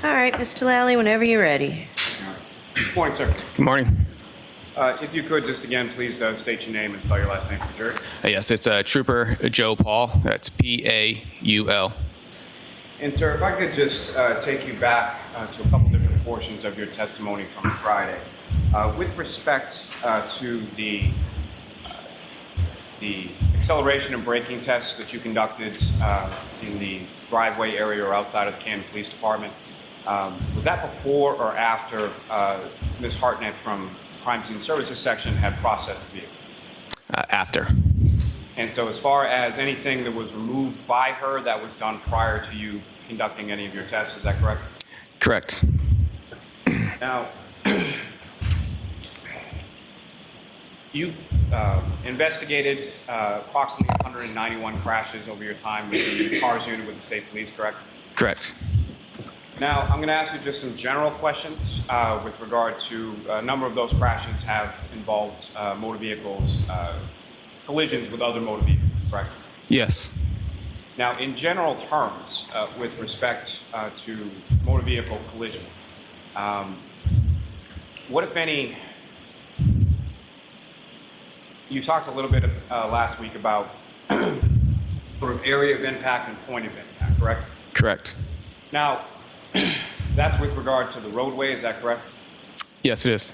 All right, Mr. Lally, whenever you're ready. Good morning, sir. Good morning. If you could, just again, please state your name and spell your last name for the jury. Yes, it's Trooper Joe Paul. That's Paul. And sir, if I could just take you back to a couple different portions of your testimony from Friday. With respect to the acceleration and braking tests that you conducted in the driveway area or outside of the Canton Police Department, was that before or after Ms. Hartnett from Crime Scene Services section had processed the vehicle? After. And so as far as anything that was removed by her, that was done prior to you conducting any of your tests, is that correct? Correct. Now, you've investigated approximately 191 crashes over your time with the cars unit with the state police, correct? Correct. Now, I'm going to ask you just some general questions with regard to a number of those crashes have involved motor vehicles, collisions with other motor vehicles, correct? Yes. Now, in general terms, with respect to motor vehicle collision, what, if any, you talked a little bit last week about sort of area of impact and point of impact, correct? Correct. Now, that's with regard to the roadway, is that correct? Yes, it is.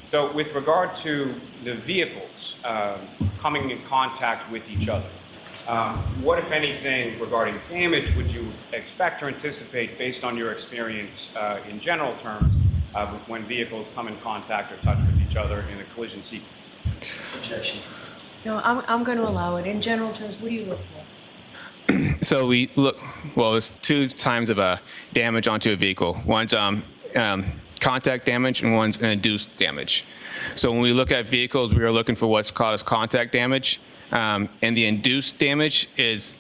So with regard to the vehicles coming in contact with each other, what, if anything, regarding damage would you expect or anticipate based on your experience in general terms when vehicles come in contact or touch with each other in a collision sequence? Objection. No, I'm going to allow it. In general terms, what do you look for? So we look, well, there's two times of damage onto a vehicle. One's contact damage and one's an induced damage. So when we look at vehicles, we are looking for what's called as contact damage. And the induced damage is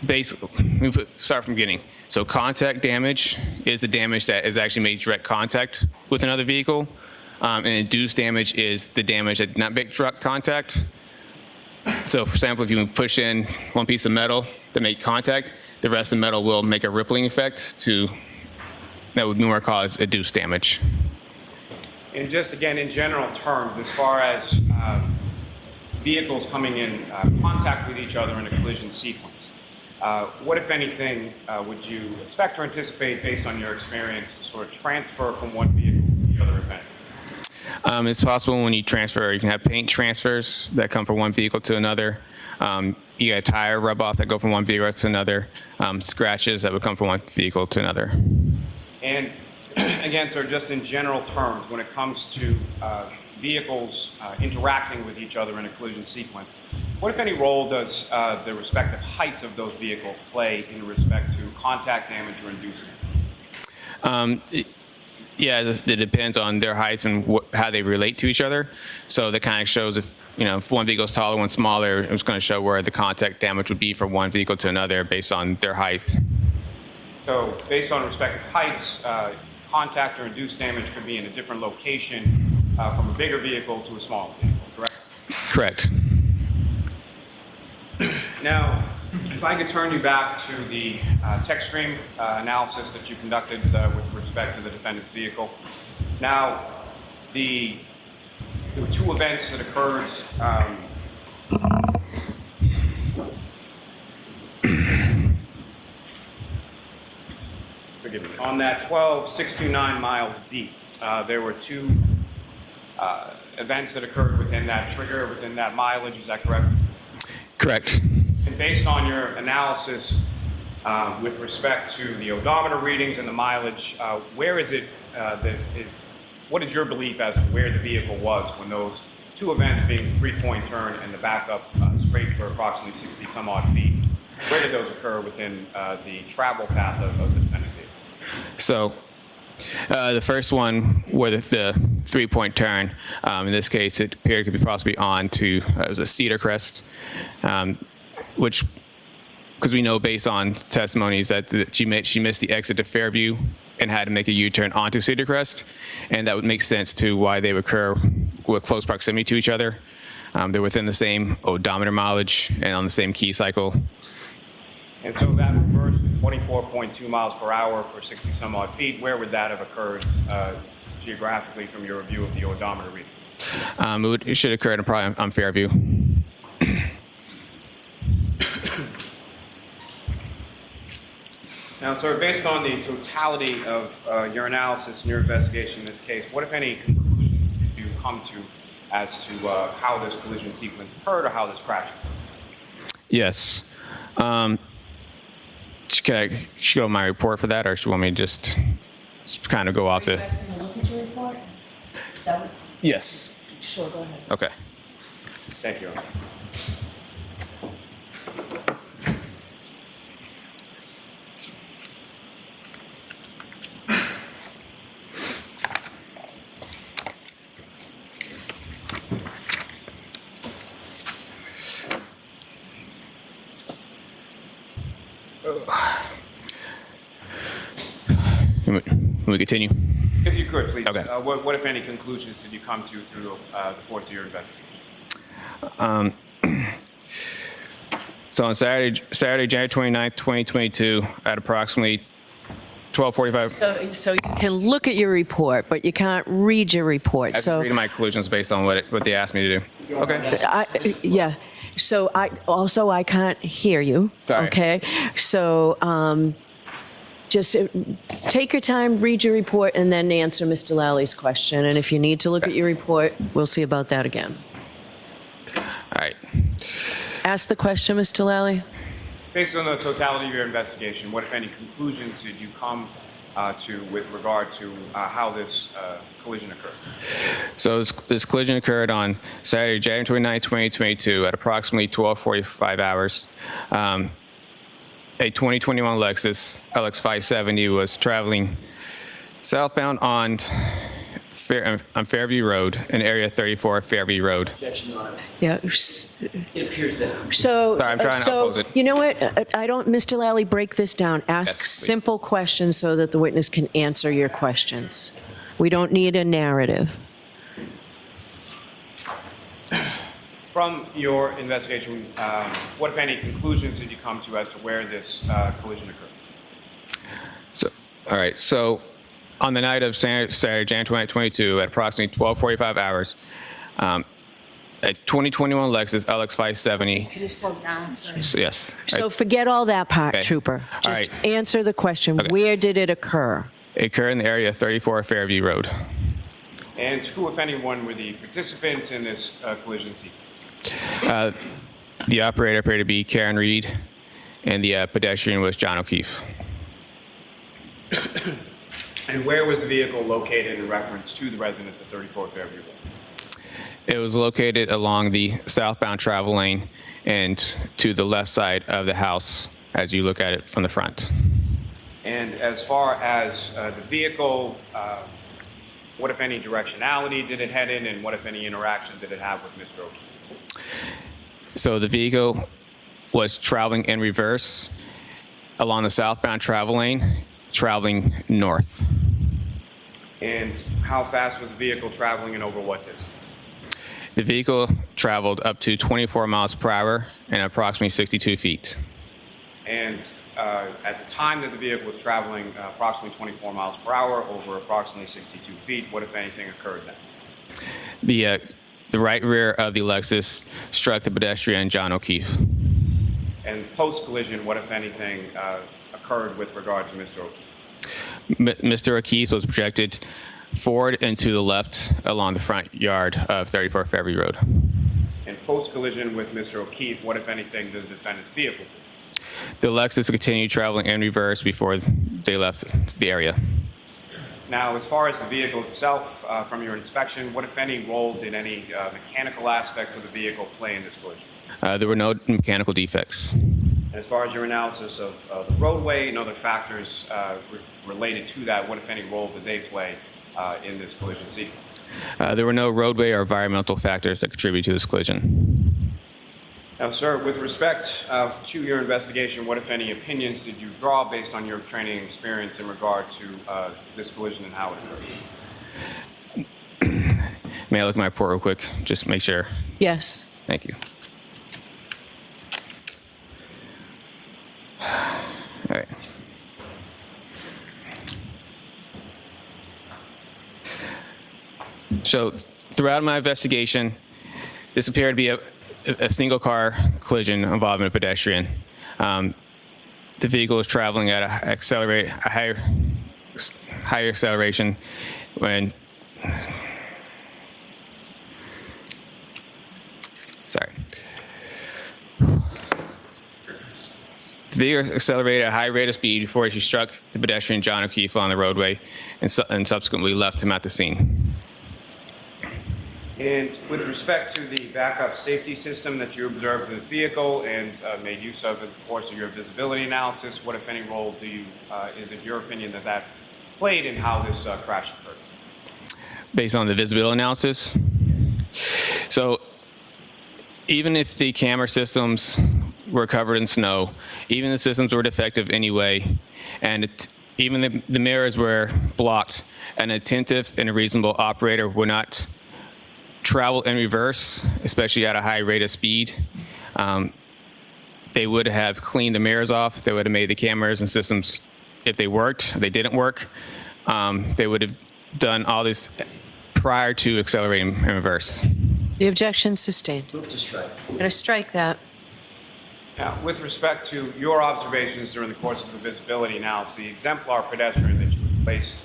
basically, start from the beginning. So contact damage is the damage that is actually made direct contact with another vehicle. And induced damage is the damage that did not make direct contact. So for example, if you push in one piece of metal to make contact, the rest of the metal will make a rippling effect that would be more called induced damage. And just again, in general terms, as far as vehicles coming in contact with each other in a collision sequence, what, if anything, would you expect or anticipate based on your experience to sort of transfer from one vehicle to the other event? It's possible when you transfer, you can have paint transfers that come from one vehicle to another. You got a tire rub off that go from one vehicle to another. Scratches that would come from one vehicle to another. And again, sir, just in general terms, when it comes to vehicles interacting with each other in a collision sequence, what, if any, role does the respective heights of those vehicles play in respect to contact damage or inducement? Yeah, it depends on their heights and how they relate to each other. So that kind of shows if one vehicle is taller, one smaller, it's going to show where the contact damage would be from one vehicle to another based on their height. So based on respective heights, contact or induced damage could be in a different location from a bigger vehicle to a smaller vehicle, correct? Correct. Now, if I could turn you back to the tech stream analysis that you conducted with respect to the defendant's vehicle. Now, there were two events that occurred forgive me, on that 12629 miles beat. There were two events that occurred within that trigger, within that mileage, is that correct? Correct. And based on your analysis with respect to the odometer readings and the mileage, where is it what is your belief as to where the vehicle was when those two events, being the three-point turn and the backup straight for approximately 60 some odd feet, where did those occur within the travel path of the defendant's vehicle? So the first one where the three-point turn, in this case, it appeared to be possibly on to, it was a Cedar Crest, which, because we know based on testimonies that she missed the exit to Fairview and had to make a U-turn onto Cedar Crest, and that would make sense to why they would occur with close proximity to each other. They're within the same odometer mileage and on the same key cycle. And so that reversed to 24.2 miles per hour for 60 some odd feet. Where would that have occurred geographically from your review of the odometer reading? It should occur probably on Fairview. Now, sir, based on the totality of your analysis and your investigation in this case, what, if any, conclusions did you come to as to how this collision sequence occurred or how this crash occurred? Yes. Should I go to my report for that, or should you want me to just kind of go off Are you the? asking to look at your report? Is that what? Yes. Sure, go ahead. Okay. Thank you. Can we continue? If you could, please. Okay. What, if any, conclusions did you come to through the course of your investigation? So on Saturday, January 29th, 2022, at approximately 12:45. So you can look at your report, but you can't read your report. I'm So reading my conclusions based on what they asked me to do. Okay. yeah. So I can't hear you. Sorry. Okay. So just take your time, read your report, and then answer Mr. Lally's question. And if you need to look at your report, we'll see about that again. All right. Ask the question, Mr. Lally. Based on the totality of your investigation, what, if any, conclusions did you come to with regard to how this collision occurred? So this collision occurred on Saturday, January 29th, 2022, at approximately 12:45 hours. A 2021 Lexus LX 570 was traveling southbound on Fairview Road, in Area 34 Fairview Road. Objection, Your Honor. Yeah. It appears that So, Sorry, I'm trying to oppose it. you know what? I don't, Mr. Lally, break this down. Ask Yes, please. simple questions so that the witness can answer your questions. We don't need a narrative. From your investigation, what, if any, conclusions did you come to as to where this collision occurred? So, all right. So, on the night of Saturday, January 2022, at approximately 12:45 hours, a 2021 Lexus LX 570. Can you slow down, sir? So, yes. So forget all that part, Okay. Trooper. All Just right. answer the question. Okay. Where did it occur? It occurred in the area 34 Fairview Road. And who, if anyone, were the participants in this collision sequence? The operator appeared to be Karen Reed, and the pedestrian was John O'Keefe. And where was the vehicle located in reference to the residents of 34 Fairview Road? It was located along the southbound travel lane and to the left side of the house as you look at it from the front. And as far as the vehicle, what, if any, directionality did it head in, and what, if any, interaction did it have with Mr. O'Keefe? So the vehicle was traveling in reverse along the southbound travel lane, traveling north. And how fast was the vehicle traveling and over what distance? The vehicle traveled up to 24 miles per hour and approximately 62 feet. And at the time that the vehicle was traveling approximately 24 miles per hour over approximately 62 feet, what, if anything, occurred then? The right rear of the Lexus struck the pedestrian John O'Keefe. And post-collision, what, if anything, occurred with regard to Mr. O'Keefe? Mr. O'Keefe was projected forward and to the left along the front yard of 34 Fairview Road. And post-collision with Mr. O'Keefe, what, if anything, did the defendant's vehicle do? The Lexus continued traveling in reverse before they left the area. Now, as far as the vehicle itself, from your inspection, what, if any, role did any mechanical aspects of the vehicle play in this collision? There were no mechanical defects. And as far as your analysis of the roadway and other factors related to that, what, if any, role did they play in this collision sequence? There were no roadway or environmental factors that contributed to this collision. Now, sir, with respect to your investigation, what, if any, opinions did you draw based on your training and experience in regard to this collision and how it occurred? May I look at my report real quick? Just make sure. Yes. Thank you. So throughout my investigation, this appeared to be a single car collision involving a pedestrian. The vehicle was traveling at a higher acceleration when, sorry. The vehicle accelerated at a high rate of speed before she struck the pedestrian John O'Keefe on the roadway and subsequently left him at the scene. And with respect to the backup safety system that you observed in this vehicle and made use of in the course of your visibility analysis, what, if any, role is it your opinion that played in how this crash occurred? Based on the visibility analysis? So even if the camera systems were covered in snow, even the systems were defective anyway, and even the mirrors were blocked, an attentive and a reasonable operator would not travel in reverse, especially at a high rate of speed. They would have cleaned the mirrors off. They would have made the cameras and systems, if they worked, if they didn't work, they would have done all this prior to accelerating in reverse. The objection sustained. Move to strike. I'm going to strike that. Now, with respect to your observations during the course of the visibility analysis, the exemplar pedestrian that you had placed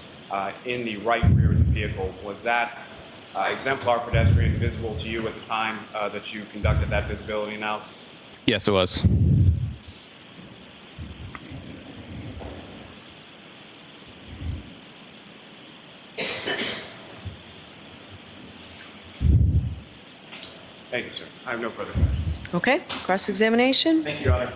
in the right rear of the vehicle, was that exemplar pedestrian visible to you at the time that you conducted that visibility analysis? Yes, it was. Thank you, sir. I have no further questions. Okay, cross-examination? Thank you, Your Honor.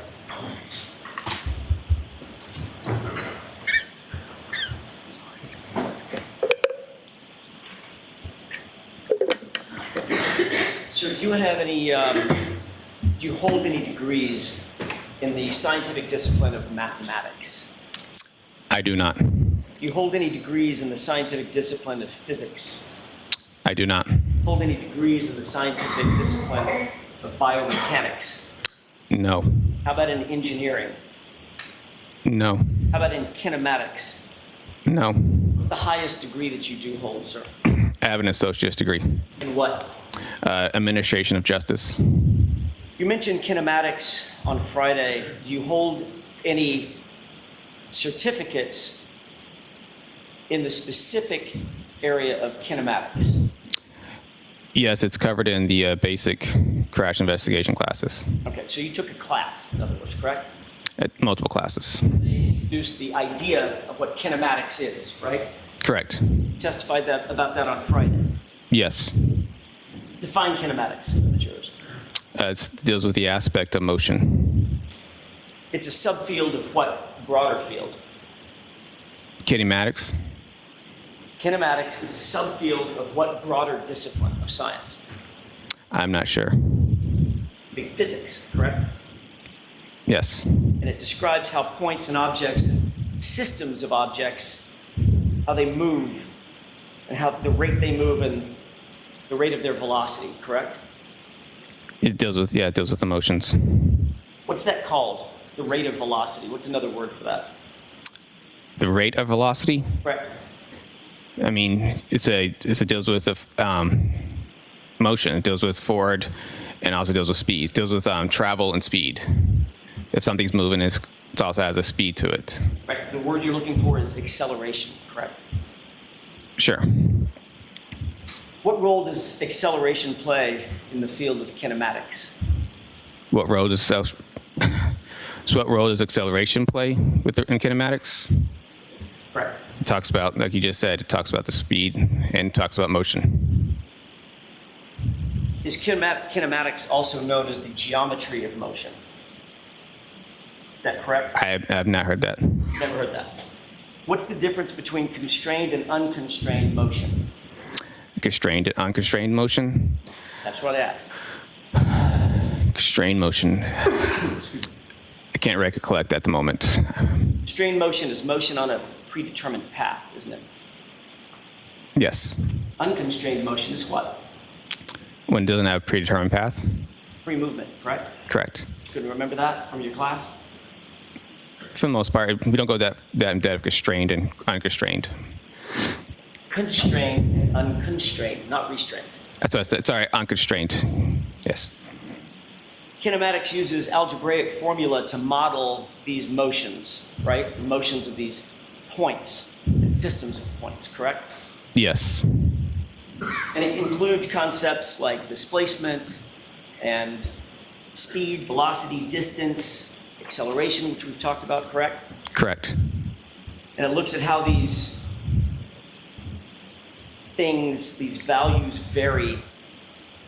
Sir, do you have any, do you hold any degrees in the scientific discipline of mathematics? I do not. Do you hold any degrees in the scientific discipline of physics? I do not. Hold any degrees in the scientific discipline of biomechanics? No. How about in engineering? No. How about in kinematics? No. What's the highest degree that you do hold, sir? I have an associate's degree. In what? Administration of justice. You mentioned kinematics on Friday. Do you hold any certificates in the specific area of kinematics? Yes, it's covered in the basic crash investigation classes. Okay, so you took a class, in other words, correct? Multiple classes. They introduced the idea of what kinematics is, right? Correct. You testified about that on Friday. Yes. Define kinematics for the jurors. It deals with the aspect of motion. It's a subfield of what broader field? Kinematics. Kinematics is a subfield of what broader discipline of science? I'm not sure. Big physics, correct? Yes. And it describes how points and objects and systems of objects, how they move, and how the rate they move and the rate of their velocity, correct? It deals with the motions. What's that called? The rate of velocity. What's another word for that? The rate of velocity. Correct. I mean, it deals with motion. It deals with forward, and also deals with speed. It deals with travel and speed. If something's moving, it also has a speed to it. Right. The word you're looking for is acceleration, correct? Sure. What role does acceleration play in the field of kinematics? What role does acceleration play in kinematics? Correct. It talks about, like you just said, it talks about the speed and talks about motion. Is kinematics also known as the geometry of motion? Is that correct? I have not heard that. Never heard that. What's the difference between constrained and unconstrained motion? Constrained and unconstrained motion. That's what I asked. Constrained motion. I can't recollect at the moment. Constrained motion is motion on a predetermined path, isn't it? Yes. Unconstrained motion is what? When it doesn't have a predetermined path? Free movement, correct? Correct. You could remember that from your class? For the most part, we don't go that in depth of constrained and unconstrained. constrained and unconstrained, not restrained. That's what I said. Sorry, unconstrained. Yes. Kinematics uses algebraic formula to model these motions, right? The motions of these points and systems of points, correct? Yes. And it includes concepts like displacement and speed, velocity, distance, acceleration, which we've talked about, correct? Correct. And it looks at how these things, these values vary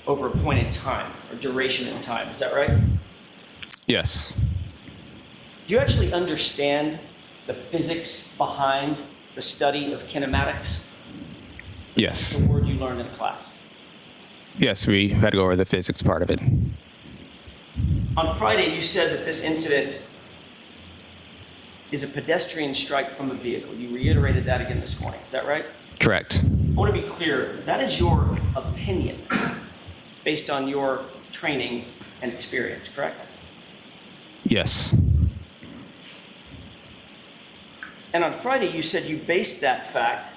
over a point in time or duration in time. Is that right? Yes. Do you actually understand the physics behind the study of kinematics? Yes. The word you learned in class. Yes, we had to go over the physics part of it. On Friday, you said that this incident is a pedestrian strike from a vehicle. You reiterated that again this morning. Is that right? Correct. I want to be clear. That is your opinion based on your training and experience, correct? Yes. And on Friday, you said you based that fact,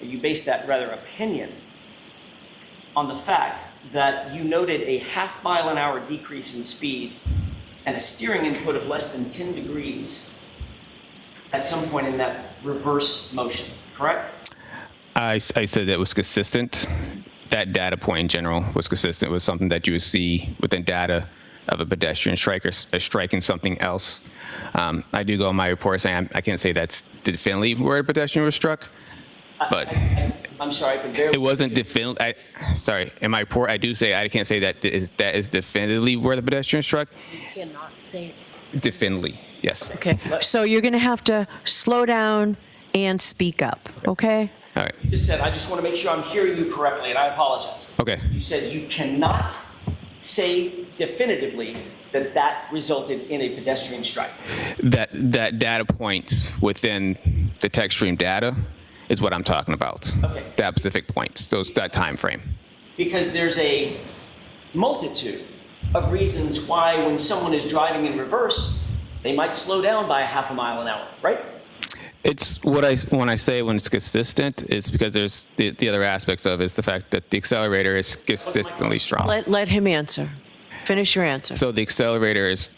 or you based that rather opinion, on the fact that you noted a half-mile-an-hour decrease in speed and a steering input of less than 10 degrees at some point in that reverse motion, correct? I said that was consistent. That data point in general was consistent with something that you would see within data of a pedestrian striker striking something else. I do go in my report saying I can't say that's definitely where a pedestrian was struck, but I'm sorry, I could barely... it wasn't definitively. Sorry, in my report I do say I can't say that is definitively where the pedestrian struck. You cannot say it. Definitively, yes. Okay, so you're going to have to slow down and speak up, okay? All right. You just said, I just want to make sure I'm hearing you correctly, and I apologize. Okay. You said you cannot say definitively that that resulted in a pedestrian strike. That data point within the text stream data is what I'm talking about. Okay. That specific points, that time frame. Because there's a multitude of reasons why when someone is driving in reverse, they might slow down by a half a mile an hour, right? It's when I say when it's consistent, it's because there's the other aspects of it is the fact that the accelerator is consistently strong. Let him answer. Finish your answer. So the accelerator is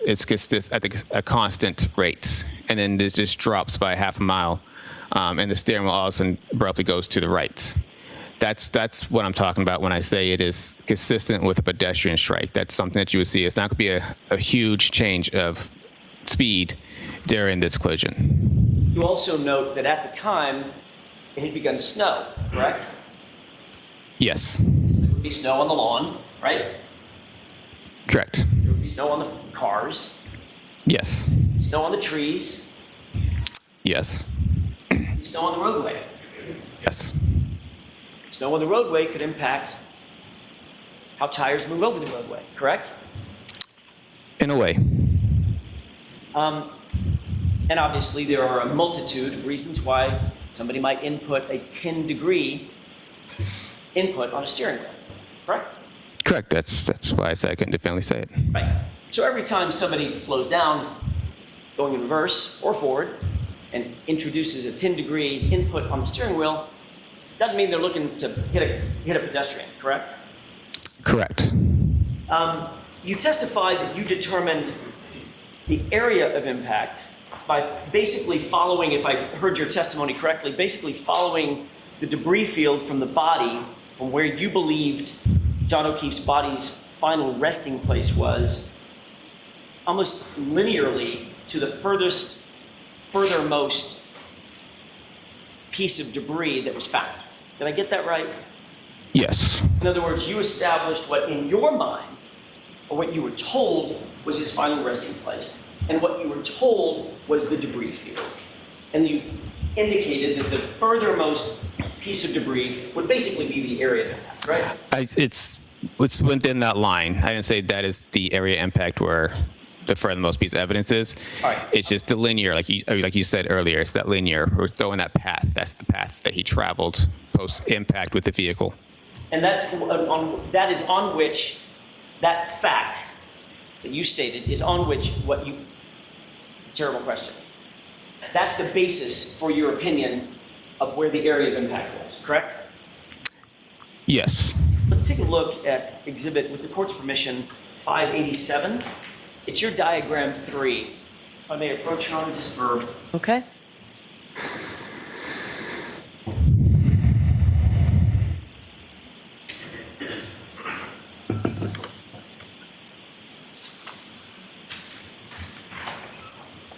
at a constant rate, and then it just drops by half a mile, and the steering wheel all of a sudden abruptly goes to the right. That's what I'm talking about when I say it is consistent with a pedestrian strike. That's something that you would see. It's not going to be a huge change of speed during this collision. You also note that at the time, it had begun to snow, correct? Yes. There would be snow on the lawn, right? Correct. There would be snow on the cars, Yes. snow on the trees, Yes. snow on the roadway. Yes. Snow on the roadway could impact how tires move over the roadway, correct? In a way. And obviously, there are a multitude of reasons why somebody might input a 10-degree input on a steering wheel, correct? Correct. That's why I said I couldn't definitely say it. Right. So every time somebody slows down, going in reverse or forward, and introduces a 10-degree input on the steering wheel, doesn't mean they're looking to hit a pedestrian, correct? Correct. You testified that you determined the area of impact by basically following, if I heard your testimony correctly, basically following the debris field from the body from where you believed John O'Keefe's body's final resting place was, almost linearly to the furthermost piece of debris that was found. Did I get that right? Yes. In other words, you established what in your mind, or what you were told was his final resting place, and what you were told was the debris field. And you indicated that the furthermost piece of debris would basically be the area of impact, right? It's within that line. I didn't say that is the area impact where the furthermost piece of evidence is. All right. It's just the linear, like you said earlier, it's that linear. We're throwing that path. That's the path that he traveled post-impact with the vehicle. And that is on which that fact that you stated is on which it's a terrible question. That's the basis for your opinion of where the area of impact was, correct? Yes. Let's take a look at exhibit, with the court's permission, 587. It's your diagram 3. If I may approach, Your Honor, just for Okay?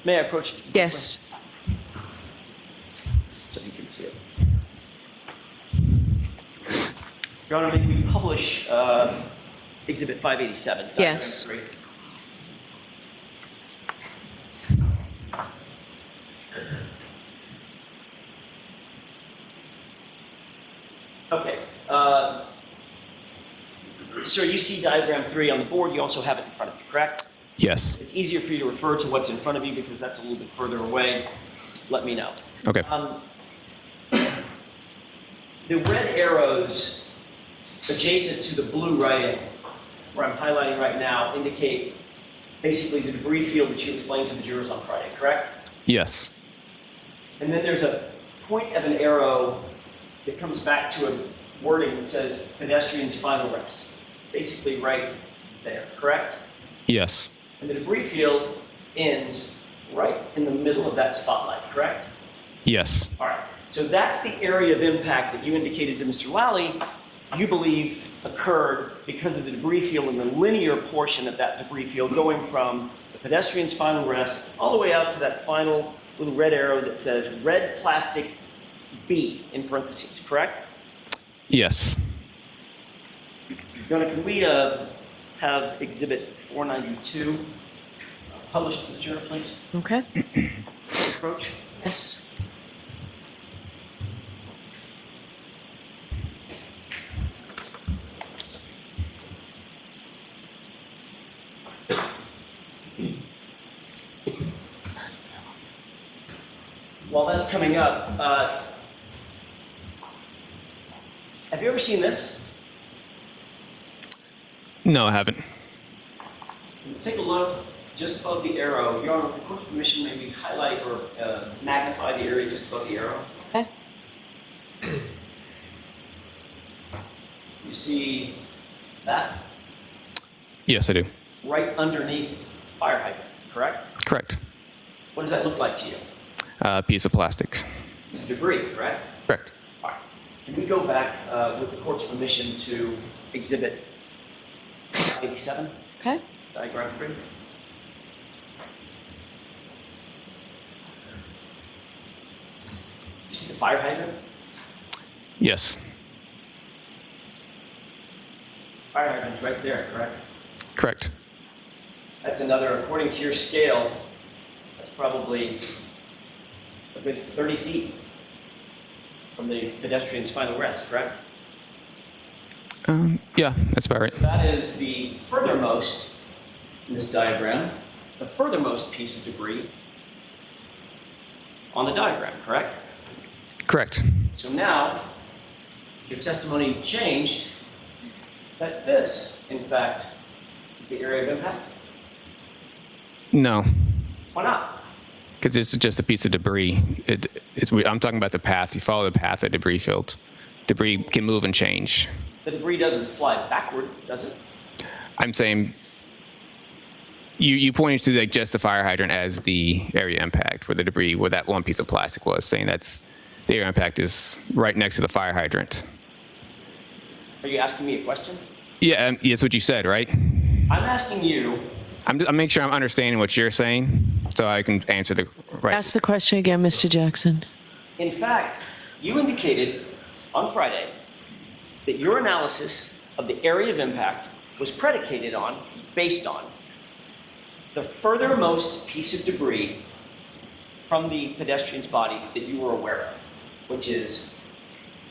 May I approach? Yes. So you can see it. Your Honor, may we publish Exhibit 587? diagram Yes. 3? Okay. Sir, you see diagram 3 on the board. You also have it in front of you, correct? Yes. It's easier for you to refer to what's in front of you because that's a little bit further away. Just let me know. Okay. The red arrows adjacent to the blue writing, where I'm highlighting right now, indicate basically the debris field that you explained to the jurors on Friday, correct? Yes. And then there's a point of an arrow that comes back to a wording that says pedestrian's final rest, basically right there, correct? Yes. And the debris field ends right in the middle of that spotlight, correct? Yes. All right. So that's the area of impact that you indicated to Mr. Lally you believe occurred because of the debris field and the linear portion of that debris field going from the pedestrian's final rest all the way out to that final little red arrow that says red plastic B in parentheses, correct? Yes. Yona, can we have Exhibit 492 published to the juror, please? Okay? Approach. Yes. While that's coming up, have you ever seen this? No, I haven't. Take a look just above the arrow. Your Honor, with the court's permission, maybe highlight or magnify the area just above the arrow. Okay? You see that? Yes, I do. Right underneath fire hydrant, correct? Correct. What does that look like to you? Piece of plastic. It's debris, correct? Correct. All right. Can we go back with the court's permission to Exhibit 87, Okay? diagram 3? You see the fire hydrant? Yes. Fire hydrant's right there, correct? Correct. That's another, according to your scale, that's probably a good 30 feet from the pedestrian's final rest, correct? Yeah, that's about right. That is the furthermost in this diagram, the furthermost piece of debris on the diagram, correct? Correct. So now, your testimony changed that this, in fact, is the area of impact. No, Why not? because it's just a piece of debris. I'm talking about the path. You follow the path of debris field. Debris can move and change. The debris doesn't fly backward, does it? I'm saying you pointed to like just the fire hydrant as the area impact where the debris, where that one piece of plastic was, saying that's the area impact is right next to the fire hydrant. Are you asking me a question? Yeah, that's what you said, right? I'm asking you, I'm making sure I'm understanding what you're saying so I can answer the right. Ask the question again, Mr. Jackson. in fact, you indicated on Friday that your analysis of the area of impact was predicated on, based on, the furthermost piece of debris from the pedestrian's body that you were aware of, which is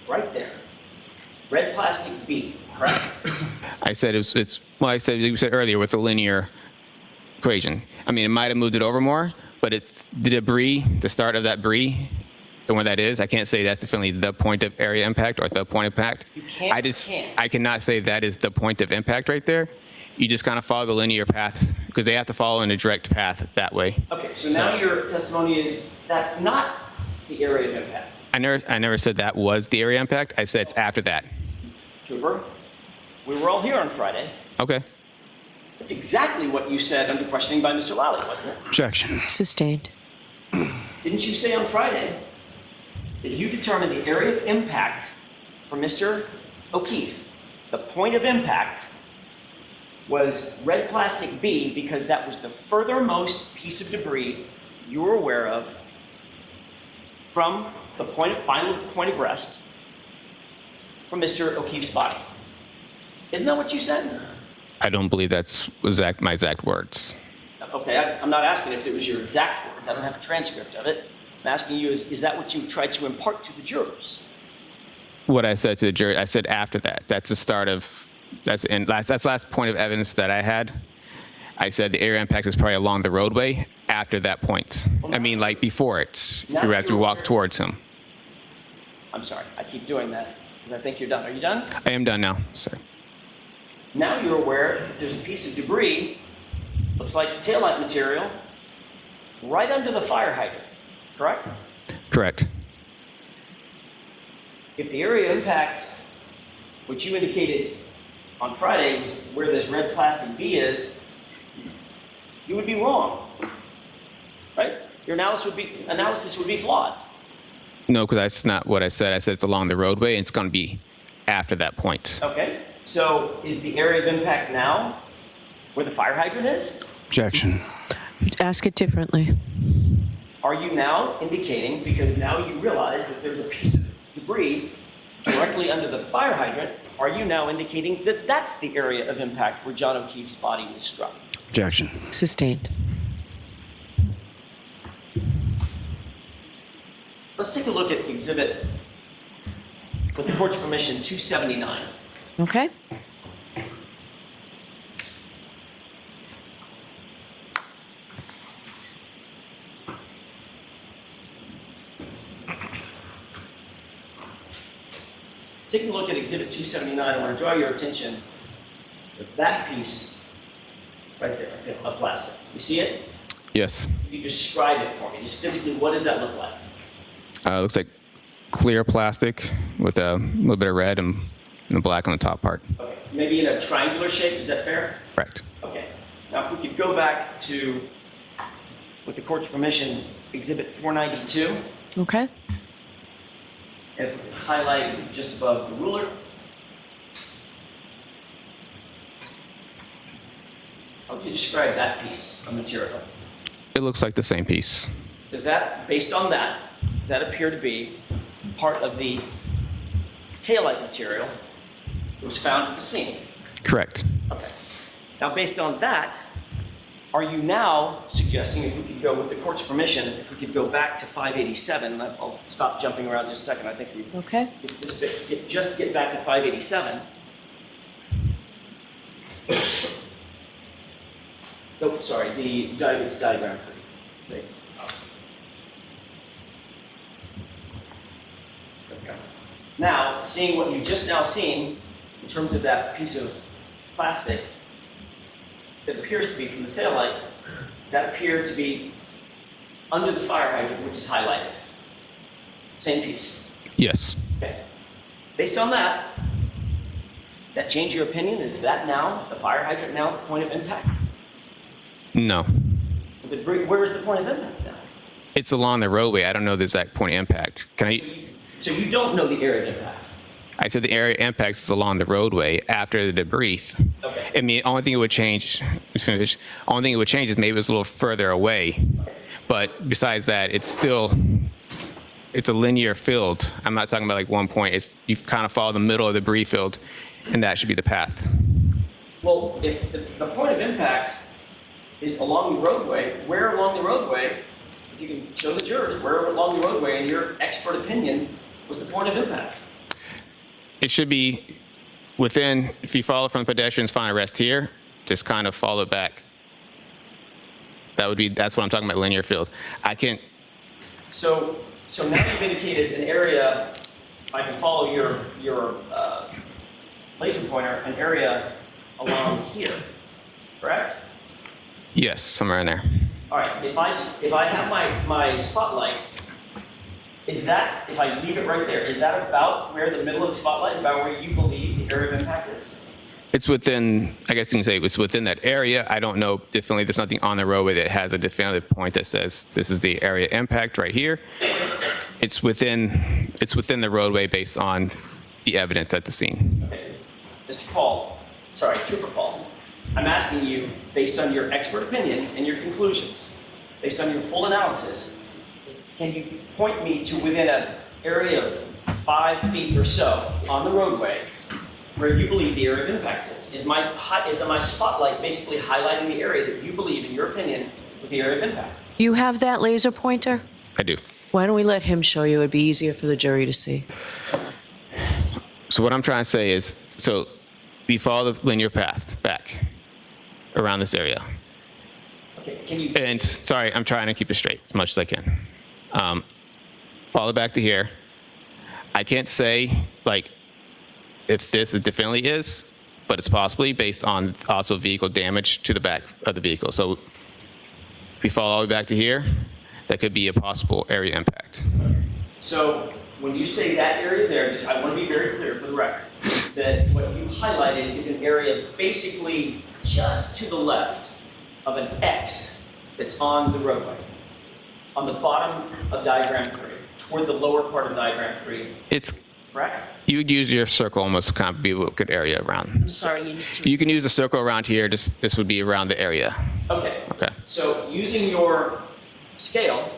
right there. Red plastic B, correct? I said I said you said earlier with the linear equation. I mean, it might have moved it over more, but it's the debris, the start of that debris, and where that is. I can't say that's definitely the point of area impact or the point of impact. You can't. I cannot say that is the point of impact right there. You just kind of follow the linear path because they have to follow in a direct path that way. Okay, so now your testimony is that's not the area of impact. I never said that was the area impact. I said it's after that. Trooper, we were all here on Friday. Okay. That's exactly what you said under questioning by Mr. Lally, wasn't it? Objection. Sustained. Didn't you say on Friday that you determined the area of impact for Mr. O'Keefe, the point of impact, was red plastic B because that was the furthermost piece of debris you were aware of from the final point of rest from Mr. O'Keefe's body? Isn't that what you said? I don't believe that's my exact words. Okay, I'm not asking if it was your exact words. I don't have a transcript of it. I'm asking you, is that what you tried to impart to the jurors? What I said to the jury, I said after that. That's the start of, that's the last point of evidence that I had. I said the area impact is probably along the roadway after that point. I mean, like before it, if you have to walk towards him. I'm sorry, I keep doing that because I think you're done. Are you done? I am done now, sir. Now you're aware that there's a piece of debris, looks like taillight material, right under the fire hydrant, correct? Correct. If the area of impact, which you indicated on Friday was where this red plastic B is, you would be wrong, right? Your analysis would be flawed. No, because that's not what I said. I said it's along the roadway, and it's going to be after that point. Okay, so is the area of impact now where the fire hydrant is? Objection. Ask it differently. Are you now indicating, because now you realize that there's a piece of debris directly under the fire hydrant, are you now indicating that that's the area of impact where John O'Keefe's body was struck? Objection. Sustained. Let's take a look at exhibit, with the court's permission, 279. Okay? Taking a look at exhibit 279, I want to draw your attention to that piece right there, of plastic. You see it? Yes. You describe it for me. Just physically, what does that look like? It looks like clear plastic with a little bit of red and black on the top part. Okay, maybe in a triangular shape, is that fair? Correct. Okay. Now, if we could go back to, with the court's permission, exhibit 492, Okay? and if we could highlight just above the ruler. How would you describe that piece of material? It looks like the same piece. Does that, based on that, does that appear to be part of the taillight material that was found at the scene? Correct. Okay. Now, based on that, are you now suggesting, if we could go, with the court's permission, if we could go back to 587, and I'll stop jumping around just a second, I think we Okay? could just get back to 587. Oh, sorry, it's diagram 3. Thanks. Okay. Now, seeing what you just now seen in terms of that piece of plastic that appears to be from the taillight, does that appear to be under the fire hydrant, which is highlighted? Same piece. Yes. Okay. Based on that, does that change your opinion? Is that now, the fire hydrant now, the point of impact? No. Where is the point of impact now? It's along the roadway. I don't know the exact point of impact. So you don't know the area of impact? I said the area impact is along the roadway after the debris. Okay. I mean, only thing it would change, only thing it would change is maybe it's a little further away. But besides that, it's a linear field. I'm not talking about like one point. You kind of follow the middle of the debris field, and that should be the path. Well, if the point of impact is along the roadway, where along the roadway, if you can show the jurors, where along the roadway, in your expert opinion, was the point of impact? It should be within, if you follow from the pedestrian's final rest here, just kind of follow back. That's what I'm talking about, linear field. So now you've indicated an area, if I can follow your laser pointer, an area along here, correct? Yes, somewhere in there. All right, if I have my spotlight Is that, if I leave it right there, is that about where the middle of the spotlight, about where you believe the area of impact is? It's within, I guess you can say it's within that area. I don't know definitely, there's nothing on the roadway that has a definitive point that says this is the area impact right here. It's within the roadway based on the evidence at the scene. Okay. Mr. Paul, sorry, Trooper Paul, I'm asking you, based on your expert opinion and your conclusions, based on your full analysis, can you point me to within an area of 5 feet or so on the roadway where you believe the area of impact is? Is my spotlight basically highlighting the area that you believe, in your opinion, was the area of impact? You have that laser pointer? I do. Why don't we let him show you? It'd be easier for the jury to see. So what I'm trying to say is, so we follow the linear path back around this area. Okay, can you? And sorry, I'm trying to keep it straight as much as I can. Follow back to here. I can't say like if this definitely is, but it's possibly based on also vehicle damage to the back of the vehicle. So if we follow all the way back to here, that could be a possible area impact. So when you say that area there, just I want to be very clear for the record that what you highlighted is an area basically just to the left of an X that's on the roadway, on the bottom of diagram 3, toward the lower part of diagram 3, It's, correct? you would use your circle almost to kind of be a good area around. I'm sorry, you need to. You can use a circle around here. This would be around the area. Okay. Okay. So using your scale,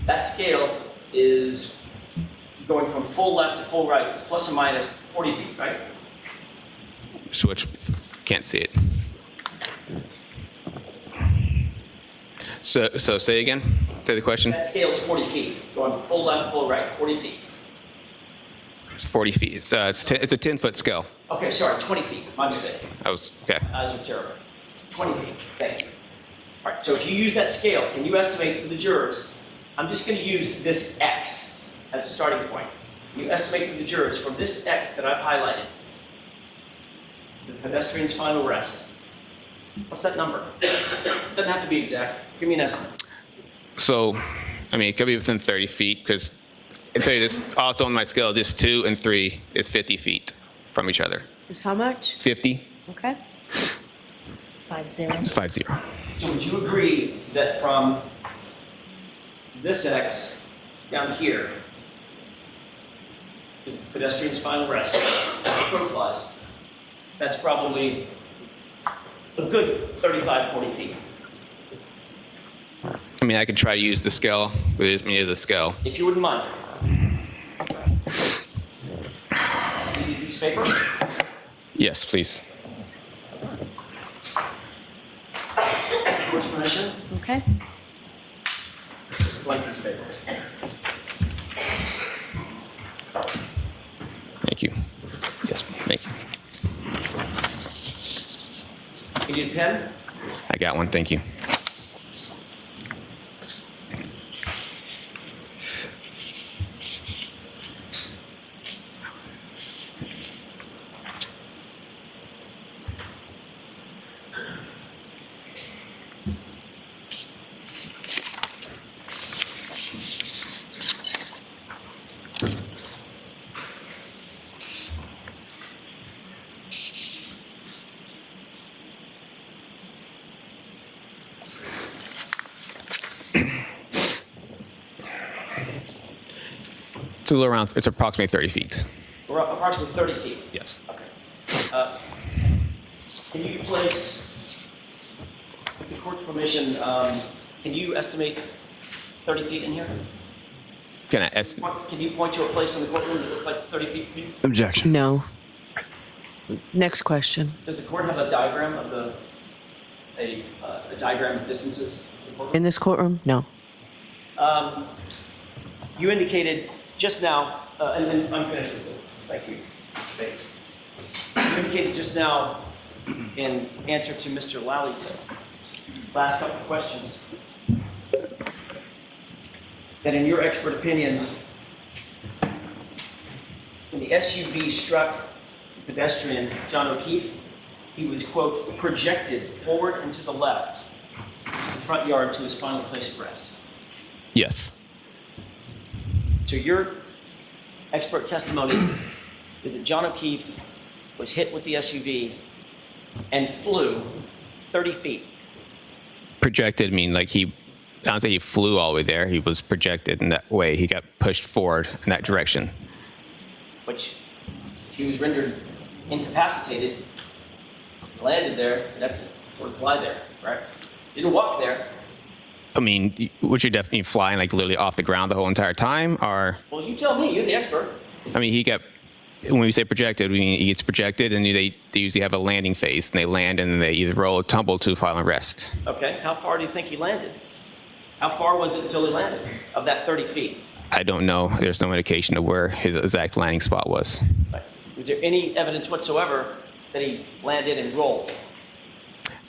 that scale is going from full left to full right. It's plus or minus 40 feet, right? Switch. Can't see it. So say again. Say the question. That scale is 40 feet, going full left, full right, 40 feet. It's 40 feet. It's a 10-foot scale. Okay, sorry, 20 feet, my mistake. I was okay. Eyes are terrible. 20 feet, thank you. All right, so if you use that scale, can you estimate for the jurors, I'm just going to use this X as a starting point. Can you estimate for the jurors from this X that I've highlighted to the pedestrian's final rest? What's that number? Doesn't have to be exact. Give me an estimate. So, I mean, it could be within 30 feet because I tell you this. Also on my scale, this 2 and 3 is 50 feet from each other. Is how much? 50. Okay. 50. 50. So would you agree that from this X down here to pedestrian's final rest, as the crow flies, that's probably a good 35, 40 feet. I mean, I could try to use the scale, but it is me as a scale. If you wouldn't mind. You need a piece of paper? Yes, please. Board's permission? Okay. Just a blank piece of paper. Thank you. Yes, thank you. You need a pen? I got one. Thank you. It's a little around. It's approximately 30 feet. We're up approximately 30 feet. Yes. Okay. Can you place, with the court's permission, can you estimate 30 feet in here? Can I estimate? Can you point to a place in the courtroom that looks like it's 30 feet from you? Objection. No. Next question. Does the court have a diagram of a diagram of distances in the courtroom? In this courtroom? No. You indicated just now, and I'm finished with this. Thank you. Thanks. You indicated just now, in answer to Mr. Lally,'s last couple of questions, that in your expert opinion, when the SUV struck the pedestrian, John O'Keefe, he was, quote, projected forward and to the left, to the front yard to his final place of rest. Yes. So your expert testimony is that John O'Keefe was hit with the SUV and flew 30 feet. Projected, I mean, like I don't say he flew all the way there. He was projected in that way. He got pushed forward in that direction. Which, if he was rendered incapacitated, landed there, he'd have to sort of fly there, correct? Didn't walk there. I mean, would you definitely flying like literally off the ground the whole entire time, or? Well, you tell me, you're the expert. I mean, when we say projected, we mean he gets projected, and they usually have a landing phase, and they land, and then they either roll or tumble to final rest. Okay, how far do you think he landed? How far was it until he landed of that 30 feet? I don't know. There's no indication of where his exact landing spot was. Right. Was there any evidence whatsoever that he landed and rolled?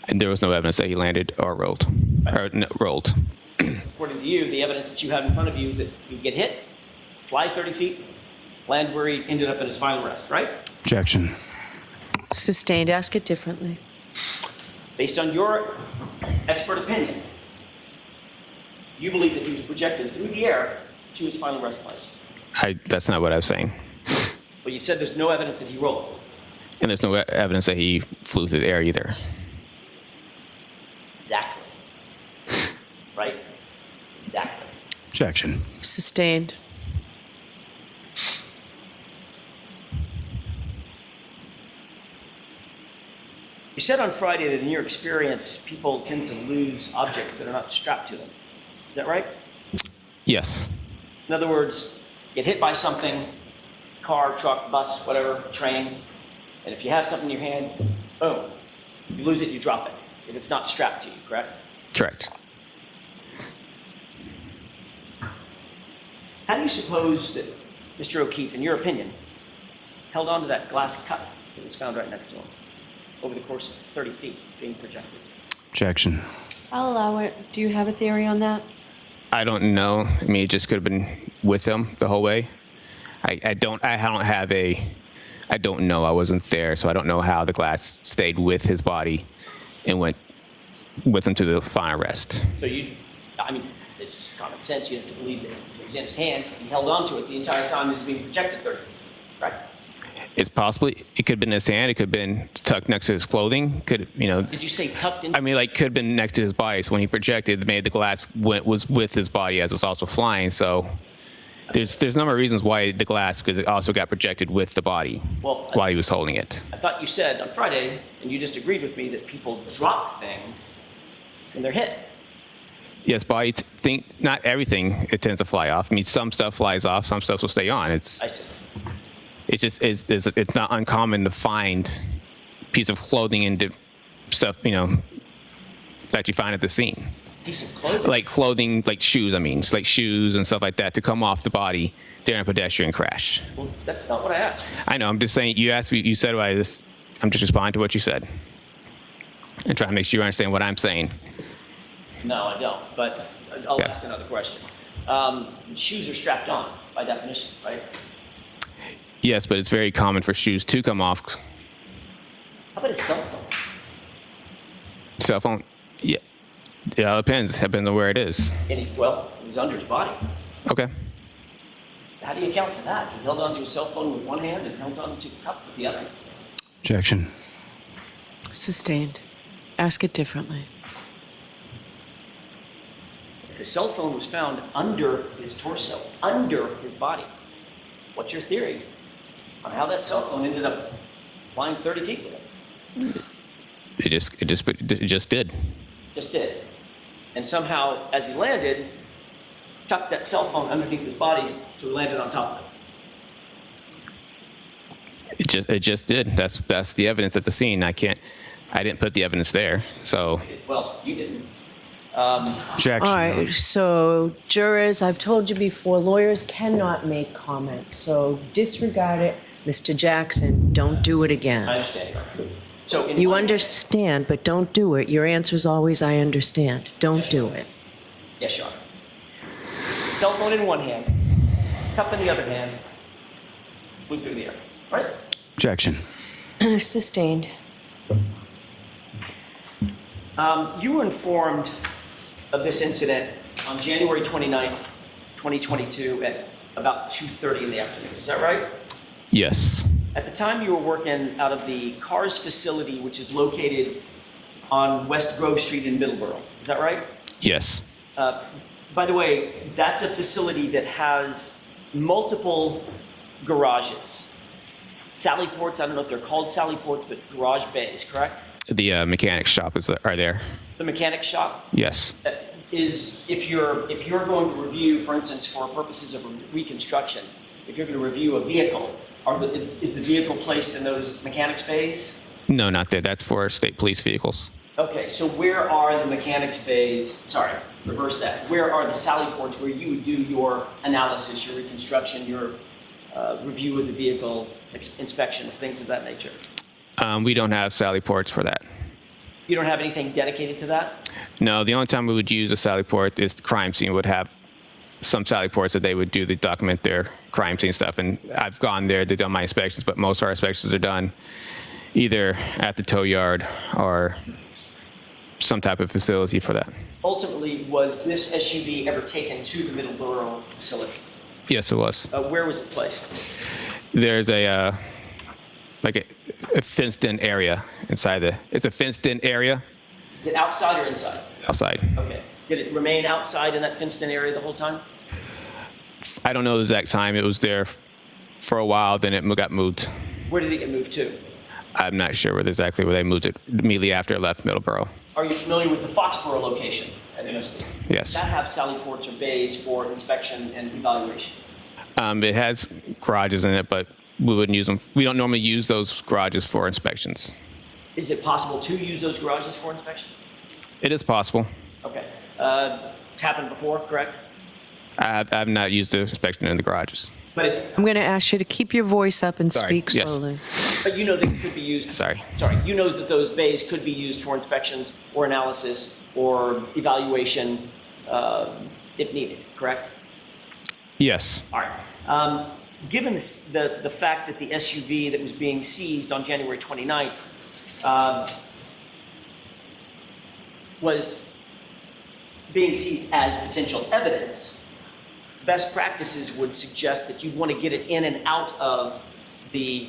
And there was no evidence that he landed or rolled. Or no, rolled. According to you, the evidence that you have in front of you is that you get hit, fly 30 feet, land where he ended up in his final rest, right? Objection. Sustained. Ask it differently. Based on your expert opinion, you believe that he was projected through the air to his final rest place. That's not what I was saying. But you said there's no evidence that he rolled. And there's no evidence that he flew through the air either. Exactly. Right? Exactly. Objection. Sustained. You said on Friday that in your experience, people tend to lose objects that are not strapped to them. Is that right? Yes. In other words, get hit by something, car, truck, bus, whatever, train, and if you have something in your hand, boom, you lose it, you drop it, if it's not strapped to you, correct? Correct. How do you suppose that Mr. O'Keefe, in your opinion, held on to that glass cup that was found right next to him over the course of 30 feet being projected? Objection. I'll allow it. Do you have a theory on that? I don't know. I mean, it just could have been with him the whole way. I don't know. I wasn't there, so I don't know how the glass stayed with his body and went with him to the final rest. So it's just common sense. You have to believe that if it was in his hand, he held on to it the entire time that he was being projected 30 feet, correct? It could have been in his hand. It could have been tucked next to his clothing. Did you say tucked in? I mean, like, could have been next to his body. So when he projected, the glass was with his body as it was also flying. So there's a number of reasons why the glass, because it also got projected with the body while he was holding it. I thought you said on Friday, and you just agreed with me, that people drop things when they're hit. Yes, but not everything it tends to fly off. I mean, some stuff flies off, some stuff will stay on. I see. It's not uncommon to find a piece of clothing and stuff, that you find at the scene. Piece of clothing? Like clothing, like shoes, like shoes and stuff like that to come off the body during a pedestrian crash. Well, that's not what I asked. I know, I'm just saying, you asked me, you said I'm just responding to what you said. And trying to make sure you understand what I'm saying. No, I don't, but I'll Yeah. ask another question. Shoes are strapped on by definition, right? Yes, but it's very common for shoes to come off. How about a cell phone? Cell phone, yeah. Yeah, it depends. Depends on where it is. It was under his body. Okay. How do you account for that? He held onto a cell phone with one hand and held onto a cup with the other. Objection. Sustained. Ask it differently. If the cell phone was found under his torso, under his body, what's your theory on how that cell phone ended up flying 30 feet with him? It just did. Just did. And somehow, as he landed, tucked that cell phone underneath his body so he landed on top of it. It just did. That's the evidence at the scene. I didn't put the evidence there. So Well, you didn't. Objection. All right, so jurors, I've told you before, lawyers cannot make comments, so disregard it. Mr. Jackson, don't do it I again. understand. So You understand, but don't do it. Your answer's always, I understand. Don't do it. Yes, you are. Cell phone in one hand, cup in the other hand, flew through the air. Right? Objection. Sustained. You were informed of this incident on January 29th, 2022 at about 2:30 in the afternoon. Is that right? Yes. At the time you were working out of the CARS facility, which is located on West Grove Street in Middleborough. Is that right? Yes. By the way, that's a facility that has multiple garages. Sally ports, I don't know if they're called Sally ports, but garage bays, correct? The mechanic shop are there. The mechanic shop Yes. is, if you're going to review, for instance, for purposes of reconstruction, if you're going to review a vehicle, is the vehicle placed in those mechanics bays? No, not there. That's for state police vehicles. Okay, so where are the mechanics bays, sorry, reverse that. Where are the Sally ports where you would do your analysis, your reconstruction, your review of the vehicle, inspections, things of that nature? We don't have Sally ports for that. You don't have anything dedicated to that? No, the only time we would use a Sally port is the crime scene would have some Sally ports that they would do to document their crime scene stuff. And I've gone there to do my inspections, but most of our inspections are done either at the tow yard or some type of facility for that. Ultimately, was this SUV ever taken to the Middleborough facility? Yes, it was. Where was it placed? There's a fenced-in area inside it's a fenced-in area Is it outside or inside? outside. Okay. Did it remain outside in that fenced-in area the whole time? I don't know the exact time. It was there for a while, then it got moved. Where did it get moved to? I'm not sure exactly where they moved it immediately after it left Middleborough. Are you familiar with the Foxborough location at MSP? Yes. Does that have Sally ports or bays for inspection and evaluation? It has garages in it, but we wouldn't use them. We don't normally use those garages for inspections. Is it possible to use those garages for inspections? It is possible. Okay. It's happened before, correct? I've not used the inspection in the garages. But I'm going to ask you to keep your voice up and Sorry, speak yes. slowly. but you know that it could be used. Sorry. You know that those bays could be used for inspections or analysis or evaluation if needed, correct? Yes. All right. Given the fact that the SUV that was being seized on January 29th was being seized as potential evidence, best practices would suggest that you'd want to get it in and out of the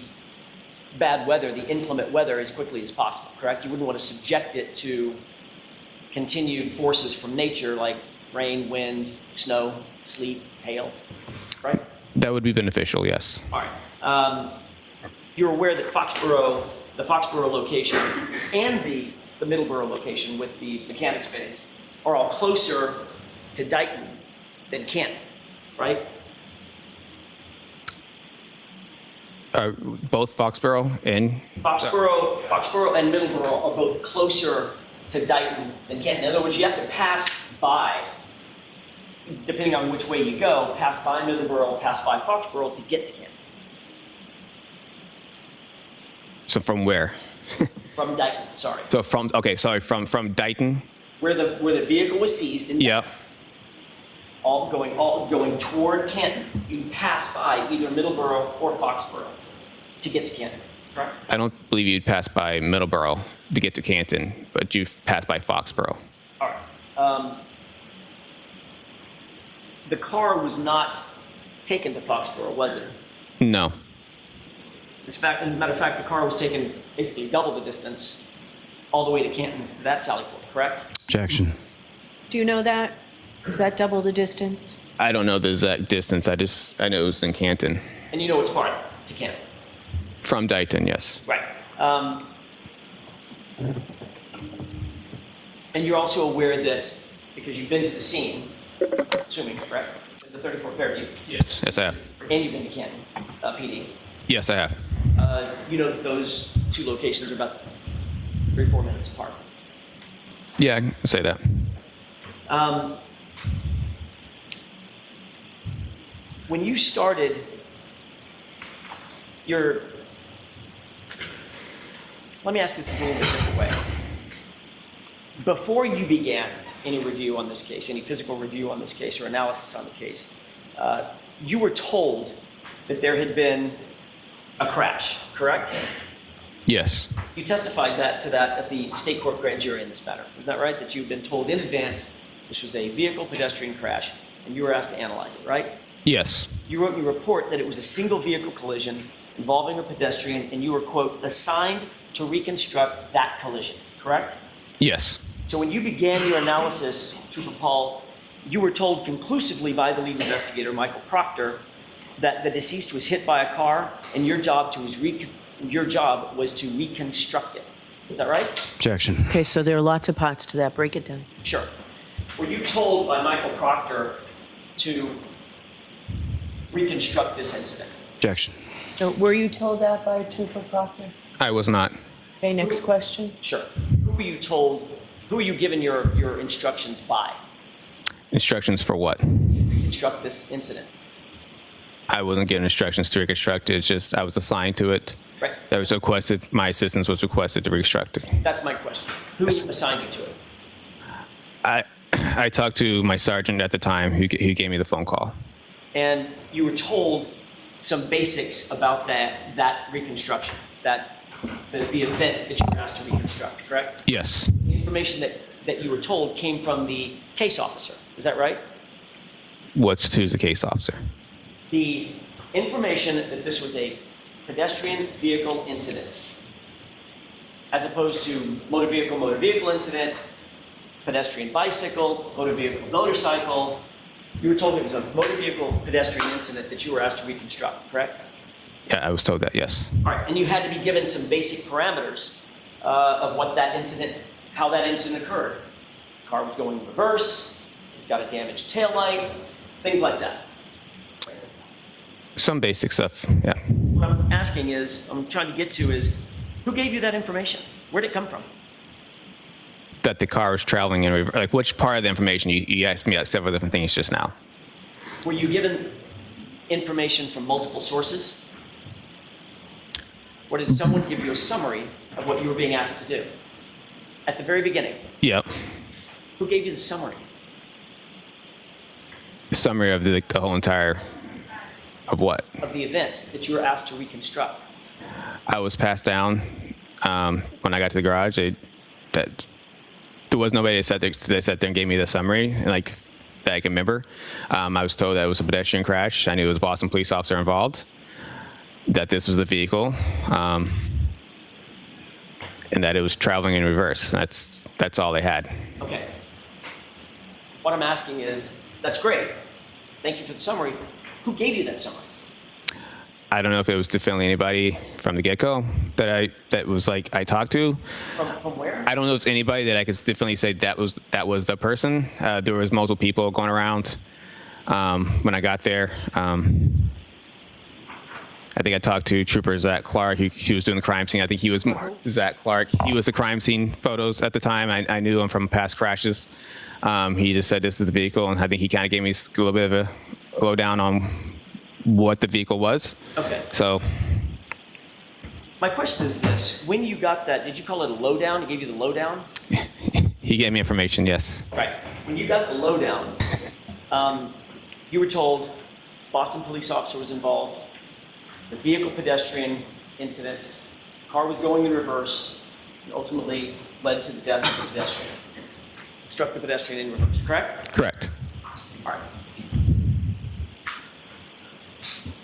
bad weather, the inclement weather, as quickly as possible, correct? You wouldn't want to subject it to continued forces from nature like rain, wind, snow, sleet, hail, right? That would be beneficial, yes. All right. You're aware that the Foxborough location and the Middleborough location with the mechanics bays are all closer to Dighton than Canton, right? Both Foxborough and Foxborough and Middleborough are both closer to Dighton than Canton. In other words, you have to pass by, depending on which way you go, pass by Middleborough, pass by Foxborough to get to Canton. so from where? From Dighton, sorry. So from Dighton. Where the vehicle was seized in Yeah. all going toward Canton, you pass by either Middleborough or Foxborough to get to Canton, correct? I don't believe you'd pass by Middleborough to get to Canton, but you pass by Foxborough. All right. The car was not taken to Foxborough, was it? No. As a matter of fact, the car was taken basically double the distance all the way to Canton to that Sally Port, correct? Objection. Do you know that? Is that double the distance? I don't know the exact distance. I know it was in Canton. And you know it's farther to Canton, From Dighton, yes. right? And you're also aware that, because you've been to the scene, assuming, correct? The 34 Fairview, Yes. Yes, I have. and you've been to Canton PD. Yes, I have. You know that those two locations are about 3-4 minutes apart. Yeah, I can say that. When you started let me ask this a little bit different way. Before you began any review on this case, any physical review on this case or analysis on the case, you were told that there had been a crash, correct? Yes. You testified to that at the state court grand jury in this matter. Is that right? That you've been told in advance this was a vehicle pedestrian crash and you were asked to analyze it, right? Yes. You wrote in your report that it was a single vehicle collision involving a pedestrian, and you were, quote, assigned to reconstruct that collision, correct? Yes. So when you began your analysis, Trooper Paul, you were told conclusively by the lead investigator, Michael Proctor, that the deceased was hit by a car, and your job was to reconstruct it. Is that right? Objection. Okay, so there are lots of parts to that. Break it down. Sure. Were you told by Michael Proctor to reconstruct this incident? Objection. So were you told that by Trooper Proctor? I was not. Okay, next question. Sure. Who were you told, who were you given your instructions by Instructions for what? to reconstruct this incident? I wasn't given instructions to reconstruct it. It's just I was assigned to it. Right. That was requested. My assistance was requested to reconstruct it. That's my question. Who assigned you to it? I talked to my sergeant at the time who gave me the phone call. And you were told some basics about that reconstruction, the event that you were asked to reconstruct, correct? Yes. The information that you were told came from the case officer, is that right? Who's the case officer? The information that this was a pedestrian vehicle incident, as opposed to motor vehicle incident, pedestrian bicycle, motor vehicle motorcycle. You were told it was a motor vehicle pedestrian incident that you were asked to reconstruct, correct? Yeah, I was told that, yes. All right, and you had to be given some basic parameters of what that incident, how that incident occurred. The car was going in reverse, it's got a damaged taillight, things like that. Some basic stuff, yeah. What I'm asking is, I'm trying to get to is, who gave you that information? Where'd it come from? That the car was traveling in reverse. Like, which part of the information? You asked me several different things just now. Were you given information from multiple sources? Or did someone give you a summary of what you were being asked to do? At the very beginning, Yep. who gave you the summary? Summary of the whole entire, of what? Of the event that you were asked to reconstruct? I was passed down when I got to the garage. That there was nobody that sat there and gave me the summary, like that I can remember. I was told that it was a pedestrian crash. I knew it was a Boston police officer involved. That this was the vehicle, and that it was traveling in reverse. That's all they had. Okay. What I'm asking is, that's great. Thank you for the summary. Who gave you that summary? I don't know if it was definitely anybody from the get-go that was like I talked to. From where? I don't know if it's anybody that I could definitely say that was the person. There was multiple people going around when I got there. I think I talked to Trooper Zach Clark. He was doing the crime scene. I think he was Zach Clark. He was the crime scene photos at the time. I knew him from past crashes. He just said this is the vehicle, and I think he kind of gave me a little bit of a lowdown on what the vehicle was. Okay. So My question is this. When you got that, did you call it a lowdown? He gave you the lowdown? he gave me information, yes. Right. When you got the lowdown, you were told Boston police officer was involved, the vehicle pedestrian incident, car was going in reverse, and ultimately led to the death of the pedestrian. Struck the pedestrian in reverse, correct? Correct. All right.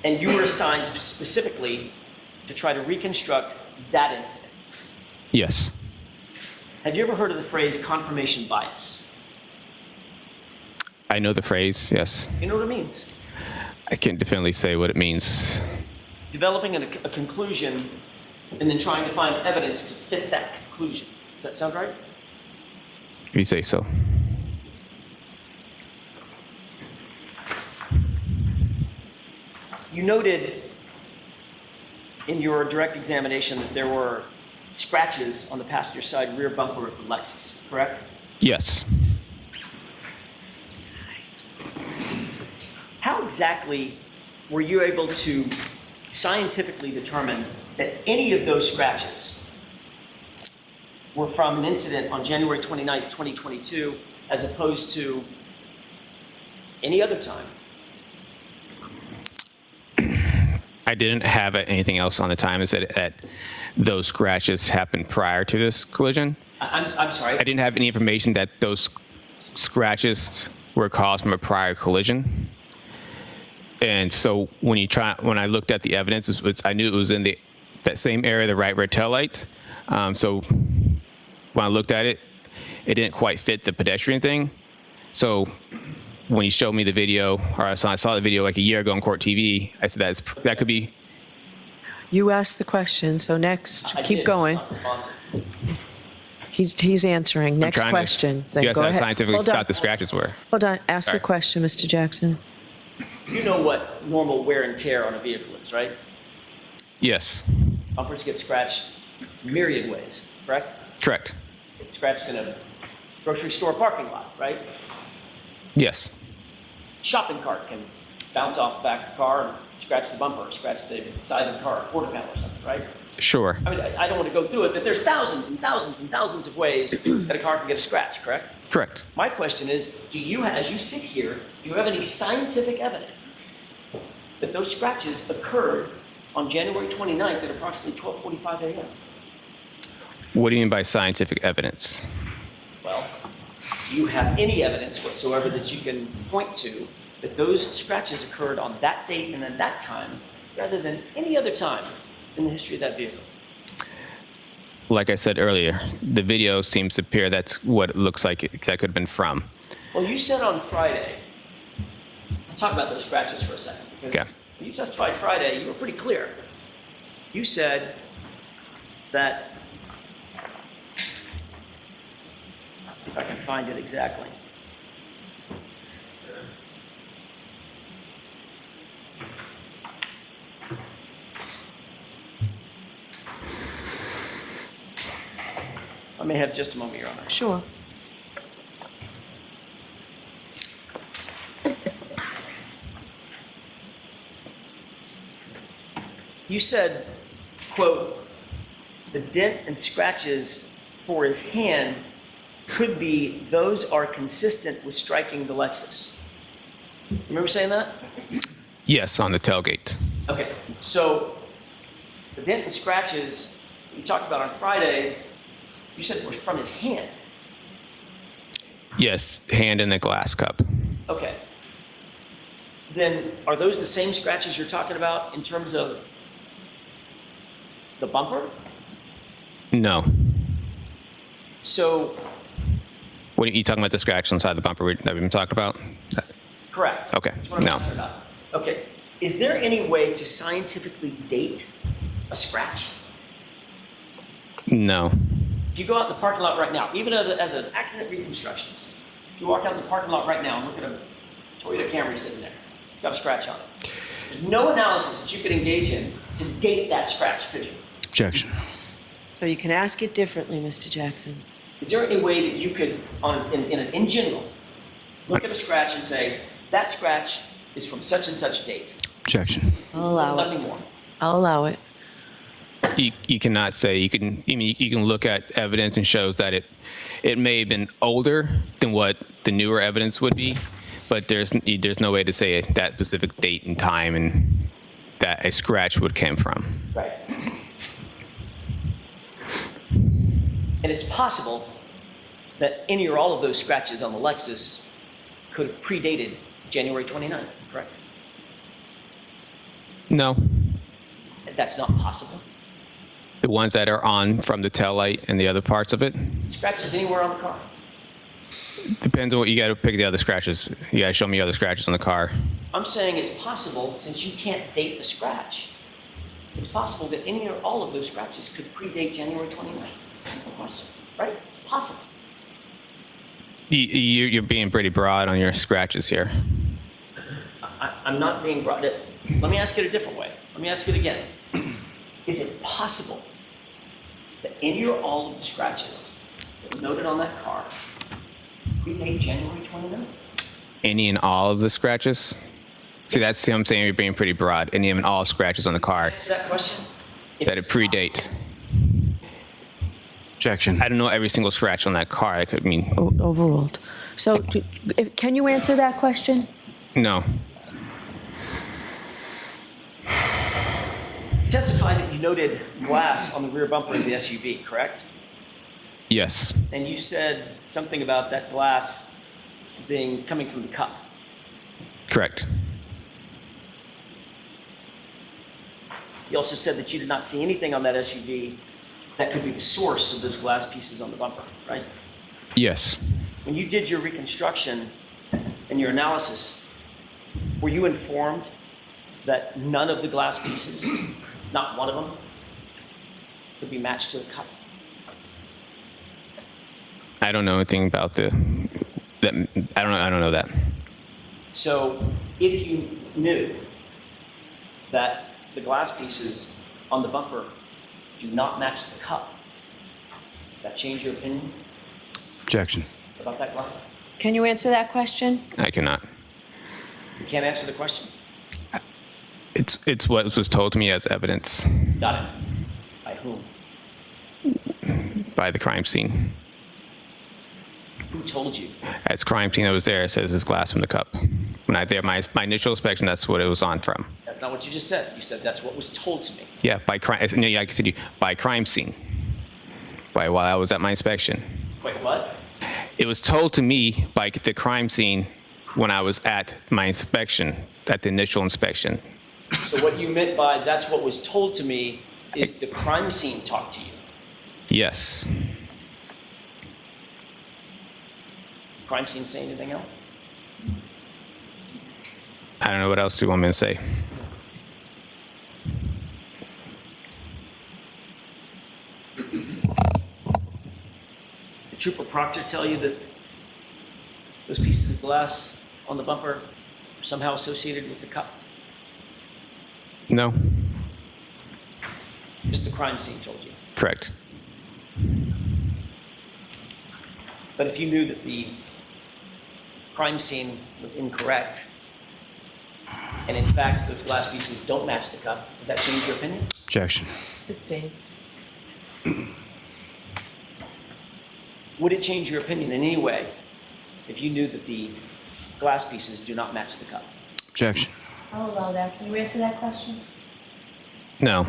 And you were assigned specifically to try to reconstruct that incident. Yes. Have you ever heard of the phrase confirmation bias? I know the phrase, yes. You know what it means? I can't definitely say what it means. Developing a conclusion and then trying to find evidence to fit that conclusion. Does that sound right? If you say so. You noted in your direct examination that there were scratches on the passenger side rear bumper of the Lexus, correct? Yes. How exactly were you able to scientifically determine that any of those scratches were from an incident on January 29th, 2022, as opposed to any other time? I didn't have anything else on the time. It said that those scratches happened prior to this collision. I'm sorry. I didn't have any information that those scratches were caused from a prior collision. And so when I looked at the evidence, I knew it was in that same area, the right rear tail light. So when I looked at it, it didn't quite fit the pedestrian thing. So when you showed me the video, or I saw the video like a year ago on Court TV, I said that could be. You asked the question, so next, I keep did, going. it's not responsive. He's answering. Next trying to- question. Then You guys go how ahead. scientifically Hold on. thought the scratches were. Hold on. Ask Sorry. a question, Mr. Jackson. You know what normal wear and tear on a vehicle is, right? Yes, Bumpers get scratched myriad ways, correct? correct. Get scratched in a grocery store parking lot, right? Yes, Shopping cart can bounce off the back of the car and scratch the bumper, scratch the side of the car, quarter panel or something, right? sure. I mean, I don't want to go through it, but there's thousands and thousands and thousands of ways that a car can get a scratch, correct? Correct. My question is, as you sit here, do you have any scientific evidence that those scratches occurred on January 29th at approximately 12:45 a.m.? What do you mean by scientific evidence? Well, do you have any evidence whatsoever that you can point to that those scratches occurred on that date and at that time, rather than any other time in the history of that vehicle? Like I said earlier, the video seems to appear that's what it looks like that could have been from. Well, you said on Friday, let's talk about those scratches for a second, because Okay. when you testified Friday, you were pretty clear. You said that, if I can find it exactly. I may have just a moment, Your Honor. Sure. You said, quote, "The dent and scratches for his hand could be those are consistent with striking the Lexus." Remember saying that? Yes, on the tailgate. Okay, so the dent and scratches you talked about on Friday, you said were from his hand. Yes, hand in the glass cup. Okay. Then are those the same scratches you're talking about in terms of the bumper? No. So, What are you talking about? The scratch inside the bumper that we've been talking about? correct. Okay, That's what I'm no. asking about. Okay. Is there any way to scientifically date a scratch? No. If you go out in the parking lot right now, even as an accident reconstructionist, if you walk out in the parking lot right now and look at a Toyota Camry sitting there, it's got a scratch on it. There's no analysis that you could engage in to date that scratch, could you? Objection. So you can ask it differently, Mr. Jackson. Is there any way that you could, in general, look at a scratch and say, that scratch is from such and such date? Objection. I'll allow it. Nothing more. I'll allow it. You cannot say. You can look at evidence and shows that it may have been older than what the newer evidence would be, but there's no way to say that specific date and time and that a scratch would come from. Right. And it's possible that any or all of those scratches on the Lexus could have predated January 29th, correct? No. That's not possible. The ones that are on from the tail light and the other parts of it. Scratches anywhere on the car. Depends on what you got to pick the other scratches. You got to show me other scratches on the car. I'm saying it's possible, since you can't date a scratch, it's possible that any or all of those scratches could predate January 29th. It's a simple question, right? It's possible. You're being pretty broad on your scratches here. I'm not being brought. Let me ask it a different way. Let me ask it again. Is it possible that any or all of the scratches that were noted on that car predate January 29th? Any and all of the scratches? See, that's what I'm saying. You're being pretty broad. Any and all scratches on the car Answer that question. If that it it's possible. predate. Objection. I don't know every single scratch on that car. That could mean Overruled. So can you answer that question? no. You testified that you noted glass on the rear bumper of the SUV, correct? Yes. And you said something about that glass coming from the cup. Correct. He also said that you did not see anything on that SUV that could be the source of those glass pieces on the bumper, right? Yes. When you did your reconstruction and your analysis, were you informed that none of the glass pieces, not one of them, could be matched to the cup? I don't know anything about that. I don't know that. So if you knew that the glass pieces on the bumper do not match the cup, would that change your opinion Objection. about that glass? Can you answer that question? I cannot. You can't answer the question. It's what was told to me as evidence Got it. By whom? by the crime scene. Who told you? As crime scene that was there, it says it's glass from the cup. When I did my initial inspection, that's what it was on from. That's not what you just said. You said that's what was told to me. Yeah, by crime. Yeah, I continue by crime scene. While I was at my inspection, Wait, what? it was told to me by the crime scene when I was at my inspection, at the initial inspection. So what you meant by that's what was told to me is the crime scene talked to you. Yes. Crime scene say anything else? I don't know what else you want me to say. Did Trooper Proctor tell you that those pieces of glass on the bumper are somehow associated with the cup? No. Just the crime scene told you. Correct. But if you knew that the crime scene was incorrect, and in fact those glass pieces don't match the cup, would that change your opinion? Objection. Sustained. Would it change your opinion in any way if you knew that the glass pieces do not match the cup? Objection. I'll allow that. Can you answer that question? No.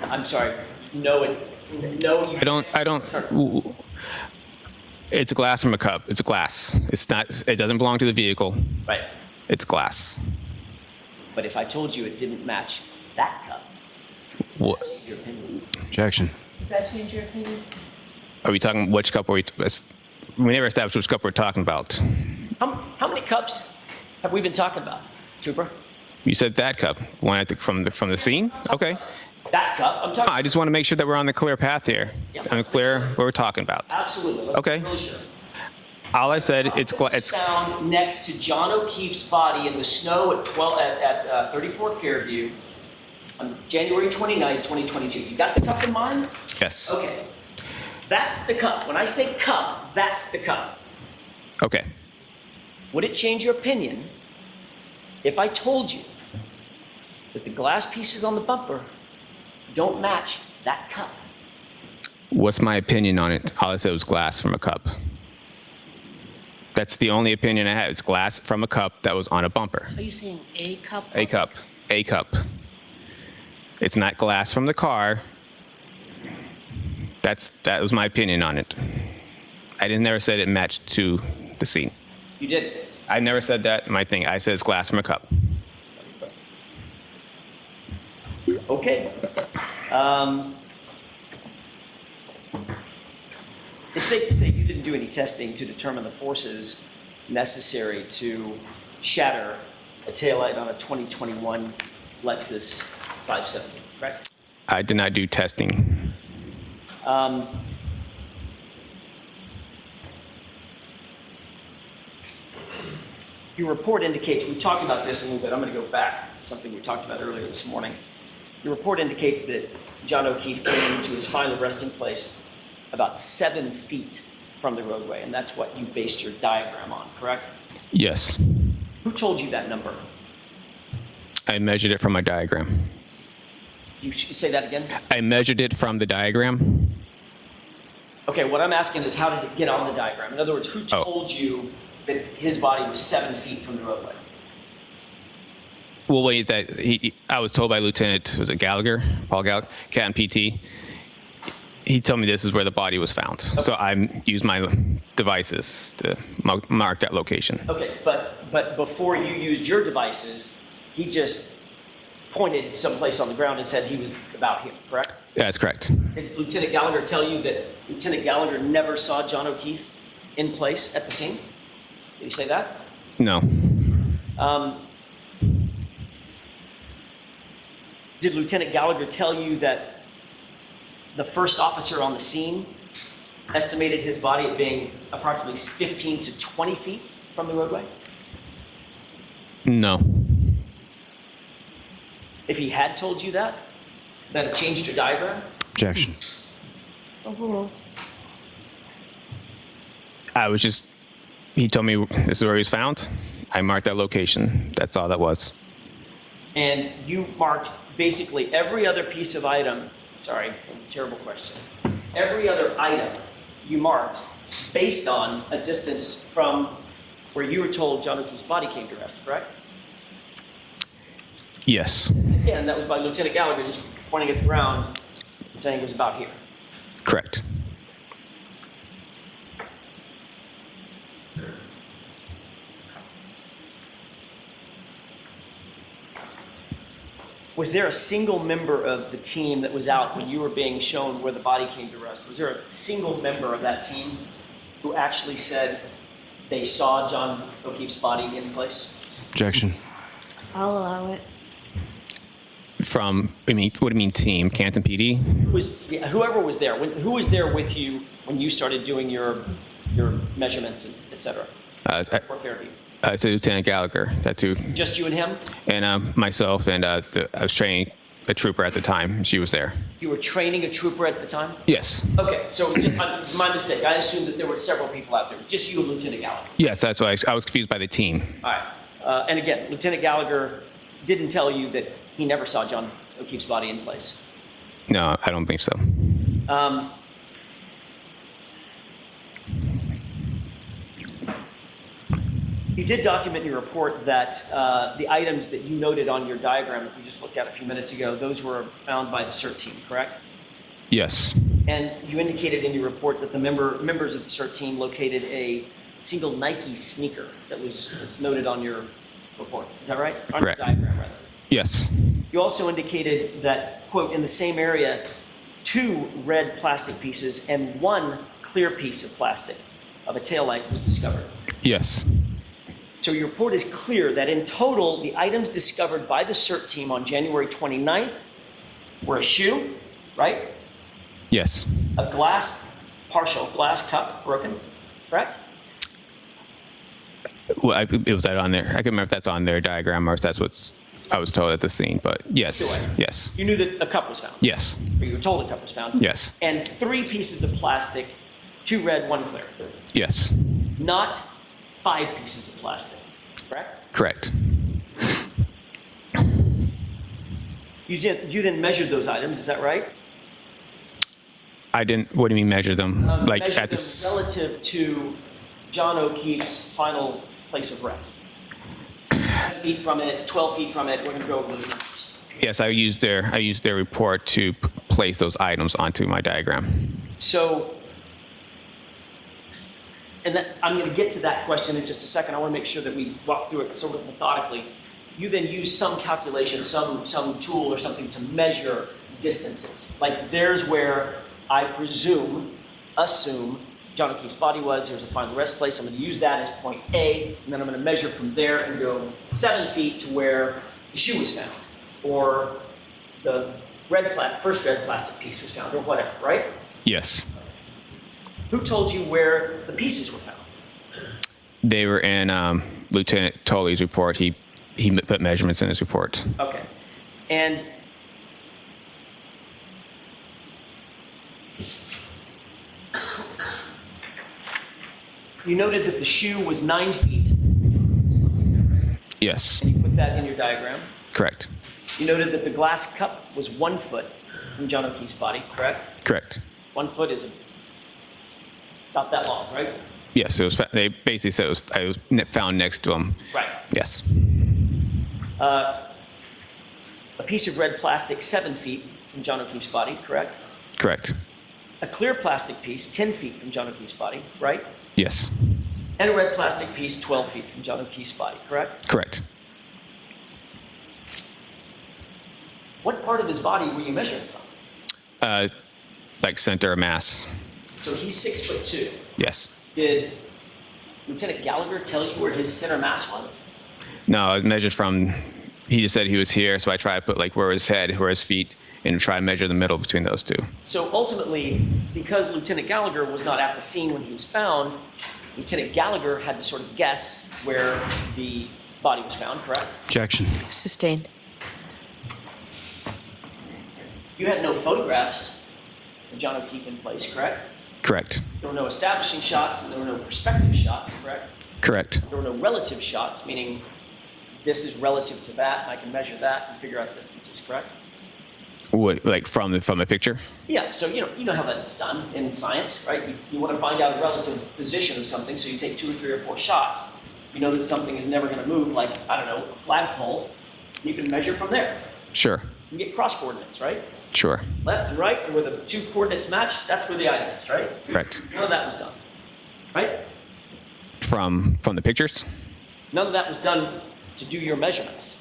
I'm sorry, no, no. You I don't. It's a glass from a cup. It's a glass. It's not. It doesn't belong to the vehicle. Right. It's glass. But if I told you it didn't match that cup, What? would that change your opinion? Objection. Does that change your opinion? Are we talking? Which cup are we? We never established which cup we're talking about. How many cups have we been talking about, Trooper? You said that cup. One at the, from the scene. Okay. That cup? I'm talking. I just want to make sure that we're on the clear path here. Yeah. On the clear what we're talking about. Absolutely. Let's Okay. be really sure. All I said, It was found next to John O'Keefe's body in the snow at 34 Fairview on January 29, 2022. You got the cup in mind? yes. Okay. That's the cup. When I say cup, that's the cup. Okay. Would it change your opinion if I told you that the glass pieces on the bumper don't match that cup? What's my opinion on it? All I said was glass from a cup. That's the only opinion I had. It's glass from a cup that was on a bumper. Are you saying a cup? A cup. A cup. It's not glass from the car. That was my opinion on it. I didn't never said it matched to the scene. You didn't. I never said that in my thing. I said it's glass from a cup. Okay. It's safe to say you didn't do any testing to determine the forces necessary to shatter a taillight on a 2021 Lexus 570, correct? I did not do testing. Your report indicates, we've talked about this a little bit, I'm going to go back to something we talked about earlier this morning. Your report indicates that John O'Keefe came to his final resting place about 7 feet from the roadway, and that's what you based your diagram on, correct? Yes. Who told you that number? I measured it from my diagram. You say that again? I measured it from the diagram. Okay, what I'm asking is how did it get on the diagram? In other words, who told you that his body was 7 feet from the roadway? Well, wait, I was told by Lieutenant, was it Gallagher, Paul Gallagher, Canton PT. He told me this is where the body was found. Okay. So I used my devices to mark that location. Okay, but before you used your devices, he just pointed someplace on the ground and said he was about here, correct? That's correct. Did Lieutenant Gallagher tell you that Lieutenant Gallagher never saw John O'Keefe in place at the scene? Did he say that? No. Did Lieutenant Gallagher tell you that the first officer on the scene estimated his body at being approximately 15 to 20 feet from the roadway? No. If he had told you that, then it changed your diagram? Objection. Overruled. He told me this is where he was found. I marked that location. That's all that was. And you marked basically every other piece of item, sorry, that was a terrible question. Every other item you marked based on a distance from where you were told John O'Keefe's body came to rest, correct? Yes. Yeah, and that was by Lieutenant Gallagher just pointing at the ground and saying it was about here. Correct. Was there a single member of the team that was out when you were being shown where the body came to rest? Was there a single member of that team who actually said they saw John O'Keefe's body in place? Objection. I'll allow it. What do you mean team? Canton PD? Whoever was there, who was there with you when you started doing your measurements, and et cetera, for Fairview? It's Lieutenant Gallagher. That's who. Just you and him? And myself, and I was training a trooper at the time, and she was there. You were training a trooper at the time? Yes. Okay, so it was just, my mistake. I assumed that there were several people out there. It was just you and Lieutenant Gallagher. Yes, that's why I was confused by the team. All right. And again, Lieutenant Gallagher didn't tell you that he never saw John O'Keefe's body in place. No, I don't think so. You did document in your report that the items that you noted on your diagram that we just looked at a few minutes ago, those were found by the CERT team, correct? Yes. And you indicated in your report that the members of the CERT team located a single Nike sneaker that's noted on your report. Is that right? On Correct. your diagram, rather. Yes. You also indicated that, quote, in the same area, 2 red plastic pieces and 1 clear piece of plastic of a taillight was discovered. Yes. So your report is clear that in total, the items discovered by the CERT team on January 29th were a shoe, right? Yes. A partial glass cup broken, correct? Well, it was that on there. I can't remember if that's on their diagram or if that's what I was told at the scene, but yes. Either way. Yes. You knew that a cup was found? Yes. Or you were told a cup was found? Yes. And 3 pieces of plastic, 2 red, 1 clear. Yes. Not 5 pieces of plastic, correct? Correct. You then measured those items, is that right? I didn't. What do you mean measure them? Like Measured at the. them relative to John O'Keefe's final place of rest. 10 feet from it, 12 feet from it, we're gonna go over those numbers. Yes, I used their report to place those items onto my diagram. So, I'm gonna get to that question in just a second. I wanna make sure that we walk through it sort of methodically. You then use some calculation, some tool or something to measure distances. Like there's where I assume John O'Keefe's body was. Here's a final rest place. I'm going to use that as point A, and then I'm going to measure from there and go 7 feet to where the shoe was found, or the first red plastic piece was found, or whatever, right? Yes. Who told you where the pieces were found? They were in Lieutenant Tolley's report. He put measurements in his report. Okay. And you noted that the shoe was 9 feet. Yes. And you put that in your diagram. Correct. You noted that the glass cup was 1 foot from John O'Keefe's body, correct? Correct. 1 foot is about that long, right? Yes, it was. They basically said it was found next to him. Right. Yes. A piece of red plastic 7 feet from John O'Keefe's body, correct? Correct. A clear plastic piece 10 feet from John O'Keefe's body, right? Yes. And a red plastic piece 12 feet from John O'Keefe's body, correct? Correct. What part of his body were you measuring from? Like center of mass. So he's 6'2". Yes. Did Lieutenant Gallagher tell you where his center mass was? No, I measured from, he just said he was here, so I tried to put like where his head, where his feet, and try to measure the middle between those two. So ultimately, because Lieutenant Gallagher was not at the scene when he was found, Lieutenant Gallagher had to sort of guess where the body was found, correct? Objection. Sustained. You had no photographs of John O'Keefe in place, correct? Correct. There were no establishing shots and there were no perspective shots, correct? Correct. There were no relative shots, meaning this is relative to that, and I can measure that and figure out distances, correct? What, like from the picture? Yeah, so you know how that's done in science, right? You want to find out a relative position of something, so you take 2 or 3 or 4 shots. You know that something is never going to move, like, I don't know, a flagpole. You can measure from there. Sure. You get cross coordinates, right? Sure. Left and right, and where the 2 coordinates match, that's where the item is, right? Correct. None of that was done, right? From the pictures? None of that was done to do your measurements.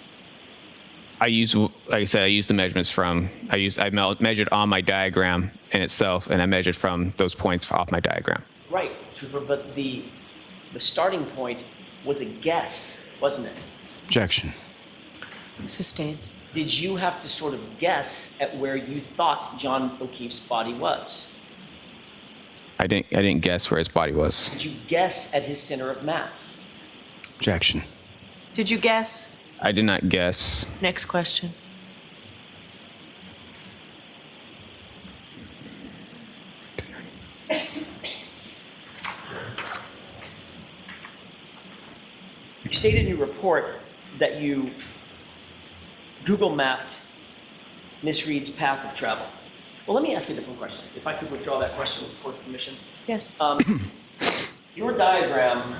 I use, like I said, I used the measurements from, measured on my diagram in itself, and I measured from those points off my diagram. Right, Trooper, but the starting point was a guess, wasn't it? Objection. Sustained. Did you have to sort of guess at where you thought John O'Keefe's body was? I didn't guess where his body was. Did you guess at his center of mass? Objection. Did you guess? I did not guess. Next question. You stated in your report that you Google mapped Miss Reed's path of travel. Well, let me ask you a different question. If I could withdraw that question with the court's permission. Yes. Your diagram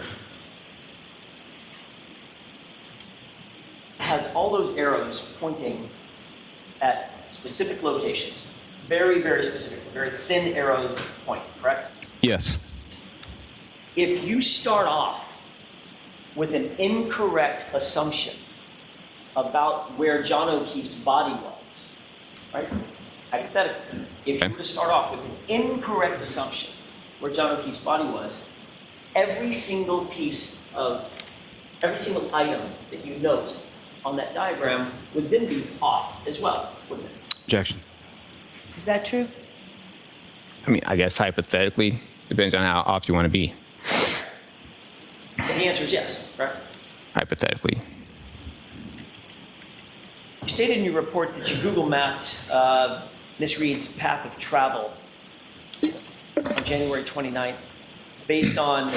has all those arrows pointing at specific locations. Very, very specific, very thin arrows that point, correct? Yes. If you start off with an incorrect assumption about where John O'Keefe's body was, right? Hypothetically, if you were to start off with an incorrect assumption where John O'Keefe's body was, every single item that you note on that diagram would then be off as well, wouldn't it? Objection. Is that true? I mean, I guess hypothetically, depends on how off you want to be. And the answer is yes, correct? Hypothetically. You stated in your report that you Google mapped Miss Reed's path of travel on January 29th based on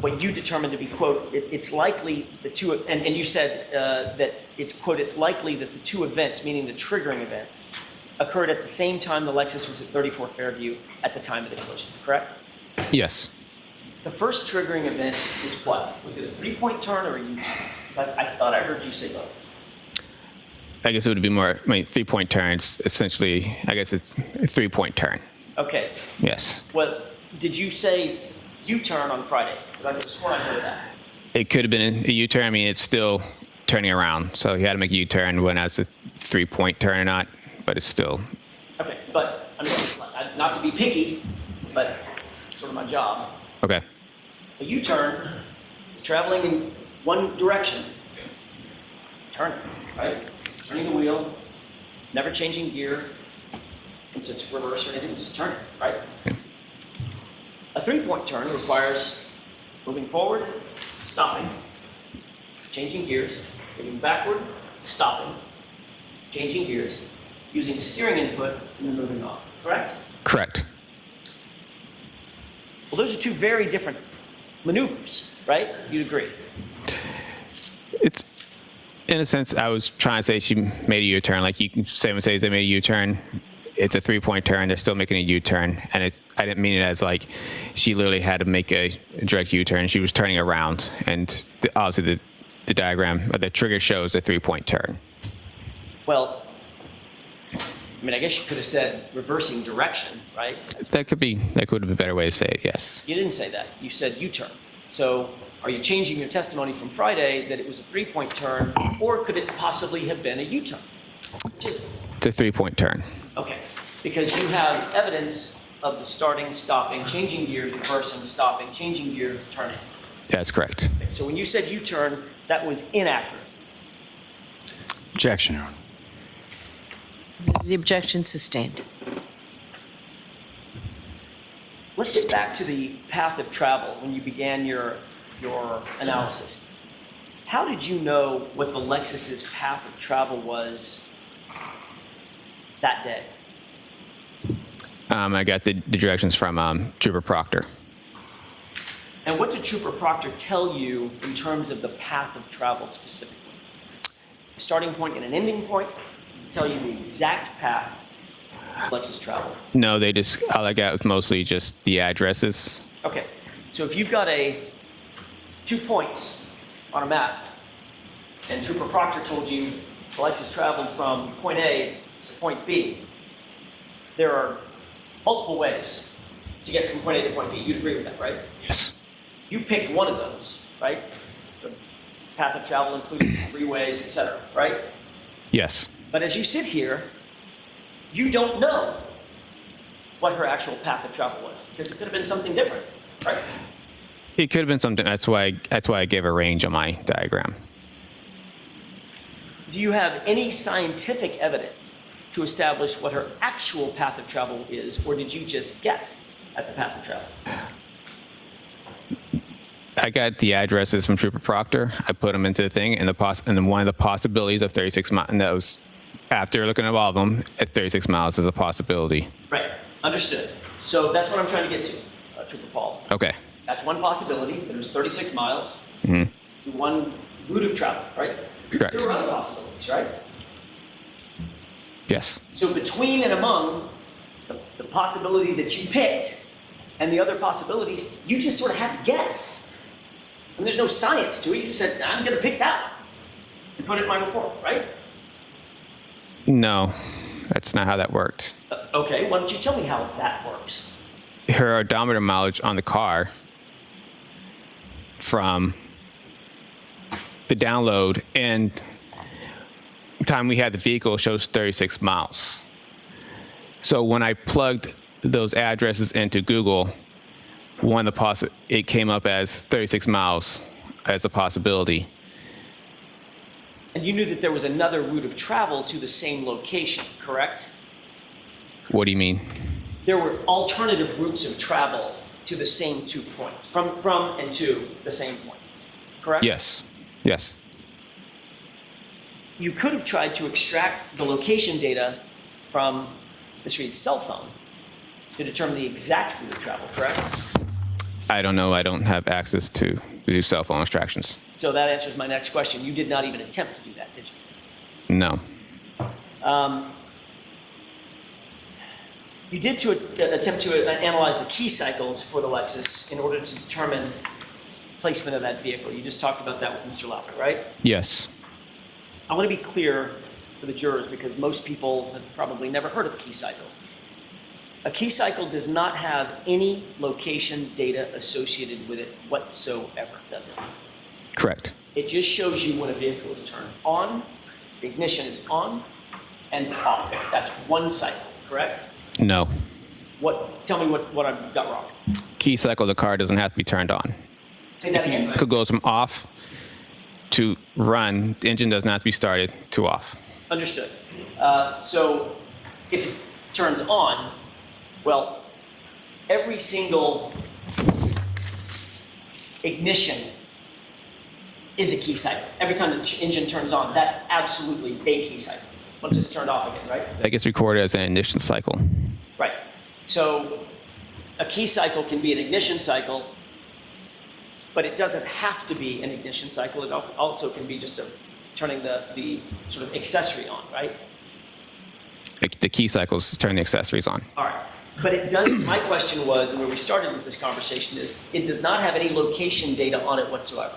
what you determined to be, quote, it's likely the two, and you said that it's, quote, it's likely that the 2 events, meaning the triggering events, occurred at the same time the Lexus was at 34 Fairview at the time of the collision, correct? Yes. The first triggering event was what? Was it a 3-point turn or a U-turn? I thought I heard you say both. I guess it would be more, 3-point turns, essentially, I guess it's a 3-point turn. Okay. Yes. Well, did you say U-turn on Friday? Because I could have sworn I heard that. It could have been a U-turn. I mean, it's still turning around. So he had to make a U-turn when it's a 3-point turn or not, but it's still. Okay, but I mean, not to be picky, but sort of my job. Okay. A U-turn is traveling in one direction, turning, right? Turning the wheel, never changing gear, since it's reverse or anything, just turn it, right? Yeah. A 3-point turn requires moving forward, stopping, changing gears, moving backward, stopping, changing gears, using a steering input, and then moving off, correct? Correct. Well, those are 2 very different maneuvers, right? You'd agree. It's, in a sense, I was trying to say she made a U-turn. Like you can say, they made a U-turn. It's a 3-point turn. They're still making a U-turn. And I didn't mean it as like she literally had to make a direct U-turn. She was turning around. And obviously the diagram, or the trigger shows a 3-point turn. Well, I mean, I guess you could have said reversing direction, right? That could have been a better way to say it, yes. You didn't say that. You said U-turn. So are you changing your testimony from Friday that it was a 3-point turn, or could it possibly have been a U-turn? It's a 3-point turn. Okay, because you have evidence of the starting, stopping, changing gears, reversing, stopping, changing gears, turning. That's correct. Okay, so when you said U-turn, that was inaccurate. Objection, Your Honor. The objection sustained. Let's get back to the path of travel when you began your analysis. How did you know what the Lexus's path of travel was that day? I got the directions from Trooper Proctor. And what did Trooper Proctor tell you in terms of the path of travel specifically? A starting point and an ending point? Tell you the exact path Lexus traveled. No, all I got was mostly just the addresses. Okay, so if you've got 2 points on a map, and Trooper Proctor told you Lexus traveled from point A to point B, there are multiple ways to get from point A to point B. You'd agree with that, right? Yes. You picked one of those, right? The path of travel including freeways, et cetera, right? Yes. But as you sit here, you don't know what her actual path of travel was, because it could have been something different, right? It could have been something. That's why I gave a range on my diagram. Do you have any scientific evidence to establish what her actual path of travel is, or did you just guess at the path of travel? I got the addresses from Trooper Proctor. I put them into the thing, and then one of the possibilities of 36 miles, and that was after looking at all of them, at 36 miles is a possibility. Right, understood. So that's what I'm trying to get to, Trooper Paul. Okay. That's one possibility. There's 36 miles, Mm-hmm. one route of travel, right? Correct. There are other possibilities, right? Yes. So between and among the possibility that you picked and the other possibilities, you just sort of have to guess. And there's no science to it. You just said, I'm going to pick that one and put it in my report, right? No, that's not how that worked. Okay, why don't you tell me how that works? Her odometer mileage on the car from the download and time we had the vehicle shows 36 miles. So when I plugged those addresses into Google, it came up as 36 miles as a possibility. And you knew that there was another route of travel to the same location, correct? What do you mean? There were alternative routes of travel to the same 2 points, from and to the same points, correct? Yes. Yes. You could have tried to extract the location data from Ms. Reed's cell phone to determine the exact route of travel, correct? I don't know. I don't have access to do cell phone extractions. So that answers my next question. You did not even attempt to do that, did you? No. You did attempt to analyze the key cycles for the Lexus in order to determine placement of that vehicle. You just talked about that with Mr. Lowry, right? Yes. I want to be clear for the jurors because most people have probably never heard of key cycles. A key cycle does not have any location data associated with it whatsoever, does it? Correct. It just shows you when a vehicle is turned on, the ignition is on, and off. That's one cycle, correct? No. Tell me what I've got wrong. Key cycle, the car doesn't have to be turned on. Say that again. It goes from off to run. The engine doesn't have to be started to off. Understood. So if it turns on, well, every single ignition is a key cycle. Every time the engine turns on, that's absolutely a key cycle. Once it's turned off again, right? That gets recorded as an ignition cycle. Right. So a key cycle can be an ignition cycle, but it doesn't have to be an ignition cycle. It also can be just turning the sort of accessory on, right? The key cycles turn the accessories on. All right. But it doesn't, my question was, and where we started with this conversation is, it does not have any location data on it whatsoever.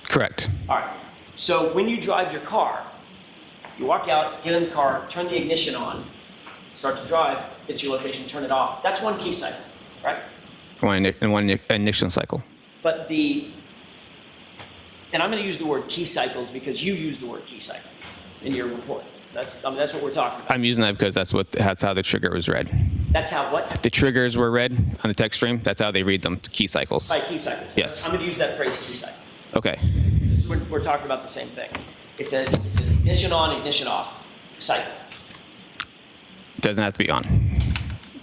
Correct. All right. So when you drive your car, you walk out, get in the car, turn the ignition on, start to drive, get to your location, turn it off. That's one key cycle, right? One ignition cycle. But and I'm going to use the word key cycles because you use the word key cycles in your report. That's what we're talking about. I'm using that because that's how the trigger was read. That's how what? The triggers were read on the text stream. That's how they read them, key cycles. By key cycles. Yes. I'm going to use that phrase key cycle. Okay. We're talking about the same thing. It's an ignition on, ignition off cycle. Doesn't have to be on.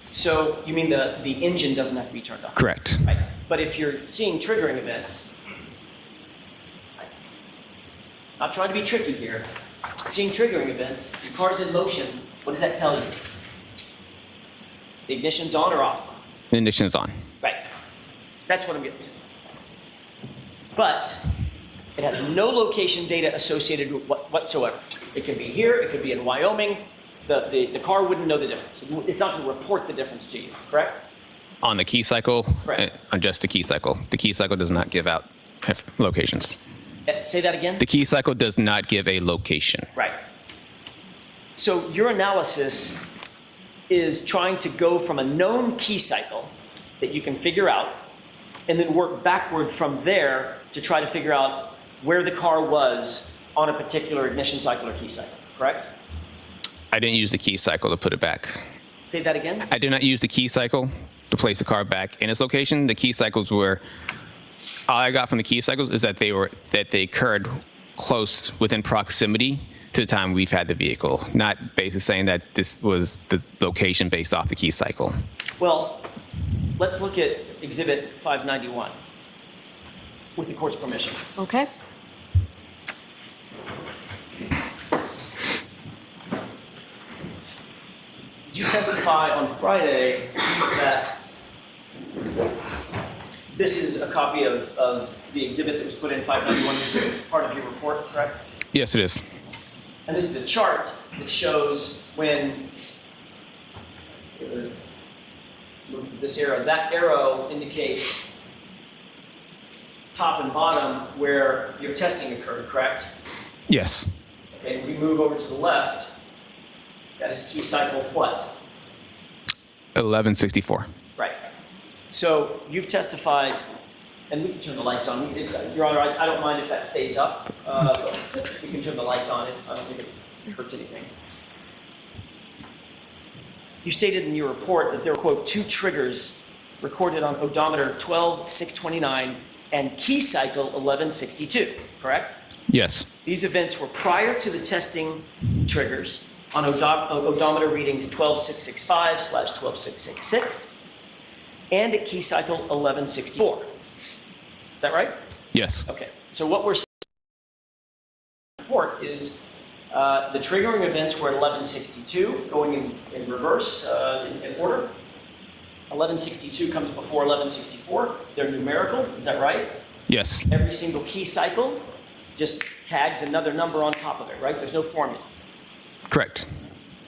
So you mean the engine doesn't have to be turned on? Correct. Right. But if you're seeing triggering events, not trying to be tricky here, seeing triggering events, your car's in motion, what does that tell you? The ignition's on or off? The ignition is on. Right. That's what I'm getting to. But it has no location data associated with whatsoever. It could be here, it could be in Wyoming. The car wouldn't know the difference. It's not going to report the difference to you, correct? On the key cycle, Right. on just the key cycle. The key cycle does not give out locations. Say that again? The key cycle does not give a location. Right. So your analysis is trying to go from a known key cycle that you can figure out and then work backward from there to try to figure out where the car was on a particular ignition cycle or key cycle, correct? I didn't use the key cycle to put it back. Say that again? I did not use the key cycle to place the car back in its location. The key cycles were, all I got from the key cycles is that they occurred close within proximity to the time we've had the vehicle, not basically saying that this was the location based off the key cycle. Well, let's look at Exhibit 591 with the court's permission. Okay. Did you testify on Friday that this is a copy of the exhibit that was put in 591? This is part of your report, correct? Yes, it is. And this is a chart that shows when, move to this arrow, that arrow indicates top and bottom where your testing occurred, correct? Yes. Okay, and we move over to the left, that is key cycle what? 1164. Right. So you've testified, and we can turn the lights on. Your Honor, I don't mind if that stays up. We can turn the lights on. I don't think it hurts anything. You stated in your report that there were, quote, 2 triggers recorded on odometer 12629 and key cycle 1162, correct? Yes. These events were prior to the testing triggers on odometer readings 12665/12666 and at key cycle 1164. Is that right? Yes. Okay. So what we're saying in the report is the triggering events were at 1162, going in reverse, in order. 1162 comes before 1164. They're numerical. Is that right? Yes. Every single key cycle just tags another number on top of it, right? There's no formula. Correct.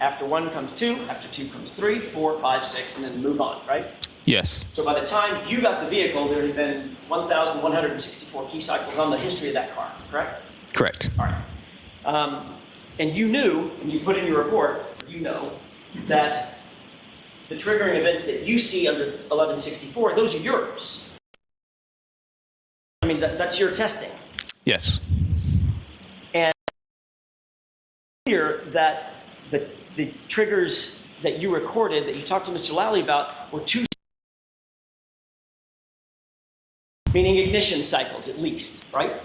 After 1 comes 2, after 2 comes 3, 4, 5, 6, and then move on, right? Yes. So by the time you got the vehicle, there had been 1,164 key cycles on the history of that car, correct? Correct. All right. And you knew, and you put in your report, you know, that the triggering events that you see under 1164, those are yours. I mean, that's your testing. Yes. And clear that the triggers that you recorded, that you talked to Mr. Lally about, were 2, meaning ignition cycles at least, right?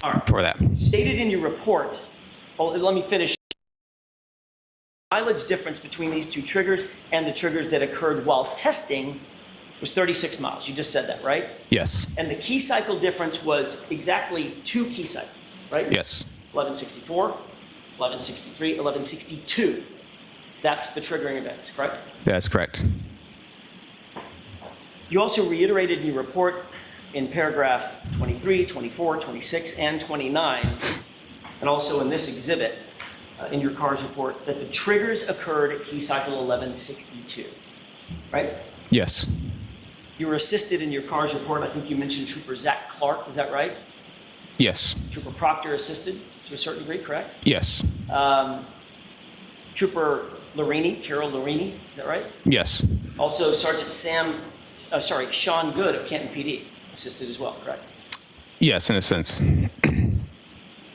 All right. For that. Stated in your report, well, let me finish. Mileage difference between these 2 triggers and the triggers that occurred while testing was 36 miles. You just said that, right? Yes. And the key cycle difference was exactly 2 key cycles, right? Yes. 1164, 1163, 1162. That's the triggering events, correct? That's correct. You also reiterated in your report in paragraph 23, 24, 26, and 29, and also in this exhibit in your CARS report, that the triggers occurred at key cycle 1162, right? Yes. You were assisted in your CARS report, I think you mentioned Trooper Zach Clark, is that right? Yes. Trooper Proctor assisted to a certain degree, correct? Yes. Trooper Larini, Carol Larini, is that right? Yes. Also Sergeant Sean Good of Canton PD assisted as well, correct? Yes, in a sense.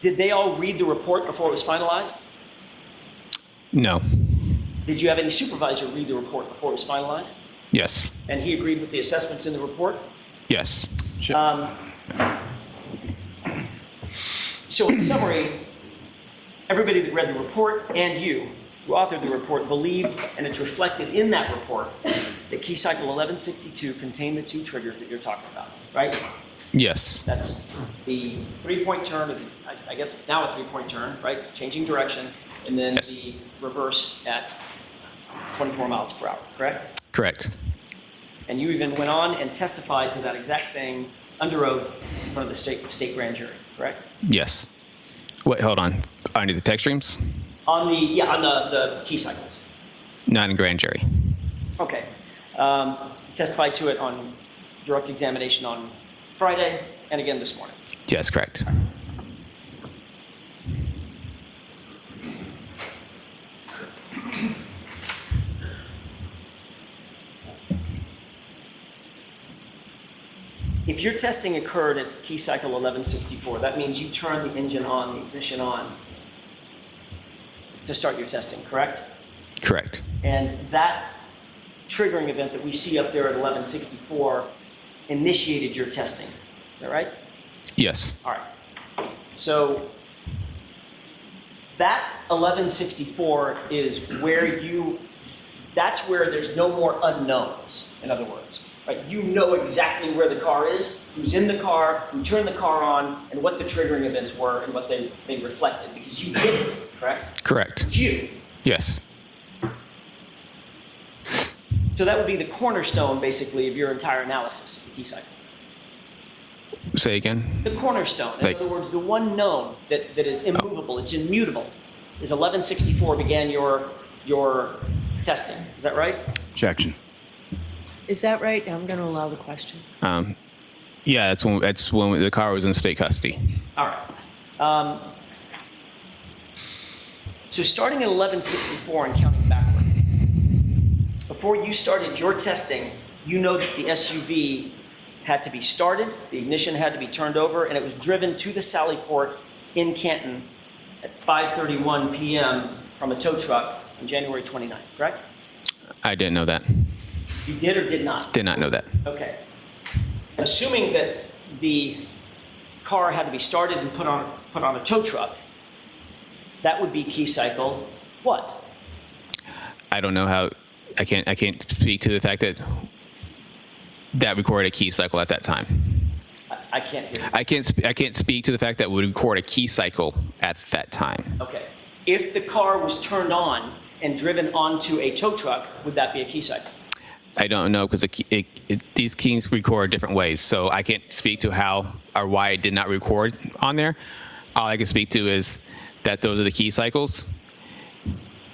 Did they all read the report before it was finalized? No. Did you have any supervisor read the report before it was finalized? Yes. And he agreed with the assessments in the report? Yes. So in summary, everybody that read the report and you, who authored the report, believed, and it's reflected in that report, that key cycle 1162 contained the two triggers that you're talking about, right? Yes. That's the three-point turn, I guess it's now a three-point turn, right? Changing direction, and then Yes. the reverse at 24 miles per hour, correct? Correct. And you even went on and testified to that exact thing under oath in front of the state grand jury, correct? Yes. Wait, hold on. I need the text streams? On the key cycles. Not in grand jury. Okay. You testified to it on direct examination on Friday and again this morning. Yes, correct. If your testing occurred at key cycle 1164, that means you turned the engine on, the ignition on to start your testing, correct? Correct. And that triggering event that we see up there at 1164 initiated your testing. Is that right? Yes. All right. So that 1164 is where that's where there's no more unknowns, in other words. Right? You know exactly where the car is, who's in the car, who turned the car on, and what the triggering events were and what they reflected, because you did it, correct? Correct. It's you. Yes. So that would be the cornerstone, basically, of your entire analysis of the key cycles. Say again. The cornerstone, in Like- other words, the one known that is immovable, it's immutable, is 1164 began your testing. Is that right? Objection. Is that right? I'm going to allow the question. Yeah, that's when the car was in state custody. All right. So starting at 1164 and counting backward, before you started your testing, you know that the SUV had to be started, the ignition had to be turned over, and it was driven to the Sally Port in Canton at 5:31 p.m. from a tow truck on January 29th, correct? I didn't know that. You did or did not? Did not know that. Okay. Assuming that the car had to be started and put on a tow truck, that would be key cycle what? I don't know how. I can't speak to the fact that recorded a key cycle at that time. I can't hear you. I can't speak to the fact that we would record a key cycle at that time. Okay. If the car was turned on and driven onto a tow truck, would that be a key cycle? I don't know because these keys record different ways, so I can't speak to how or why it did not record on there. All I can speak to is that those are the key cycles.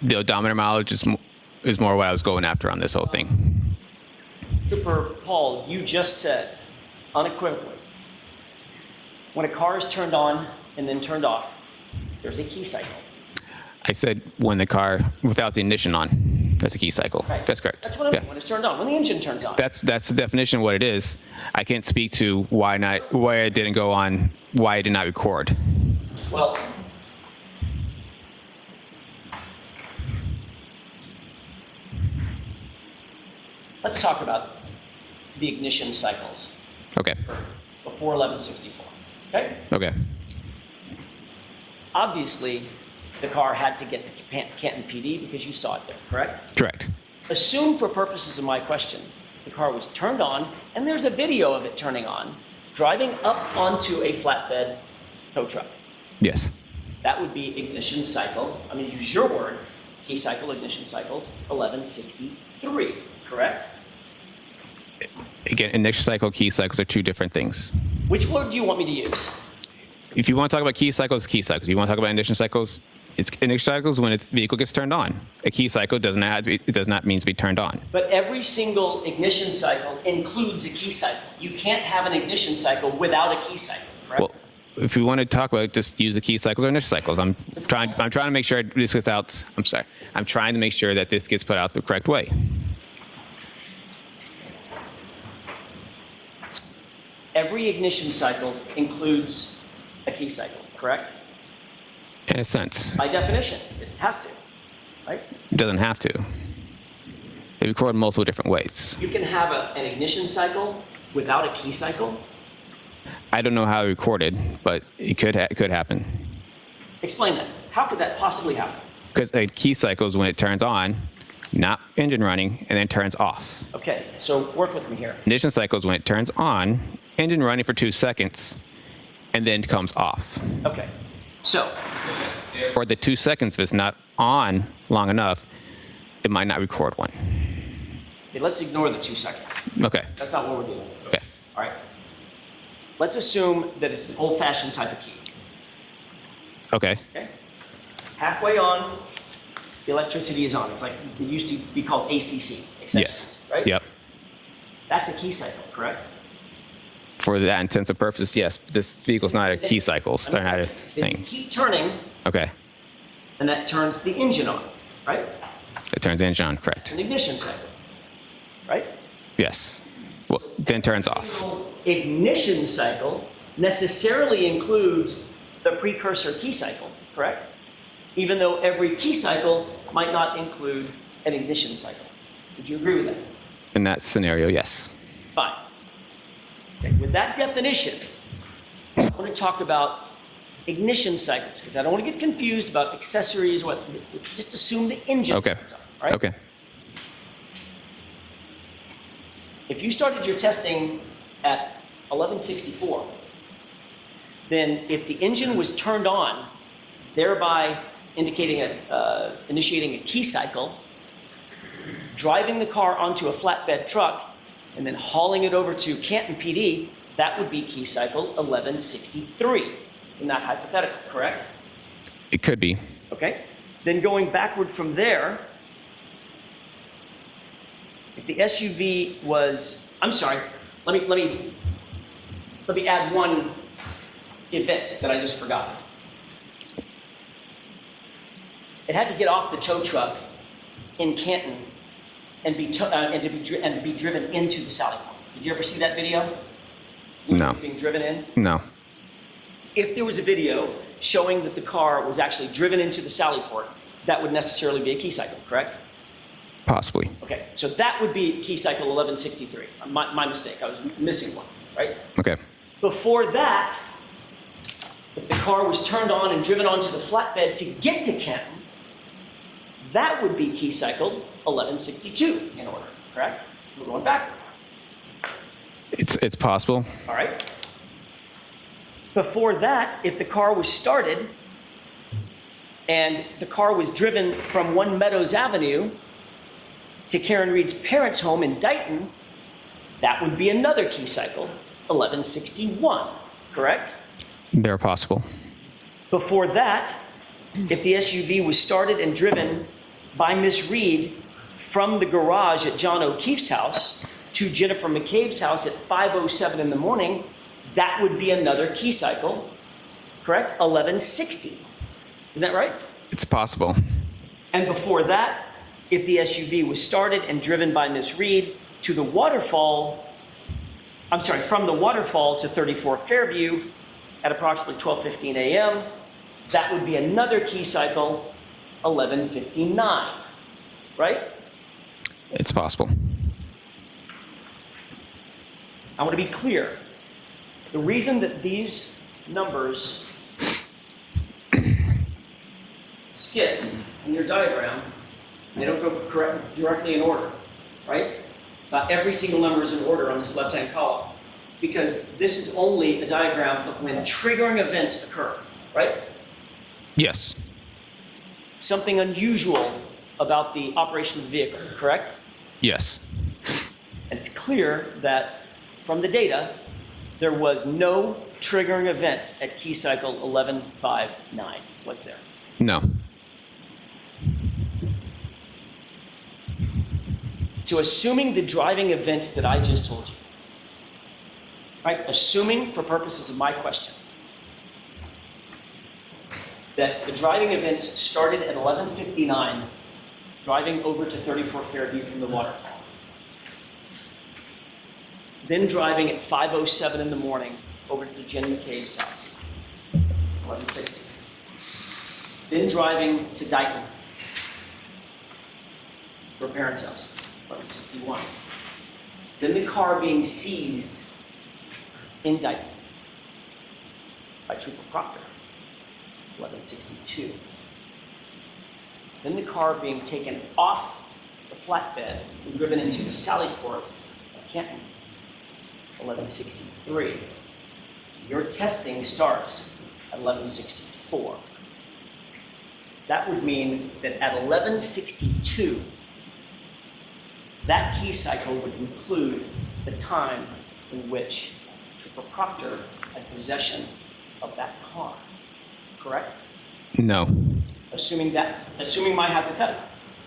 The odometer mileage is more what I was going after on this whole thing. Trooper Paul, you just said unequivocally, when a car is turned on and then turned off, there's a key cycle. I said when the car without the ignition on, that's a key cycle. Right? That's correct. That's what I mean, when it's turned on, when the engine turns on. That's the definition of what it is. I can't speak to why it didn't go on, why it did not record. Well, let's talk about the ignition cycles Okay. before 1164, okay? Okay. Obviously, the car had to get to Canton PD because you saw it there, correct? Correct. Assume for purposes of my question, the car was turned on, and there's a video of it turning on, driving up onto a flatbed tow truck. Yes. That would be ignition cycle, I'm gonna use your word, key cycle, ignition cycle, 1163, correct? Again, ignition cycle, key cycles are two different things. Which word do you want me to use? If you want to talk about key cycles, key cycles. If you want to talk about ignition cycles, it's ignition cycles when the vehicle gets turned on. A key cycle does not mean to be turned on. But every single ignition cycle includes a key cycle. You can't have an ignition cycle without a key cycle, correct? Well, if we want to talk about it, just use the key cycles or ignition cycles. I'm trying to make sure this gets out. I'm sorry. I'm trying to make sure that this gets put out the correct way. Every ignition cycle includes a key cycle, correct? In a sense, By definition, it has to, right? it doesn't have to. They record multiple different ways. You can have an ignition cycle without a key cycle. I don't know how it recorded, but it could happen. Explain that. How could that possibly happen? Because a key cycle is when it turns on, not engine running, and then turns off. Okay, so work with me here. Ignition cycle is when it turns on, engine running for 2 seconds, and then comes off. Okay, so Or the 2 seconds, if it's not on long enough, it might not record one. okay, let's ignore the 2 seconds. Okay. That's not what we're doing. Okay. All right. Let's assume that it's an old-fashioned type of key. Okay. Okay. Halfway on, the electricity is on. It's like it used to be called ACC, accessories, right? Yep. That's a key cycle, correct? For that intents and purposes, yes. This vehicle's not a key cycles. They're not a Then you thing. keep turning, Okay. and that turns the engine on, right? It turns the engine on, correct. An ignition cycle, right? Yes. Well, then turns off. Single ignition cycle necessarily includes the precursor key cycle, correct? Even though every key cycle might not include an ignition cycle. Would you agree with that? In that scenario, yes. Fine. Okay, with that definition, I want to talk about ignition cycles because I don't want to get confused about accessories. What? Just assume the engine. Okay. turns on, right? Okay. If you started your testing at 1164, then if the engine was turned on, thereby initiating a key cycle, driving the car onto a flatbed truck, and then hauling it over to Canton PD, that would be key cycle 1163 in that hypothetical, correct? It could be. Okay. Then going backward from there, if the SUV was, I'm sorry, let me add one event that I just forgot. It had to get off the tow truck in Canton and be driven into the Sally Port. Did you ever see that video? No. Being driven in? No. If there was a video showing that the car was actually driven into the Sally Port, that would necessarily be a key cycle, correct? Possibly. Okay, so that would be key cycle 1163. My mistake, I was missing one, right? Okay. Before that, if the car was turned on and driven onto the flatbed to get to Canton, that would be key cycle 1162 in order, correct? We're going backward, It's possible. all right? Before that, if the car was started and the car was driven from One Meadows Avenue to Karen Reed's parents' home in Dighton, that would be another key cycle, 1161, correct? They're possible. Before that, if the SUV was started and driven by Miss Reed from the garage at John O'Keefe's house to Jennifer McCabe's house at 5:07 in the morning, that would be another key cycle, correct? 1160. Isn't that right? It's possible. And before that, if the SUV was started and driven by Miss Reed to the waterfall, from the waterfall to 34 Fairview at approximately 12:15 a.m., that would be another key cycle, 1159, right? It's possible. I want to be clear. The reason that these numbers skip in your diagram, they don't go directly in order, right? Not every single number is in order on this left-hand column, because this is only a diagram of when triggering events occur, right? Yes. Something unusual about the operation of the vehicle, correct? Yes. And it's clear that from the data, there was no triggering event at key cycle 1159, was there? No. So assuming the driving events that I just told you, right? Assuming for purposes of my question, that the driving events started at 11:59, driving over to 34 Fairview from the waterfall. Then driving at 5:07 in the morning over to Jen McCabe's house, 1160. then driving to Dayton, her parents' house, 1161. Then the car being seized in Dayton by Trooper Proctor, 1162. Then the car being taken off the flatbed and driven into the Sallyport of Canton, 1163. Your testing starts at 1164. That would mean that at 1162, that key cycle would include the time in which Trooper Proctor had possession of that car, correct? No. Assuming my hypothetical,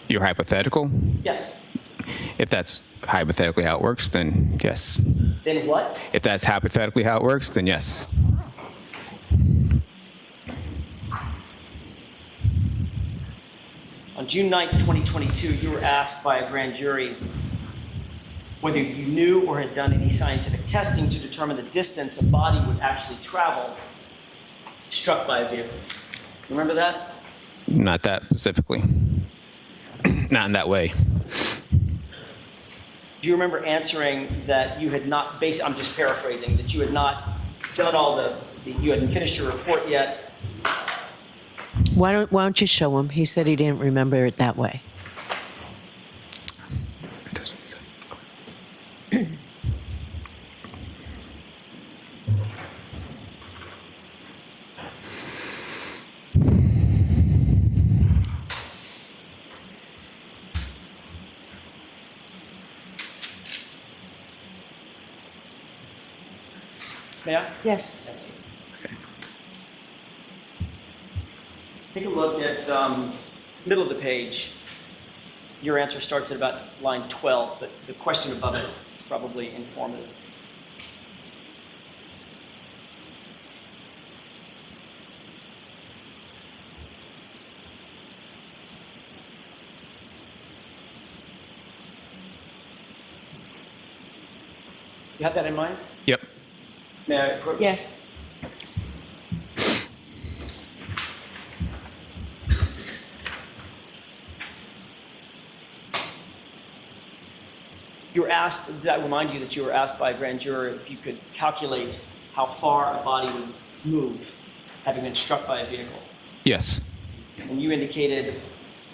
Your hypothetical? yes. If that's hypothetically how it works, then yes. Then what? If that's hypothetically how it works, then yes. On June 9th, 2022, you were asked by a grand jury whether you knew or had done any scientific testing to determine the distance a body would actually travel struck by a vehicle. Remember that? Not that specifically. Not in that way. Do you remember answering that you had not, I'm just paraphrasing, that you had not done all you hadn't finished your report yet? Why don't you show him? He said he didn't remember it that way. May I? Yes. Take a look at middle of the page. Your answer starts at about line 12, but the question above it is probably informative. You have that in mind? Yep. May I approach? Yes. You were asked, does that remind you that you were asked by a grand juror if you could calculate how far a body would move having been struck by a vehicle? Yes. And you indicated,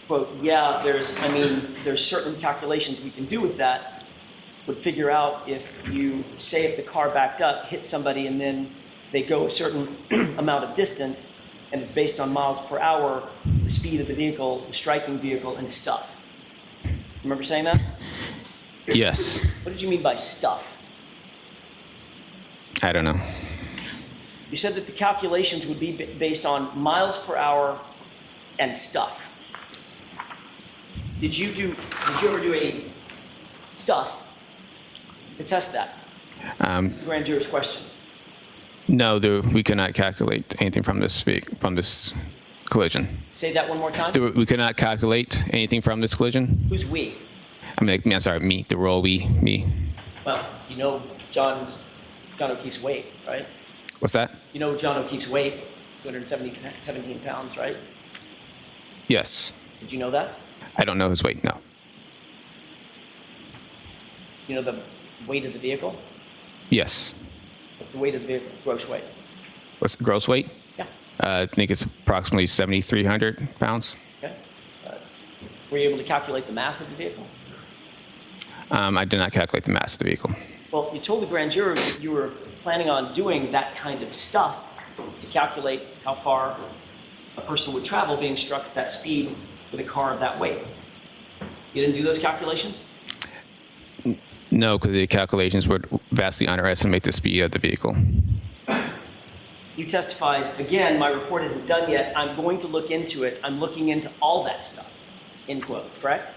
quote, yeah, there's certain calculations we can do with that. Would figure out if the car backed up, hit somebody, and then they go a certain amount of distance, and it's based on miles per hour, the speed of the vehicle, the striking vehicle, and stuff. Remember saying that? Yes. What did you mean by stuff? I don't know. You said that the calculations would be based on miles per hour and stuff. Did you ever do any stuff to test that? The grand juror's question. No, we cannot calculate anything from this collision. Say that one more time. We cannot calculate anything from this collision. Who's we? I'm sorry, me. The role me. Well, you know John O'Keefe's weight, right? What's that? You know John O'Keefe's weight, 217 pounds, right? Yes. Did you know that? I don't know his weight, no. You know the weight of the vehicle? Yes. What's the weight of the vehicle, gross weight? What's the gross weight? Yeah. I think it's approximately 7,300 pounds. Okay. Were you able to calculate the mass of the vehicle? I did not calculate the mass of the vehicle. Well, you told the grand jury that you were planning on doing that kind of stuff to calculate how far a person would travel being struck at that speed with a car of that weight. You didn't do those calculations? No, because the calculations would vastly underestimate the speed of the vehicle. You testified, again, my report isn't done yet. I'm going to look into it. I'm looking into all that stuff, end quote, correct?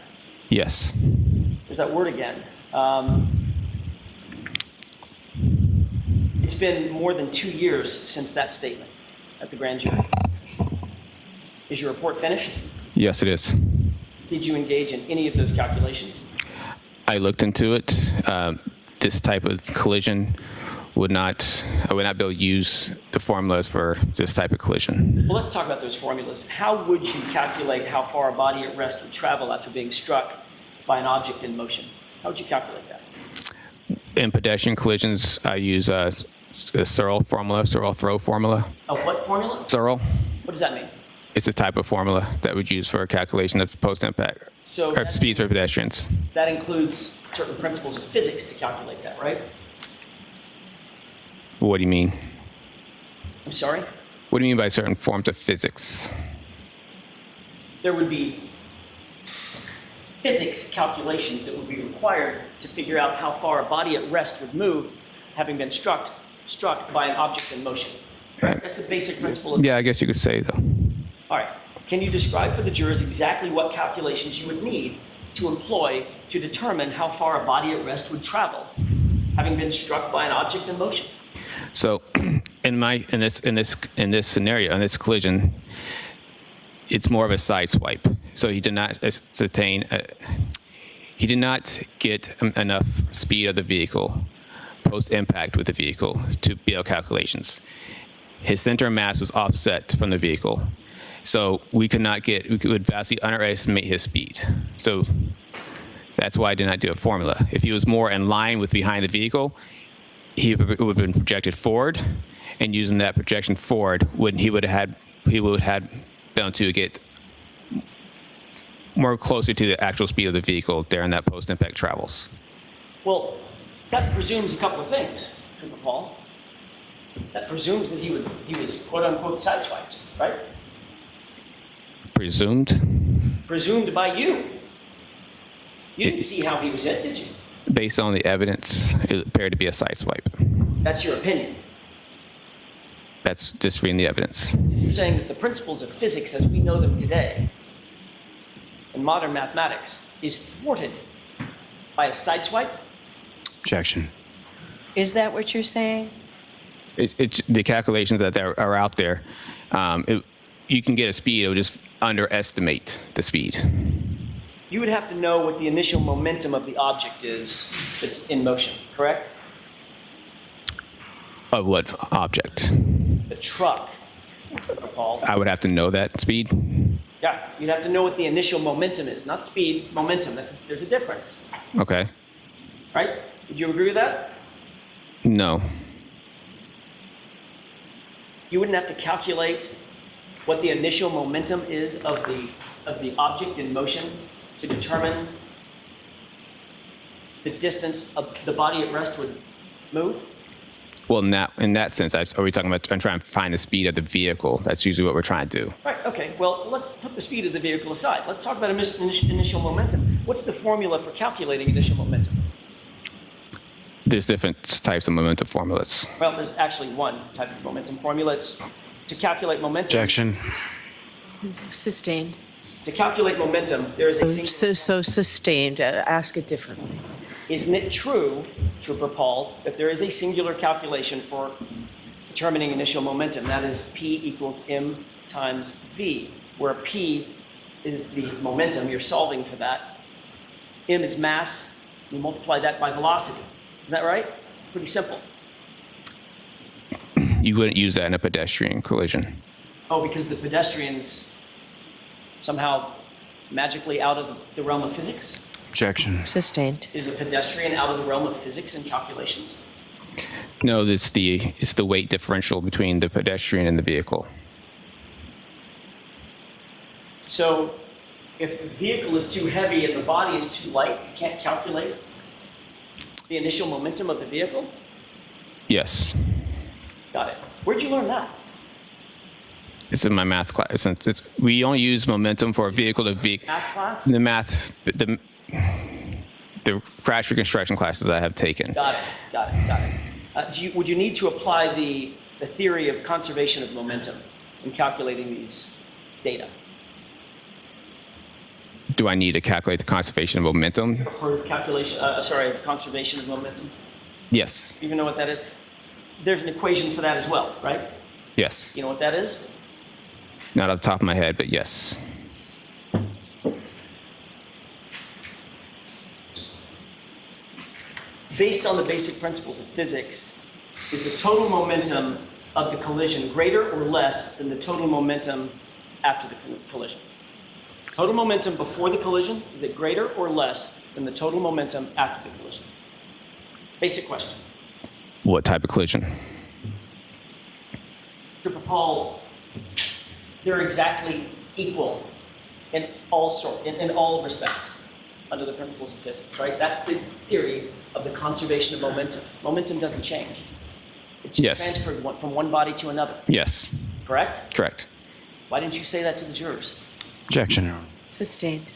Yes. There's that word again. It's been more than 2 years since that statement at the grand jury. Is your report finished? Yes, it is. Did you engage in any of those calculations? I looked into it. This type of collision would not be able to use the formulas for this type of collision. Well, let's talk about those formulas. How would you calculate how far a body at rest would travel after being struck by an object in motion? How would you calculate that? In pedestrian collisions, I use a Searle formula, Searle throw formula. A what formula? Searle, What does that mean? it's a type of formula that we'd use for a calculation of post-impact So or that's- speeds for pedestrians. That includes certain principles of physics to calculate that, right? What do you mean? I'm sorry? What do you mean by certain forms of physics? There would be physics calculations that would be required to figure out how far a body at rest would move having been struck by an object in motion. Right. That's a basic principle of Yeah, I guess you could say though. All right. Can you describe for the jurors exactly what calculations you would need to employ to determine how far a body at rest would travel, having been struck by an object in motion? So, in this scenario, in this collision, it's more of a side swipe. So he did not ascertain. He did not get enough speed of the vehicle post impact with the vehicle to be able calculations. His center of mass was offset from the vehicle, so we would vastly underestimate his speed. So that's why I did not do a formula. If he was more in line with behind the vehicle, he would have been projected forward, and using that projection forward, he would have been able to get more closer to the actual speed of the vehicle during that post-impact travels. Well, that presumes a couple of things, Trooper Paul. That presumes that he was quote unquote sideswiped, right? Presumed, Presumed by you. You didn't see how he was hit, did you? based on the evidence, it appeared to be a side swipe. That's your opinion. That's just reading the evidence. You're saying that the principles of physics as we know them today in modern mathematics is thwarted by a sideswipe? Objection. Is that what you're saying? The calculations that are out there, you can get a speed, it would just underestimate the speed. You would have to know what the initial momentum of the object is that's in motion, correct? Of what object? The truck, Paul. I would have to know that speed. Yeah, you'd have to know what the initial momentum is, not speed, momentum. There's a difference, Okay. right? Would you agree with that? No. You wouldn't have to calculate what the initial momentum is of the object in motion to determine the distance of the body at rest would move? Well, in that sense, are we talking about trying to find the speed of the vehicle? That's usually what we're trying to do. Right, okay. Well, let's put the speed of the vehicle aside. Let's talk about initial momentum. What's the formula for calculating initial momentum? There's different types of momentum formulas. Well, there's actually one type of momentum formula. It's to calculate momentum. Objection. Sustained. To calculate momentum, there is a single... So sustained. Ask it differently. Isn't it true, Trooper Paul, that there is a singular calculation for determining initial momentum? That is P equals M times V, where P is the momentum. You're solving for that. M is mass. You multiply that by velocity. Is that right? Pretty simple. You wouldn't use that in a pedestrian collision. Oh, because the pedestrian's somehow magically out of the realm of physics? Objection. Sustained. Is a pedestrian out of the realm of physics and calculations? No, it's the weight differential between the pedestrian and the vehicle. So if the vehicle is too heavy and the body is too light, you can't calculate the initial momentum of the vehicle? Yes, Got it. Where'd you learn that? it's in my math class. We only use momentum for a vehicle to vehicle. Math class? The crash reconstruction classes I have taken. Got it. Would you need to apply the theory of conservation of momentum in calculating these data? Do I need to calculate the conservation of momentum? Heard of of conservation of momentum? Yes. You even know what that is? There's an equation for that as well, right? Yes. You know what that is? Not off the top of my head, but yes. Based on the basic principles of physics, is the total momentum of the collision greater or less than the total momentum after the collision? Total momentum before the collision, is it greater or less than the total momentum after the collision? Basic question. What type of collision? Trooper Paul, they're exactly equal in all respects under the principles of physics, right? That's the theory of the conservation of momentum. Momentum doesn't change. It's just Yes. transferred from one body to another, Yes, correct? correct. Why didn't you say that to the jurors? Objection, Your Honor. Sustained.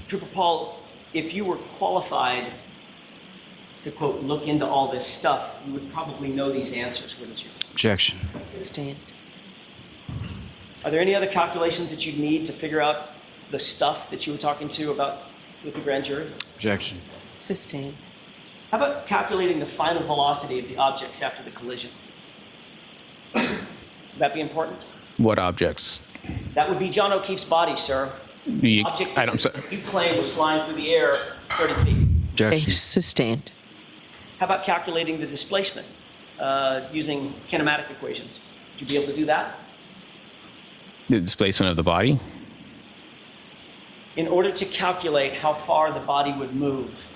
Trooper Paul, if you were qualified to, quote, look into all this stuff, you would probably know these answers, wouldn't you? Objection. Sustained. Are there any other calculations that you'd need to figure out the stuff that you were talking to about with the grand jury? Objection. Sustained. How about calculating the final velocity of the objects after the collision? Would that be important? What objects? That would be John O'Keefe's body, sir. Object I don't. that you claim was flying through the air 30 feet. Okay, Objection. sustained. How about calculating the displacement using kinematic equations? Would you be able to do that? The displacement of the body. In order to calculate how far the body would move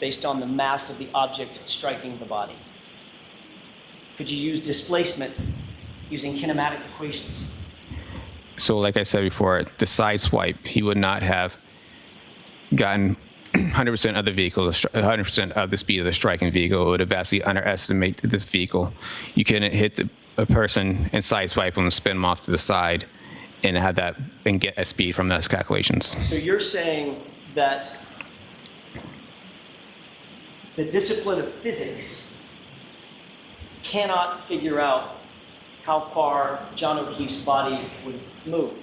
based on the mass of the object striking the body, could you use displacement using kinematic equations? So, like I said before, the side swipe, he would not have gotten 100% of the vehicle, 100% of the speed of the striking vehicle. It would have vastly underestimated this vehicle. You couldn't hit a person and side swipe them, spin them off to the side, and have that and get a speed from those calculations. So you're saying that the discipline of physics cannot figure out how far John O'Keefe's body would move,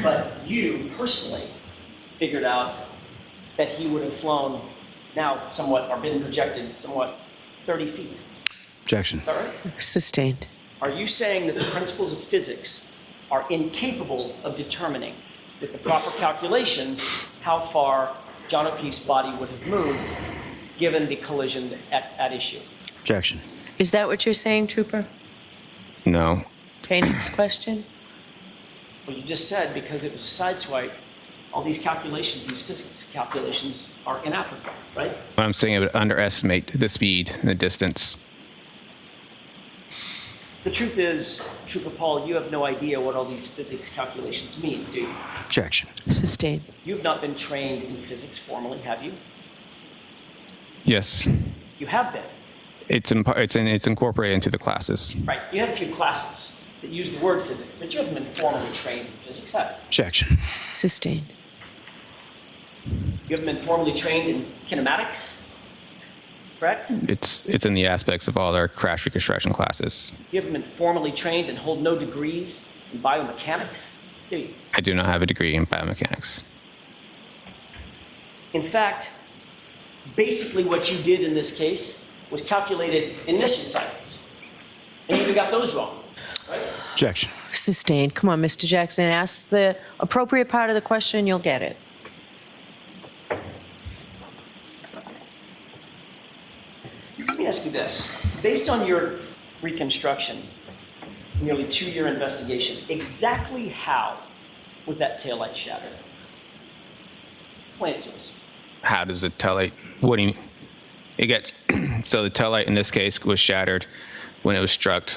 but you personally figured out that he would have flown now somewhat, or been projected somewhat 30 feet. Objection. Is that right? Sustained. Are you saying that the principles of physics are incapable of determining with the proper calculations how far John O'Keefe's body would have moved given the collision at issue? Objection. Is that what you're saying, Trooper? No. Okay, next question. Well, you just said because it was a side swipe, all these calculations, these physics calculations are inapplicable, right? What I'm saying, it would underestimate the speed and the distance. The truth is, Trooper Paul, you have no idea what all these physics calculations mean, do you? Objection. Sustained. You've not been trained in physics formally, have you? Yes. You have been, It's incorporated into the classes. right? You had a few classes that used the word physics, but you haven't been formally trained in physics, have you? Objection. Sustained. You haven't been formally trained in kinematics, correct? It's in the aspects of all our crash reconstruction classes. You haven't been formally trained and hold no degrees in biomechanics, do you? I do not have a degree in biomechanics. In fact, basically what you did in this case was calculated emission cycles. And you even got those wrong, right? Objection. Sustained. Come on, Mr. Jackson, ask the appropriate part of the question, you'll get it. Let me ask you this. Based on your reconstruction, nearly 2-year investigation, exactly how was that taillight shattered? Explain it to us. How does the taillight? What do you mean? It gets so the taillight in this case was shattered when it was struck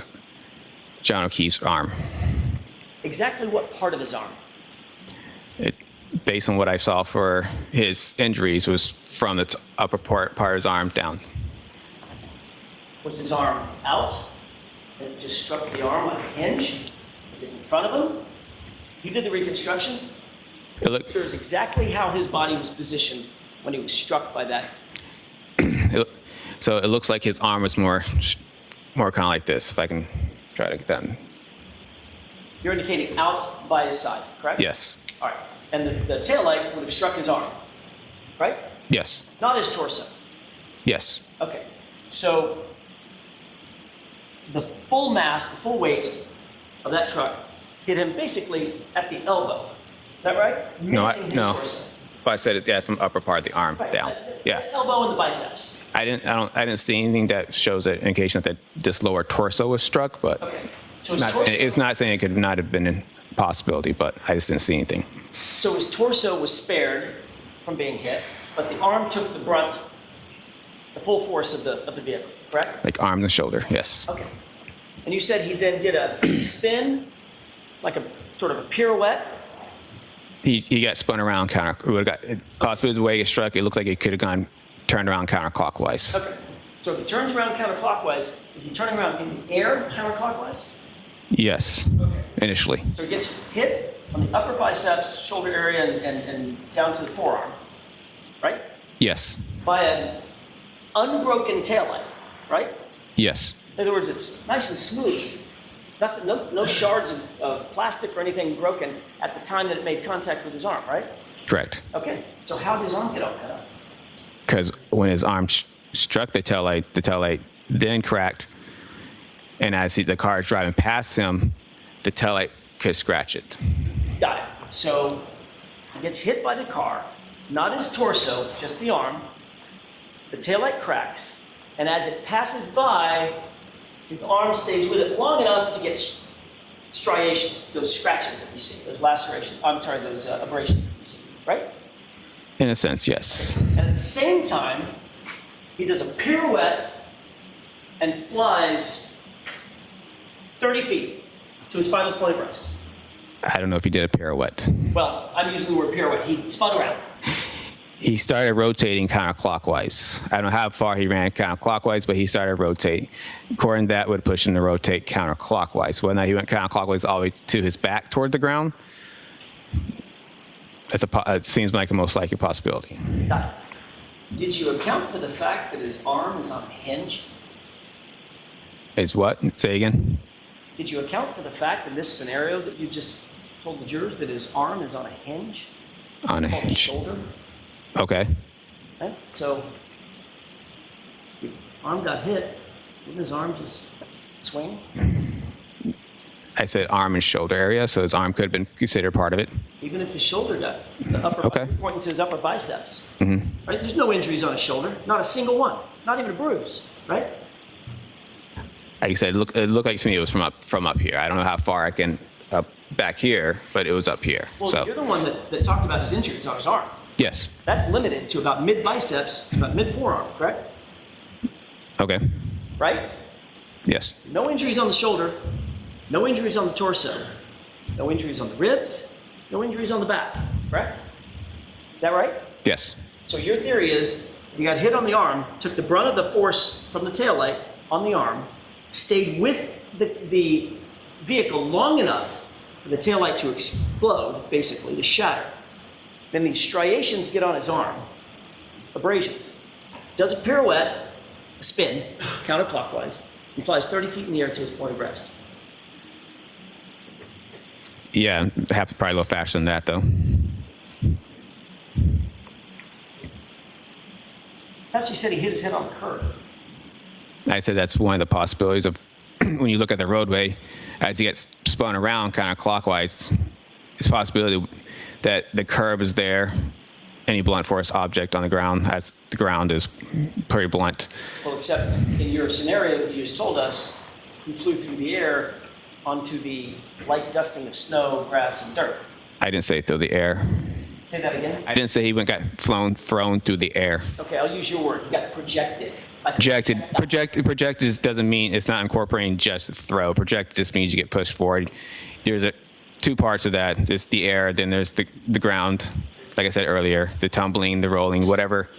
John O'Keefe's arm. Exactly what part of his arm? It, based on what I saw for his injuries, was from the upper part of his arm down. Was his arm out? And it just struck the arm like a hinge? Was it in front of him? You did the reconstruction? It looked, Here's exactly how his body was positioned when he was struck by that. so it looks like his arm was more kind of like this. If I can try to get that. You're indicating out by his side, correct? Yes. All right. And the taillight would have struck his arm, right? Yes. Not his torso. Yes. Okay. So the full mass, the full weight of that truck hit him basically at the elbow. Is that right? No, Missing his no. torso. Well, I said it, yeah, from upper part of the arm Right, down. the Yeah. elbow and the biceps. I didn't see anything that shows an indication that this lower torso was struck, but Okay. So his not, torso, it's not saying it could not have been a possibility, but I just didn't see anything. so his torso was spared from being hit, but the arm took the brunt, the full force of the vehicle, correct? Like arm and shoulder, yes. Okay. And you said he then did a spin, like a sort of a pirouette. He got spun around possibly the way he struck, it looked like he could have gone turned around counterclockwise. Okay. So if he turns around counterclockwise, is he turning around in the air counterclockwise? Yes, initially. So he gets hit on the upper biceps, shoulder area, and down to the forearm, right? Yes, By an unbroken taillight, right? yes, In other words, it's nice and smooth. Nothing, no shards of plastic or anything broken at the time that it made contact with his arm, right? correct. Okay. So how did his arm get all cut up? Because when his arm struck the taillight then cracked, and as the car is driving past him, the taillight could scratch it. Got it. So he gets hit by the car, not his torso, just the arm. The taillight cracks, and as it passes by, his arm stays with it long enough to get striations, those scratches that we see, those lacerations, those abrasions that we see, right? In a sense, yes. And at the same time, he does a pirouette and flies 30 feet to his final point of rest. I don't know if he did a pirouette. Well, I'm using the word pirouette. He spun around. He started rotating counterclockwise. I don't know how far he ran counterclockwise, but he started rotating. According to that, would push him to rotate counterclockwise. Whether or not he went counterclockwise all the way to his back toward the ground, it seems like a most likely possibility. Got it. Did you account for the fact that his arm is on a hinge? Is what? Say again? Did you account for the fact in this scenario that you just told the jurors that his arm is on a hinge? On a Called hinge. shoulder? Okay. Okay? So, the arm got hit. Didn't his arm just swing? I said arm and shoulder area, so his arm could have been considered part of it. Even if his shoulder got the upper, Okay. pointing to his upper biceps. Right? There's no injuries on his shoulder, not a single one, not even a bruise, right? Like I said, it looked like to me it was from up here. I don't know how far I can up back here, but it was up here. Well, So you're the one that talked about his injuries on his arm. yes. That's limited to about mid biceps, to about mid forearm, correct? Okay. Right? Yes. No injuries on the shoulder, no injuries on the torso, no injuries on the ribs, no injuries on the back, correct? Is that right? Yes. So your theory is you got hit on the arm, took the brunt of the force from the taillight on the arm, stayed with the vehicle long enough for the taillight to explode, basically, to shatter. Then these striations get on his arm, abrasions. Does a pirouette, a spin, counterclockwise, and flies 30 feet in the air to his point of rest. Yeah, it happened probably a little faster than that, though. I thought you said he hit his head on a curb. I said that's one of the possibilities of when you look at the roadway, as he gets spun around counterclockwise, it's a possibility that the curb is there, any blunt force object on the ground, as the ground is pretty blunt. Well, except in your scenario that you just told us, he flew through the air onto the light dusting of snow, grass, and dirt. I didn't say through the air. Say that again? I didn't say he got thrown through the air. Okay, I'll use your word. He got projected. Like a Projected doesn't mean it's not incorporating just throw. Projected just means you get pushed forward. There's two parts of that. There's the air, then there's the ground. Like I said earlier, the tumbling, the rolling, whatever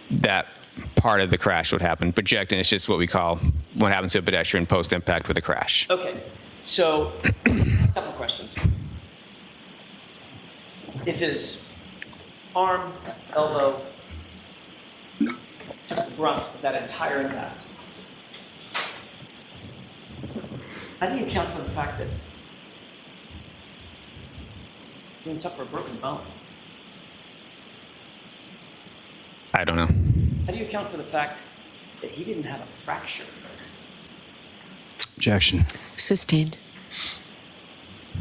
that part of the crash would happen. Projecting is just what we call what happens to a pedestrian post-impact with a crash. Okay, so a couple of questions. If his arm, elbow took the brunt of that entire impact, how do you account for the fact that he didn't suffer a broken bone? I don't know. How do you account for the fact that he didn't have a fracture? Objection. Sustained.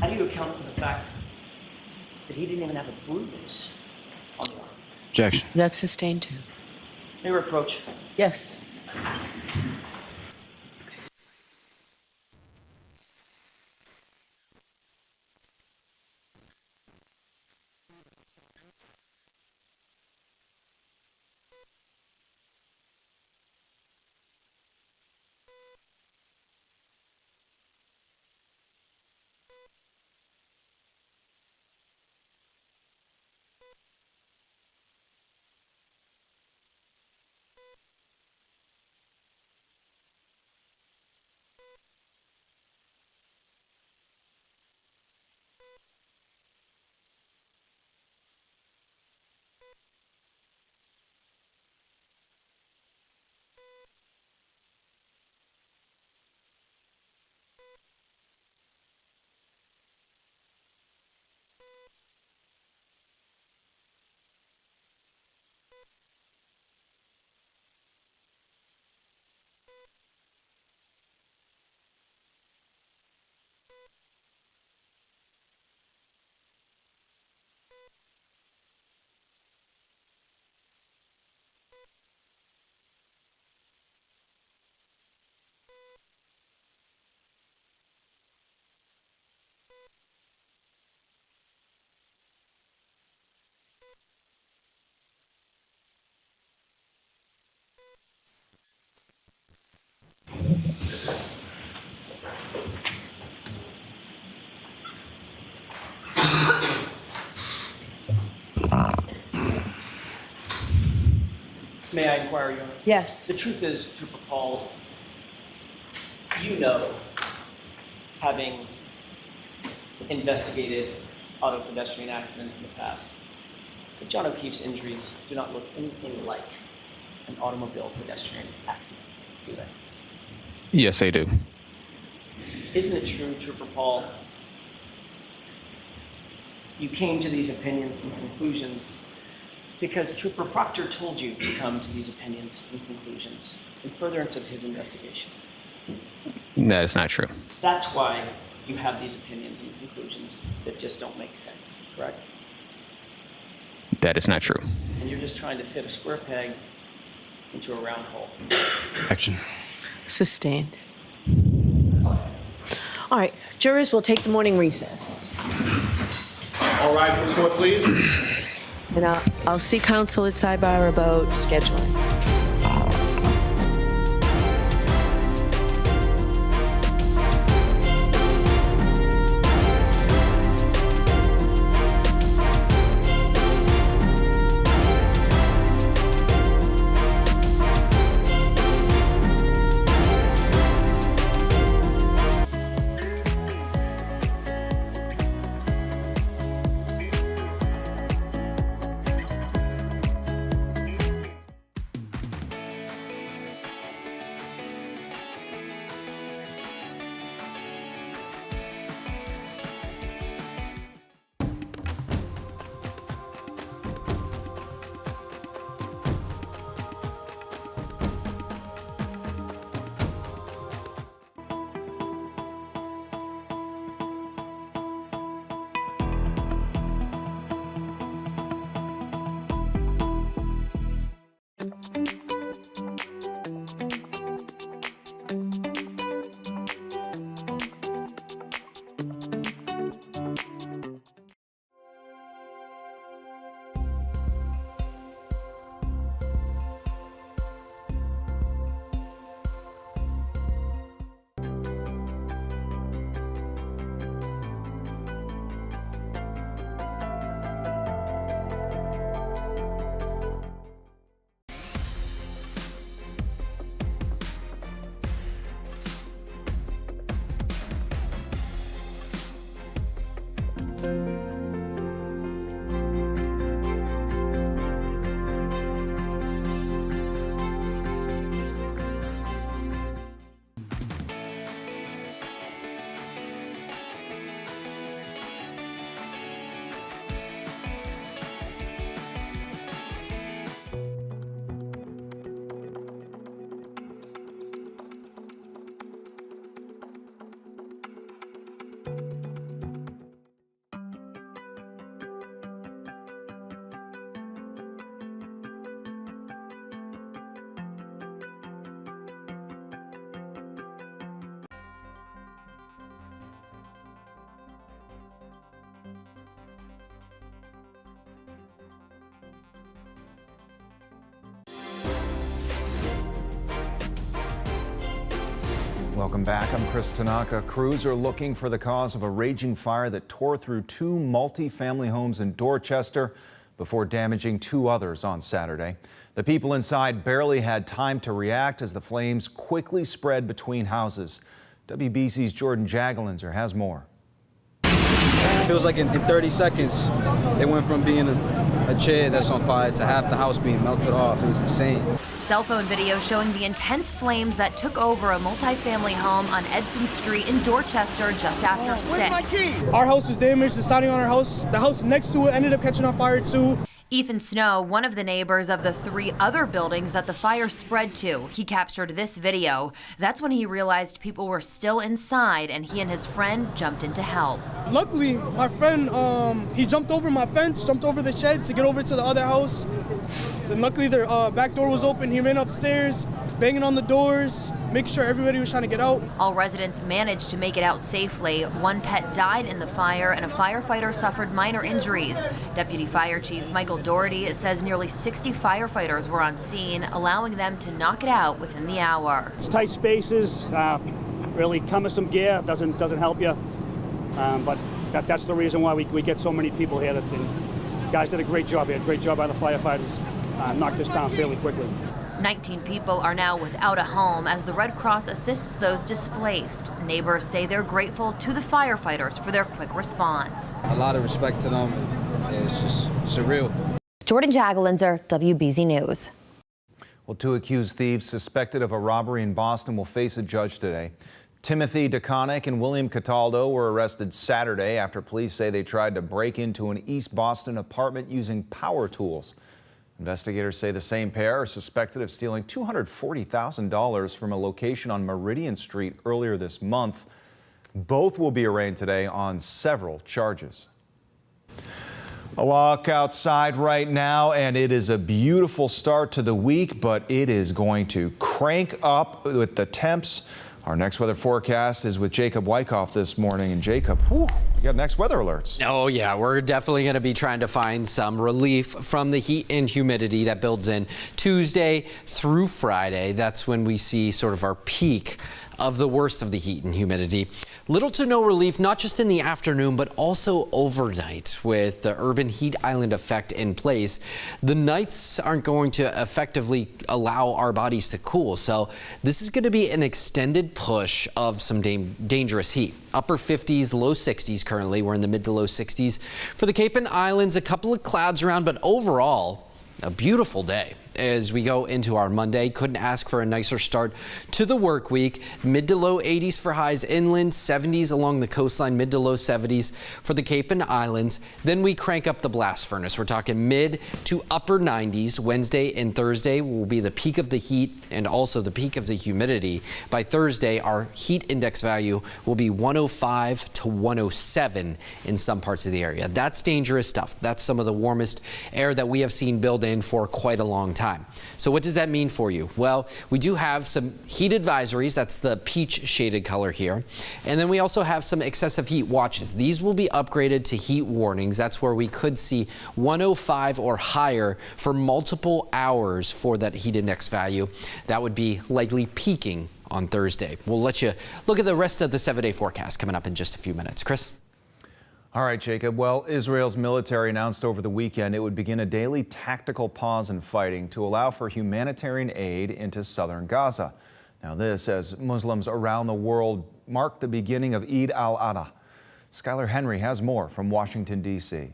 How do you account for the fact that he didn't even have a bruise? on the arm. Objection. That's sustained too. Mayor approach. Yes. May I inquire, Your Honor? Yes. The truth is, Trooper Paul, you know, having investigated auto pedestrian accidents in the past, that John O'Keefe's injuries do not look anything like an automobile pedestrian accident, do they? Yes, they do. Isn't it true, Trooper Paul, you came to these opinions and conclusions because Trooper Proctor told you to come to these opinions and conclusions in furtherance of his investigation? That is not true. That's why you have these opinions and conclusions that just don't make sense, correct? That is not true. And you're just trying to fit a square peg into a round hole. Action. Sustained. All right, jurors will take the morning recess. All rise for the court, please. And I'll see counsel at sidebar about scheduling. Welcome back. I'm Chris Tanaka. Crews are looking for the cause of a raging fire that tore through 2 multi-family homes in Dorchester before damaging 2 others on Saturday. The people inside barely had time to react as the flames quickly spread between houses. WBC's Jordan Jagelinzer has more. It feels like in 30 seconds, it went from being a chair that's on fire to half the house being melted off. It was insane. Cell phone video showing the intense flames that took over a multi-family home on Edson Street in Dorchester just after 6. Our house was damaged, the siding on our house, the house next to it ended up catching on fire too. Ethan Snow, one of the neighbors of the 3 other buildings that the fire spread to, he captured this video. That's when he realized people were still inside and he and his friend jumped in to help. Luckily, my friend, he jumped over my fence, jumped over the shed to get over to the other house. And luckily their back door was open. He ran upstairs, banging on the doors, making sure everybody was trying to get out. All residents managed to make it out safely. 1 pet died in the fire and a firefighter suffered minor injuries. Deputy Fire Chief Michael Doherty says nearly 60 firefighters were on scene, allowing them to knock it out within the hour. It's tight spaces, really cumbersome gear doesn't help you, but that's the reason why we get so many people here. Guys did a great job here, great job by the firefighters, knocked this down fairly quickly. 19 people are now without a home as the Red Cross assists those displaced. Neighbors say they're grateful to the firefighters for their quick response. A lot of respect to them. It's just surreal. Jordan Jagelinzer, WBZ News. Well, 2 accused thieves suspected of a robbery in Boston will face a judge today. Timothy DeConnick and William Cataldo were arrested Saturday after police say they tried to break into an East Boston apartment using power tools. Investigators say the same pair are suspected of stealing $240,000 from a location on Meridian Street earlier this month. Both will be arraigned today on several charges. A look outside right now, and it is a beautiful start to the week, but it is going to crank up with the temps. Our next weather forecast is with Jacob Wyckoff this morning. And Jacob, you got next weather alerts. Oh, yeah, we're definitely going to be trying to find some relief from the heat and humidity that builds in Tuesday through Friday. That's when we see sort of our peak of the worst of the heat and humidity. Little to no relief, not just in the afternoon, but also overnight with the urban heat island effect in place. The nights aren't going to effectively allow our bodies to cool. So this is going to be an extended push of some dangerous heat. Upper 50s, low 60s currently. We're in the mid to low 60s. For the Cape and Islands, a couple of clouds around, but overall, a beautiful day. As we go into our Monday, couldn't ask for a nicer start to the work week. Mid to low 80s for highs inland, 70s along the coastline, mid to low 70s for the Cape and Islands. Then we crank up the blast furnace. We're talking mid to upper 90s. Wednesday and Thursday will be the peak of the heat and also the peak of the humidity. By Thursday, our heat index value will be 105 to 107 in some parts of the area. That's dangerous stuff. That's some of the warmest air that we have seen build in for quite a long time. So what does that mean for you? Well, we do have some heat advisories. That's the peach shaded color here. And then we also have some excessive heat watches. These will be upgraded to heat warnings. That's where we could see 105 or higher for multiple hours for that heat index value. That would be likely peaking on Thursday. We'll let you look at the rest of the 7-day forecast coming up in just a few minutes. Chris? All right, Jacob. Well, Israel's military announced over the weekend it would begin a daily tactical pause in fighting to allow for humanitarian aid into southern Gaza. Now this as Muslims around the world mark the beginning of Eid al-Adha. Skylar Henry has more from Washington, D.C.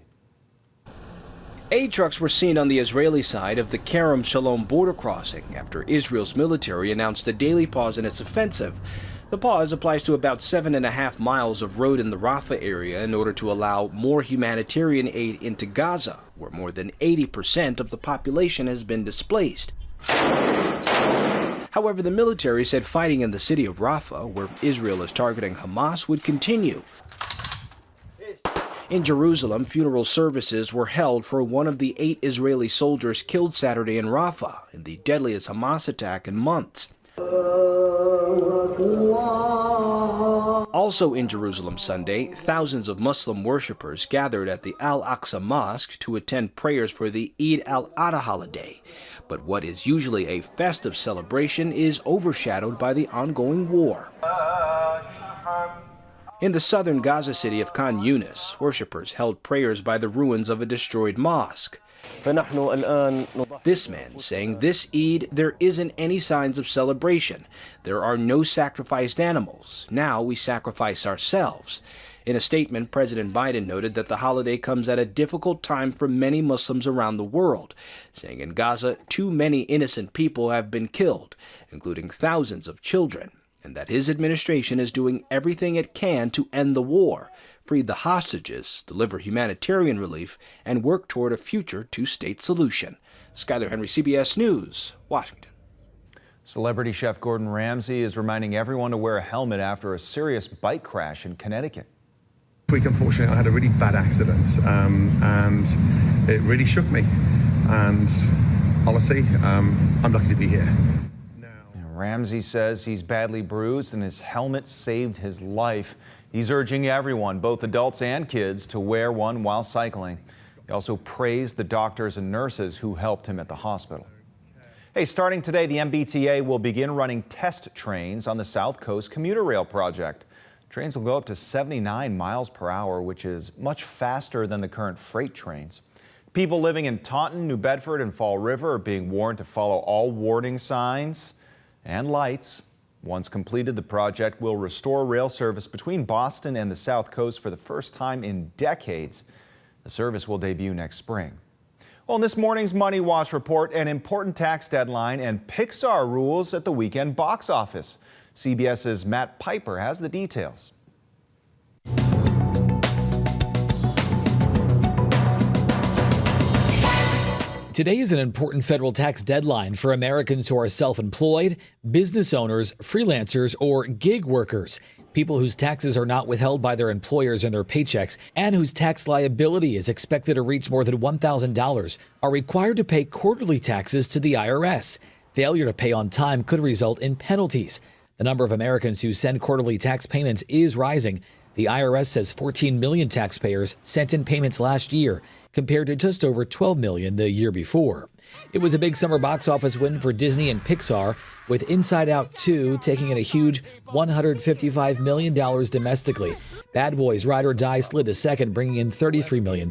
Aid trucks were seen on the Israeli side of the Kerem Shalom border crossing after Israel's military announced a daily pause in its offensive. The pause applies to about 7.5 miles of road in the Rafah area in order to allow more humanitarian aid into Gaza, where more than 80% of the population has been displaced. However, the military said fighting in the city of Rafah, where Israel is targeting Hamas, would continue. In Jerusalem, funeral services were held for one of the 8 Israeli soldiers killed Saturday in Rafah in the deadliest Hamas attack in months. Also in Jerusalem Sunday, thousands of Muslim worshippers gathered at the Al-Aqsa Mosque to attend prayers for the Eid al-Adha holiday. But what is usually a festive celebration is overshadowed by the ongoing war. In the southern Gaza city of Khan Yunis, worshippers held prayers by the ruins of a destroyed mosque. This man saying this Eid there isn't any signs of celebration. There are no sacrificed animals. Now we sacrifice ourselves. In a statement, President Biden noted that the holiday comes at a difficult time for many Muslims around the world, saying in Gaza too many innocent people have been killed, including thousands of children, and that his administration is doing everything it can to end the war, free the hostages, deliver humanitarian relief, and work toward a future two-state solution. Skyler Henry, CBS News, Washington. Celebrity chef Gordon Ramsay is reminding everyone to wear a helmet after a serious bike crash in Connecticut. This week, unfortunately, I had a really bad accident, and it really shook me. And honestly, I'm lucky to be here. Ramsay says he's badly bruised and his helmet saved his life. He's urging everyone, both adults and kids, to wear one while cycling. He also praised the doctors and nurses who helped him at the hospital. Hey, starting today, the MBTA will begin running test trains on the South Coast Commuter Rail project. Trains will go up to 79 miles per hour, which is much faster than the current freight trains. People living in Taunton, New Bedford, and Fall River are being warned to follow all warning signs and lights. Once completed, the project will restore rail service between Boston and the South Coast for the first time in decades. The service will debut next spring. Well, in this morning's Money Watch report, an important tax deadline and Pixar rules at the weekend box office. CBS's Matt Piper has the details. Today is an important federal tax deadline for Americans who are self-employed, business owners, freelancers, or gig workers. People whose taxes are not withheld by their employers in their paychecks and whose tax liability is expected to reach more than $1,000 are required to pay quarterly taxes to the IRS. Failure to pay on time could result in penalties. The number of Americans who send quarterly tax payments is rising. The IRS says 14 million taxpayers sent in payments last year, compared to just over 12 million the year before. It was a big summer box office win for Disney and Pixar, with Inside Out 2 taking in a huge $155 million domestically. Bad Boys Ride or Die slid to second, bringing in $33 million.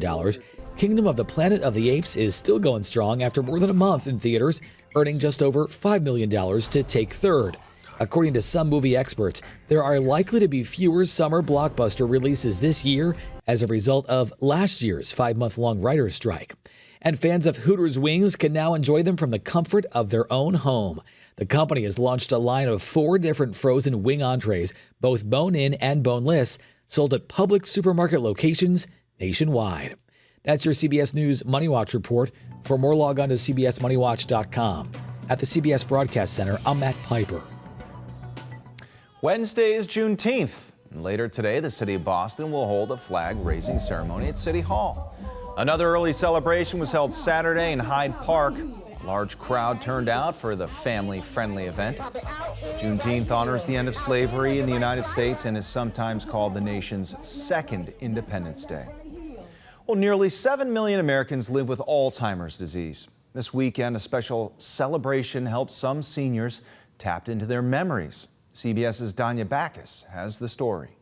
Kingdom of the Planet of the Apes is still going strong after more than a month in theaters, earning just over $5 million to take third. According to some movie experts, there are likely to be fewer summer blockbuster releases this year as a result of last year's 5-month-long writer's strike. And fans of Hooters wings can now enjoy them from the comfort of their own home. The company has launched a line of 4 different frozen wing entrees, both bone-in and boneless, sold at public supermarket locations nationwide. That's your CBS News Money Watch report. For more, log on to cbsmoneywatch.com. At the CBS Broadcast Center, I'm Matt Piper. Wednesday is Juneteenth. And later today, the city of Boston will hold a flag-raising ceremony at City Hall. Another early celebration was held Saturday in Hyde Park. A large crowd turned out for the family-friendly event. Juneteenth honors the end of slavery in the United States and is sometimes called the nation's second Independence Day. Well, nearly 7 million Americans live with Alzheimer's disease. This weekend, a special celebration helped some seniors tap into their memories. CBS's Danya Backus has the story.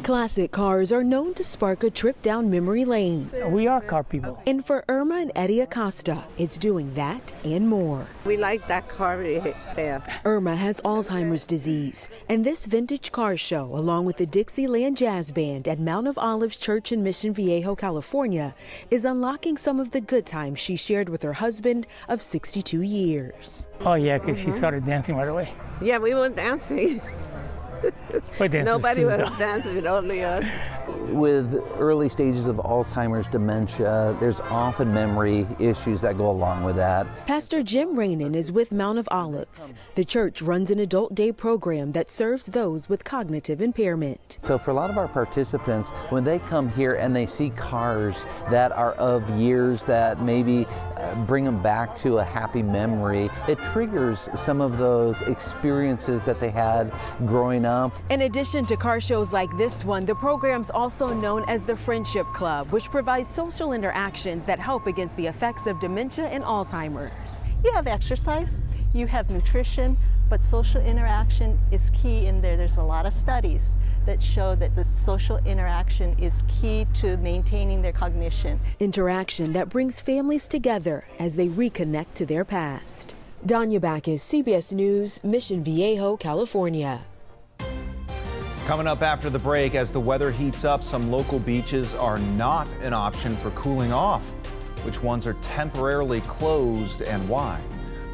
Classic cars are known to spark a trip down memory lane. We are car people. And for Irma and Eddie Acosta, it's doing that and more. We like that car there. Irma has Alzheimer's disease, and this vintage car show, along with the Dixieland Jazz Band at Mount of Olives Church in Mission Viejo, California, is unlocking some of the good times she shared with her husband of 62 years. Oh yeah, because she started dancing right away. Yeah, we were dancing. Nobody was dancing, only us. With early stages of Alzheimer's dementia, there's often memory issues that go along with that. Pastor Jim Rainin is with Mount of Olives. The church runs an adult day program that serves those with cognitive impairment. So for a lot of our participants, when they come here and they see cars that are of years that maybe bring them back to a happy memory, it triggers some of those experiences that they had growing up. In addition to car shows like this one, the program's also known as the Friendship Club, which provides social interactions that help against the effects of dementia and Alzheimer's. You have exercise, you have nutrition, but social interaction is key in there. There's a lot of studies that show that the social interaction is key to maintaining their cognition. Interaction that brings families together as they reconnect to their past. Danya Backus, CBS News, Mission Viejo, California. Coming up after the break, as the weather heats up, some local beaches are not an option for cooling off. Which ones are temporarily closed and why?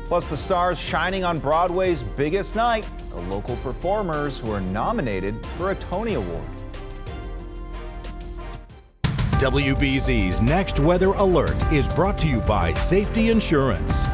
Plus, the stars shining on Broadway's biggest night, the local performers who are nominated for a Tony Award. WBZ's Next Weather Alert is brought to you by Safety Insurance.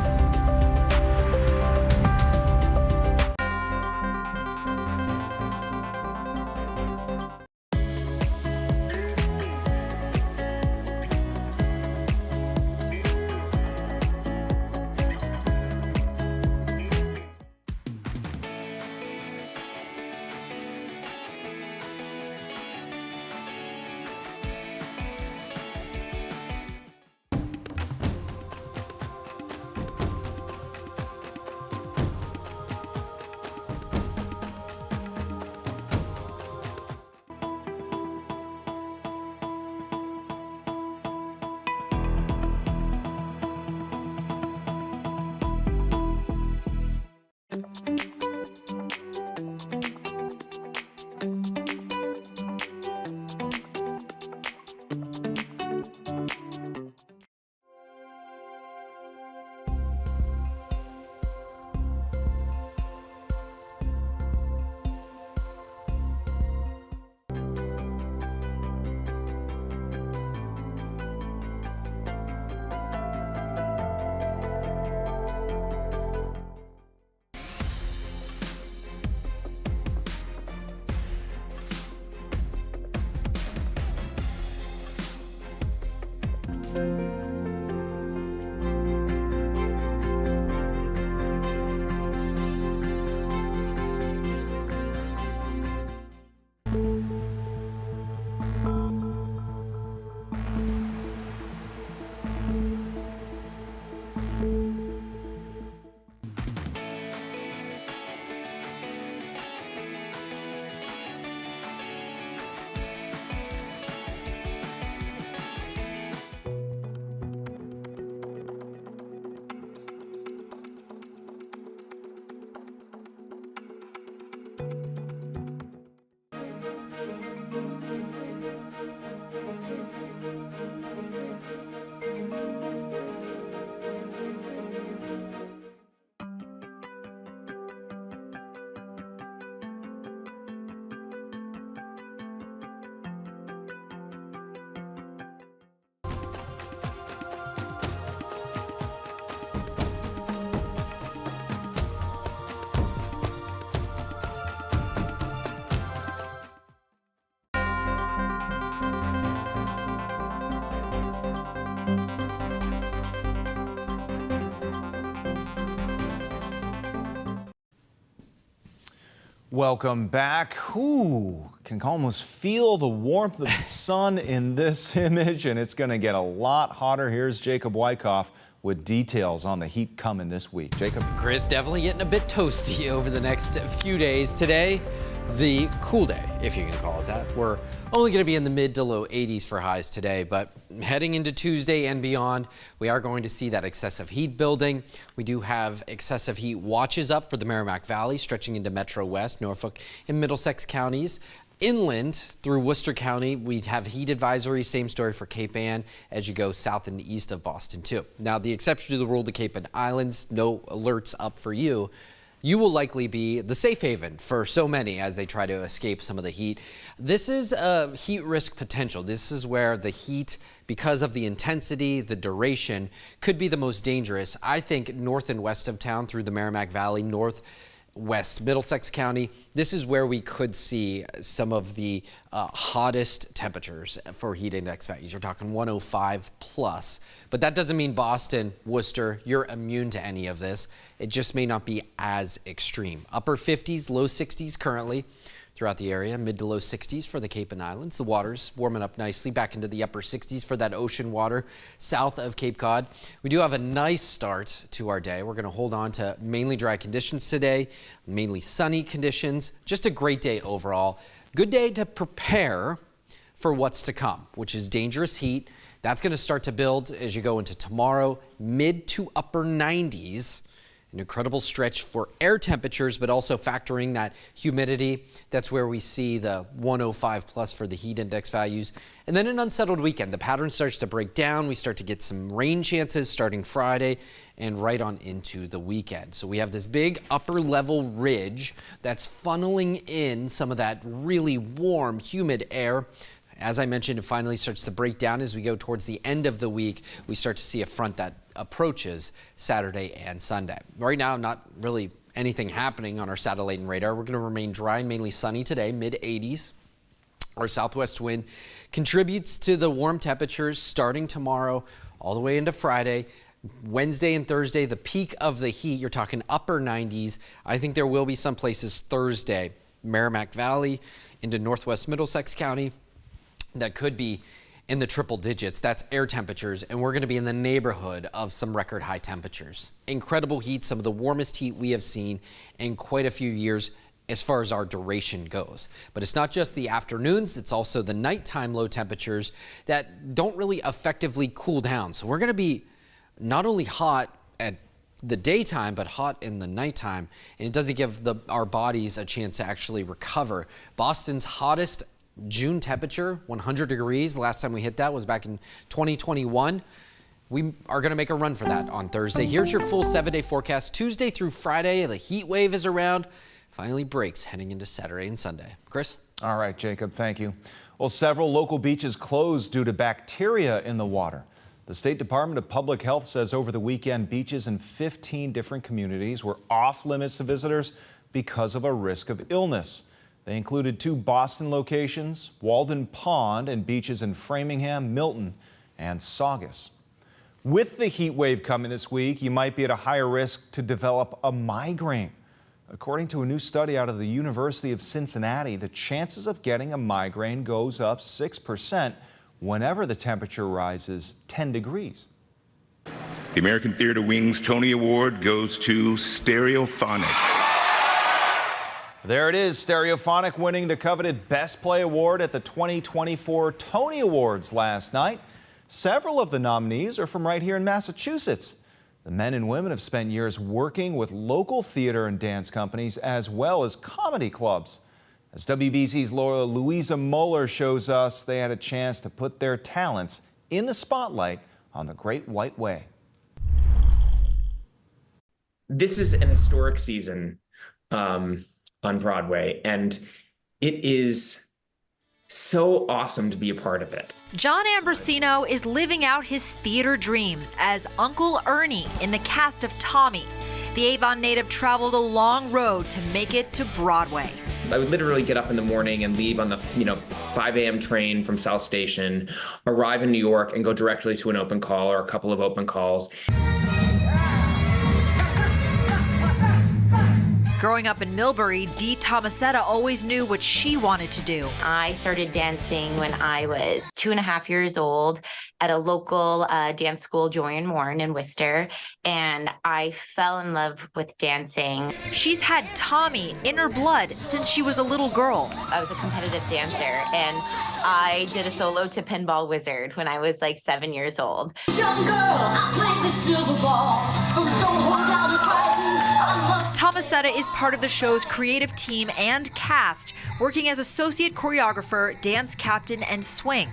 Welcome back. Ooh, can almost feel the warmth of the sun in this image, and it's going to get a lot hotter. Here's Jacob Wyckoff with details on the heat coming this week. Jacob. Chris, definitely getting a bit toasty over the next few days. Today, the cool day, if you can call it that. We're only going to be in the mid to low 80s for highs today, but heading into Tuesday and beyond, we are going to see that excessive heat building. We do have excessive heat watches up for the Merrimack Valley, stretching into Metro West, Norfolk, and Middlesex counties. Inland through Worcester County, we have heat advisory. Same story for Cape Ann as you go south and east of Boston, too. Now, the exception to the rule, the Cape and Islands, no alerts up for you. You will likely be the safe haven for so many as they try to escape some of the heat. This is a heat risk potential. This is where the heat, because of the intensity, the duration, could be the most dangerous. I think north and west of town through the Merrimack Valley, northwest Middlesex County, this is where we could see some of the hottest temperatures for heat index values. You're talking 105 plus, but that doesn't mean Boston, Worcester, you're immune to any of this. It just may not be as extreme. Upper 50s, low 60s currently throughout the area. Mid to low 60s for the Cape and Islands. The water's warming up nicely, back into the upper 60s for that ocean water south of Cape Cod. We do have a nice start to our day. We're going to hold on to mainly dry conditions today, mainly sunny conditions. Just a great day overall. Good day to prepare for what's to come, which is dangerous heat. That's going to start to build as you go into tomorrow, mid to upper 90s. An incredible stretch for air temperatures, but also factoring that humidity. That's where we see the 105 plus for the heat index values. And then an unsettled weekend. The pattern starts to break down. We start to get some rain chances starting Friday and right on into the weekend. So we have this big upper level ridge that's funneling in some of that really warm, humid air. As I mentioned, it finally starts to break down as we go towards the end of the week. We start to see a front that approaches Saturday and Sunday. Right now, not really anything happening on our satellite and radar. We're going to remain dry and mainly sunny today, mid 80s. Our southwest wind contributes to the warm temperatures starting tomorrow all the way into Friday. Wednesday and Thursday, the peak of the heat, you're talking upper 90s. I think there will be some places Thursday, Merrimack Valley into northwest Middlesex County, that could be in the triple digits. That's air temperatures, and we're going to be in the neighborhood of some record high temperatures. Incredible heat, some of the warmest heat we have seen in quite a few years as far as our duration goes. But it's not just the afternoons, it's also the nighttime low temperatures that don't really effectively cool down. So we're going to be not only hot at the daytime, but hot in the nighttime, and it doesn't give our bodies a chance to actually recover. Boston's hottest June temperature, 100 degrees. Last time we hit that was back in 2021. We are going to make a run for that on Thursday. Here's your full 7-day forecast. Tuesday through Friday, the heat wave is around. Finally breaks heading into Saturday and Sunday. Chris? All right, Jacob, thank you. Well, several local beaches closed due to bacteria in the water. The State Department of Public Health says over the weekend, beaches in 15 different communities were off limits to visitors because of a risk of illness. They included 2 Boston locations, Walden Pond, and beaches in Framingham, Milton, and Saugus. With the heat wave coming this week, you might be at a higher risk to develop a migraine. According to a new study out of the University of Cincinnati, the chances of getting a migraine goes up 6% whenever the temperature rises 10 degrees. The American Theatre Wing's Tony Award goes to Stereophonic. There it is, Stereophonic winning the coveted Best Play Award at the 2024 Tony Awards last night. Several of the nominees are from right here in Massachusetts. The men and women have spent years working with local theater and dance companies as well as comedy clubs. As WBZ's Laura Louisa Moeller shows us, they had a chance to put their talents in the spotlight on the Great White Way. This is an historic season on Broadway, and it is so awesome to be a part of it. John Ambrosino is living out his theater dreams as Uncle Ernie in the cast of Tommy. The Avon native traveled a long road to make it to Broadway. I would literally get up in the morning and leave on the 5 a.m. train from South Station, arrive in New York, and go directly to an open call or a couple of open calls. Growing up in Millbury, Dee Tomasetta always knew what she wanted to do. I started dancing when I was 2.5 years old at a local dance school, Joy and Warren in Worcester, and I fell in love with dancing. She's had Tommy in her blood since she was a little girl. I was a competitive dancer, and I did a solo to Pinball Wizard when I was like 7 years old. Young girl, I played the silver ball from Soho down to Brighton. Tomasetta is part of the show's creative team and cast, working as associate choreographer, dance captain, and swing.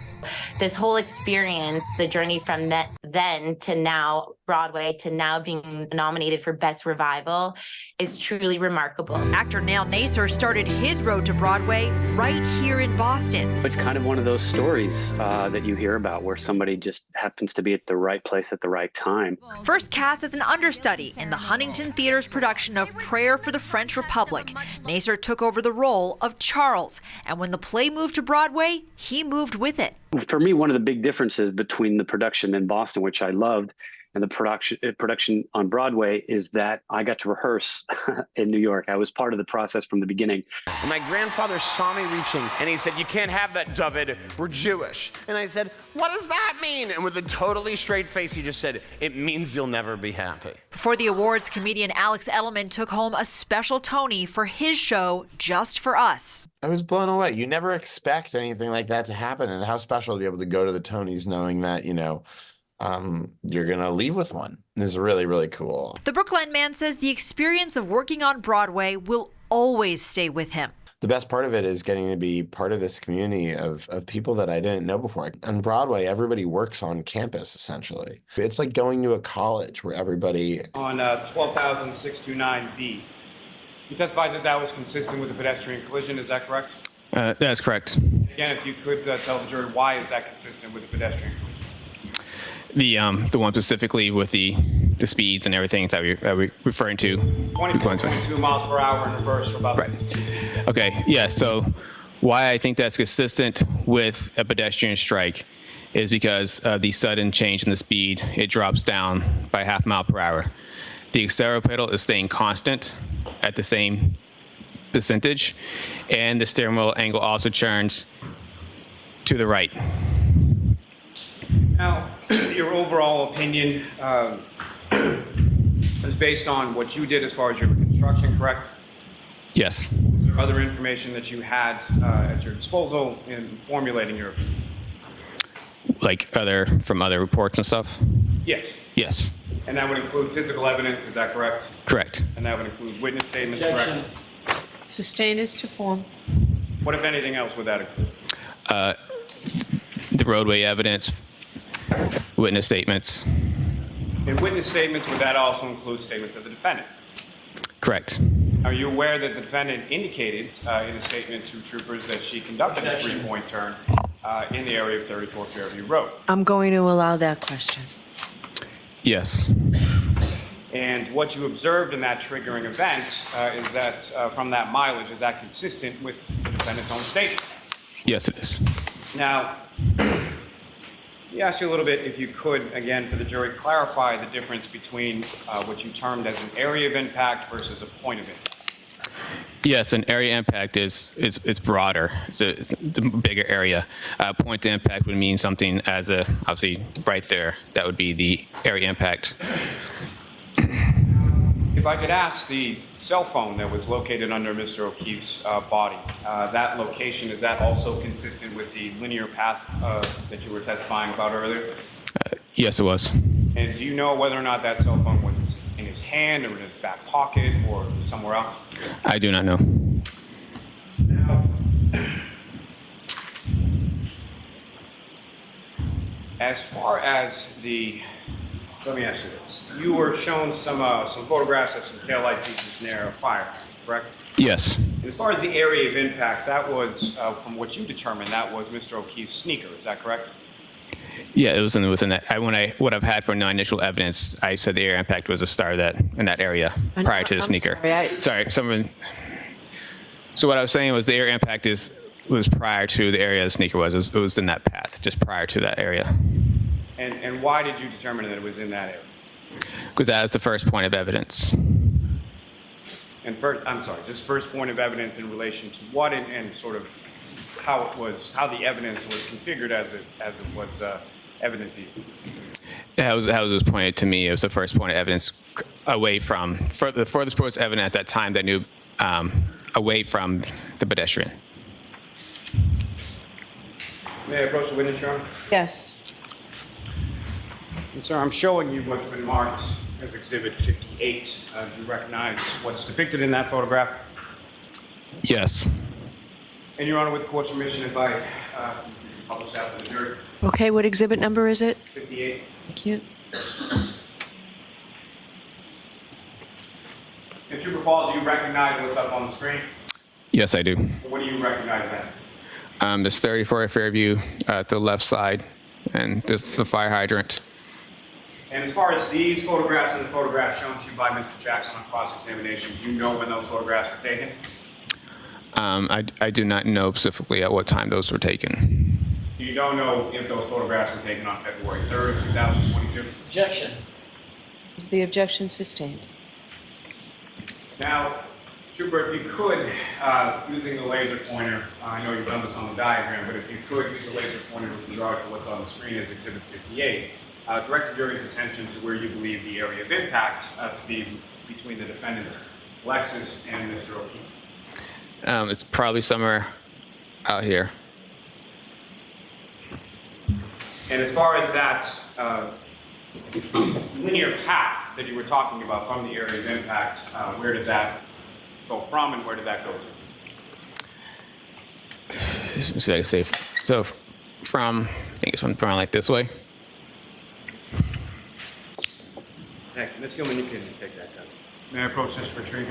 This whole experience, the journey from then to now, Broadway, to now being nominated for Best Revival, is truly remarkable. Actor Nale Nacer started his road to Broadway right here in Boston. It's kind of one of those stories that you hear about where somebody just happens to be at the right place at the right time. First cast as an understudy in the Huntington Theater's production of Prayer for the French Republic, Nacer took over the role of Charles, and when the play moved to Broadway, he moved with it. For me, one of the big differences between the production in Boston, which I loved, and the production on Broadway is that I got to rehearse in New York. I was part of the process from the beginning. And my grandfather saw me reaching, and he said, "You can't have that, David. We're Jewish." And I said, "What does that mean?" And with a totally straight face, he just said, "It means you'll never be happy." Before the awards, comedian Alex Edelman took home a special Tony for his show, Just for Us. I was blown away. You never expect anything like that to happen, and how special to be able to go to the Tonys knowing that, you're going to leave with one. This is really, really cool. The Brookline man says the experience of working on Broadway will always stay with him. The best part of it is getting to be part of this community of people that I didn't know before. On Broadway, everybody works on campus, essentially. It's like going to a college where everybody... On 12,629B, you testified that that was consistent with a pedestrian collision, is that correct? That's correct. Again, if you could tell the jury, why is that consistent with a pedestrian collision? The one specifically with the speeds and everything that we're referring to. 22 miles per hour in reverse for about 60. Okay, yeah, so why I think that's consistent with a pedestrian strike is because of the sudden change in the speed. It drops down by half mile per hour. The accelerator pedal is staying constant at the same percentage, and the steering wheel angle also turns to the right. Now, your overall opinion is based on what you did as far as your construction, correct? Yes. Was there other information that you had at your disposal in formulating your opinion? Like from other reports and stuff? Yes. Yes. And that would include physical evidence, is that correct? Correct. And that would include witness statements, correct? Sustained as to form. What, if anything else, would that include? The roadway evidence, witness statements. In witness statements, would that also include statements of the defendant? Correct. Are you aware that the defendant indicated in a statement to troopers that she conducted a three-point turn in the area of 34 Fairview Road? I'm going to allow that question. Yes. And what you observed in that triggering event is that from that mileage, is that consistent with the defendant's own statement? Yes, it is. Now, let me ask you a little bit, if you could, again, for the jury, clarify the difference between what you termed as an area of impact versus a point of impact. Yes, an area impact is broader. It's a bigger area. Point to impact would mean something as obviously right there. That would be the area impact. If I could ask, the cell phone that was located under Mr. O'Keefe's body, that location, is that also consistent with the linear path that you were testifying about earlier? Yes, it was. And do you know whether or not that cell phone was in his hand or in his back pocket or somewhere else? I do not know. Now, as far as let me ask you this. You were shown some photographs of some taillight pieces near a fire, correct? Yes. And as far as the area of impact, that was, from what you determined, that was Mr. O'Keefe's sneaker, is that correct? Yeah, it was within that. What I've had for no initial evidence, I said the area impact was a star in that area prior to the sneaker. So what I was saying was the area impact was prior to the area the sneaker was. It was in that path, just prior to that area. And why did you determine that it was in that area? Because that was the first point of evidence. And just first point of evidence in relation to what and sort of how the evidence was configured as it was evident to you. How it was pointed to me. It was the first point of evidence away from the furthest point was evident at that time that knew away from the pedestrian. May I approach the witness, Your Honor? Yes. And sir, I'm showing you what's been marked as Exhibit 58. Do you recognize what's depicted in that photograph? Yes. And Your Honor, with the court's permission, if I publish that to the jury. Okay, what exhibit number is it? 58. Thank you. And Trooper Paul, do you recognize what's up on the screen? Yes, I do. What do you recognize that? There's 34 Fairview to the left side, and there's the fire hydrant. And as far as these photographs and the photographs shown to you by Mr. Jackson on cross-examination, do you know when those photographs were taken? I do not know specifically at what time those were taken. You don't know if those photographs were taken on February 3rd, 2022? Objection. Is the objection sustained? Now, Trooper, if you could, using the laser pointer, I know you've done this on the diagram, but if you could use the laser pointer with regard to what's on the screen as Exhibit 58, direct the jury's attention to where you believe the area of impact to be between the defendants, Lexus and Mr. O'Keefe. It's probably somewhere out here. And as far as that linear path that you were talking about from the area of impact, where did that go from and where did that go to? So I say, so from, I think it's from like this way. Thank you. Ms. Gilman, you can take that time. May I approach this for retrieve,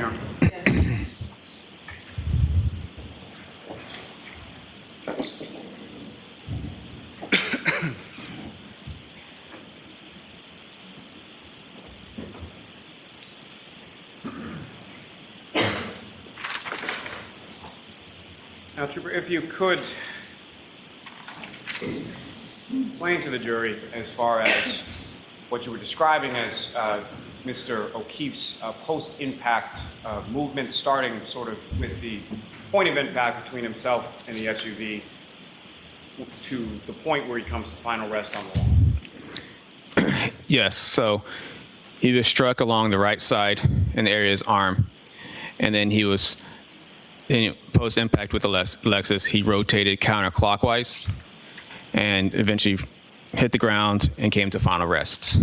Now, Trooper, if you could explain to the jury as far as what you were describing as Mr. O'Keefe's post-impact movement, starting sort of with the point of impact between himself and the SUV to the point where he comes to final rest on the lawn. Yes, so he was struck along the right side in the area of his arm, and then he was, post-impact with the Lexus, he rotated counterclockwise and eventually hit the ground and came to final rest.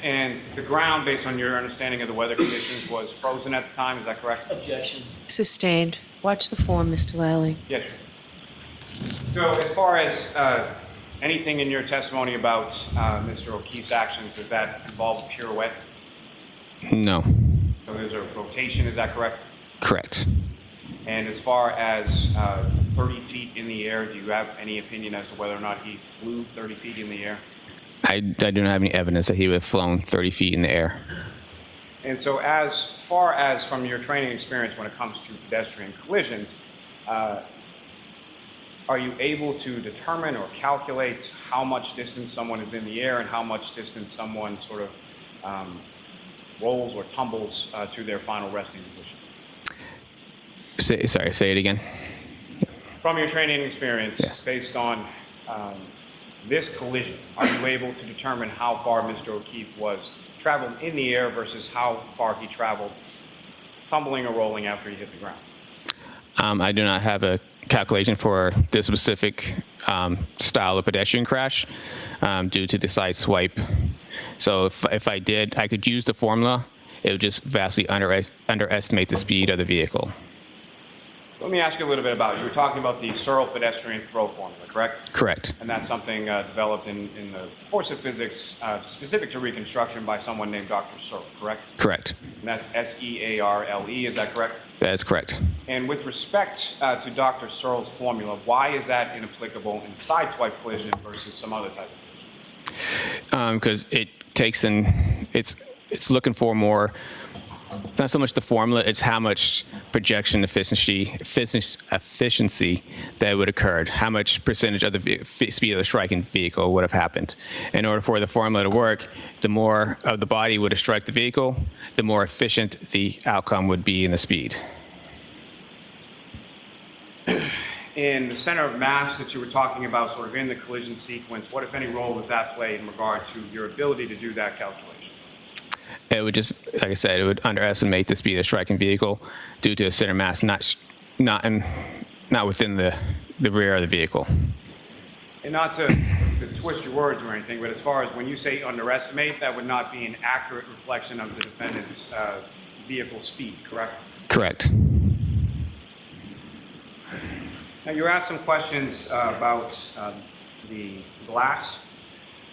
And the ground, based on your understanding of the weather conditions, was frozen at the time, is that correct? Objection. Sustained. Watch the form, Mr. Lally. Yes, sir. So as far as anything in your testimony about Mr. O'Keefe's actions, does that involve a pirouette? No. So there's a rotation, is that correct? Correct. And as far as 30 feet in the air, do you have any opinion as to whether or not he flew 30 feet in the air? I do not have any evidence that he would have flown 30 feet in the air. And so as far as from your training experience when it comes to pedestrian collisions, are you able to determine or calculate how much distance someone is in the air and how much distance someone sort of rolls or tumbles to their final resting position? Say it again. From your training experience, yes, based on this collision, are you able to determine how far Mr. O'Keefe was traveled in the air versus how far he traveled tumbling or rolling after he hit the ground? I do not have a calculation for this specific style of pedestrian crash due to the side swipe. So if I did, I could use the formula. It would just vastly underestimate the speed of the vehicle. Let me ask you a little bit about it. You were talking about the Searle pedestrian throw formula, correct? Correct. And that's something developed in the course of physics specific to reconstruction by someone named Dr. Searle, correct? Correct. And that's S-E-A-R-L-E, is that correct? That is correct. And with respect to Dr. Searle's formula, why is that inapplicable in sideswipe collision versus some other type of collision? Because it takes in, it's looking for more. It's not so much the formula, it's how much projection efficiency that would occur, how much percentage of the speed of the striking vehicle would have happened. In order for the formula to work, the more of the body would have struck the vehicle, the more efficient the outcome would be in the speed. In the center of mass that you were talking about, sort of in the collision sequence, what, if any, role does that play in regard to your ability to do that calculation? It would just, like I said, it would underestimate the speed of the striking vehicle due to a center mass not within the rear of the vehicle. And not to twist your words or anything, but as far as when you say underestimate, that would not be an accurate reflection of the defendant's vehicle speed, correct? Correct. Now, you asked some questions about the glass.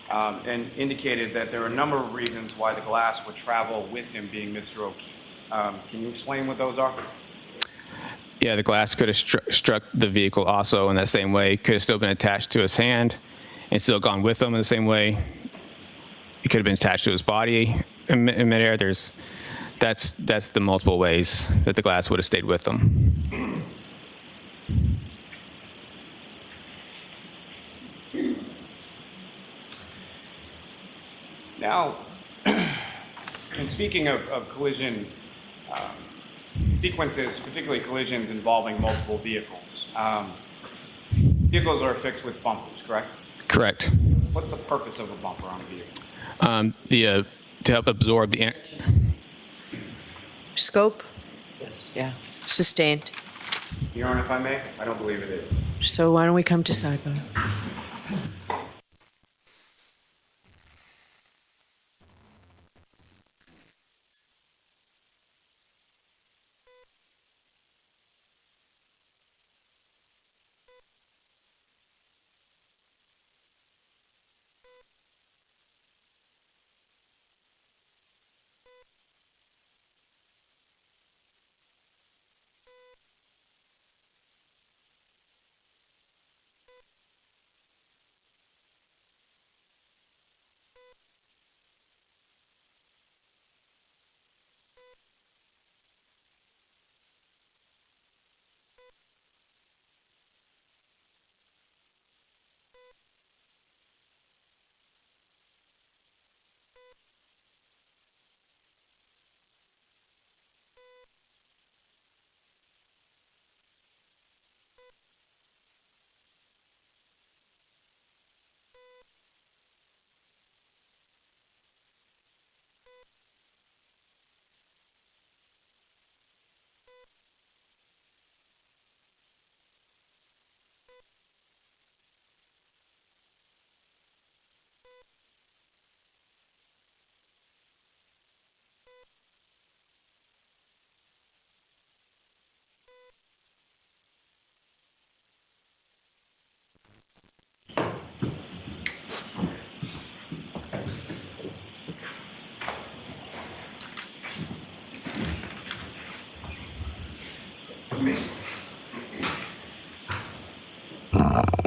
And indicated that there are a number of reasons why the glass would travel with him, being Mr. O'Keefe. Can you explain what those are? Yeah, the glass could have struck the vehicle also in that same way. Could have still been attached to his hand and still gone with him in the same way. It could have been attached to his body in midair. That's the multiple ways that the glass would have stayed with him. Now, and speaking of collision sequences, particularly collisions involving multiple vehicles, vehicles are affixed with bumpers, correct? Correct. What's the purpose of a bumper on a vehicle? To help absorb the Scope? Yes. Yeah. Sustained. Your Honor, if I may, I don't believe it is. So why don't we come to sidebar?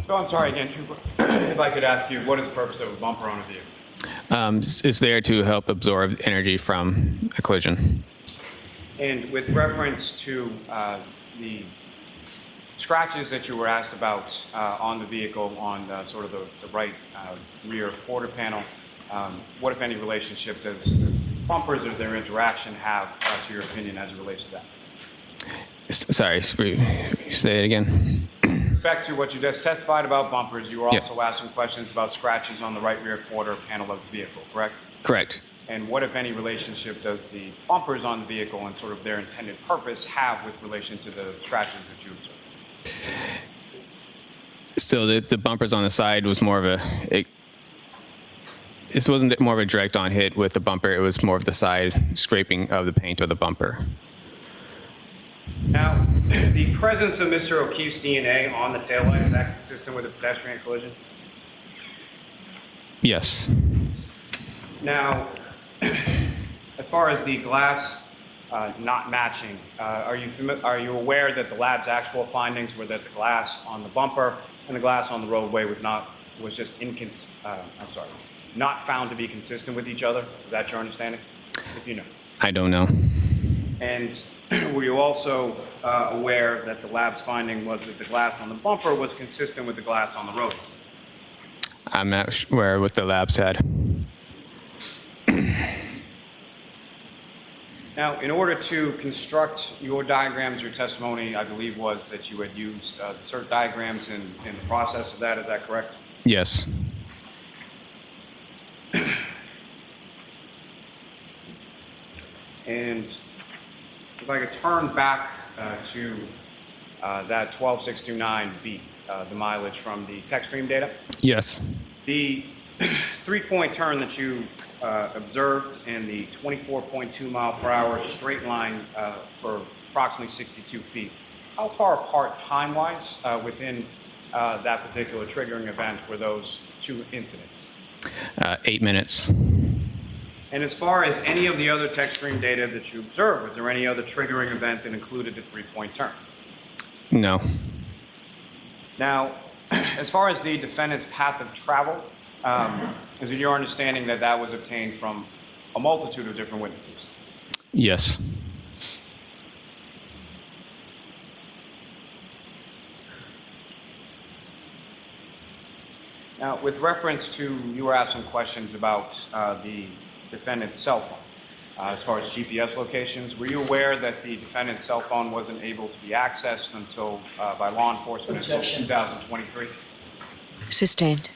So I'm sorry again, Trooper. If I could ask you, what is the purpose of a bumper on a vehicle? It's there to help absorb energy from a collision. And with reference to the scratches that you were asked about on the vehicle on sort of the right rear quarter panel, what, if any, relationship does bumpers or their interaction have, to your opinion, as it relates to that? Sorry, say it again. Back to what you just testified about bumpers, you were also asked some questions about scratches on the right rear quarter panel of the vehicle, correct? Correct. And what, if any, relationship does the bumpers on the vehicle and sort of their intended purpose have with relation to the scratches that you observed? So the bumpers on the side was more of this wasn't more of a direct on hit with the bumper, it was more of the side scraping of the paint of the bumper. Now, the presence of Mr. O'Keefe's DNA on the taillight, is that consistent with a pedestrian collision? Yes. Now, as far as the glass not matching, are you aware that the lab's actual findings were that the glass on the bumper and the glass on the roadway was just not found to be consistent with each other? Is that your understanding? If you know. I don't know. And were you also aware that the lab's finding was that the glass on the bumper was consistent with the glass on the road? I'm not sure what the lab said. Now, in order to construct your diagrams, your testimony, I believe, was that you had used the CERT diagrams in the process of that. Is that correct? Yes. And if I could turn back to that 12629B, the mileage from the tech stream data. Yes. The 3-point turn that you observed in the 24.2 mile per hour straight line for approximately 62 feet. How far apart time-wise within that particular triggering event were those two incidents? 8 minutes. And as far as any of the other tech stream data that you observed, was there any other triggering event that included a 3-point turn? No. Now, as far as the defendant's path of travel, is it your understanding that that was obtained from a multitude of different witnesses? Yes. Now, with reference to, you were asked some questions about the defendant's cell phone. As far as GPS locations, were you aware that the defendant's cell phone wasn't able to be accessed until by law enforcement until 2023? Sustained.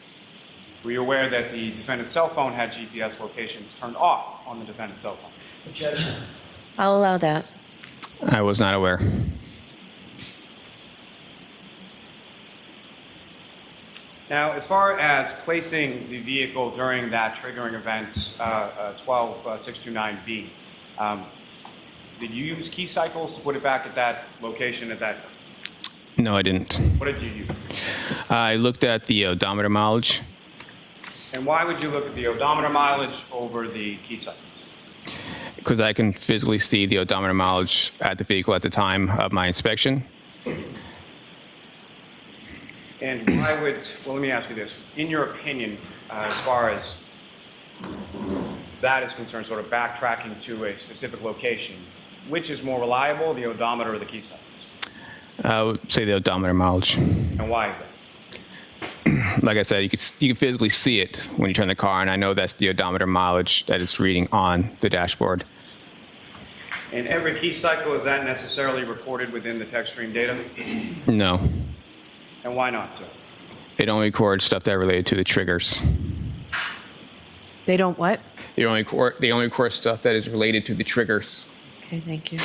Were you aware that the defendant's cell phone had GPS locations turned off on the defendant's cell phone? Objection. I'll allow that. I was not aware. Now, as far as placing the vehicle during that triggering event, 12629B, did you use key cycles to put it back at that location at that time? No, I didn't. What did you use? I looked at the odometer mileage. And why would you look at the odometer mileage over the key cycles? Because I can physically see the odometer mileage at the vehicle at the time of my inspection. And why would, well, let me ask you this. In your opinion, as far as that is concerned, sort of backtracking to a specific location, which is more reliable, the odometer or the key cycles? I would say the odometer mileage. And why is that? Like I said, you can physically see it when you turn the car, and I know that's the odometer mileage that it's reading on the dashboard. And every key cycle, is that necessarily recorded within the TechStream data? No. And why not, sir? It only records stuff that related to the triggers. They don't what? They only record stuff that is related to the triggers. Okay, thank you.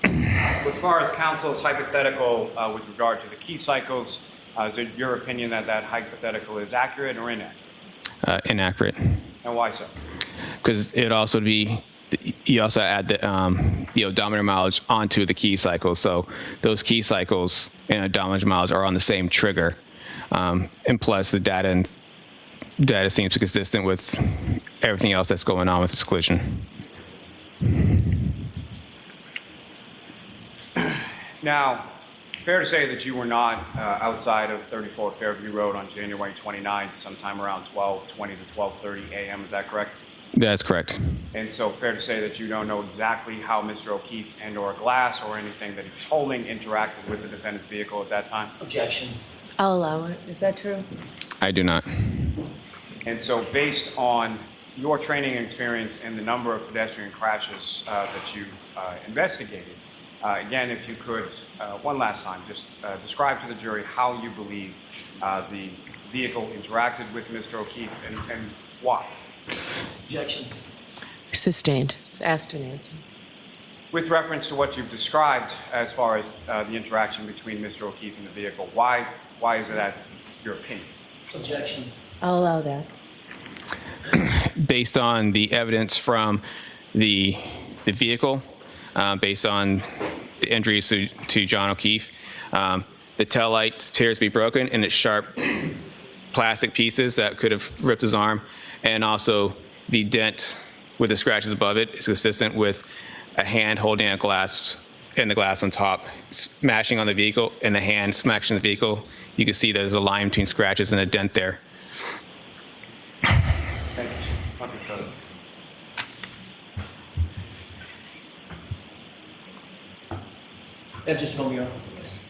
As far as counsel's hypothetical with regard to the key cycles, is it your opinion that that hypothetical is accurate or inaccurate? Inaccurate. And why so? Because it also you also add the odometer mileage onto the key cycle. So those key cycles and odometer mileage are on the same trigger. And plus the data seems consistent with everything else that's going on with this collision. Now, fair to say that you were not outside of 34 Fairview Road on January 29th, sometime around 12:20 to 12:30 a.m., is that correct? That's correct. And so fair to say that you don't know exactly how Mr. O'Keefe and or Glass or anything that he was holding interacted with the defendant's vehicle at that time? Objection. I'll allow it. Is that true? I do not. And so based on your training and experience and the number of pedestrian crashes that you've investigated, again, if you could, one last time, just describe to the jury how you believe the vehicle interacted with Mr. O'Keefe and why. Objection. Sustained. It's asked and answered. With reference to what you've described as far as the interaction between Mr. O'Keefe and the vehicle, why is that your opinion? Objection. I'll allow that. Based on the evidence from the vehicle, based on the injuries to John O'Keefe, the tail light appears to be broken and it's sharp plastic pieces that could have ripped his arm, and also the dent with the scratches above it is consistent with a hand holding a glass and the glass on top smashing on the vehicle and the hand smashing the vehicle. You can see there's a line between scratches and a dent there. Thank you. Nothing further. Just Romeo. Yes.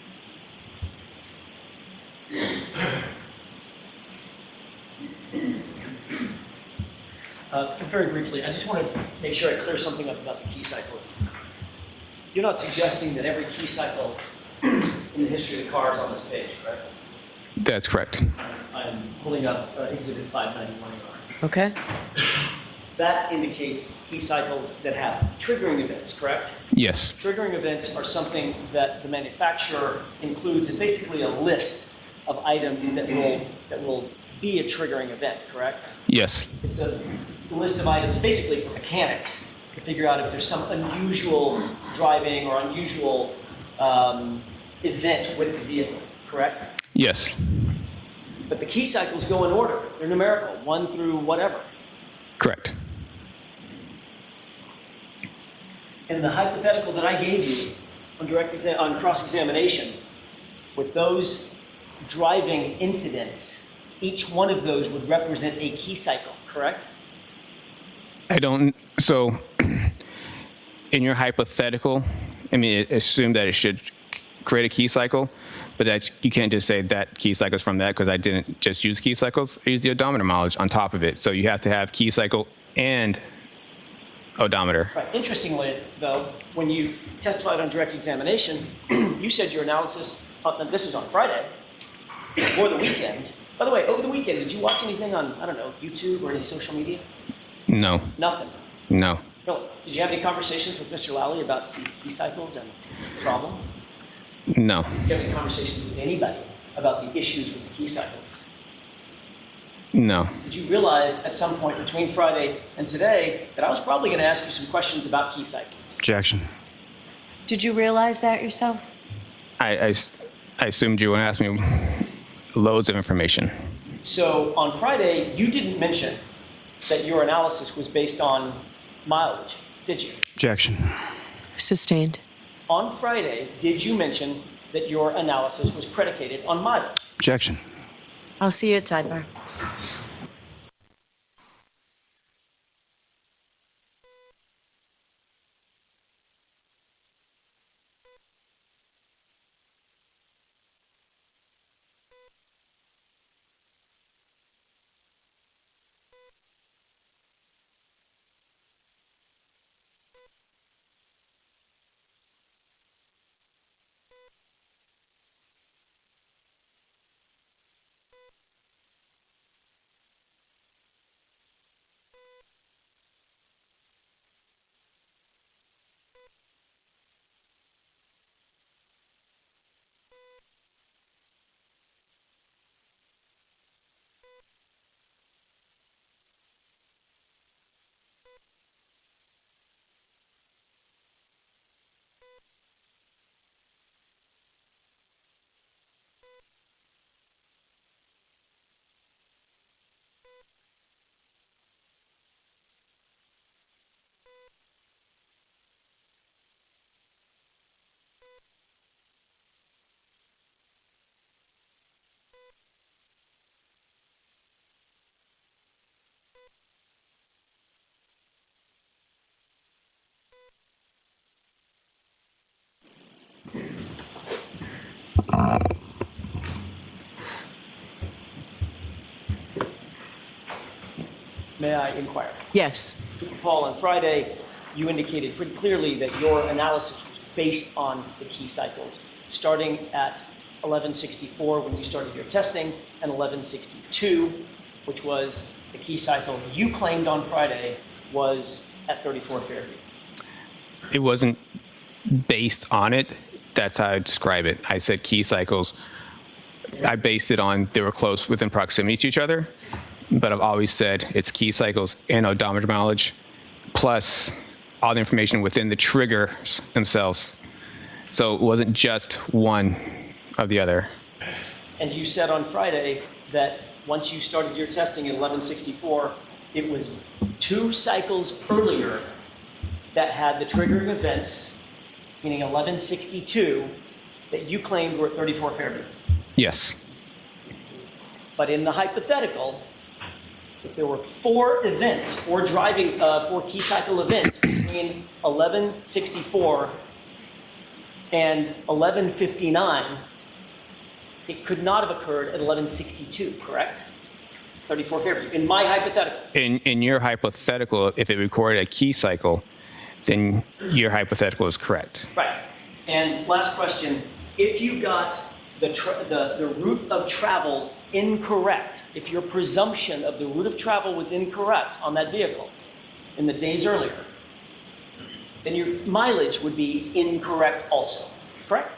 Very briefly, I just want to make sure I clear something up about the key cycles. You're not suggesting that every key cycle in the history of the car is on this page, correct? That's correct. I'm pulling up Exhibit 591R. Okay. That indicates key cycles that have triggering events, correct? Yes. Triggering events are something that the manufacturer includes in basically a list of items that will be a triggering event, correct? Yes. It's a list of items basically for mechanics to figure out if there's some unusual driving or unusual event with the vehicle, correct? Yes. But the key cycles go in order. They're numerical, 1 through whatever. Correct. And the hypothetical that I gave you on cross-examination, with those driving incidents, each one of those would represent a key cycle, correct? So in your hypothetical, I mean, assume that it should create a key cycle, but that you can't just say that key cycle is from that, because I didn't just use key cycles. I used the odometer mileage on top of it. So you have to have key cycle and odometer. Right. Interestingly, though, when you testified on direct examination, you said your analysis, this was on Friday, before the weekend. By the way, over the weekend, did you watch anything on, I don't know, YouTube or any social media? No. Nothing. No. No. Did you have any conversations with Mr. Lally about these key cycles and problems? No. Did you have any conversations with anybody about the issues with the key cycles? No. Did you realize at some point between Friday and today that I was probably going to ask you some questions about key cycles? Objection. Did you realize that yourself? I assumed you would ask me loads of information. So on Friday, you didn't mention that your analysis was based on mileage, did you? Objection. Sustained. On Friday, did you mention that your analysis was predicated on mileage? Objection. I'll see you at sidebar. May I inquire? Yes. Paul, on Friday, you indicated pretty clearly that your analysis was based on the key cycles, starting at 1164 when you started your testing, and 1162, which was the key cycle you claimed on Friday was at 34 Fairview. It wasn't based on it. That's how I describe it. I said key cycles. I based it on they were close within proximity to each other, but I've always said it's key cycles and odometer mileage, plus all the information within the triggers themselves. So it wasn't just one of the other. And you said on Friday that once you started your testing at 1164, it was 2 cycles earlier that had the triggering events, meaning 1162, that you claimed were at 34 Fairview. Yes. But in the hypothetical, if there were 4 events, 4 key cycle events between 1164 and 1159, it could not have occurred at 1162, correct? 34 Fairview, in my hypothetical. In your hypothetical, if it recorded a key cycle, then your hypothetical is correct. Right. And last question, if you got the route of travel incorrect, if your presumption of the route of travel was incorrect on that vehicle in the days earlier, then your mileage would be incorrect also, correct?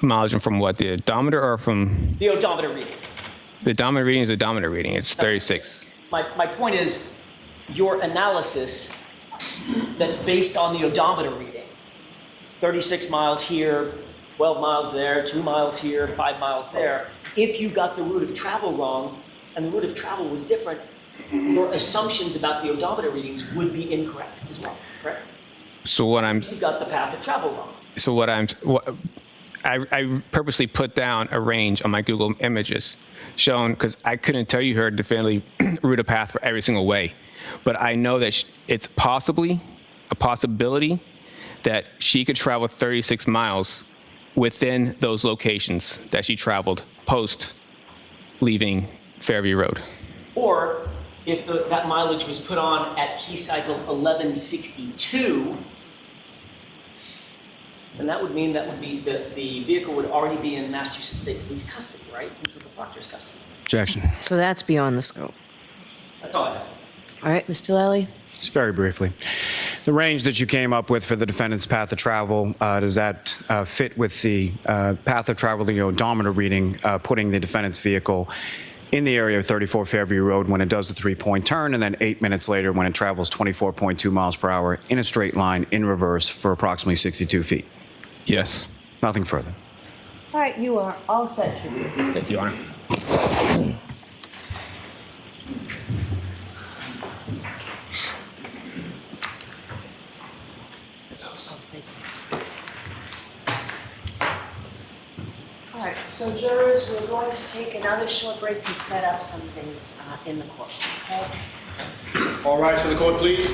Mileage from what? The odometer or from? The odometer reading. The odometer reading is the odometer reading. It's 36. My point is, your analysis that's based on the odometer reading, 36 miles here, 12 miles there, 2 miles here, 5 miles there. If you got the route of travel wrong and the route of travel was different, your assumptions about the odometer readings would be incorrect as well, correct? So what I'm. You got the path of travel wrong. So I purposely put down a range on my Google images showing, because I couldn't tell you her definitively route of path for every single way. But I know that it's possibly a possibility that she could travel 36 miles within those locations that she traveled post leaving Fairview Road. Or if that mileage was put on at key cycle 1162, then that would mean the vehicle would already be in Massachusetts State Police custody, right? In Trooper Proctor's custody. Objection. So that's beyond the scope. That's all I have. All right, Mr. Lally? Just very briefly. The range that you came up with for the defendant's path of travel, does that fit with the path of travel, the odometer reading, putting the defendant's vehicle in the area of 34 Fairview Road when it does the 3-point turn, and then 8 minutes later when it travels 24.2 miles per hour in a straight line in reverse for approximately 62 feet? Yes. Nothing further. All right, you are all set, Trooper. Thank you, Your Honor. All right, so jurors, we're going to take another short break to set up some things in the court, okay? All rise to the court, please.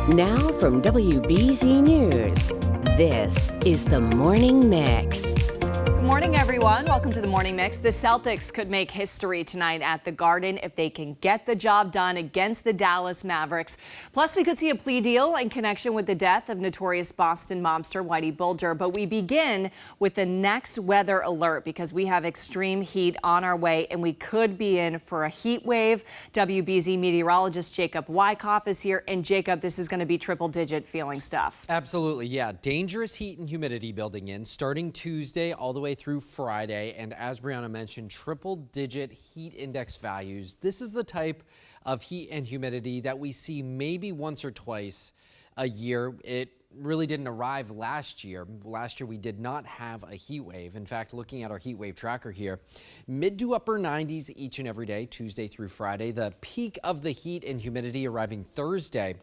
Now from WBZ News, this is the Morning Mix. Good morning, everyone. Welcome to the Morning Mix. The Celtics could make history tonight at the Garden if they can get the job done against the Dallas Mavericks. Plus, we could see a plea deal in connection with the death of notorious Boston mobster Whitey Bulger. But we begin with the next weather alert because we have extreme heat on our way and we could be in for a heat wave. WBZ meteorologist Jacob Wyckoff is here. And Jacob, this is going to be triple-digit feeling stuff. Absolutely, yeah. Dangerous heat and humidity building in starting Tuesday all the way through Friday. And as Brianna mentioned, triple-digit heat index values. This is the type of heat and humidity that we see maybe once or twice a year. It really didn't arrive last year. Last year, we did not have a heat wave. In fact, looking at our heat wave tracker here, mid to upper 90s each and every day, Tuesday through Friday. The peak of the heat and humidity arriving Thursday.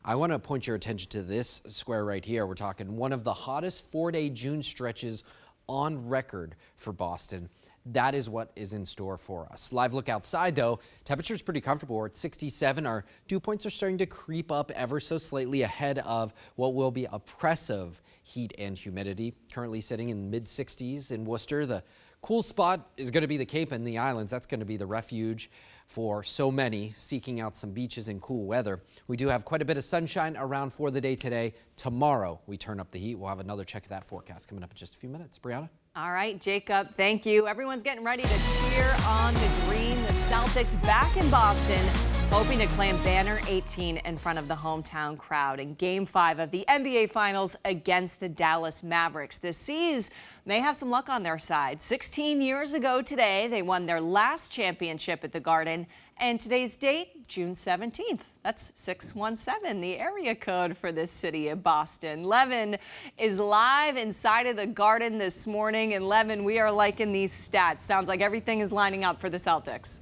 I want to point your attention to this square right here. We're talking one of the hottest 4-day June stretches on record for Boston. That is what is in store for us. Live look outside, though. Temperature's pretty comfortable. We're at 67. Our dew points are starting to creep up ever so slightly ahead of what will be oppressive heat and humidity. Currently sitting in mid-60s in Worcester. The cool spot is going to be the Cape and the islands. That's going to be the refuge for so many seeking out some beaches and cool weather. We do have quite a bit of sunshine around for the day today. Tomorrow, we turn up the heat. We'll have another check of that forecast coming up in just a few minutes. Brianna? All right, Jacob, thank you. Everyone's getting ready to cheer on the green. The Celtics back in Boston, hoping to claim banner 18 in front of the hometown crowd in Game 5 of the NBA Finals against the Dallas Mavericks. The C's may have some luck on their side. 16 years ago today, they won their last championship at the Garden. And today's date, June 17th. That's 617, the area code for this city of Boston. Levin is live inside of the Garden this morning. And Levin, we are liking these stats. Sounds like everything is lining up for the Celtics.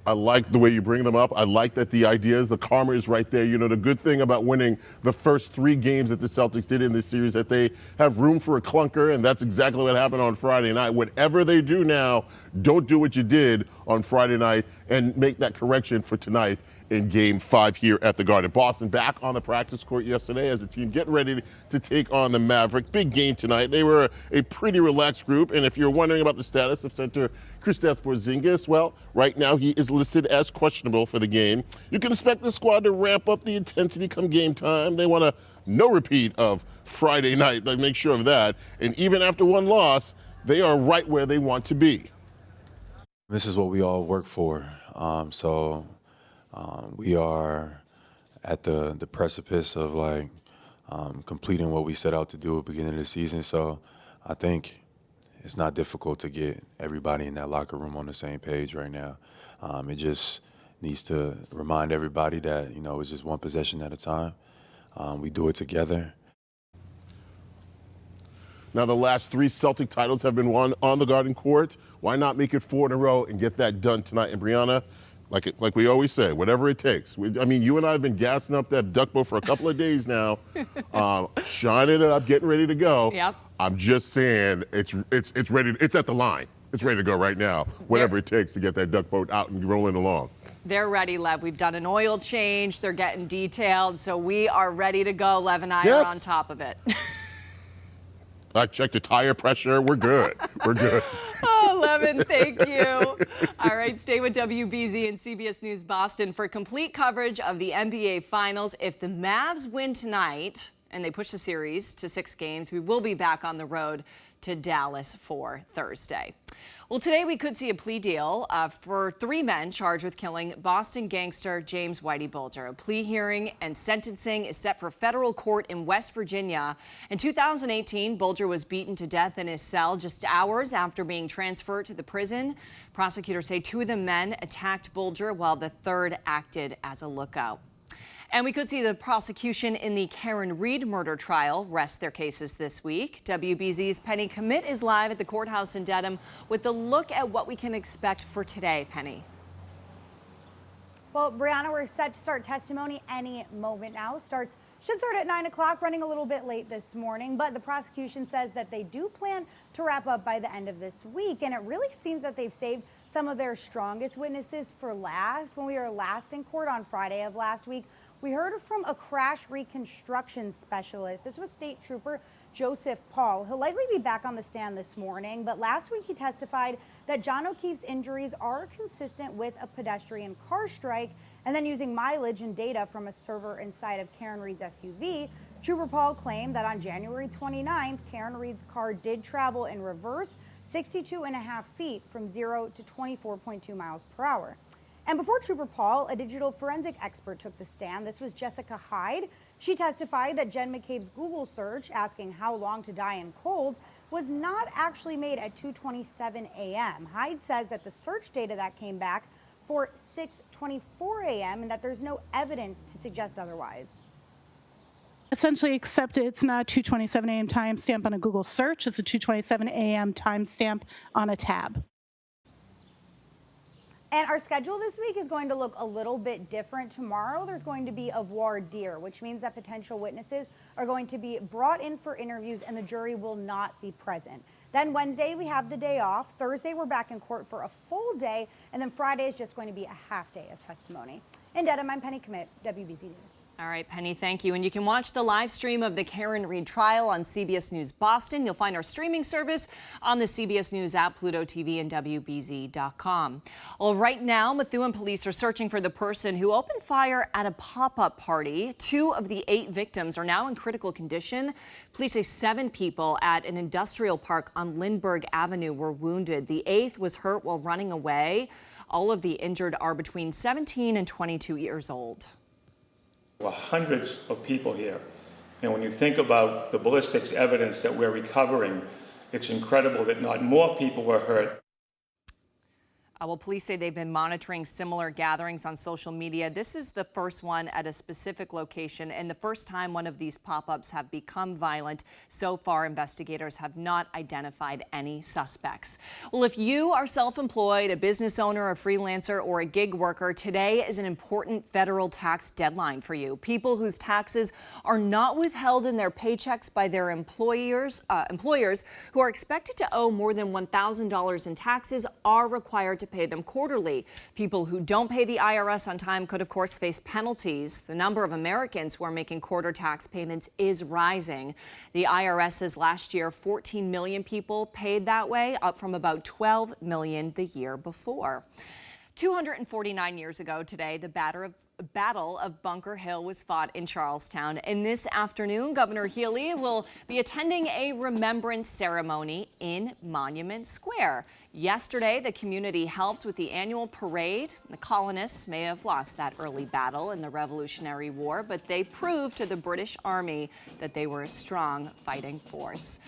I like the way you bring them up. I like that the idea is the karma is right there. You know, the good thing about winning the first 3 games that the Celtics did in this series, that they have room for a clunker, and that's exactly what happened on Friday night. Whatever they do now, don't do what you did on Friday night and make that correction for tonight in Game 5 here at the Garden. Boston back on the practice court yesterday as a team getting ready to take on the Mavericks. Big game tonight. They were a pretty relaxed group, and if you're wondering about the status of center Kristaps Porzingis, well, right now he is listed as questionable for the game. You can expect the squad to ramp up the intensity come game time. They want a no repeat of Friday night. They make sure of that. And even after one loss, they are right where they want to be. This is what we all work for. We are at the precipice of completing what we set out to do at the beginning of the season. So I think it's not difficult to get everybody in that locker room on the same page right now. It just needs to remind everybody that, you know, it's just one possession at a time. We do it together. Now, the last 3 Celtic titles have been won on the Garden Court. Why not make it 4 in a row and get that done tonight? And Brianna, like we always say, whatever it takes. I mean, you and I have been gassing up that duck boat for a couple of days now, shining it up, getting ready to go. Yep. I'm just saying it's ready. It's at the line. It's ready to go right now. Whatever it takes to get that duck boat out and rolling along. They're ready, Lev. We've done an oil change. They're getting detailed. So we are ready to go. Lev and I are on top of it. I checked the tire pressure. We're good. We're good. Oh, Levin, thank you. All right, stay with WBZ and CBS News Boston for complete coverage of the NBA Finals. If the Mavs win tonight and they push the series to 6 games, we will be back on the road to Dallas for Thursday. Well, today we could see a plea deal for 3 men charged with killing Boston gangster James Whitey Bulger. A plea hearing and sentencing is set for federal court in West Virginia. In 2018, Bulger was beaten to death in his cell just hours after being transferred to the prison. Prosecutors say 2 of the men attacked Bulger while the 3rd acted as a lookout. And we could see the prosecution in the Karen Reed murder trial rest their cases this week. WBZ's Penny Commit is live at the courthouse in Dedham with a look at what we can expect for today. Penny. Well, Brianna, we're set to start testimony any moment now. Should start at 9 o'clock, running a little bit late this morning, but the prosecution says that they do plan to wrap up by the end of this week. And it really seems that they've saved some of their strongest witnesses for last. When we were last in court on Friday of last week, we heard from a crash reconstruction specialist. This was State Trooper Joseph Paul. He'll likely be back on the stand this morning, but last week he testified that John O'Keefe's injuries are consistent with a pedestrian car strike, and then using mileage and data from a server inside of Karen Reed's SUV, Trooper Paul claimed that on January 29th, Karen Reed's car did travel in reverse 62.5 feet from 0 to 24.2 miles per hour. And before Trooper Paul, a digital forensic expert took the stand. This was Jessica Hyde. She testified that Jen McCabe's Google search asking how long to die in cold was not actually made at 2:27 a.m. Hyde says that the search data that came back for 6:24 a.m. and that there's no evidence to suggest otherwise. Essentially, except it's not a 2:27 a.m. timestamp on a Google search. It's a 2:27 a.m. timestamp on a tab. And our schedule this week is going to look a little bit different. Tomorrow, there's going to be a voir dire, which means that potential witnesses are going to be brought in for interviews and the jury will not be present. Then Wednesday, we have the day off. Thursday, we're back in court for a full day. And then Friday is just going to be a half day of testimony. In Dedham, I'm Penny Commit, WBZ News. All right, Penny, thank you. And you can watch the live stream of the Karen Reed trial on CBS News Boston. You'll find our streaming service on the CBS News app, Pluto TV, and WBZ.com. Well, right now, Methuen police are searching for the person who opened fire at a pop-up party. 2 of the 8 victims are now in critical condition. Police say 7 people at an industrial park on Lindbergh Avenue were wounded. The 8th was hurt while running away. All of the injured are between 17 and 22 years old. There were hundreds of people here. And when you think about the ballistics evidence that we're recovering, it's incredible that not more people were hurt. Well, police say they've been monitoring similar gatherings on social media. This is the first one at a specific location and the first time one of these pop-ups have become violent. So far, investigators have not identified any suspects. Well, if you are self-employed, a business owner, a freelancer, or a gig worker, today is an important federal tax deadline for you. People whose taxes are not withheld in their paychecks by their employers who are expected to owe more than $1,000 in taxes are required to pay them quarterly. People who don't pay the IRS on time could, of course, face penalties. The number of Americans who are making quarter tax payments is rising. The IRS says last year, 14 million people paid that way, up from about 12 million the year before. 249 years ago today, the Battle of Bunker Hill was fought in Charlestown. And this afternoon, Governor Healy will be attending a remembrance ceremony in Monument Square. Yesterday, the community helped with the annual parade. The colonists may have lost that early battle in the Revolutionary War, but they proved to the British Army that they were a strong fighting force.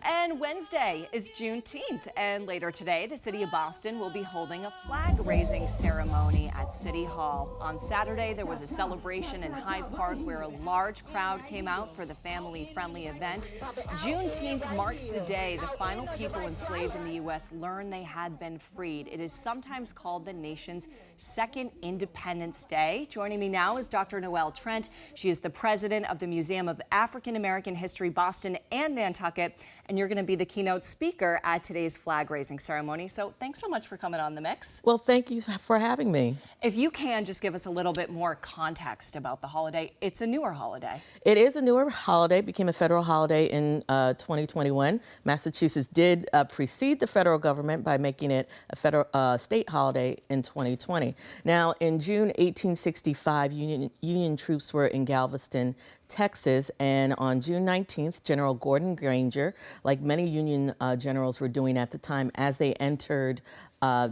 And Wednesday is Juneteenth, and later today, the city of Boston will be holding a flag-raising ceremony at City Hall. On Saturday, there was a celebration in Hyde Park where a large crowd came out for the family-friendly event. Juneteenth marks the day the final people enslaved in the U.S. learned they had been freed. It is sometimes called the nation's second Independence Day. Joining me now is Dr. Noelle Trent. She is the president of the Museum of African American History, Boston and Nantucket, and you're going to be the keynote speaker at today's flag-raising ceremony. So thanks so much for coming on The Mix. Well, thank you for having me. If you can just give us a little bit more context about the holiday. It's a newer holiday. It is a newer holiday. It became a federal holiday in 2021. Massachusetts did precede the federal government by making it a federal state holiday in 2020. Now, in June 1865, Union troops were in Galveston, Texas, and on June 19th, General Gordon Granger, like many Union generals were doing at the time, as they entered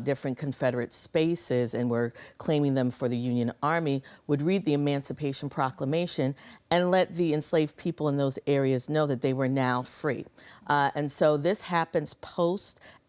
different Confederate spaces and were claiming them for the Union Army, would read the Emancipation Proclamation and let the enslaved people in those areas know that they were now free. And so this happens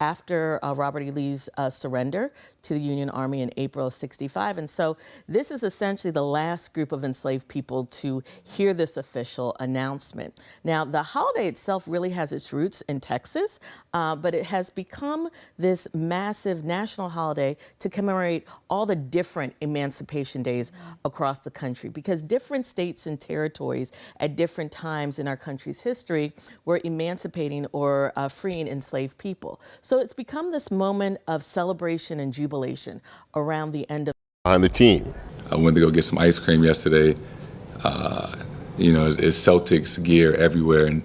after Robert E. Lee's surrender to the Union Army in April of '65. And so this is essentially the last group of enslaved people to hear this official announcement. Now, the holiday itself really has its roots in Texas, but it has become this massive national holiday to commemorate all the different emancipation days across the country, because different states and territories at different times in our country's history were emancipating or freeing enslaved people. So it's become this moment of celebration and jubilation around the end of on the team. I went to go get some ice cream yesterday. You know, it's Celtics gear everywhere, and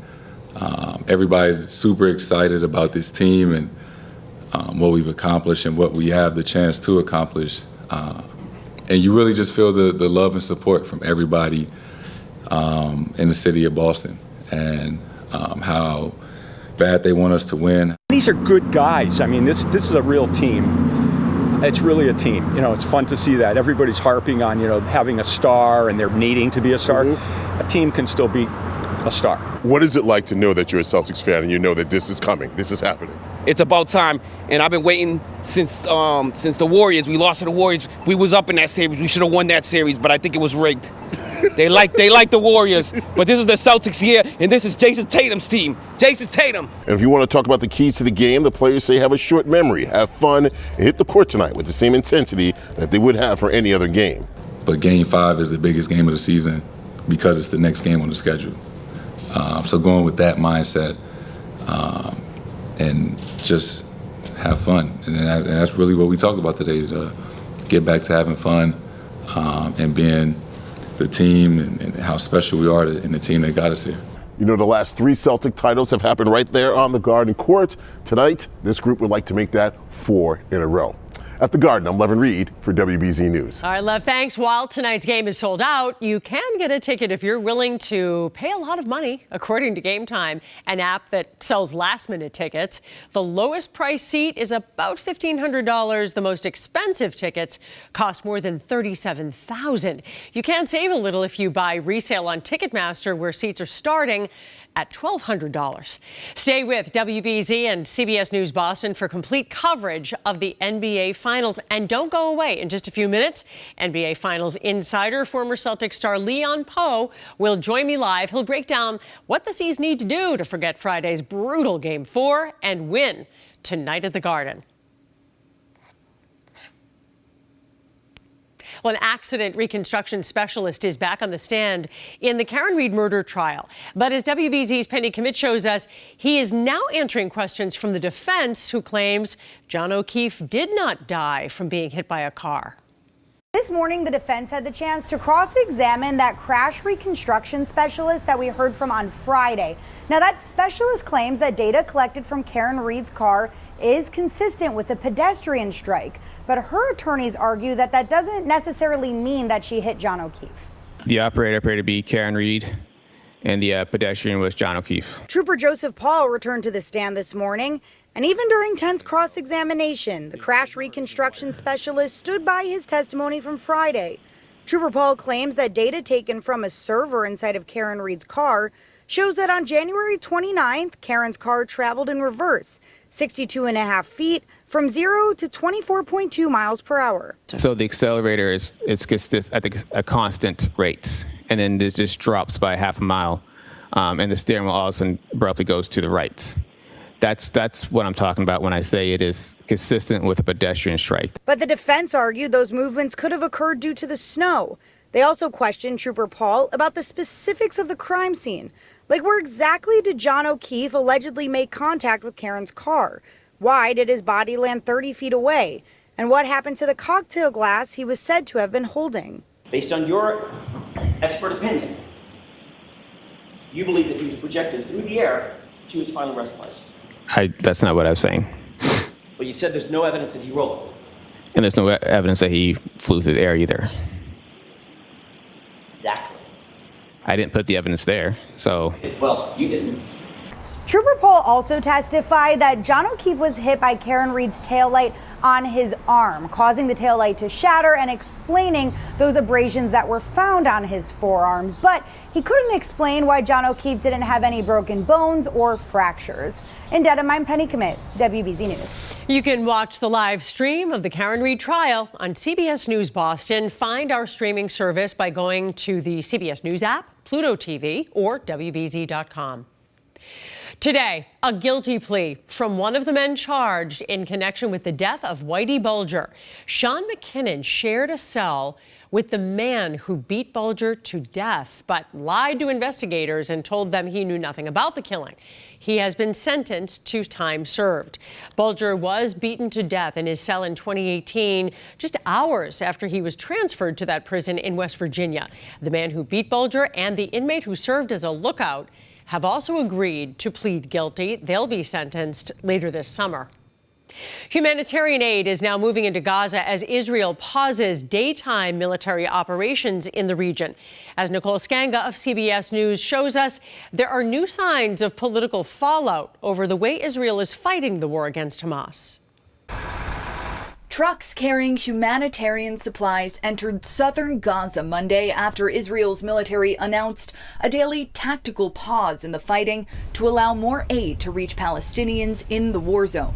everybody's super excited about this team and what we've accomplished and what we have the chance to accomplish. And you really just feel the love and support from everybody in the city of Boston, and how bad they want us to win. These are good guys. I mean, this is a real team. It's really a team. You know, it's fun to see that. Everybody's harping on, you know, having a star and they're needing to be a star. A team can still be a star. What is it like to know that you're a Celtics fan and you know that this is coming, this is happening? It's about time, and I've been waiting since the Warriors. We lost to the Warriors. We was up in that series. We should have won that series, but I think it was rigged. They like the Warriors, but this is the Celtics year, and this is Jason Tatum's team. Jason Tatum. And if you want to talk about the keys to the game, the players say have a short memory, have fun, and hit the court tonight with the same intensity that they would have for any other game. But Game 5 is the biggest game of the season because it's the next game on the schedule. So going with that mindset, and just have fun. And that's really what we talk about today, to get back to having fun and being the team and how special we are in the team that got us here. You know, the last 3 Celtic titles have happened right there on the Garden court. Tonight, this group would like to make that 4 in a row. At the Garden, I'm Levin Reed for WBZ News. All right, Lev, thanks. While tonight's game is sold out, you can get a ticket if you're willing to pay a lot of money, according to Game Time, an app that sells last-minute tickets. The lowest price seat is about $1,500. The most expensive tickets cost more than $37,000. You can save a little if you buy resale on Ticketmaster, where seats are starting at $1,200. Stay with WBZ and CBS News Boston for complete coverage of the NBA Finals. And don't go away. In just a few minutes, NBA Finals insider, former Celtics star Leon Poe will join me live. He'll break down what the C's need to do to forget Friday's brutal Game 4 and win tonight at the Garden. Well, an accident reconstruction specialist is back on the stand in the Karen Reed murder trial. But as WBZ's Penny Commit shows us, he is now answering questions from the defense, who claims John O'Keefe did not die from being hit by a car. This morning, the defense had the chance to cross-examine that crash reconstruction specialist that we heard from on Friday. Now, that specialist claims that data collected from Karen Reed's car is consistent with the pedestrian strike. But her attorneys argue that that doesn't necessarily mean that she hit John O'Keefe. The operator appeared to be Karen Reed, and the pedestrian was John O'Keefe. Trooper Joseph Paul returned to the stand this morning, and even during tense cross-examination, the crash reconstruction specialist stood by his testimony from Friday. Trooper Paul claims that data taken from a server inside of Karen Reed's car shows that on January 29th, Karen's car traveled in reverse, 62.5 feet, from 0 to 24.2 miles per hour. So the accelerator is at a constant rate, and then it just drops by half a mile, and the steering wheel all of a sudden abruptly goes to the right. That's what I'm talking about when I say it is consistent with a pedestrian strike. But the defense argued those movements could have occurred due to the snow. They also questioned Trooper Paul about the specifics of the crime scene. Like, where exactly did John O'Keefe allegedly make contact with Karen's car? Why did his body land 30 feet away? And what happened to the cocktail glass he was said to have been holding? Based on your expert opinion, you believe that he was projected through the air to his final rest place. That's not what I was saying. But you said there's no evidence that he rolled. And there's no evidence that he flew through the air either. Exactly. I didn't put the evidence there, so. Well, you didn't. Trooper Paul also testified that John O'Keefe was hit by Karen Reed's taillight on his arm, causing the taillight to shatter and explaining those abrasions that were found on his forearms. But he couldn't explain why John O'Keefe didn't have any broken bones or fractures. In Dedham, I'm Penny Commit, WBZ News. You can watch the live stream of the Karen Reed trial on CBS News Boston. Find our streaming service by going to the CBS News app, Pluto TV, or WBZ.com. Today, a guilty plea from one of the men charged in connection with the death of Whitey Bulger. Sean McKinnon shared a cell with the man who beat Bulger to death, but lied to investigators and told them he knew nothing about the killing. He has been sentenced to time served. Bulger was beaten to death in his cell in 2018, just hours after he was transferred to that prison in West Virginia. The man who beat Bulger and the inmate who served as a lookout have also agreed to plead guilty. They'll be sentenced later this summer. Humanitarian aid is now moving into Gaza as Israel pauses daytime military operations in the region. As Nicole Skanga of CBS News shows us, there are new signs of political fallout over the way Israel is fighting the war against Hamas. Trucks carrying humanitarian supplies entered southern Gaza Monday after Israel's military announced a daily tactical pause in the fighting to allow more aid to reach Palestinians in the war zone.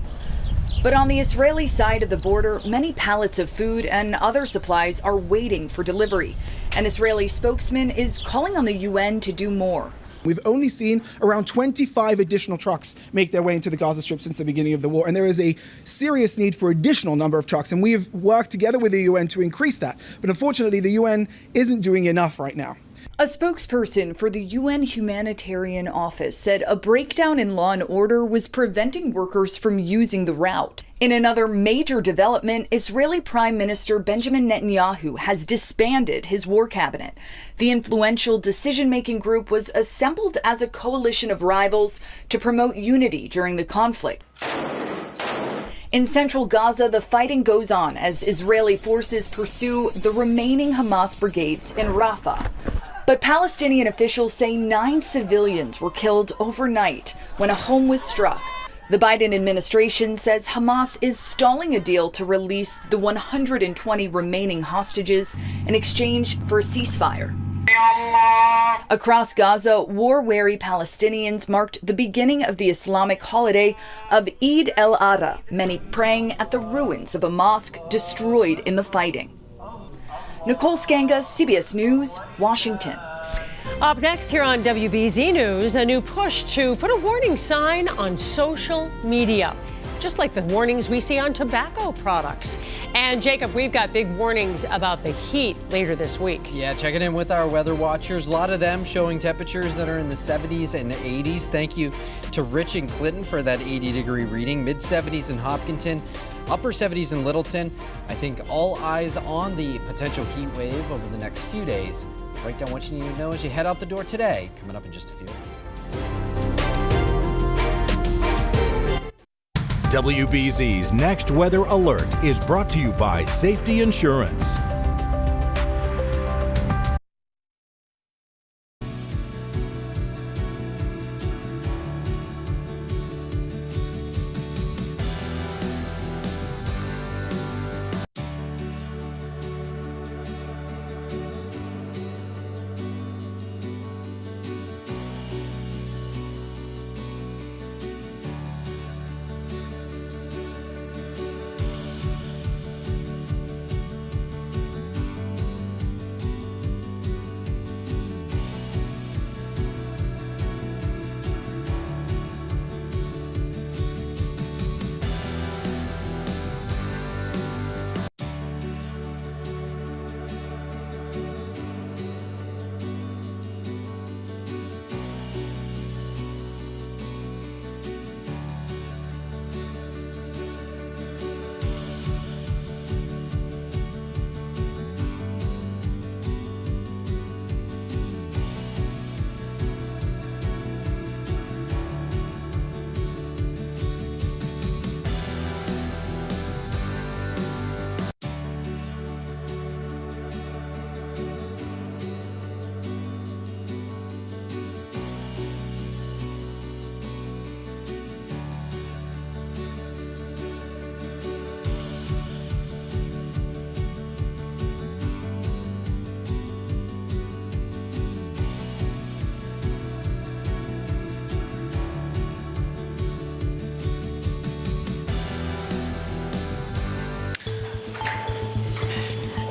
But on the Israeli side of the border, many pallets of food and other supplies are waiting for delivery. An Israeli spokesman is calling on the UN to do more. We've only seen around 25 additional trucks make their way into the Gaza Strip since the beginning of the war, and there is a serious need for additional number of trucks, and we have worked together with the UN to increase that. But unfortunately, the UN isn't doing enough right now. A spokesperson for the UN Humanitarian Office said a breakdown in law and order was preventing workers from using the route. In another major development, Israeli Prime Minister Benjamin Netanyahu has disbanded his war cabinet. The influential decision-making group was assembled as a coalition of rivals to promote unity during the conflict. In central Gaza, the fighting goes on as Israeli forces pursue the remaining Hamas brigades in Rafah. But Palestinian officials say 9 civilians were killed overnight when a home was struck. The Biden administration says Hamas is stalling a deal to release the 120 remaining hostages in exchange for a ceasefire. Across Gaza, war-weary Palestinians marked the beginning of the Islamic holiday of Eid al-Adha, many praying at the ruins of a mosque destroyed in the fighting. Nicole Skanga, CBS News, Washington. Up next here on WBZ News, a new push to put a warning sign on social media, just like the warnings we see on tobacco products. And Jacob, we've got big warnings about the heat later this week. Yeah, checking in with our weather watchers. A lot of them showing temperatures that are in the 70s and 80s. Thank you to Rich and Clinton for that 80-degree reading. Mid-70s in Hopkinton, upper 70s in Littleton. I think all eyes on the potential heat wave over the next few days. Right down what you need to know as you head out the door today. Coming up in just a few. WBZ's Next Weather Alert is brought to you by Safety Insurance.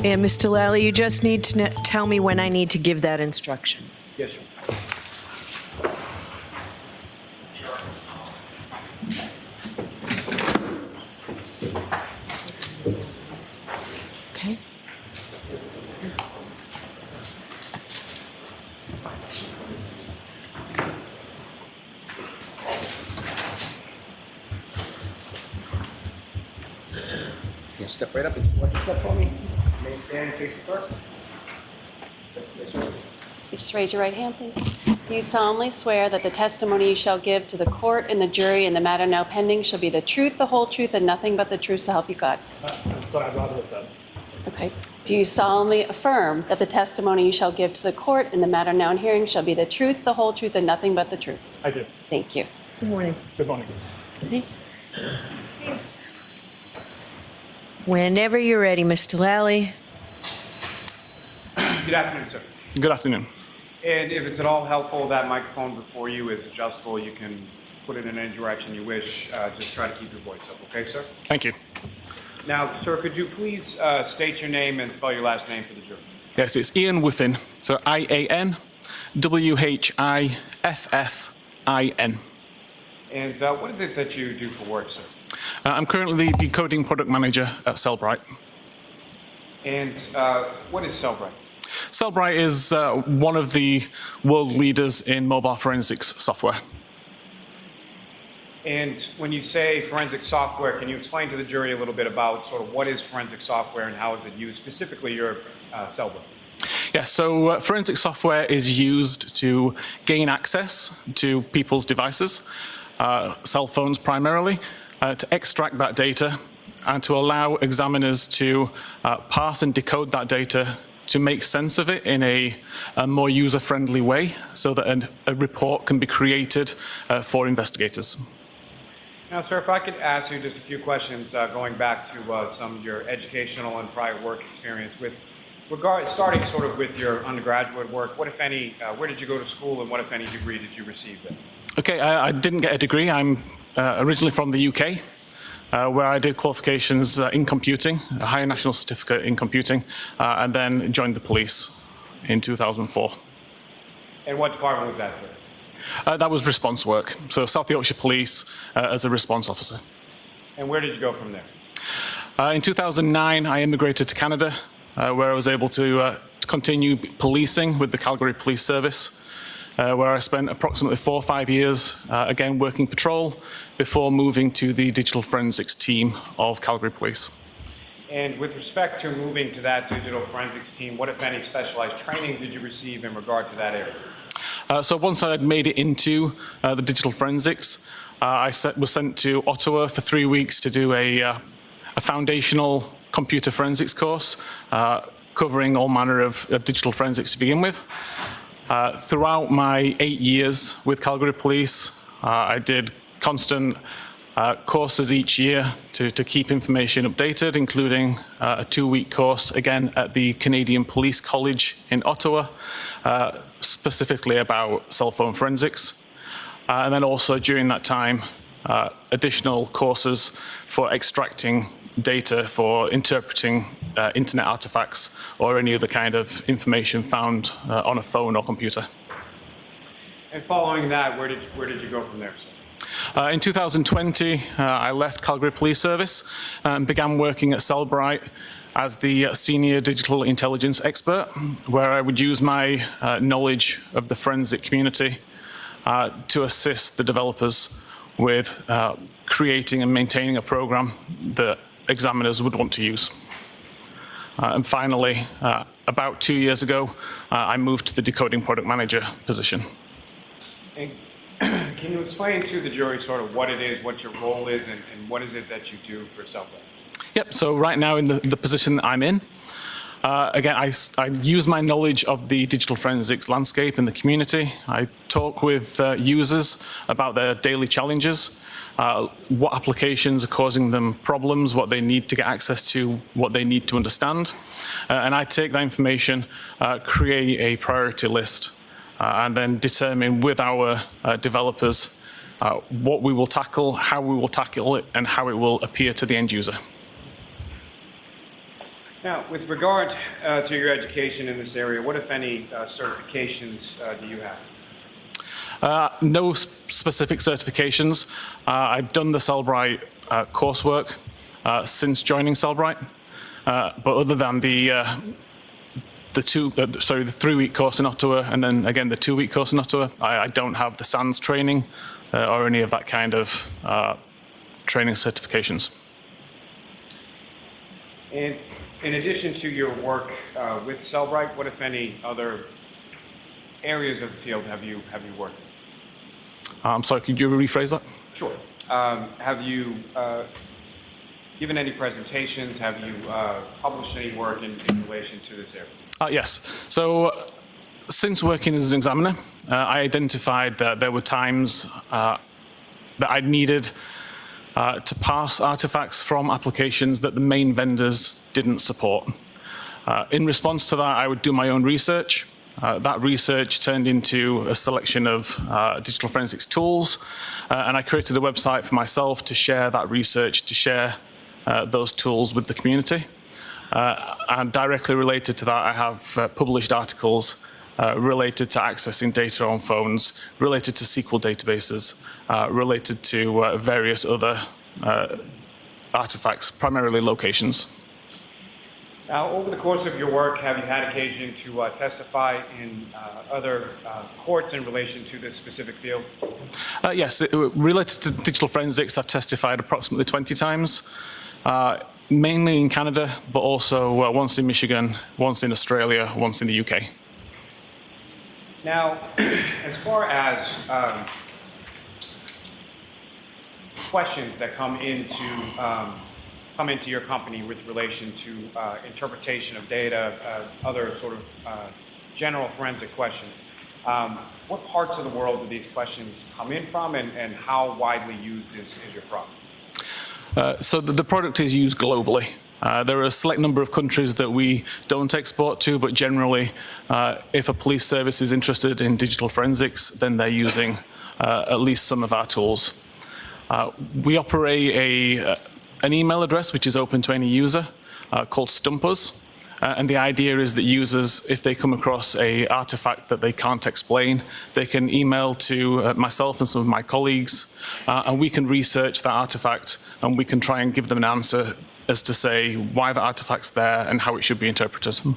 And Mr. Lally, you just need to tell me when I need to give that instruction. Yes, sir. Okay. You can step right up and just watch your step for me. Remain standing, face the clerk. Yes, sir. You just raise your right hand, please. Do you solemnly swear that the testimony you shall give to the court and the jury in the matter now pending shall be the truth, the whole truth, and nothing but the truth, so help you God? I'm sorry, I'd rather with that. Okay. Do you solemnly affirm that the testimony you shall give to the court in the matter now in hearing shall be the truth, the whole truth, and nothing but the truth? I do. Thank you. Good morning. Good morning. Whenever you're ready, Mr. Lally. Good afternoon, sir. Good afternoon. And if it's at all helpful, that microphone before you is adjustable. You can put it in any direction you wish. Just try to keep your voice up, okay, sir? Thank you. Now, sir, could you please state your name and spell your last name for the jury? Yes, it's Ian Whiffin. So IANWHIFFIN. And what is it that you do for work, sir? I'm currently the decoding product manager at Cellbrite. And what is Cellbrite? Cellbrite is one of the world leaders in mobile forensics software. And when you say forensic software, can you explain to the jury a little bit about sort of what is forensic software and how is it used, specifically your Cellbrite? Yes, so forensic software is used to gain access to people's devices, cell phones primarily, to extract that data and to allow examiners to parse and decode that data to make sense of it in a more user-friendly way so that a report can be created for investigators. Now, sir, if I could ask you just a few questions going back to some of your educational and prior work experience with starting sort of with your undergraduate work, what, if any, where did you go to school and what, if any, degree did you receive there? Okay, I didn't get a degree. I'm originally from the UK, where I did qualifications in computing, a higher national certificate in computing, and then joined the police in 2004. And what department was that, sir? That was response work, so South Yorkshire Police as a response officer. And where did you go from there? In 2009, I immigrated to Canada, where I was able to continue policing with the Calgary Police Service, where I spent approximately 4 or 5 years, again working patrol, before moving to the digital forensics team of Calgary Police. And with respect to moving to that digital forensics team, what, if any, specialized training did you receive in regard to that area? So once I had made it into the digital forensics, I was sent to Ottawa for 3 weeks to do a foundational computer forensics course, covering all manner of digital forensics to begin with. Throughout my 8 years with Calgary Police, I did constant courses each year to keep information updated, including a 2-week course, again, at the Canadian Police College in Ottawa, specifically about cell phone forensics. And then also during that time, additional courses for extracting data for interpreting internet artifacts or any other kind of information found on a phone or computer. And following that, where did you go from there, sir? In 2020, I left Calgary Police Service and began working at Cellbrite as the senior digital intelligence expert, where I would use my knowledge of the forensic community to assist the developers with creating and maintaining a program that examiners would want to use. And finally, about 2 years ago, I moved to the decoding product manager position. And can you explain to the jury sort of what it is, what your role is, and what is it that you do for Cellbrite? Yep, so right now in the position that I'm in, again, I use my knowledge of the digital forensics landscape in the community. I talk with users about their daily challenges, what applications are causing them problems, what they need to get access to, what they need to understand. And I take that information, create a priority list, and then determine with our developers what we will tackle, how we will tackle it, and how it will appear to the end user. Now, with regard to your education in this area, what, if any, certifications do you have? No specific certifications. I've done the Cellbrite coursework since joining Cellbrite, but other than the 3-week course in Ottawa and then again the 2-week course in Ottawa, I don't have the SANS training or any of that kind of training certifications. And in addition to your work with Cellbrite, what, if any, other areas of the field have you worked in? I'm sorry, could you rephrase that? Sure. Have you given any presentations? Have you published any work in relation to this area? Yes. So since working as an examiner, I identified that there were times that I needed to parse artifacts from applications that the main vendors didn't support. In response to that, I would do my own research. That research turned into a selection of digital forensics tools, and I created a website for myself to share that research, to share those tools with the community. And directly related to that, I have published articles related to accessing data on phones, related to SQL databases, related to various other artifacts, primarily locations. Now, over the course of your work, have you had occasion to testify in other courts in relation to this specific field? Yes, related to digital forensics, I've testified approximately 20 times, mainly in Canada, but also once in Michigan, once in Australia, once in the UK. Now, as far as questions that come into your company with relation to interpretation of data, other sort of general forensic questions, what parts of the world do these questions come in from, and how widely used is your product? So the product is used globally. There are a select number of countries that we don't export to, but generally, if a police service is interested in digital forensics, then they're using at least some of our tools. We operate an email address which is open to any user called Stumpers. And the idea is that users, if they come across an artifact that they can't explain, they can email to myself and some of my colleagues, and we can research that artifact, and we can try and give them an answer as to say why the artifact's there and how it should be interpreted. You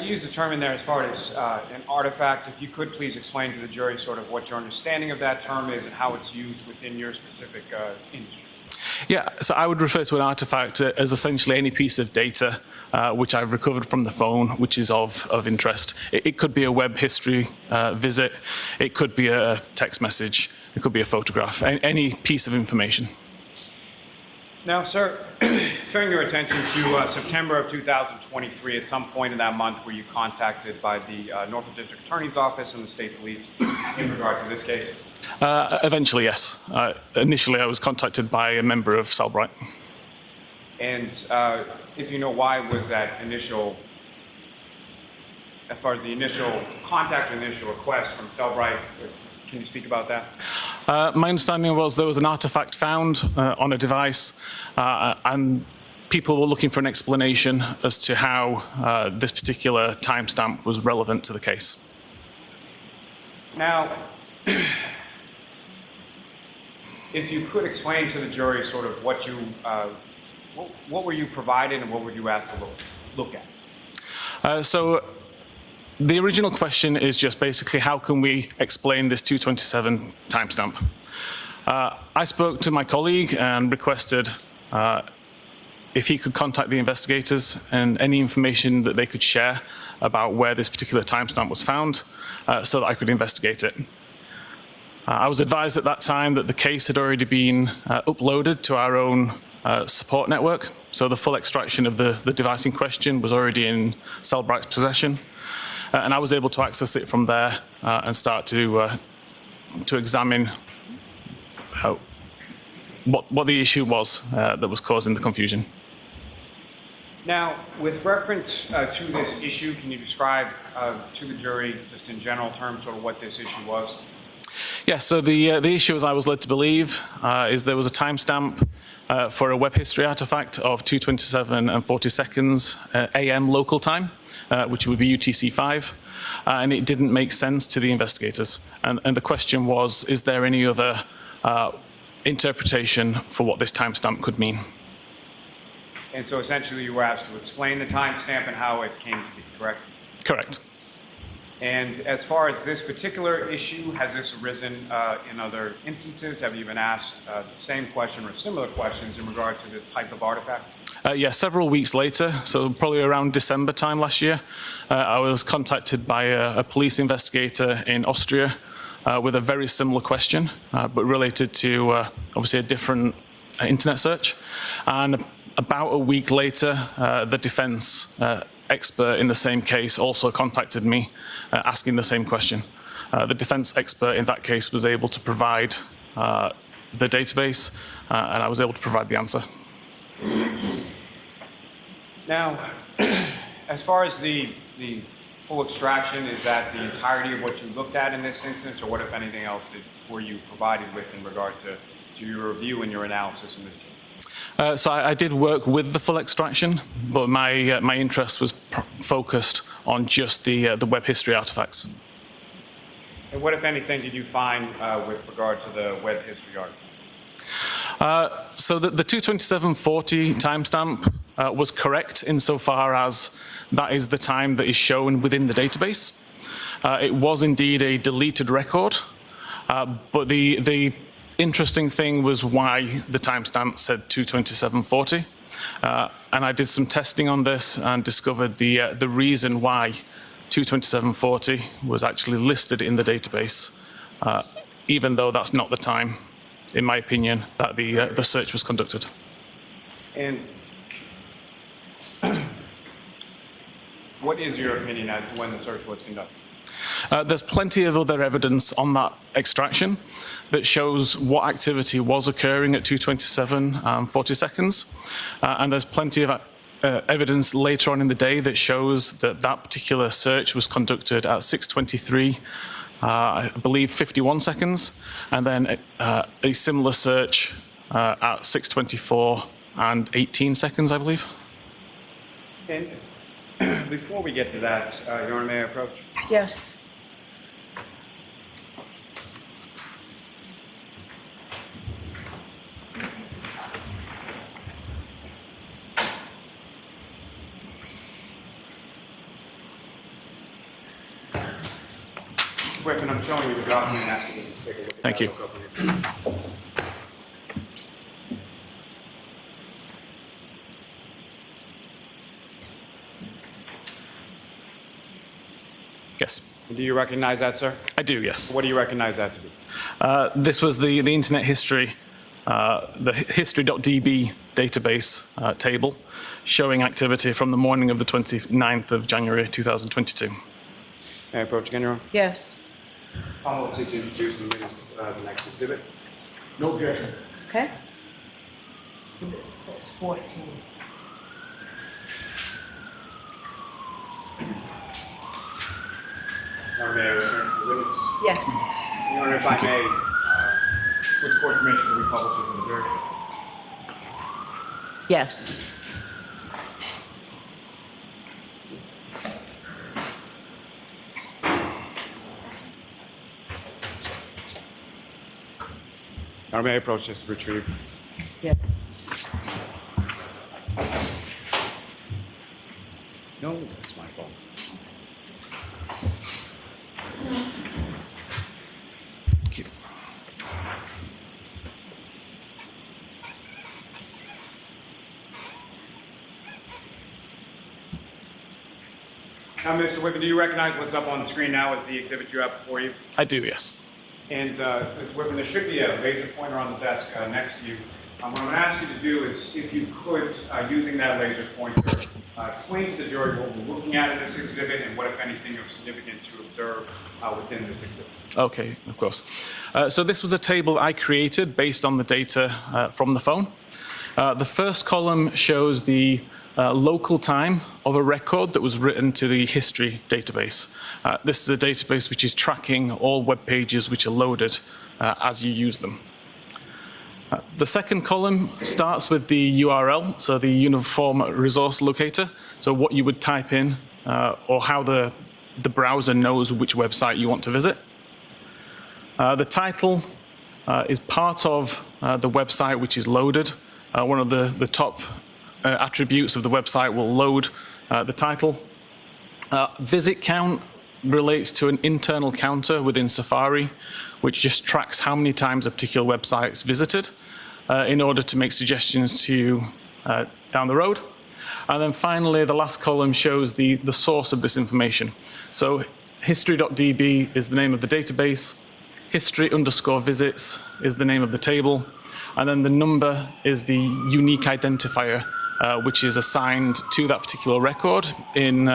used the term in there as far as an artifact. If you could please explain to the jury sort of what your understanding of that term is and how it's used within your specific industry. Yeah, so I would refer to an artifact as essentially any piece of data which I've recovered from the phone, which is of interest. It could be a web history visit, it could be a text message, it could be a photograph, any piece of information. Now, sir, turning your attention to September of 2023, at some point in that month, were you contacted by the Norfolk District Attorney's Office and the State Police in regard to this case? Eventually, yes. Initially, I was contacted by a member of Cellbrite. And if you know, why was that initial, as far as the initial contact or initial request from Cellbrite, can you speak about that? My understanding was there was an artifact found on a device, and people were looking for an explanation as to how this particular timestamp was relevant to the case. Now, if you could explain to the jury sort of what you, what were you provided and what were you asked to look at? So the original question is just basically how can we explain this 227 timestamp? I spoke to my colleague and requested if he could contact the investigators and any information that they could share about where this particular timestamp was found so that I could investigate it. I was advised at that time that the case had already been uploaded to our own support network, so the full extraction of the device in question was already in Cellbrite's possession, and I was able to access it from there and start to examine what the issue was that was causing the confusion. Now, with reference to this issue, can you describe to the jury, just in general terms, sort of what this issue was? Yes, so the issue, as I was led to believe, is there was a timestamp for a web history artifact of 2:27 and 40 seconds AM local time, which would be UTC 5, and it didn't make sense to the investigators. And the question was, is there any other interpretation for what this timestamp could mean? And so essentially you were asked to explain the timestamp and how it came to be, correct? Correct. And as far as this particular issue, has this arisen in other instances? Have you been asked the same question or similar questions in regard to this type of artifact? Yeah, several weeks later, so probably around December time last year, I was contacted by a police investigator in Austria with a very similar question, but related to obviously a different internet search. And about a week later, the defense expert in the same case also contacted me asking the same question. The defense expert in that case was able to provide the database, and I was able to provide the answer. Now, as far as the full extraction, is that the entirety of what you looked at in this instance, or what, if anything else, were you provided with in regard to your review and your analysis in this case? So I did work with the full extraction, but my interest was focused on just the web history artifacts. And what, if anything, did you find with regard to the web history artifact? So the 2:27:40 timestamp was correct insofar as that is the time that is shown within the database. It was indeed a deleted record, but the interesting thing was why the timestamp said 2:27:40. And I did some testing on this and discovered the reason why 2:27:40 was actually listed in the database, even though that's not the time, in my opinion, that the search was conducted. And what is your opinion as to when the search was conducted? There's plenty of other evidence on that extraction that shows what activity was occurring at 2:27:40 seconds. And there's plenty of evidence later on in the day that shows that that particular search was conducted at 6:23, I believe 51 seconds, and then a similar search at 6:24 and 18 seconds, I believe. And before we get to that, Your Honor, may I approach? Yes. Whitman, I'm showing you the document and asking you to take a look at Thank that. you. Look up on your phone. Yes. Do you recognize that, sir? I do, yes. What do you recognize that to be? This was the internet history, the history.db database table showing activity from the morning of the 29th of January 2022. May I approach again, Your Honor? Yes. I'm going to introduce the next exhibit. No objection. Okay. It's 14. Your Honor, may I return to the witness? Yes. Your Honor, if I may, with the court's permission, can we publish it for the jury? Yes. Your Honor, may I approach this to retrieve? Yes. No, that's my fault. Thank you. Now, Mr. Whitman, do you recognize what's up on the screen now as the exhibit you have before you? I do, yes. And Ms. Whitman, there should be a laser pointer on the desk next to you. What I'm going to ask you to do is, if you could, using that laser pointer, explain to the jury what we're looking at in this exhibit and what, if anything, of significance you observe within this exhibit. Okay, of course. So this was a table I created based on the data from the phone. The first column shows the local time of a record that was written to the history database. This is a database which is tracking all web pages which are loaded as you use them. The second column starts with the URL, so the Uniform Resource Locator, so what you would type in or how the browser knows which website you want to visit. The title is part of the website which is loaded. One of the top attributes of the website will load the title. Visit count relates to an internal counter within Safari, which just tracks how many times a particular website is visited in order to make suggestions to you down the road. And then finally, the last column shows the source of this information. So history.db is the name of the database, history_visits is the name of the table, and then the number is the unique identifier which is assigned to that particular record in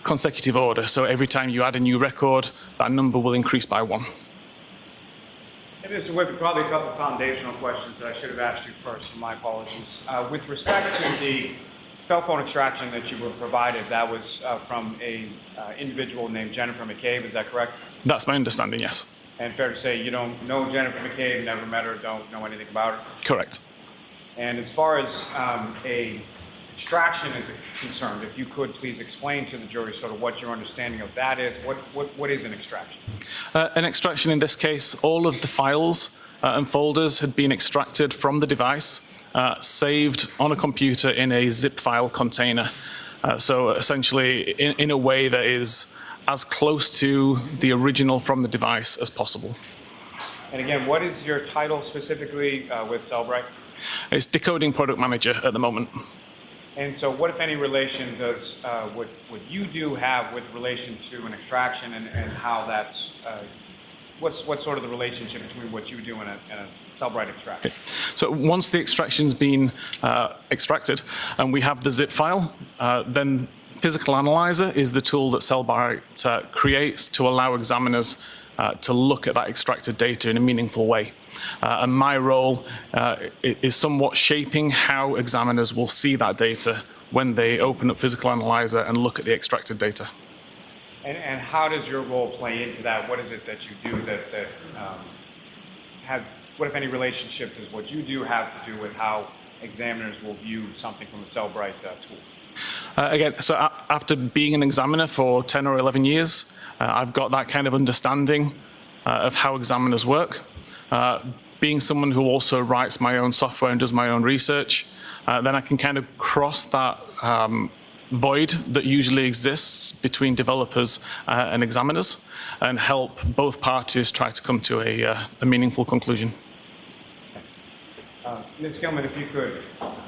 consecutive order. So every time you add a new record, that number will increase by 1. Hey, Mr. Whitman, probably a couple of foundational questions that I should have asked you first, so my apologies. With respect to the cell phone extraction that you were provided, that was from a individual named Jennifer McCabe, is that correct? That's my understanding, yes. And fair to say you don't know Jennifer McCabe, never met her, don't know anything about her? Correct. And as far as a extraction is concerned, if you could please explain to the jury sort of what your understanding of that is. What is an extraction? An extraction in this case, all of the files and folders had been extracted from the device saved on a computer in a zip file container. So essentially in a way that is as close to the original from the device as possible. And again, what is your title specifically with Cellbrite? It's decoding product manager at the moment. And so what, if any, relation does what you do have with relation to an extraction, and how that's, what's sort of the relationship between what you do and a Cellbrite extraction? Okay. So once the extraction's been extracted and we have the zip file, then Physical Analyzer is the tool that Cellbrite creates to allow examiners to look at that extracted data in a meaningful way. And my role is somewhat shaping how examiners will see that data when they open up Physical Analyzer and look at the extracted data. And how does your role play into that? What is it that you do that what, if any, relationship does what you do have to do with how examiners will view something from a Cellbrite tool? Again, so after being an examiner for 10 or 11 years, I've got that kind of understanding of how examiners work. Being someone who also writes my own software and does my own research, then I can kind of cross that void that usually exists between developers and examiners and help both parties try to come to a meaningful conclusion. Ms. Gilman, if you could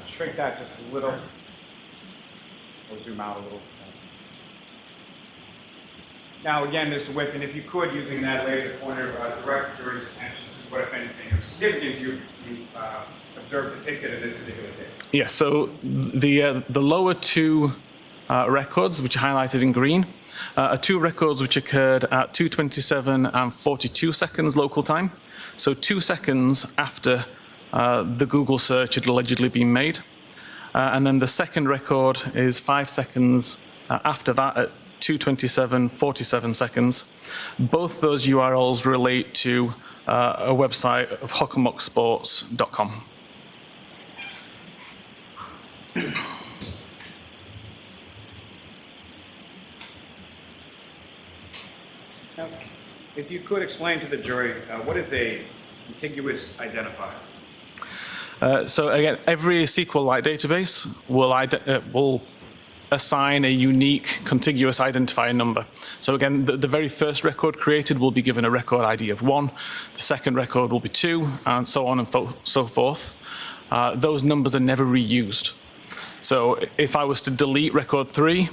shrink that just a little, or zoom out a little. Now, again, Mr. Whiffen, if you could, using that laser pointer, direct the jury's attention to what, if anything, of significance you've observed depicted in this particular case. Yes, so the lower two records, which are highlighted in green, are two records which occurred at 2:27 and 42 seconds local time. So 2 seconds after the Google search had allegedly been made. And then the second record is 5 seconds after that at 2:27, 47 seconds. Both those URLs relate to a website of hokamocksports.com. Now, if you could explain to the jury, what is a contiguous identifier? So again, every SQLite database will assign a unique contiguous identifier number. So again, the very first record created will be given a record ID of 1, the second record will be 2, and so on and so forth. Those numbers are never reused. So if I was to delete record 3,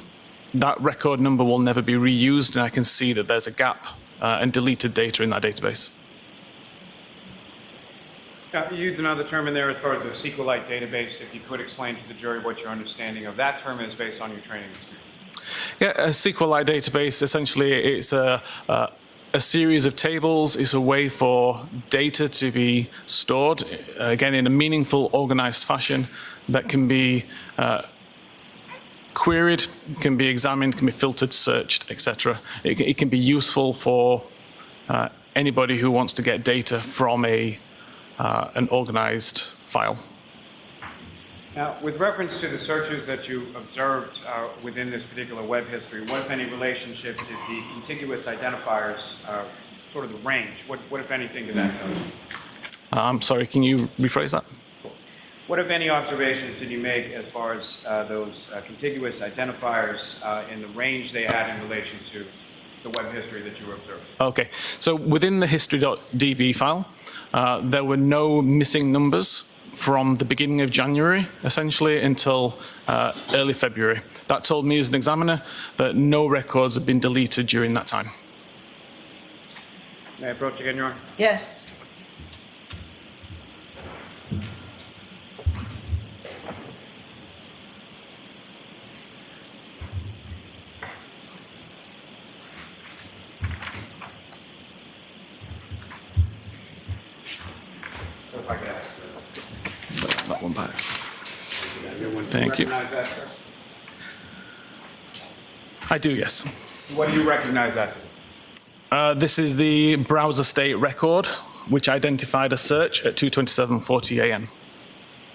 that record number will never be reused, and I can see that there's a gap and deleted data in that database. Now, you used another term in there as far as a SQLite database. If you could explain to the jury what your understanding of that term is based on your training experience. Yeah, a SQLite database, essentially, it's a series of tables. It's a way for data to be stored, again, in a meaningful, organized fashion that can be queried, can be examined, can be filtered, searched, etc. It can be useful for anybody who wants to get data from an organized file. Now, with reference to the searches that you observed within this particular web history, what, if any, relationship did the contiguous identifiers, sort of the range, what, if anything, did that tell you? I'm sorry, can you rephrase that? What, if any, observations did you make as far as those contiguous identifiers in the range they had in relation to the web history that you observed? Okay, so within the history.db file, there were no missing numbers from the beginning of January, essentially, until early February. That told me as an examiner that no records had been deleted during that time. May I approach again, Your Honor? Yes. So if I could ask that one back. Thank you. That, sir? I do, yes. What do you recognize that to be? This is the browser state record, which identified a search at 2:27:40 a.m.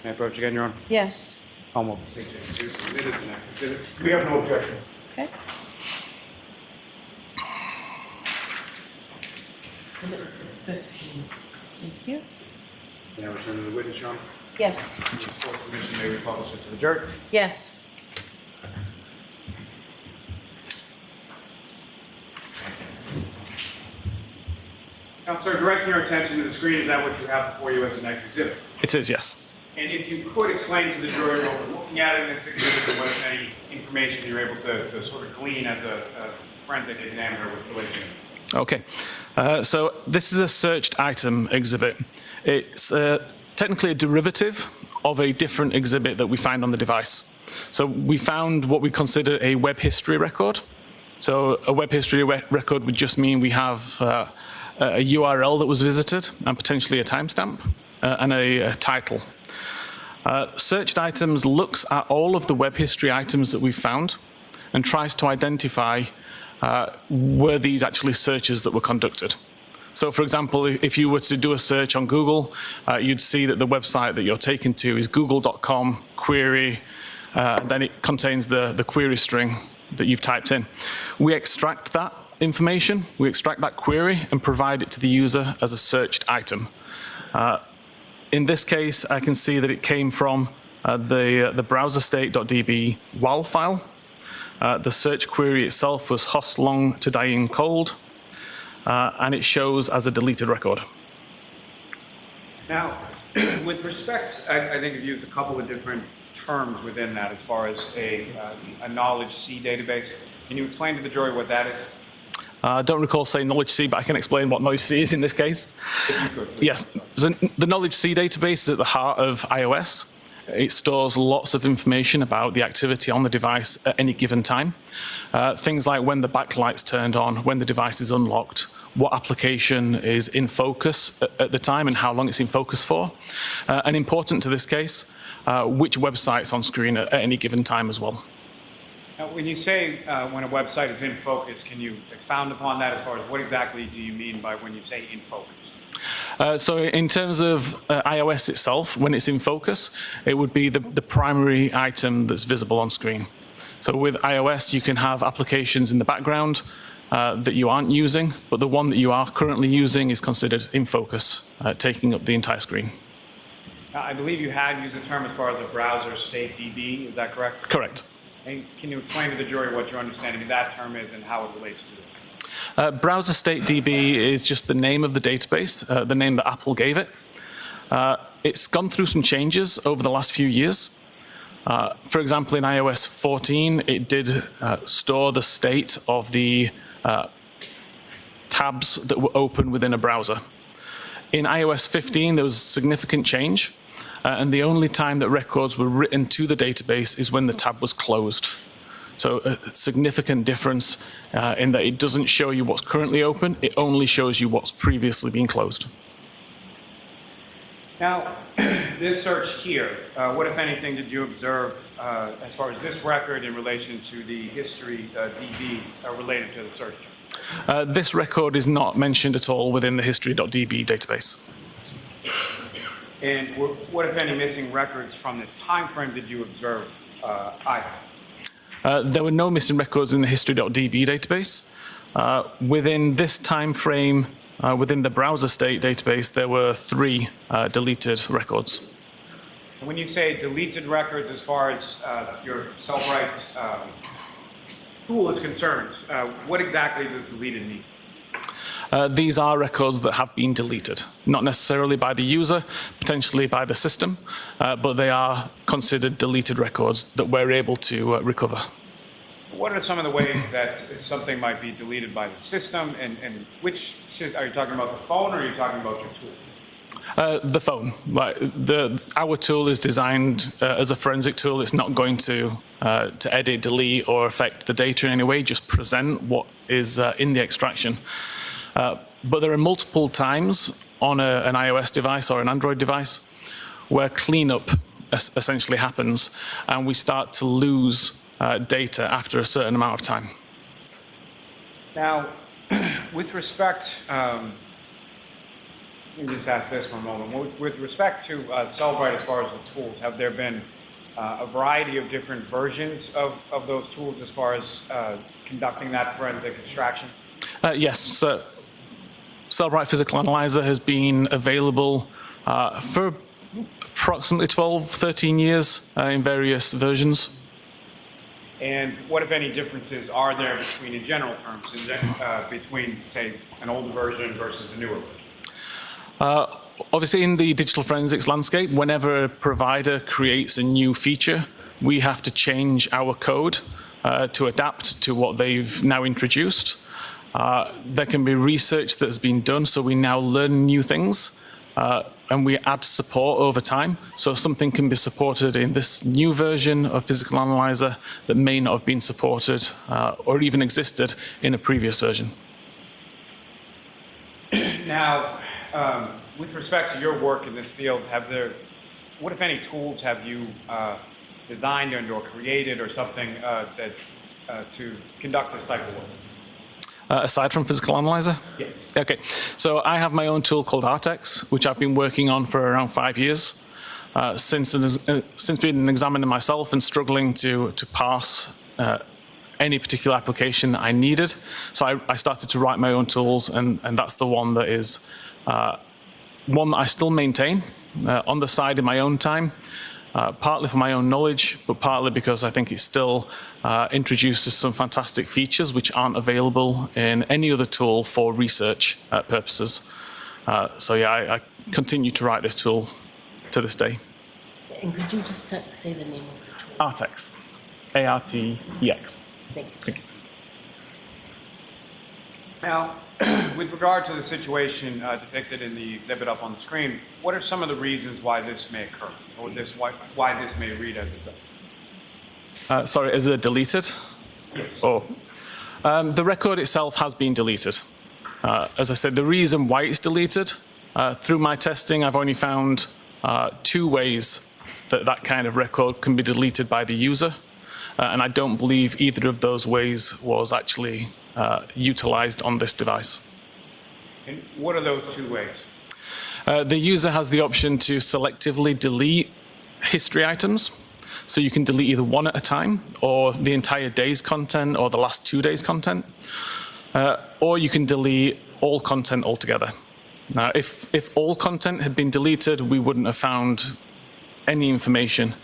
May I approach again, Your Honor? Yes. Almost. Submitted to next exhibit. We have no objection. Okay. Exhibit 615. Thank you. May I return to the witness, Your Honor? Yes. Full submission may be published to the jury. Yes. Counselor, directing your attention to the screen, is that what you have before you as the next exhibit? It is, yes. And if you could explain to the jury what we're looking at in this exhibit and what, if any, information you're able to sort of glean as a forensic examiner with relation. Okay. So this is a searched item exhibit. It's technically a derivative of a different exhibit that we find on the device. So we found what we consider a web history record. So a web history record would just mean we have a URL that was visited and potentially a timestamp and a title. Searched items looks at all of the web history items that we've found and tries to identify were these actually searches that were conducted. So for example, if you were to do a search on Google, you'd see that the website that you're taken to is google.com query, and then it contains the query string that you've typed in. We extract that information, we extract that query and provide it to the user as a searched item. In this case, I can see that it came from the browserstate.db WAL file. The search query itself was host long to dying cold, and it shows as a deleted record. Now, with respect, I think you've used a couple of different terms within that as far as a knowledge C database. Can you explain to the jury what that is? I don't recall saying knowledge C, but I can explain what knowledge C is in this case. If you could, please. Yes, the knowledge C database is at the heart of iOS. It stores lots of information about the activity on the device at any given time. Things like when the backlight's turned on, when the device is unlocked, what application is in focus at the time and how long it's in focus for. And important to this case, which website's on screen at any given time as well. Now, when you say when a website is in focus, can you expound upon that as far as what exactly do you mean by when you say in focus? So in terms of iOS itself, when it's in focus, it would be the primary item that's visible on screen. So with iOS, you can have applications in the background that you aren't using, but the one that you are currently using is considered in focus, taking up the entire screen. I believe you had used the term as far as a browser state DB, is that correct? Correct. And can you explain to the jury what your understanding of that term is and how it relates to it? Browser state DB is just the name of the database, the name that Apple gave it. It's gone through some changes over the last few years. For example, in iOS 14, it did store the state of the tabs that were open within a browser. In iOS 15, there was a significant change, and the only time that records were written to the database is when the tab was closed. So a significant difference in that it doesn't show you what's currently open, it only shows you what's previously been closed. Now, this search here, what, if anything, did you observe as far as this record in relation to the history DB related to the search? This record is not mentioned at all within the history.db database. And what, if any, missing records from this time frame did you observe either? There were no missing records in the history.db database. Within this time frame, within the browser state database, there were 3 deleted records. When you say deleted records as far as your self-write tool is concerned, what exactly does deleted mean? These are records that have been deleted, not necessarily by the user, potentially by the system, but they are considered deleted records that we're able to recover. What are some of the ways that something might be deleted by the system, and which are you talking about the phone or are you talking about your tool? The phone. Our tool is designed as a forensic tool. It's not going to edit, delete, or affect the data in any way, just present what is in the extraction. But there are multiple times on an iOS device or an Android device where cleanup essentially happens, and we start to lose data after a certain amount of time. Now, with respect, let me just ask this for a moment. With respect to Cellbrite, as far as the tools, have there been a variety of different versions of those tools as far as conducting that forensic extraction? Yes. So Cellbrite Physical Analyzer has been available for approximately 12, 13 years in various versions. And what, if any, differences are there between, in general terms, between, say, an older version versus a newer version? Obviously, in the digital forensics landscape, whenever a provider creates a new feature, we have to change our code to adapt to what they've now introduced. There can be research that has been done, so we now learn new things, and we add support over time. So something can be supported in this new version of Physical Analyzer that may not have been supported or even existed in a previous version. Now, with respect to your work in this field, what, if any, tools have you designed and or created or something to conduct this type of work? Aside from Physical Analyzer? Yes. Okay, so I have my own tool called Artex, which I've been working on for around 5 years. Since being an examiner myself and struggling to parse any particular application that I needed. So I started to write my own tools, and that's the one that is one that I still maintain on the side in my own time, partly for my own knowledge, but partly because I think it still introduces some fantastic features which aren't available in any other tool for research purposes. So yeah, I continue to write this tool to this day. And could you just say the name of the tool? Artex, A-R-T-E-X. Thank you. Now, with regard to the situation depicted in the exhibit up on the screen, what are some of the reasons why this may occur, or why this may read as it does? Sorry, is it deleted? Yes. Oh, the record itself has been deleted. As I said, the reason why it's deleted, through my testing, I've only found 2 ways that kind of record can be deleted by the user. And I don't believe either of those ways was actually utilized on this device. And what are those 2 ways? The user has the option to selectively delete history items. So you can delete either one at a time, or the entire day's content, or the last 2 days' content. Or you can delete all content altogether. Now, if all content had been deleted, we wouldn't have found any information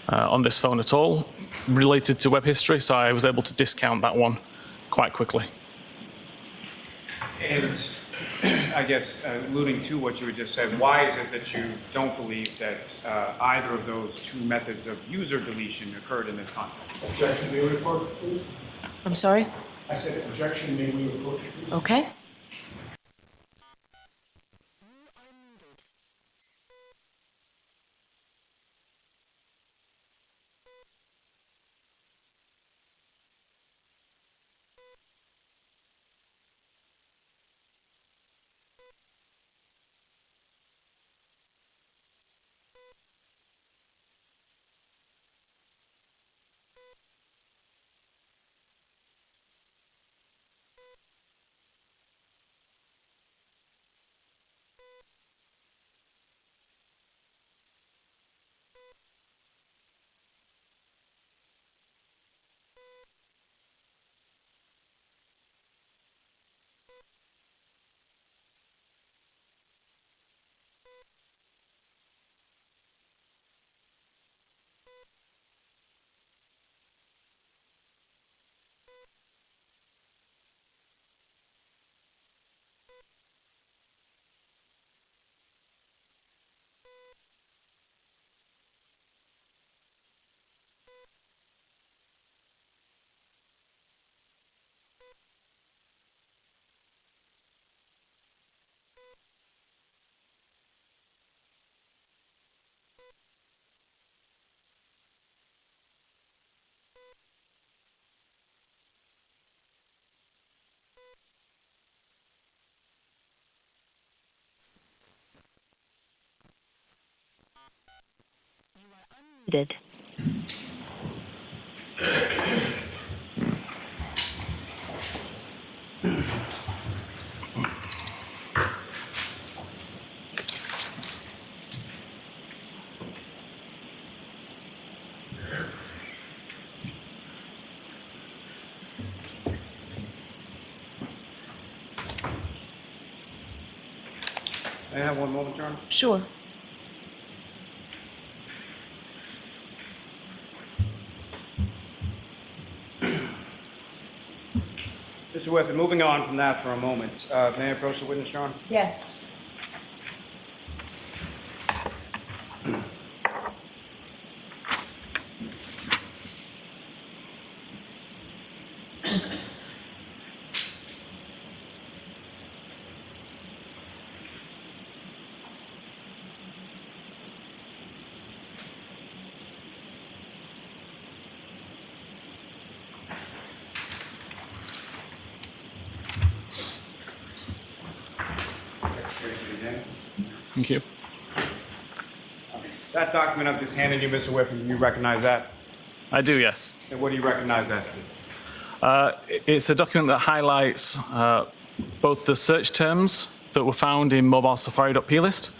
on this phone at all related to web history, so I was able to discount that one quite quickly. And I guess alluding to what you had just said, why is it that you don't believe that either of those 2 methods of user deletion occurred in this context? Objection, may we approach, please? I'm sorry? I said objection, may we approach, please? Okay. Did. May I have one moment, John? Sure. Mr. Whiffen, moving on from that for a moment, may I approach the witness, Your Honor? Yes. Thank you. That document I've just handed you, Mr. Whiffen, you recognize that? I do, yes. And what do you recognize that to be? It's a document that highlights both the search terms that were found in mobile safari.plist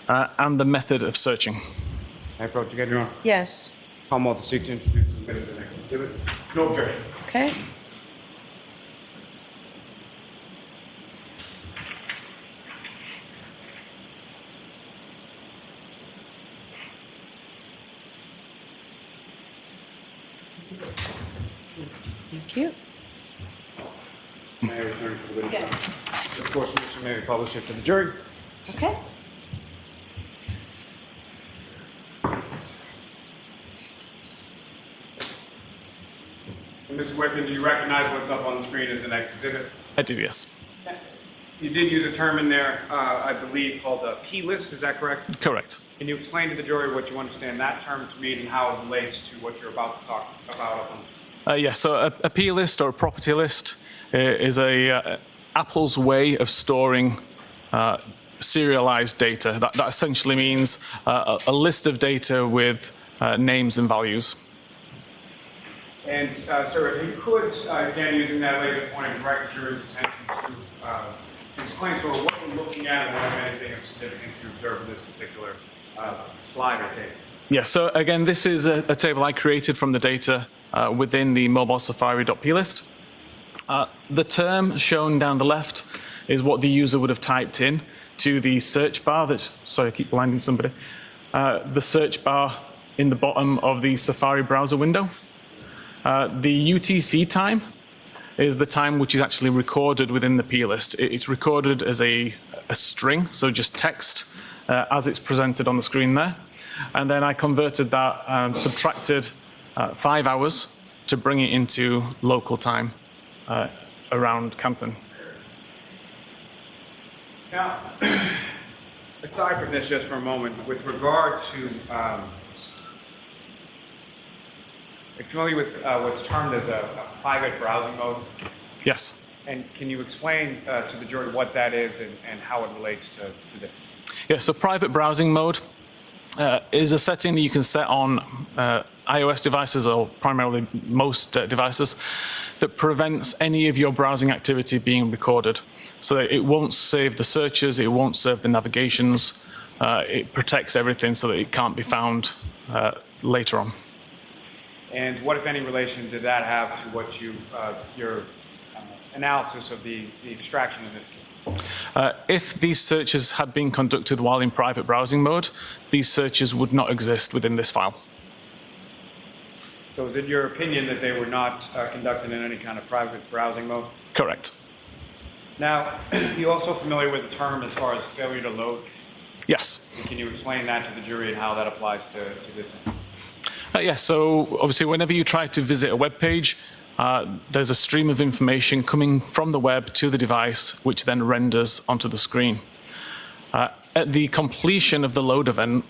and the method of searching. May I approach again, Your Honor? Yes. Commonwealth to seek to introduce the minutes of the next exhibit. No objection. Okay. Thank you. May I return to the witness? Yes. Of course, Commission may publish it to the jury. Okay. And Mr. Whiffen, do you recognize what's up on the screen as the next exhibit? I do, yes. You did use a term in there, I believe, called a P-list, is that correct? Correct. Can you explain to the jury what you understand that term to mean and how it relates to what you're about to talk about up on the screen? Yes, so a P list or a property list is Apple's way of storing serialized data. That essentially means a list of data with names and values. And, sir, if you could, again, using that laser point, direct the jury's attention to explain sort of what we're looking at and what, if anything, of significance you observe in this particular slide or table. Yeah, so again, this is a table I created from the data within the mobile safari.plist. The term shown down the left is what the user would have typed in to the search bar. Sorry, I keep blinding somebody. The search bar in the bottom of the Safari browser window. The UTC time is the time which is actually recorded within the plist. It's recorded as a string, so just text as it's presented on the screen there. And then I converted that and subtracted 5 hours to bring it into local time around Canton. Now, aside from this just for a moment, with regard to, are you familiar with what's termed as a private browsing mode? Yes. And can you explain to the jury what that is and how it relates to this? Yeah, so private browsing mode is a setting that you can set on iOS devices, or primarily most devices, that prevents any of your browsing activity being recorded. So it won't save the searches, it won't save the navigations, it protects everything so that it can't be found later on. And what, if any, relation did that have to what your analysis of the abstraction in this case? If these searches had been conducted while in private browsing mode, these searches would not exist within this file. So is it your opinion that they were not conducted in any kind of private browsing mode? Correct. Now, are you also familiar with the term as far as failure to load? Yes. And can you explain that to the jury and how that applies to this instance? Yes, so obviously whenever you try to visit a web page, there's a stream of information coming from the web to the device, which then renders onto the screen. At the completion of the load event,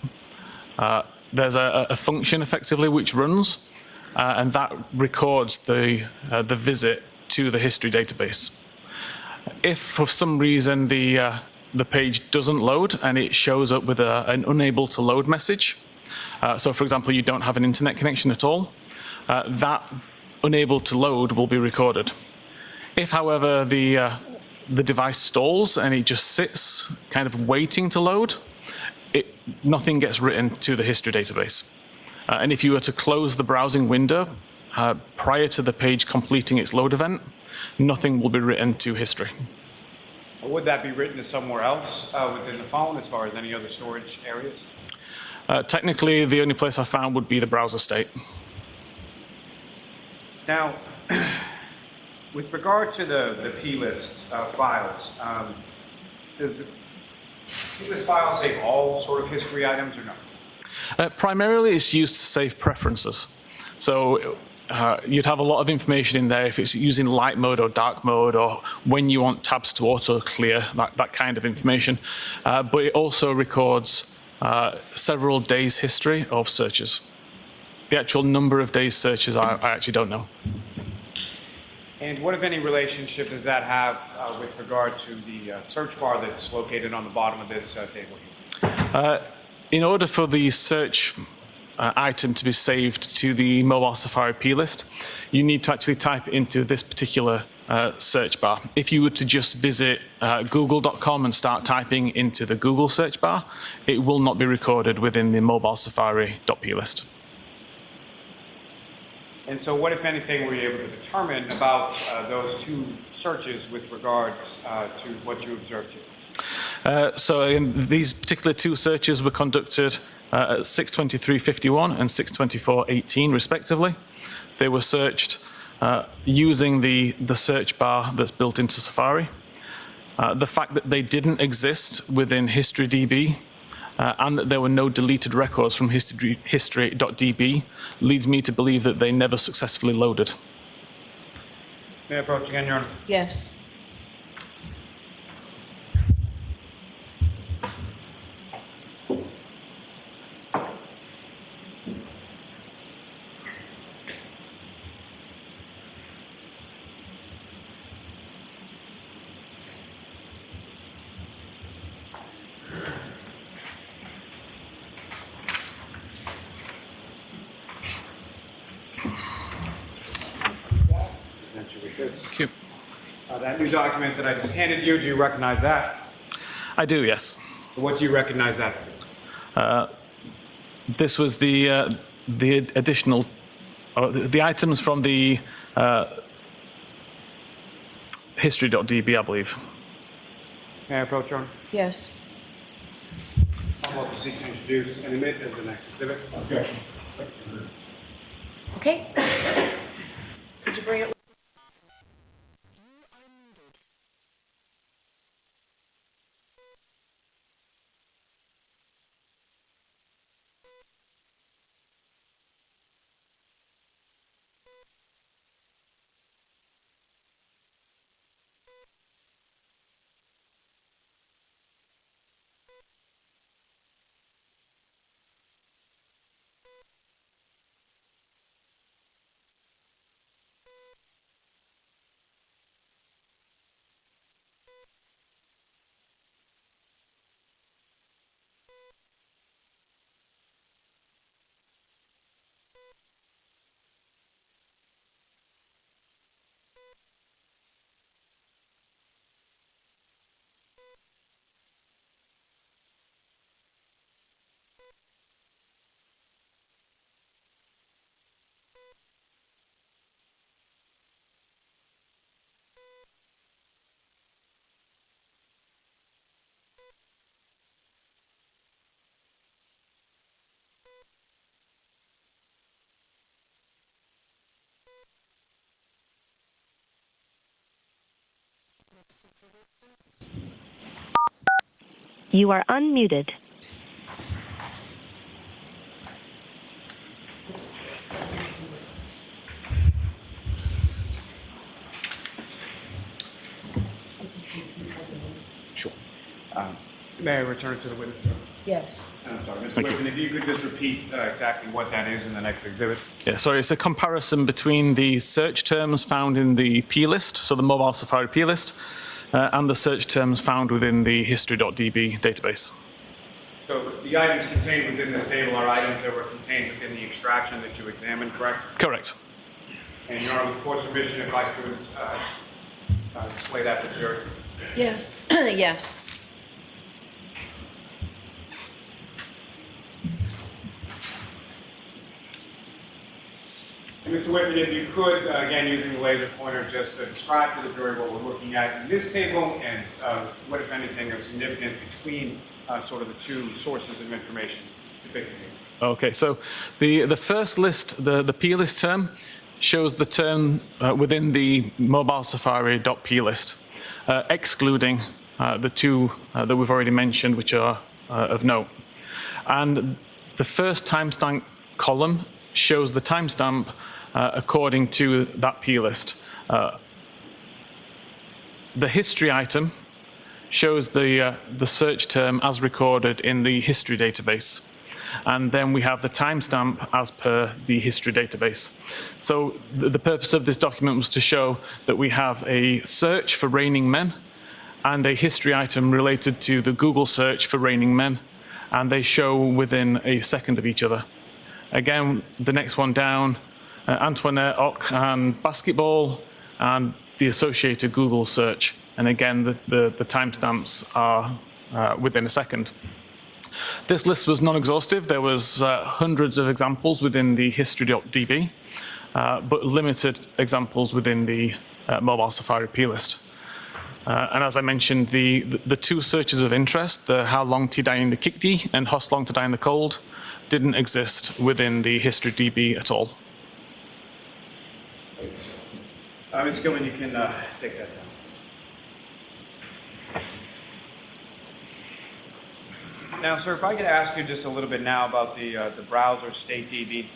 there's a function effectively which runs, and that records the visit to the history database. If for some reason the page doesn't load and it shows up with an unable to load message, so for example you don't have an internet connection at all, that unable to load will be recorded. If, however, the device stalls and it just sits kind of waiting to load, nothing gets written to the history database. And if you were to close the browsing window prior to the page completing its load event, nothing will be written to history. Would that be written to somewhere else within the phone as far as any other storage areas? Technically, the only place I found would be the browser state. Now, With regard to the P-list files, does the P-list file save all sort of history items or no? Primarily, it's used to save preferences. So you'd have a lot of information in there if it's using light mode or dark mode, or when you want tabs to auto clear, that kind of information. But it also records several days' history of searches. The actual number of days searches, I actually don't know. And what, if any, relationship does that have with regard to the search bar that's located on the bottom of this table here? In order for the search item to be saved to the mobile Safari P list, you need to actually type it into this particular search bar. If you were to just visit google.com and start typing into the Google search bar, it will not be recorded within the mobile Safari.p list. And so what, if anything, were you able to determine about those two searches with regards to what you observed here? So again, these particular two searches were conducted at 6:23:51 and 6:24:18 respectively. They were searched using the search bar that's built into Safari. The fact that they didn't exist within HistoryDB and that there were no deleted records from history.db leads me to believe that they never successfully loaded. May I approach again, Your Honor? Yes. With this. Thank you. That new document that I just handed you, do you recognize that? I do, yes. What do you recognize that to be? This was the additional, the items from the history.db, I believe. May I approach, Your Honor? Yes. I'll also seek to introduce and admit as the next exhibit. Objection. Okay. Could you bring it? You are unmuted. Sure. May I return it to the witness, Your Honor? Yes. I'm sorry, Mr. Thank you. Whitman, if you could just repeat exactly what that is in the next exhibit. Yeah, sorry, it's a comparison between the search terms found in the P list, so the mobile Safari P list, and the search terms found within the history.db database. So the items contained within this table are items that were contained within the extraction that you examined, correct? Correct. And Your Honor, with the court's permission, if I could display that for the jury. Yes. Yes. And Mr. Whitman, if you could, again, using the laser pointer, just describe to the jury what we're looking at in this table and what, if anything, is significant between sort of the two sources of information depicted here. Okay, so the first list, the P list term, shows the term within the mobile Safari.p list, excluding the two that we've already mentioned, which are of note. And the first timestamp column shows the timestamp according to that P list. The history item shows the search term as recorded in the history database. And then we have the timestamp as per the history database. So the purpose of this document was to show that we have a search for Raining Men and a history item related to the Google search for Raining Men, and they show within a second of each other. Again, the next one down, Antoinette Ock and basketball, and the associated Google search. And again, the timestamps are within a second. This list was non-exhaustive. There was hundreds of examples within the history.db, but limited examples within the mobile Safari P list. And as I mentioned, the two searches of interest, the how long to die in the Kikdi and how long to die in the cold, didn't exist within the history DB at all. Ms. Gilman, you can take that down. Now, sir, if I could ask you just a little bit now about the browser state DB.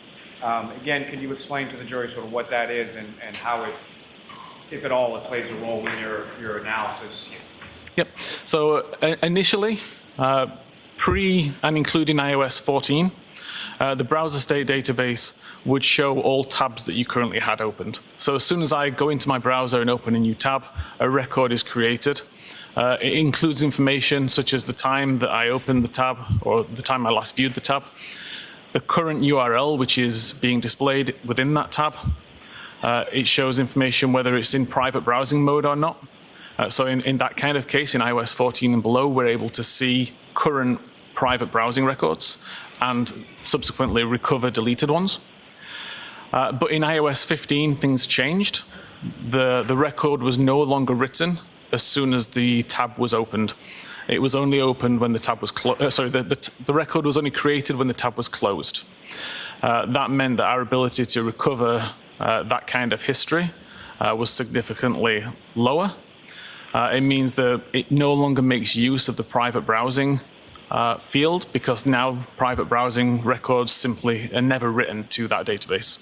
Again, could you explain to the jury sort of what that is and how it, if at all, it plays a role in your analysis? Yep. So initially, pre and including iOS 14, the browser state database would show all tabs that you currently had opened. So as soon as I go into my browser and open a new tab, a record is created. It includes information such as the time that I opened the tab or the time I last viewed the tab, the current URL which is being displayed within that tab. It shows information whether it's in private browsing mode or not. So in that kind of case, in iOS 14 and below, we're able to see current private browsing records and subsequently recover deleted ones. But in iOS 15, things changed. The record was no longer written as soon as the tab was opened. It was only opened when the tab was closed. Sorry, the record was only created when the tab was closed. That meant that our ability to recover that kind of history was significantly lower. It means that it no longer makes use of the private browsing field because now private browsing records simply are never written to that database.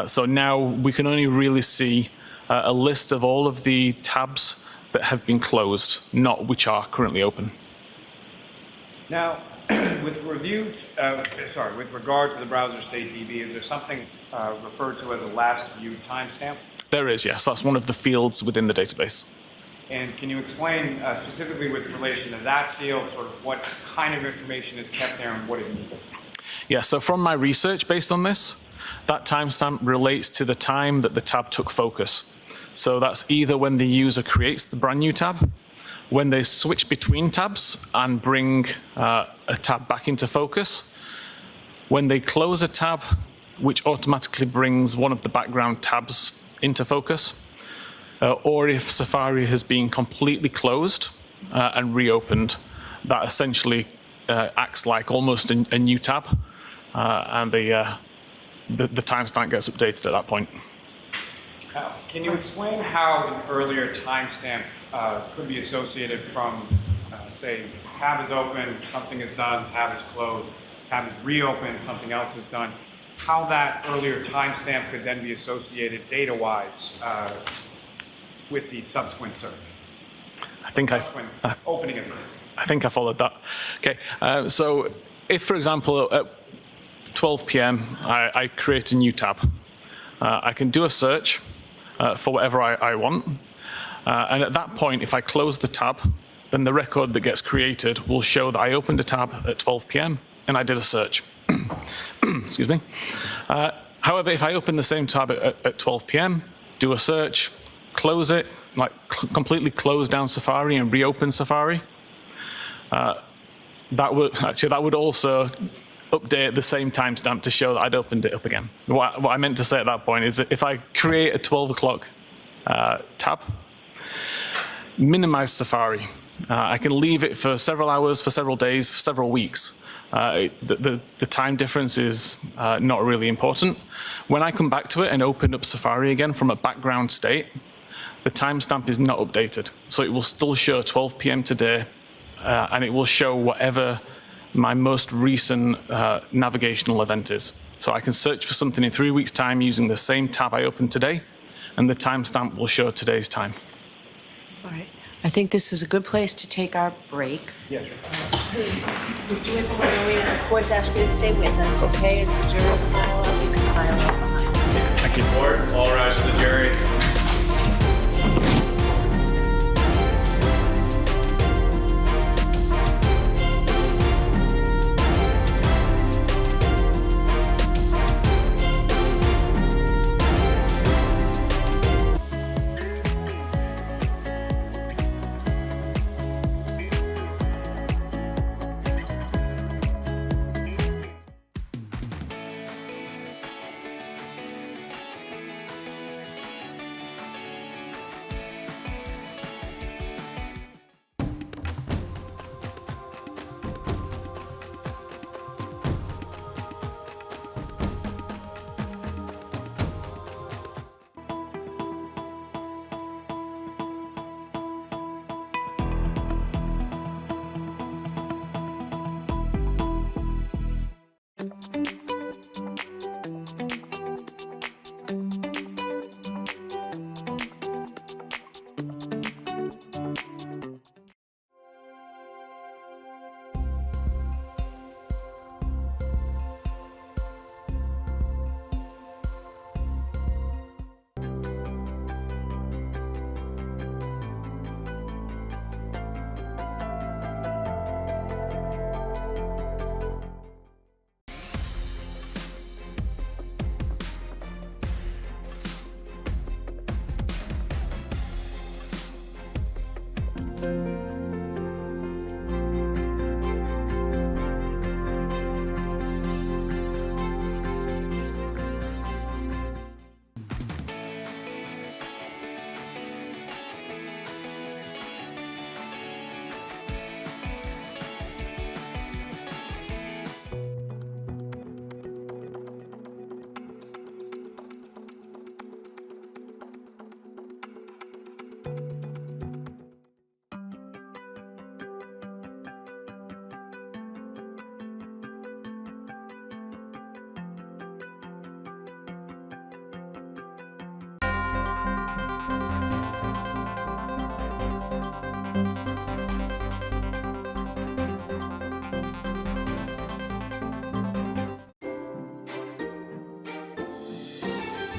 So now we can only really see a list of all of the tabs that have been closed, not which are currently open. Now, with regard to the browser state DB, is there something referred to as a last viewed timestamp? There is, yes. That's one of the fields within the database. And can you explain specifically with relation to that field, sort of what kind of information is kept there and what it means? Yeah, so from my research based on this, that timestamp relates to the time that the tab took focus. So that's either when the user creates the brand new tab, when they switch between tabs and bring a tab back into focus, when they close a tab, which automatically brings one of the background tabs into focus, or if Safari has been completely closed and reopened, that essentially acts like almost a new tab, and the timestamp gets updated at that point. Can you explain how an earlier timestamp could be associated from, say, tab is open, something is done, tab is closed, tab is reopened, something else is done, how that earlier timestamp could then be associated data-wise with the subsequent search? I think opening of it. I think I followed that. Okay, so if, for example, at 12 p.m. I create a new tab, I can do a search for whatever I want, and at that point, if I close the tab, then the record that gets created will show that I opened a tab at 12 p.m. and I did a search. Excuse me. However, if I open the same tab at 12 p.m., do a search, close it, like completely close down Safari and reopen Safari, that would also update the same timestamp to show that I'd opened it up again. What I meant to say at that point is that if I create a 12 o'clock tab, minimize Safari, I can leave it for several hours, for several days, for several weeks. The time difference is not really important. When I come back to it and open up Safari again from a background state, the timestamp is not updated. So it will still show 12 p.m. today, and it will show whatever my most recent navigational event is. So I can search for something in 3 weeks' time using the same tab I opened today, and the timestamp will show today's time. All right. I think this is a good place to take our break. Yeah, sure. Mr. Whipple, we of course ask you to stay with us, okay? As the jurors file up, you can file up behind us. Thank you. Court, all rise for the jury.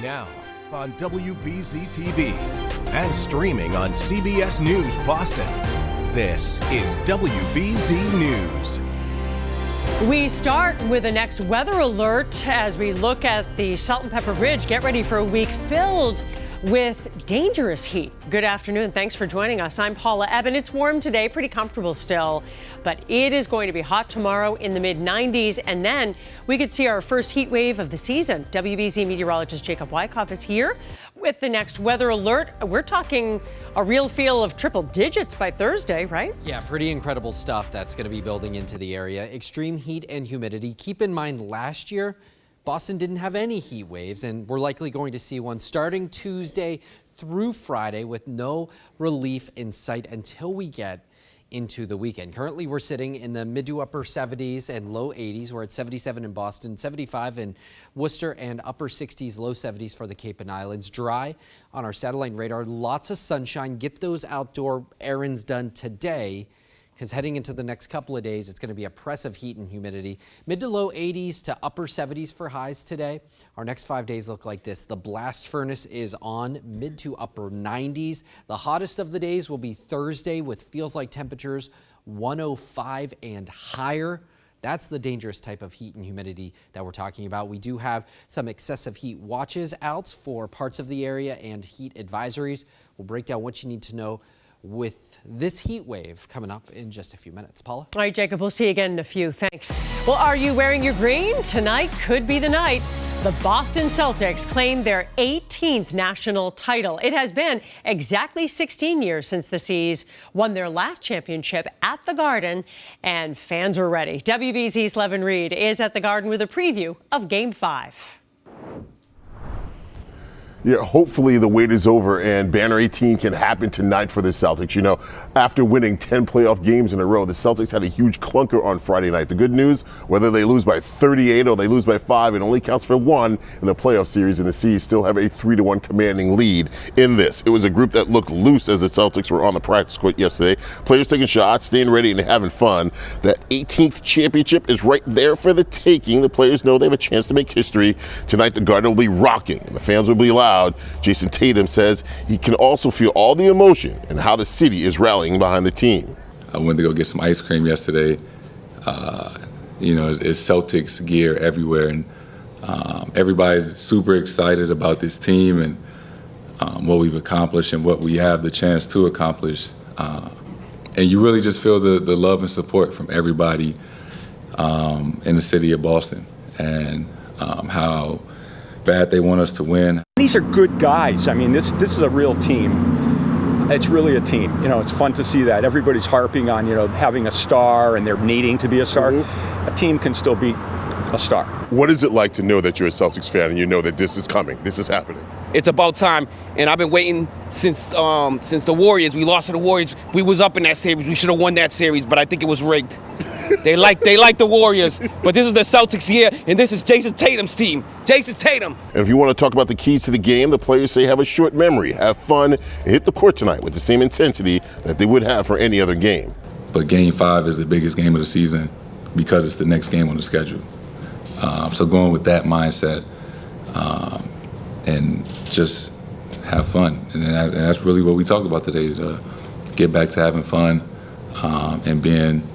Now on WBZ TV and streaming on CBS News Boston. This is WBZ News. We start with the next weather alert as we look at the Salt and Pepper Bridge. Get ready for a week filled with dangerous heat. Good afternoon. Thanks for joining us. I'm Paula Eben. It's warm today, pretty comfortable still, but it is going to be hot tomorrow in the mid-90s, and then we could see our first heat wave of the season. WBZ meteorologist Jacob Wyckoff is here with the next weather alert. We're talking a real feel of triple digits by Thursday, right? Yeah, pretty incredible stuff that's going to be building into the area. Extreme heat and humidity. Keep in mind, last year, Boston didn't have any heat waves, and we're likely going to see one starting Tuesday through Friday with no relief in sight until we get into the weekend. Currently, we're sitting in the mid to upper 70s and low 80s. We're at 77 in Boston, 75 in Worcester, and upper 60s, low 70s for the Cape and Islands. Dry on our satellite radar. Lots of sunshine. Get those outdoor errands done today, because heading into the next couple of days, it's going to be oppressive heat and humidity. Mid to low 80s to upper 70s for highs today. Our next 5 days look like this. The blast furnace is on, mid to upper 90s. The hottest of the days will be Thursday with feels like temperatures 105 and higher. That's the dangerous type of heat and humidity that we're talking about. We do have some excessive heat watches out for parts of the area and heat advisories. We'll break down what you need to know with this heat wave coming up in just a few minutes. Paula? All right, Jacob, we'll see you again in a few. Thanks. Well, are you wearing your green? Tonight could be the night. The Boston Celtics claim their 18th national title. It has been exactly 16 years since the C's won their last championship at the Garden, and fans are ready. WBZ's Levin Reed is at the Garden with a preview of Game 5. Yeah, hopefully the wait is over and Banner 18 can happen tonight for the Celtics. You know, after winning 10 playoff games in a row, the Celtics had a huge clunker on Friday night. The good news, whether they lose by 38 or they lose by 5, it only counts for 1 in the playoff series, and the C's still have a 3-1 commanding lead in this. It was a group that looked loose as the Celtics were on the practice court yesterday. Players taking shots, staying ready, and having fun. That 18th championship is right there for the taking. The players know they have a chance to make history. Tonight, the Garden will be rocking, and the fans will be loud. Jason Tatum says he can also feel all the emotion and how the city is rallying behind the team. I went to go get some ice cream yesterday. You know, it's Celtics gear everywhere, and everybody's super excited about this team and what we've accomplished and what we have the chance to accomplish. And you really just feel the love and support from everybody in the city of Boston, and how bad they want us to win. These are good guys. I mean, this is a real team. It's really a team. You know, it's fun to see that. Everybody's harping on, you know, having a star and they're needing to be a star. A team can still be a star. What is it like to know that you're a Celtics fan and you know that this is coming, this is happening? It's about time, and I've been waiting since the Warriors. We lost to the Warriors. We was up in that series. We should have won that series, but I think it was rigged. They like the Warriors, but this is the Celtics year, and this is Jason Tatum's team. Jason Tatum. And if you want to talk about the keys to the game, the players say have a short memory, have fun, and hit the court tonight with the same intensity that they would have for any other game. But Game 5 is the biggest game of the season because it's the next game on the schedule. So going with that mindset and just have fun. And that's really what we talked about today, to get back to having fun and being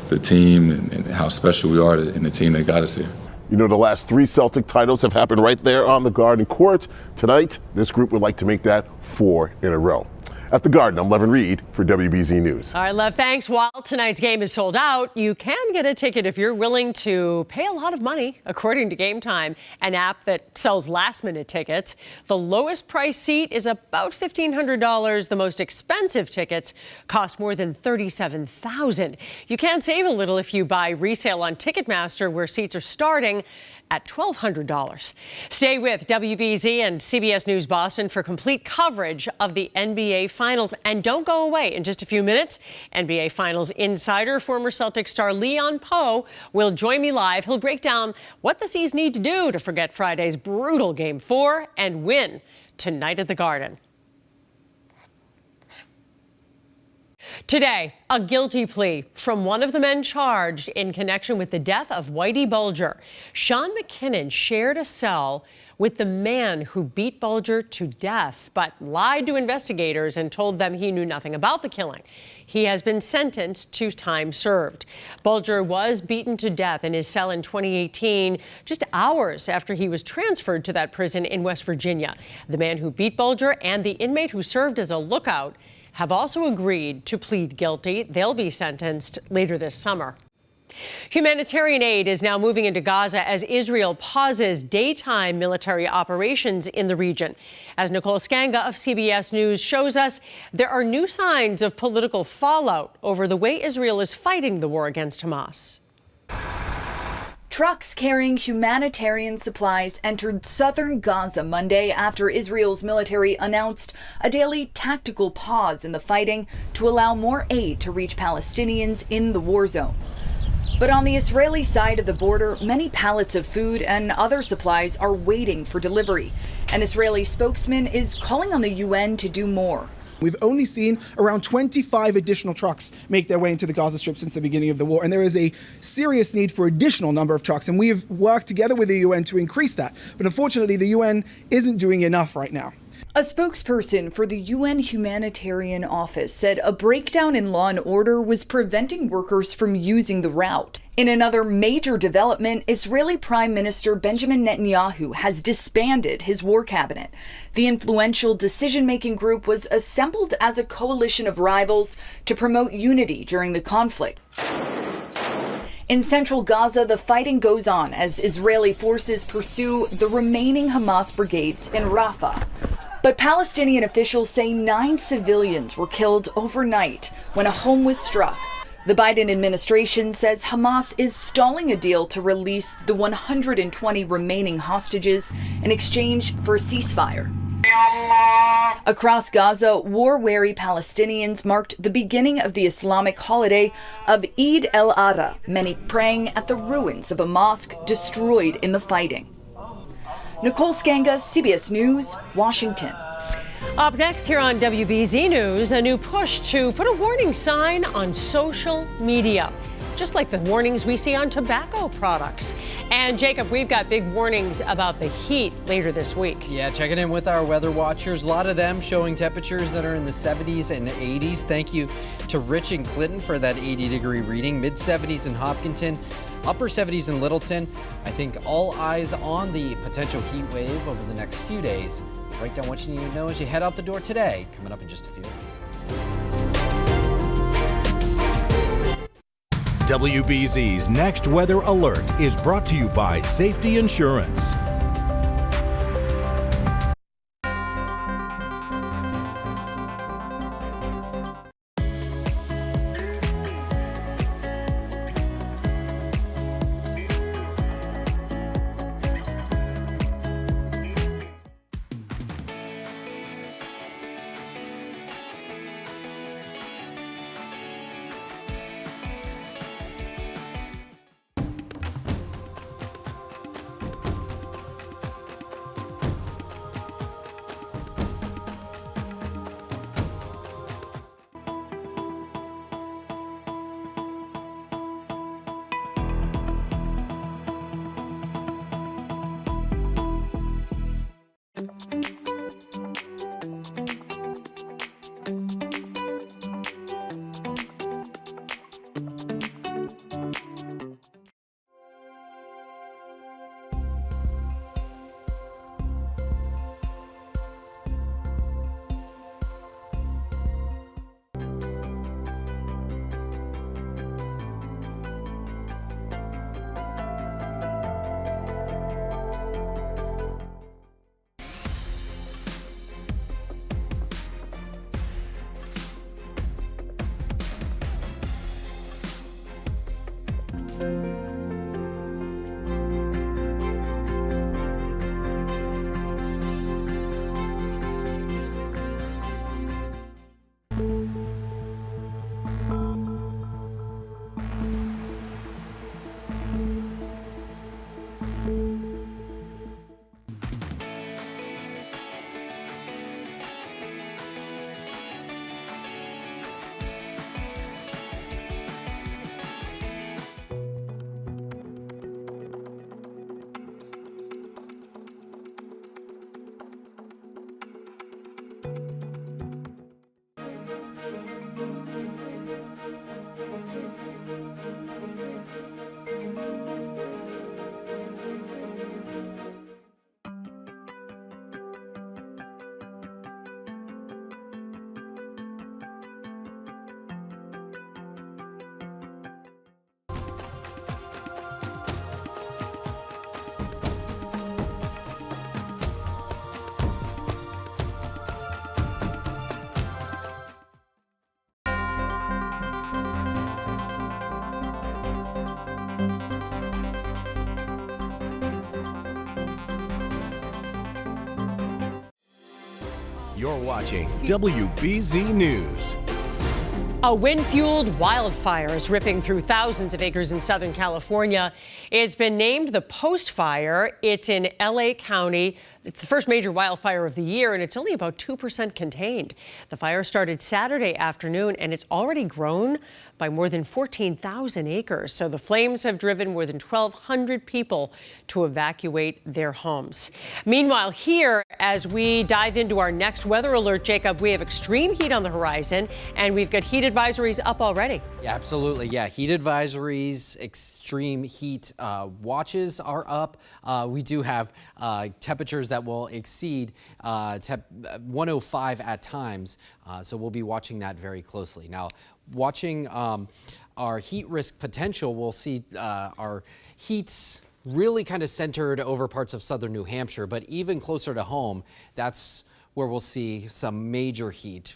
the team and how special we are in the team that got us here. You know, the last 3 Celtic titles have happened right there on the Garden Court. Tonight, this group would like to make that 4 in a row. At the Garden, I'm Levin Reed for WBZ News. All right, Lev, thanks. While tonight's game is sold out, you can get a ticket if you're willing to pay a lot of money, according to Game Time, an app that sells last-minute tickets. The lowest price seat is about $1,500. The most expensive tickets cost more than $37,000. You can save a little if you buy resale on Ticketmaster, where seats are starting at $1,200. Stay with WBZ and CBS News Boston for complete coverage of the NBA Finals. And don't go away. In just a few minutes, NBA Finals insider, former Celtics star Leon Poe will join me live. He'll break down what the C's need to do to forget Friday's brutal Game 4 and win tonight at the Garden. Today, a guilty plea from one of the men charged in connection with the death of Whitey Bulger. Sean McKinnon shared a cell with the man who beat Bulger to death, but lied to investigators and told them he knew nothing about the killing. He has been sentenced to time served. Bulger was beaten to death in his cell in 2018, just hours after he was transferred to that prison in West Virginia. The man who beat Bulger and the inmate who served as a lookout have also agreed to plead guilty. They'll be sentenced later this summer. Humanitarian aid is now moving into Gaza as Israel pauses daytime military operations in the region. As Nicole Skanga of CBS News shows us, there are new signs of political fallout over the way Israel is fighting the war against Hamas. Trucks carrying humanitarian supplies entered southern Gaza Monday after Israel's military announced a daily tactical pause in the fighting to allow more aid to reach Palestinians in the war zone. But on the Israeli side of the border, many pallets of food and other supplies are waiting for delivery. An Israeli spokesman is calling on the UN to do more. We've only seen around 25 additional trucks make their way into the Gaza Strip since the beginning of the war, and there is a serious need for additional number of trucks, and we have worked together with the UN to increase that. But unfortunately, the UN isn't doing enough right now. A spokesperson for the UN Humanitarian Office said a breakdown in law and order was preventing workers from using the route. In another major development, Israeli Prime Minister Benjamin Netanyahu has disbanded his war cabinet. The influential decision-making group was assembled as a coalition of rivals to promote unity during the conflict. In central Gaza, the fighting goes on as Israeli forces pursue the remaining Hamas brigades in Rafah. But Palestinian officials say 9 civilians were killed overnight when a home was struck. The Biden administration says Hamas is stalling a deal to release the 120 remaining hostages in exchange for a ceasefire. Across Gaza, war-weary Palestinians marked the beginning of the Islamic holiday of Eid al-Adha, many praying at the ruins of a mosque destroyed in the fighting. Nicole Skanga, CBS News, Washington. Up next here on WBZ News, a new push to put a warning sign on social media, just like the warnings we see on tobacco products. And Jacob, we've got big warnings about the heat later this week. Yeah, checking in with our weather watchers. A lot of them showing temperatures that are in the 70s and 80s. Thank you to Rich and Clinton for that 80-degree reading. Mid-70s in Hopkinton, upper 70s in Littleton. I think all eyes on the potential heat wave over the next few days. Write down what you need to know as you head out the door today. Coming up in just a few. WBZ's Next Weather Alert is brought to you by Safety Insurance. You're watching WBZ News. A wind-fueled wildfire is ripping through thousands of acres in Southern California. It's been named the Post Fire. It's in LA County. It's the first major wildfire of the year, and it's only about 2% contained. The fire started Saturday afternoon, and it's already grown by more than 14,000 acres. So the flames have driven more than 1,200 people to evacuate their homes. Meanwhile, here, as we dive into our next weather alert, Jacob, we have extreme heat on the horizon, and we've got heated advisories up already. Yeah, absolutely. Yeah, heat advisories, extreme heat watches are up. We do have temperatures that will exceed 105 at times, so we'll be watching that very closely. Now, watching our heat risk potential, we'll see our heats really kind of centered over parts of southern New Hampshire, but even closer to home, that's where we'll see some major heat.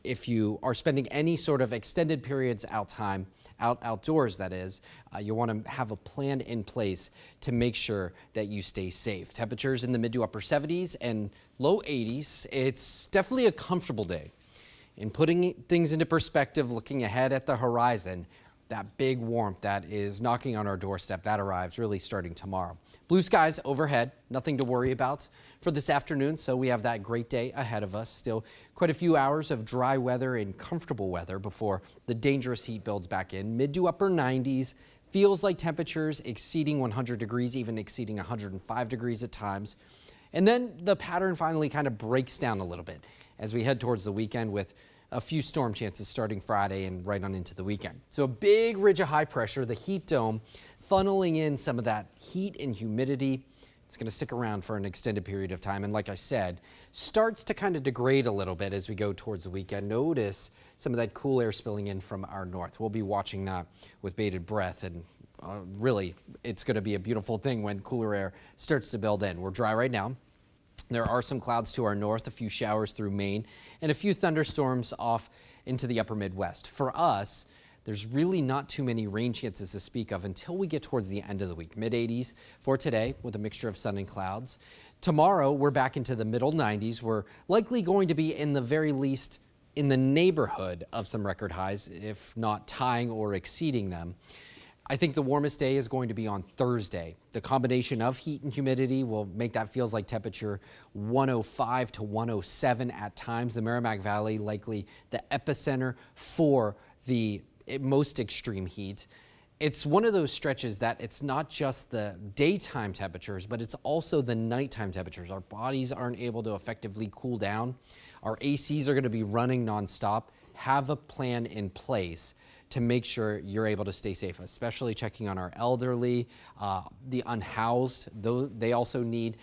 If you are spending any sort of extended periods outdoors, that is, you want to have a plan in place to make sure that you stay safe. Temperatures in the mid to upper 70s and low 80s. It's definitely a comfortable day. In putting things into perspective, looking ahead at the horizon, that big warmth that is knocking on our doorstep, that arrives really starting tomorrow. Blue skies overhead, nothing to worry about for this afternoon, so we have that great day ahead of us. Still quite a few hours of dry weather and comfortable weather before the dangerous heat builds back in. Mid to upper 90s, feels like temperatures exceeding 100 degrees, even exceeding 105 degrees at times. And then the pattern finally kind of breaks down a little bit as we head towards the weekend with a few storm chances starting Friday and right on into the weekend. So a big ridge of high pressure, the heat dome, funneling in some of that heat and humidity. It's going to stick around for an extended period of time. And like I said, starts to kind of degrade a little bit as we go towards the weekend. Notice some of that cool air spilling in from our north. We'll be watching that with bated breath. And really, it's going to be a beautiful thing when cooler air starts to build in. We're dry right now. There are some clouds to our north, a few showers through Maine, and a few thunderstorms off into the upper Midwest. For us, there's really not too many rain chances to speak of until we get towards the end of the week. Mid-80s for today with a mixture of sun and clouds. Tomorrow, we're back into the middle 90s. We're likely going to be in the very least in the neighborhood of some record highs, if not tying or exceeding them. I think the warmest day is going to be on Thursday. The combination of heat and humidity will make that feels like temperature 105 to 107 at times. The Merrimack Valley likely the epicenter for the most extreme heat. It's one of those stretches that it's not just the daytime temperatures, but it's also the nighttime temperatures. Our bodies aren't able to effectively cool down. Our ACs are going to be running nonstop. Have a plan in place to make sure you're able to stay safe, especially checking on our elderly, the unhoused. They also need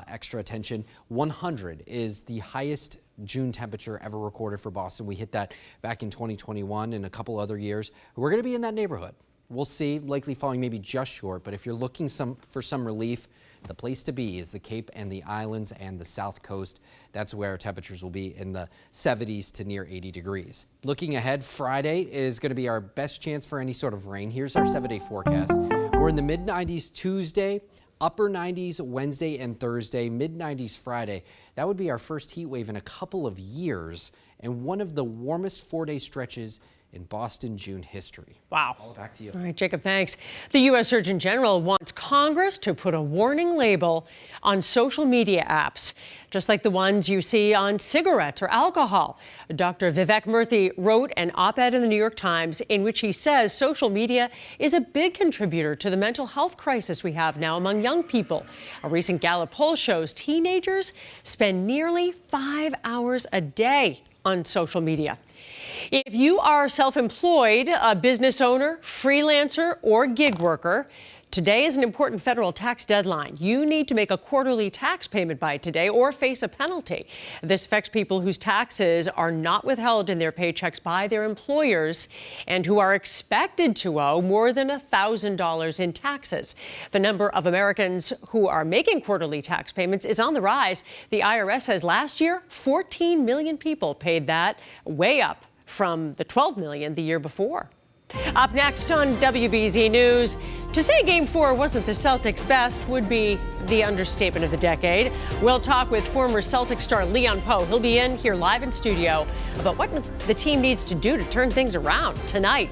extra attention. 100 is the highest June temperature ever recorded for Boston. We hit that back in 2021 and a couple other years. We're going to be in that neighborhood. We'll see, likely falling maybe just short, but if you're looking for some relief, the place to be is the Cape and the Islands and the South Coast. That's where temperatures will be in the 70s to near 80 degrees. Looking ahead, Friday is going to be our best chance for any sort of rain. Here's our 7-day forecast. We're in the mid-90s Tuesday, upper 90s Wednesday and Thursday, mid-90s Friday. That would be our first heat wave in a couple of years and one of the warmest 4-day stretches in Boston June history. Wow. Back to you. All right, Jacob, thanks. The U.S. Surgeon General wants Congress to put a warning label on social media apps, just like the ones you see on cigarettes or alcohol. Dr. Vivek Murthy wrote an op-ed in the New York Times in which he says social media is a big contributor to the mental health crisis we have now among young people. A recent Gallup poll shows teenagers spend nearly 5 hours a day on social media. If you are self-employed, a business owner, freelancer, or gig worker, today is an important federal tax deadline. You need to make a quarterly tax payment by today or face a penalty. This affects people whose taxes are not withheld in their paychecks by their employers and who are expected to owe more than $1,000 in taxes. The number of Americans who are making quarterly tax payments is on the rise. The IRS says last year, 14 million people paid that, way up from the 12 million the year before. Up next on WBZ News, to say Game 4 wasn't the Celtics' best would be the understatement of the decade. We'll talk with former Celtics star Leon Powe. He'll be in here live in studio about what the team needs to do to turn things around tonight.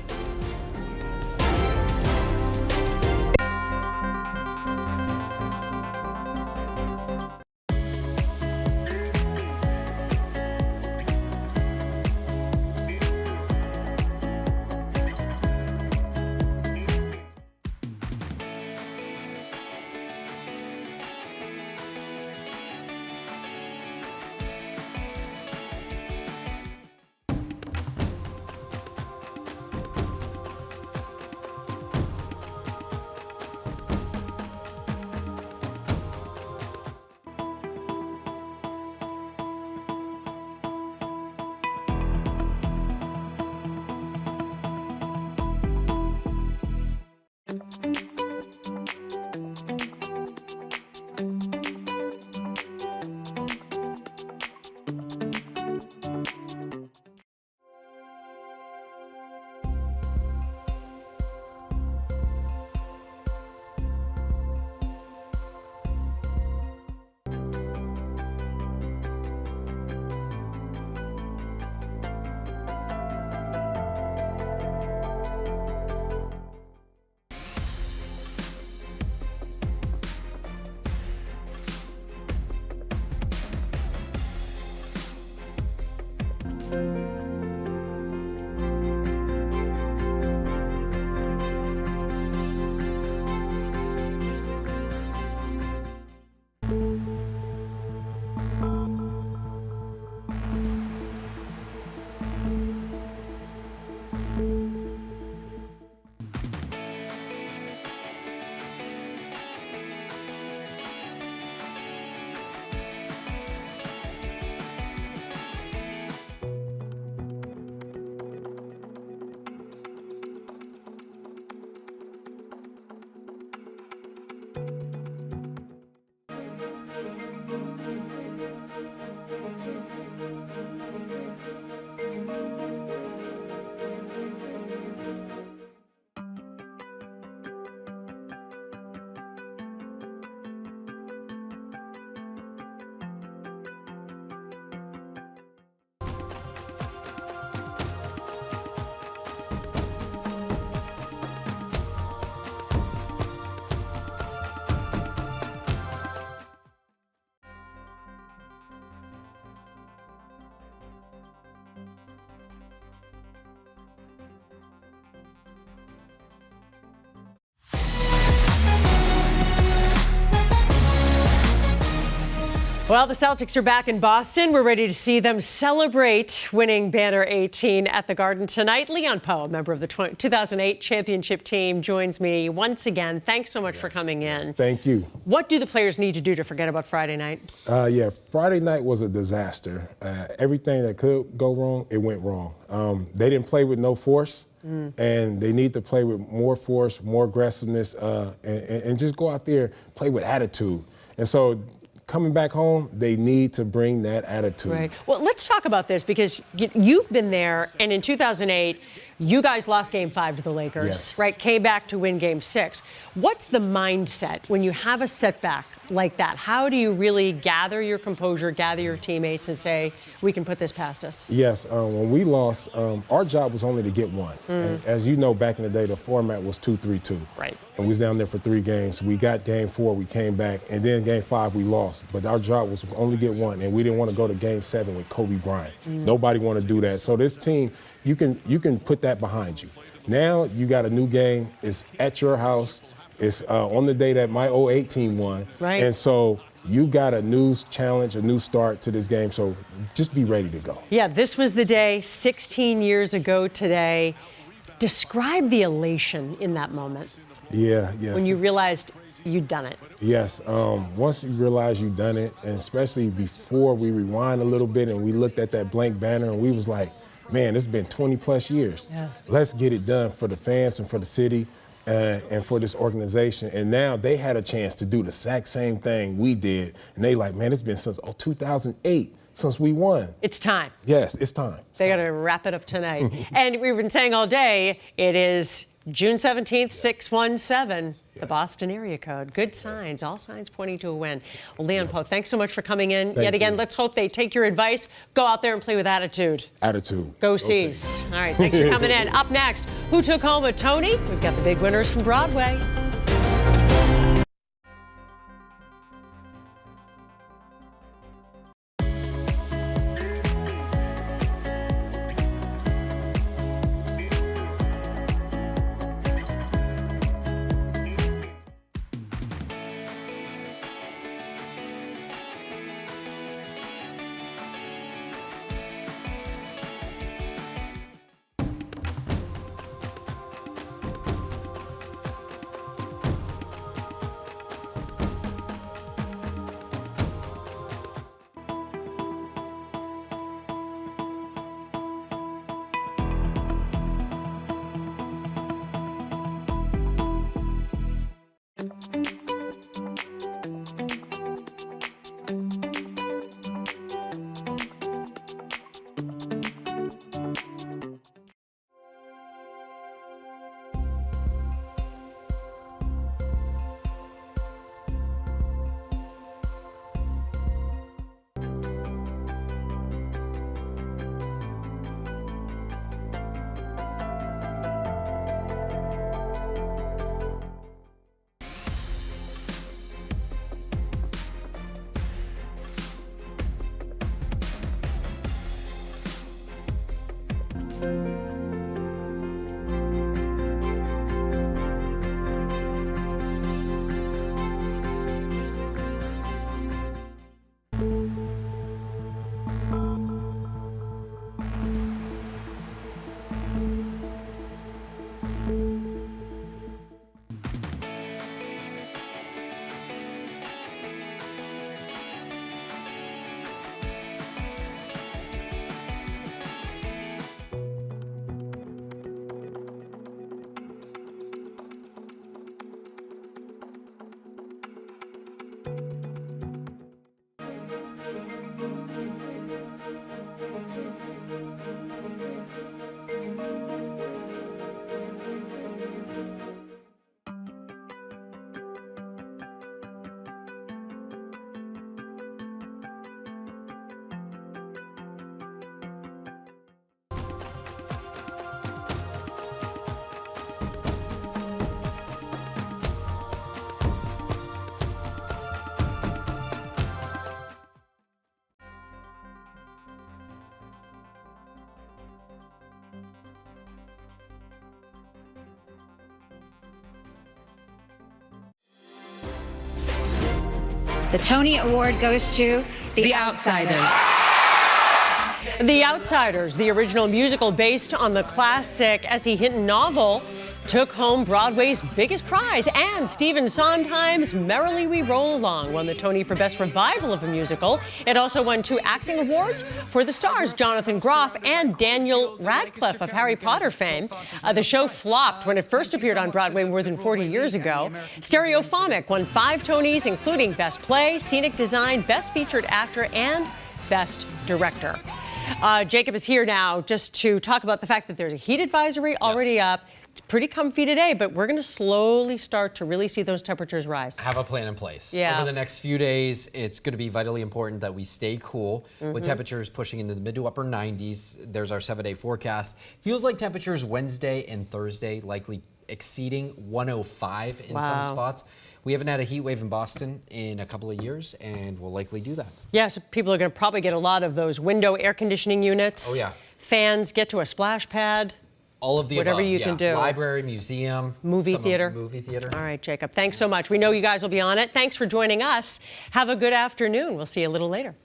Well, the Celtics are back in Boston. We're ready to see them celebrate winning Banner 18 at the Garden tonight. Leon Poe, a member of the 2008 championship team, joins me once again. Thanks so much for coming in. Thank you. What do the players need to do to forget about Friday night? Yeah, Friday night was a disaster. Everything that could go wrong, it went wrong. They didn't play with no force, and they need to play with more force, more aggressiveness, and just go out there, play with attitude. And so coming back home, they need to bring that attitude. Right. Well, let's talk about this because you've been there, and in 2008, you guys lost Game 5 to the Lakers, Yes. right? Came back to win Game 6. What's the mindset when you have a setback like that? How do you really gather your composure, gather your teammates, and say, we can put this past us? Yes, when we lost, our job was only to get one. And as you know, back in the day, the format was 2-3-2. Right. And we was down there for 3 games. We got Game 4, we came back, and then Game 5 we lost. But our job was only get one, and we didn't want to go to Game 7 with Kobe Bryant. Nobody want to do that. So this team, you can put that behind you. Now you got a new game. It's at your house. It's on the day that my 08 team won. Right. And so you got a new challenge, a new start to this game. So just be ready to go. Yeah, this was the day 16 years ago today. Describe the elation in that moment. Yeah, yes. When you realized you'd done it. Yes, once you realize you've done it, and especially before we rewind a little bit and we looked at that blank banner and we was like, man, it's been 20 plus years. Yeah. Let's get it done for the fans and for the city and for this organization. And now they had a chance to do the exact same thing we did. And they like, man, it's been since 2008 since we won. It's time. Yes, it's time. They got to wrap it up tonight. And we've been saying all day, it is June 17th, 617, the Boston area code. Good signs, all signs pointing to a win. Well, Leon Poe, thanks so much for coming in yet again. Let's hope they take your advice. Go out there and play with attitude. Attitude. Go Seas. All right, thanks for coming in. Up next, who took home a Tony? We've got the big winners from Broadway. The Tony Award goes to The Outsiders. The Outsiders, the original musical based on the classic S.E. Hinton novel, took home Broadway's biggest prize, and Stephen Sondheim's Merrily We Roll Along won the Tony for Best Revival of a Musical. It also won 2 acting awards for the stars Jonathan Groff and Daniel Radcliffe of Harry Potter fame. The show flopped when it first appeared on Broadway more than 40 years ago. Stereophonic won 5 Tonys, including Best Play, Scenic Design, Best Featured Actor, and Best Director. Jacob is here now just to talk about the fact that there's a heat advisory already up. It's pretty comfy today, but we're going to slowly start to really see those temperatures rise. Have a plan in place. Yeah. Over the next few days, it's going to be vitally important that we stay cool with temperatures pushing into the mid to upper 90s. There's our 7-day forecast. Feels like temperatures Wednesday and Thursday likely exceeding 105 in some spots. We haven't had a heat wave in Boston in a couple of years, and we'll likely do that. Yeah, so people are going to probably get a lot of those window air conditioning units. Oh, yeah. Fans, get to a splash pad. All of the whatever above, you can do. Library, museum. Movie theater. Movie theater. All right, Jacob, thanks so much. We know you guys will be on it. Thanks for joining us. Have a good afternoon. We'll see you a little later.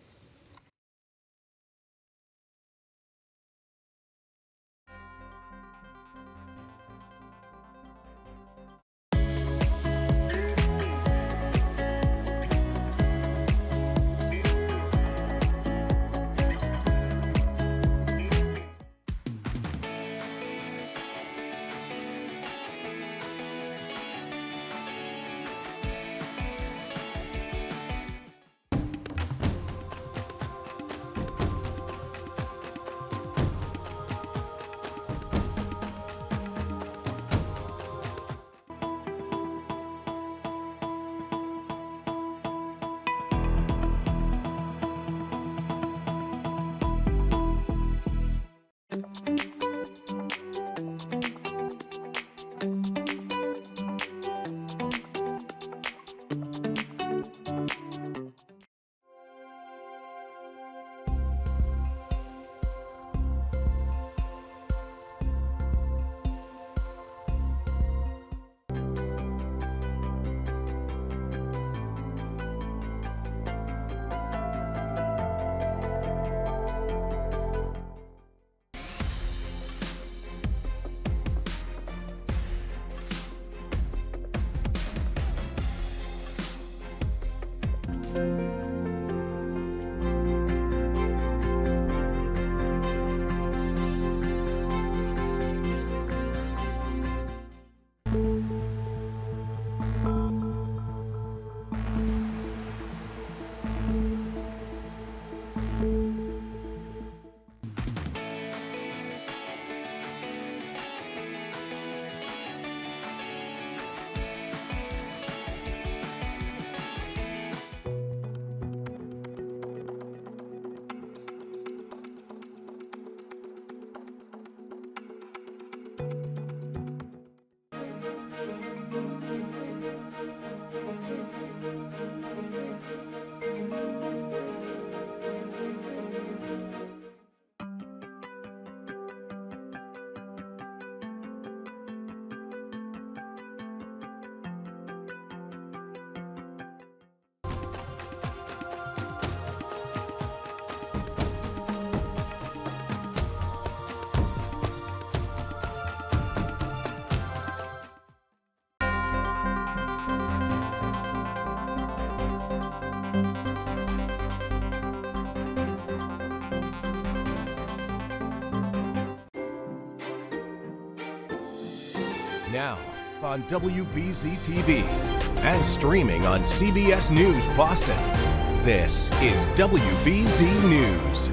Now on WBZ TV and streaming on CBS News Boston. This is WBZ News.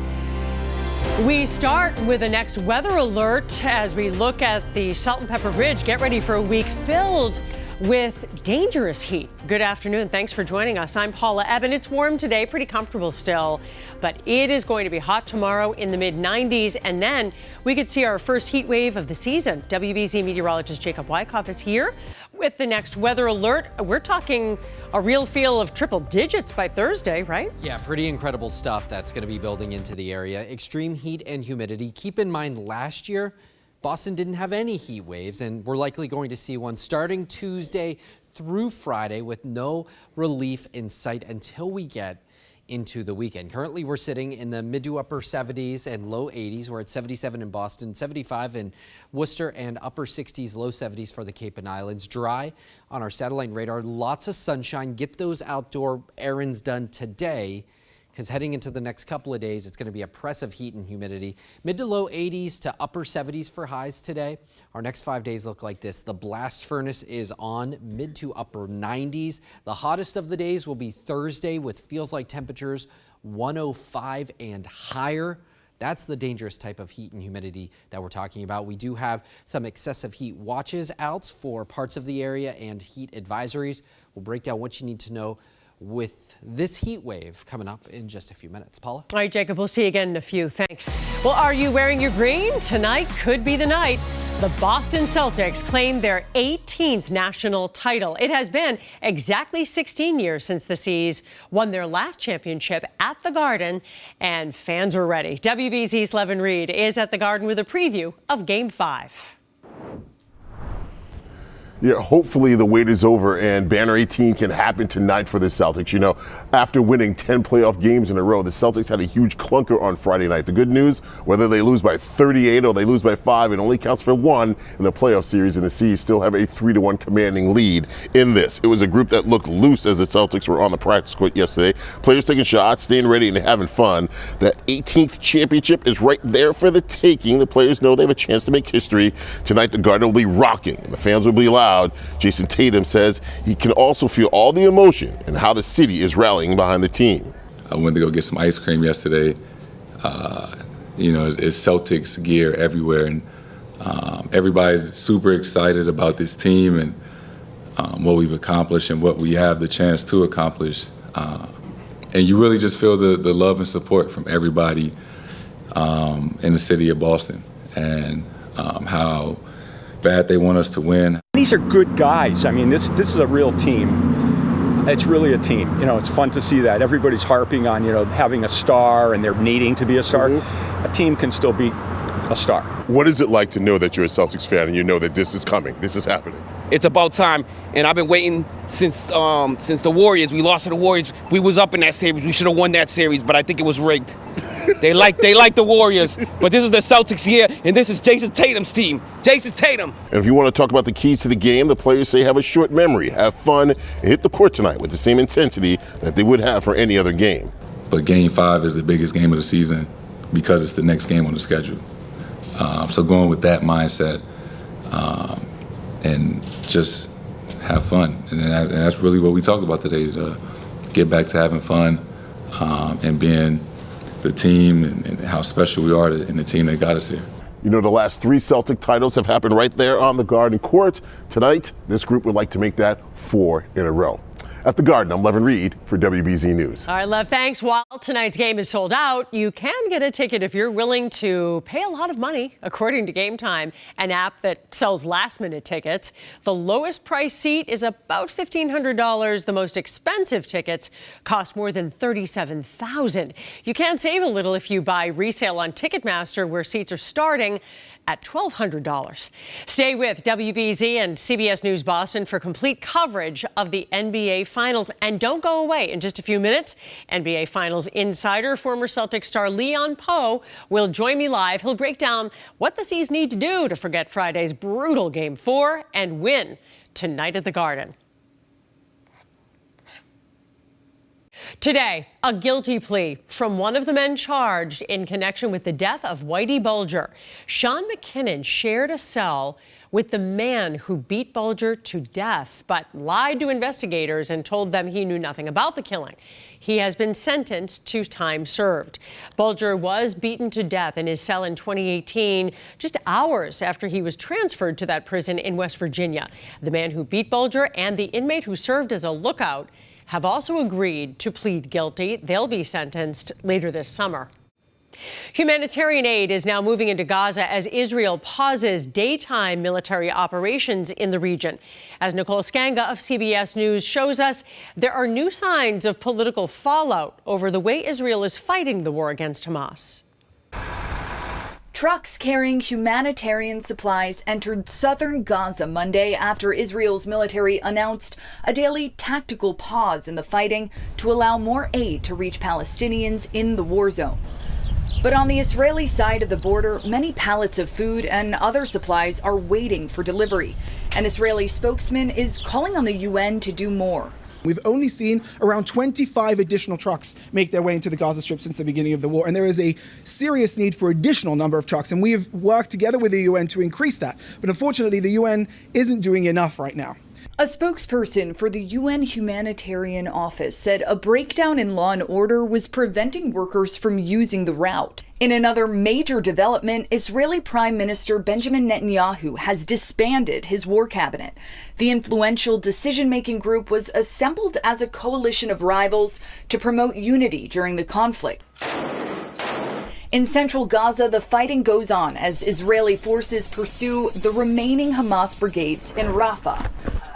We start with the next weather alert as we look at the Salt and Pepper Bridge. Get ready for a week filled with dangerous heat. Good afternoon. Thanks for joining us. I'm Paula Eben. It's warm today, pretty comfortable still, but it is going to be hot tomorrow in the mid-90s, and then we could see our first heat wave of the season. WBZ meteorologist Jacob Wyckoff is here with the next weather alert. We're talking a real feel of triple digits by Thursday, right? Yeah, pretty incredible stuff that's going to be building into the area. Extreme heat and humidity. Keep in mind, last year, Boston didn't have any heat waves, and we're likely going to see one starting Tuesday through Friday with no relief in sight until we get into the weekend. Currently, we're sitting in the mid to upper 70s and low 80s. We're at 77 in Boston, 75 in Worcester, and upper 60s, low 70s for the Cape and Islands. Dry on our satellite radar. Lots of sunshine. Get those outdoor errands done today, because heading into the next couple of days, it's going to be oppressive heat and humidity. Mid to low 80s to upper 70s for highs today. Our next 5 days look like this. The blast furnace is on, mid to upper 90s. The hottest of the days will be Thursday with feels like temperatures 105 and higher. That's the dangerous type of heat and humidity that we're talking about. We do have some excessive heat watches out for parts of the area and heat advisories. We'll break down what you need to know with this heat wave coming up in just a few minutes. Paula? All right, Jacob, we'll see you again in a few. Thanks. Well, are you wearing your green? Tonight could be the night. The Boston Celtics claim their 18th national title. It has been exactly 16 years since the C's won their last championship at the Garden, and fans are ready. WBZ's Levin Reed is at the Garden with a preview of Game 5. Yeah, hopefully the wait is over and Banner 18 can happen tonight for the Celtics. You know, after winning 10 playoff games in a row, the Celtics had a huge clunker on Friday night. The good news, whether they lose by 38 or they lose by 5, it only counts for 1 in the playoff series, and the C's still have a 3-1 commanding lead in this. It was a group that looked loose as the Celtics were on the practice court yesterday. Players taking shots, staying ready, and having fun. That 18th championship is right there for the taking. The players know they have a chance to make history. Tonight, the Garden will be rocking, and the fans will be loud. Jason Tatum says he can also feel all the emotion and how the city is rallying behind the team. I went to go get some ice cream yesterday. You know, it's Celtics gear everywhere, and everybody's super excited about this team and what we've accomplished and what we have the chance to accomplish. And you really just feel the love and support from everybody in the city of Boston, and how bad they want us to win. These are good guys. I mean, this is a real team. It's really a team. You know, it's fun to see that. Everybody's harping on, you know, having a star and they're needing to be a star. A team can still be a star. What is it like to know that you're a Celtics fan and you know that this is coming, this is happening? It's about time, and I've been waiting since the Warriors. We lost to the Warriors. We was up in that series. We should have won that series, but I think it was rigged. They like the Warriors, but this is the Celtics year, and this is Jason Tatum's team. Jason Tatum. And if you want to talk about the keys to the game, the players say have a short memory, have fun, and hit the court tonight with the same intensity that they would have for any other game. But Game 5 is the biggest game of the season because it's the next game on the schedule. So going with that mindset and just have fun. And that's really what we talk about today, to get back to having fun and being the team and how special we are and the team that got us here. You know, the last 3 Celtic titles have happened right there on the Garden Court. Tonight, this group would like to make that 4 in a row. At the Garden, I'm Levin Reed for WBZ News. All right, Lev, thanks. While tonight's game is sold out, you can get a ticket if you're willing to pay a lot of money, according to Game Time, an app that sells last-minute tickets. The lowest price seat is about $1,500. The most expensive tickets cost more than $37,000. You can save a little if you buy resale on Ticketmaster, where seats are starting at $1,200. Stay with WBZ and CBS News Boston for complete coverage of the NBA Finals. And don't go away. In just a few minutes, NBA Finals insider, former Celtics star Leon Poe will join me live. He'll break down what the C's need to do to forget Friday's brutal Game 4 and win tonight at the Garden. Today, a guilty plea from one of the men charged in connection with the death of Whitey Bulger. Sean McKinnon shared a cell with the man who beat Bulger to death, but lied to investigators and told them he knew nothing about the killing. He has been sentenced to time served. Bulger was beaten to death in his cell in 2018, just hours after he was transferred to that prison in West Virginia. The man who beat Bulger and the inmate who served as a lookout have also agreed to plead guilty. They'll be sentenced later this summer. Humanitarian aid is now moving into Gaza as Israel pauses daytime military operations in the region. As Nicole Skanga of CBS News shows us, there are new signs of political fallout over the way Israel is fighting the war against Hamas. Trucks carrying humanitarian supplies entered southern Gaza Monday after Israel's military announced a daily tactical pause in the fighting to allow more aid to reach Palestinians in the war zone. But on the Israeli side of the border, many pallets of food and other supplies are waiting for delivery. An Israeli spokesman is calling on the UN to do more. We've only seen around 25 additional trucks make their way into the Gaza Strip since the beginning of the war, and there is a serious need for additional number of trucks, and we have worked together with the UN to increase that. But unfortunately, the UN isn't doing enough right now. A spokesperson for the UN Humanitarian Office said a breakdown in law and order was preventing workers from using the route. In another major development, Israeli Prime Minister Benjamin Netanyahu has disbanded his war cabinet. The influential decision-making group was assembled as a coalition of rivals to promote unity during the conflict. In central Gaza, the fighting goes on as Israeli forces pursue the remaining Hamas brigades in Rafah.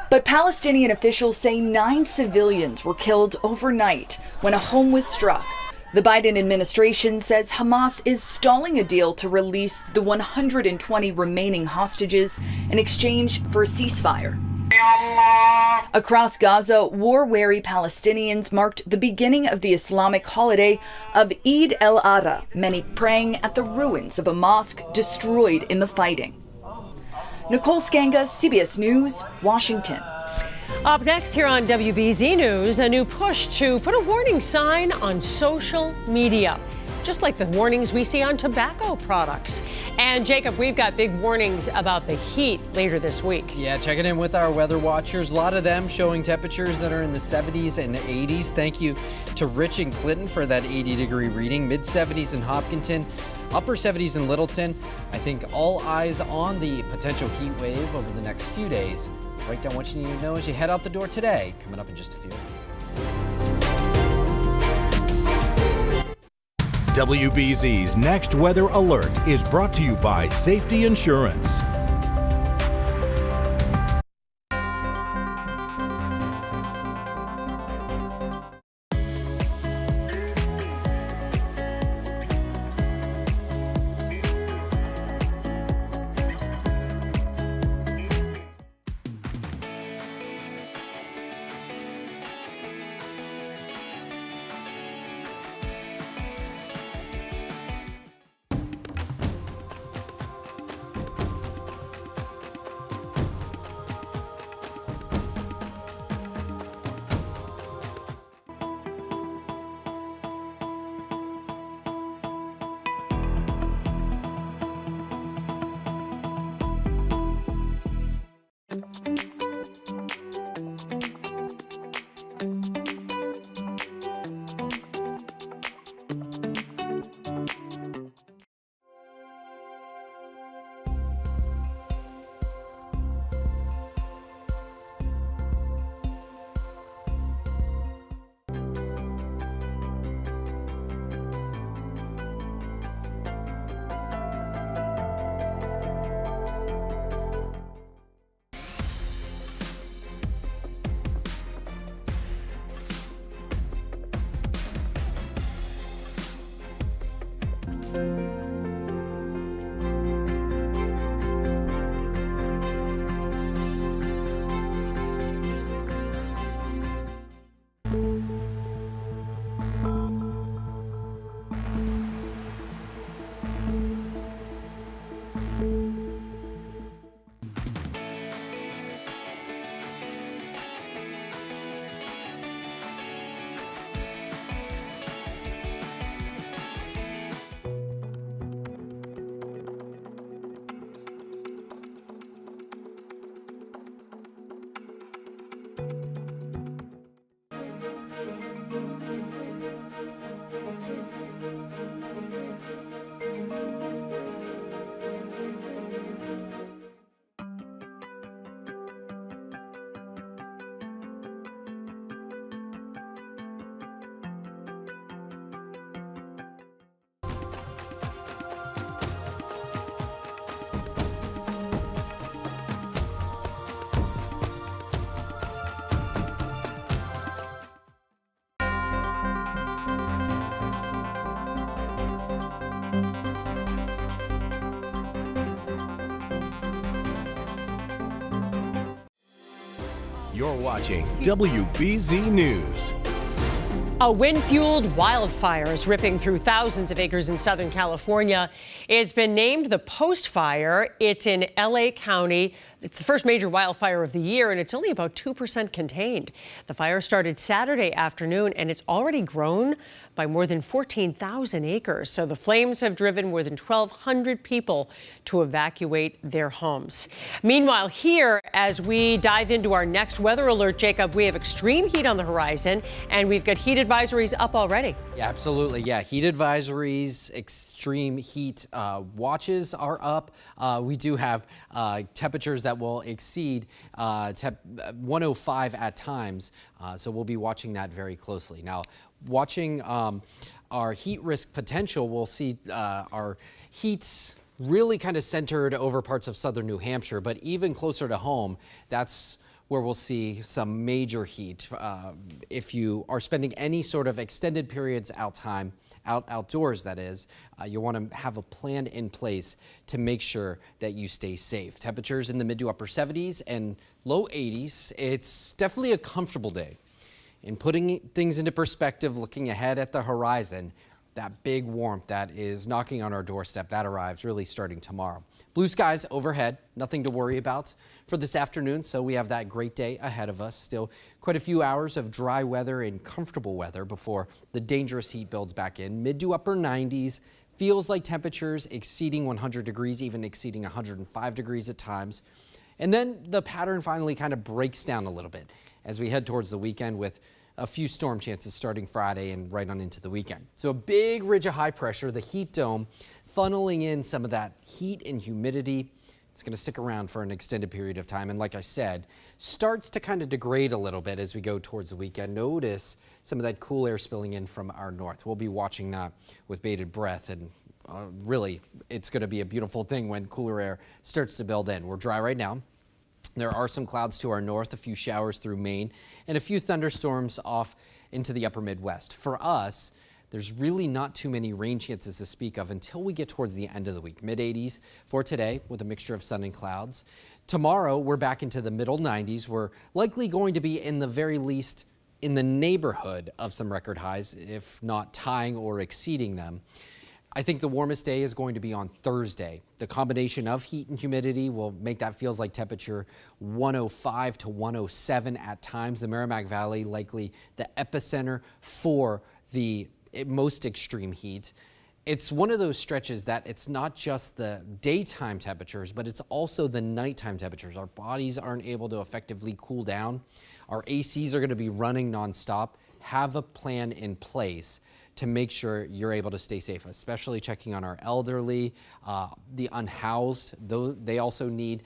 But Palestinian officials say 9 civilians were killed overnight when a home was struck. The Biden administration says Hamas is stalling a deal to release the 120 remaining hostages in exchange for a ceasefire. Across Gaza, war-weary Palestinians marked the beginning of the Islamic holiday of Eid el-Adha, many praying at the ruins of a mosque destroyed in the fighting. Nicole Skanga, CBS News, Washington. Up next here on WBZ News, a new push to put a warning sign on social media, just like the warnings we see on tobacco products. And Jacob, we've got big warnings about the heat later this week. Yeah, checking in with our weather watchers. A lot of them showing temperatures that are in the 70s and 80s. Thank you to Rich and Clinton for that 80-degree reading. Mid-70s in Hopkinton. Upper 70s in Littleton. I think all eyes on the potential heat wave over the next few days. Write down what you need to know as you head out the door today. Coming up in just a few. WBZ's Next Weather Alert is brought to you by Safety Insurance. You're watching WBZ News. A wind-fueled wildfire is ripping through thousands of acres in Southern California. It's been named the Post Fire. It's in LA County. It's the first major wildfire of the year, and it's only about 2% contained. The fire started Saturday afternoon, and it's already grown by more than 14,000 acres. So the flames have driven more than 1,200 people to evacuate their homes. Meanwhile, here, as we dive into our next weather alert, Jacob, we have extreme heat on the horizon, and we've got heat advisories up already. Yeah, absolutely. Yeah, heat advisories, extreme heat watches are up. We do have temperatures that will exceed 105 at times, so we'll be watching that very closely. Now, watching our heat risk potential, we'll see our heats really kind of centered over parts of southern New Hampshire, but even closer to home, that's where we'll see some major heat. If you are spending any sort of extended periods outdoors, that is, you want to have a plan in place to make sure that you stay safe. Temperatures in the mid to upper 70s and low 80s. It's definitely a comfortable day. In putting things into perspective, looking ahead at the horizon, that big warmth that is knocking on our doorstep, that arrives really starting tomorrow. Blue skies overhead, nothing to worry about for this afternoon, so we have that great day ahead of us. Still quite a few hours of dry weather and comfortable weather before the dangerous heat builds back in. Mid to upper 90s, feels like temperatures exceeding 100 degrees, even exceeding 105 degrees at times. And then the pattern finally kind of breaks down a little bit as we head towards the weekend with a few storm chances starting Friday and right on into the weekend. So a big ridge of high pressure, the heat dome, funneling in some of that heat and humidity. It's going to stick around for an extended period of time. And like I said, starts to kind of degrade a little bit as we go towards the weekend. Notice some of that cool air spilling in from our north. We'll be watching that with bated breath. And really, it's going to be a beautiful thing when cooler air starts to build in. We're dry right now. There are some clouds to our north, a few showers through Maine, and a few thunderstorms off into the upper Midwest. For us, there's really not too many rain chances to speak of until we get towards the end of the week. Mid-80s for today with a mixture of sun and clouds. Tomorrow, we're back into the middle 90s. We're likely going to be in the very least in the neighborhood of some record highs, if not tying or exceeding them. I think the warmest day is going to be on Thursday. The combination of heat and humidity will make that feels like temperature 105 to 107 at times. The Merrimack Valley likely the epicenter for the most extreme heat. It's one of those stretches that it's not just the daytime temperatures, but it's also the nighttime temperatures. Our bodies aren't able to effectively cool down. Our ACs are going to be running nonstop. Have a plan in place to make sure you're able to stay safe, especially checking on our elderly, the unhoused. They also need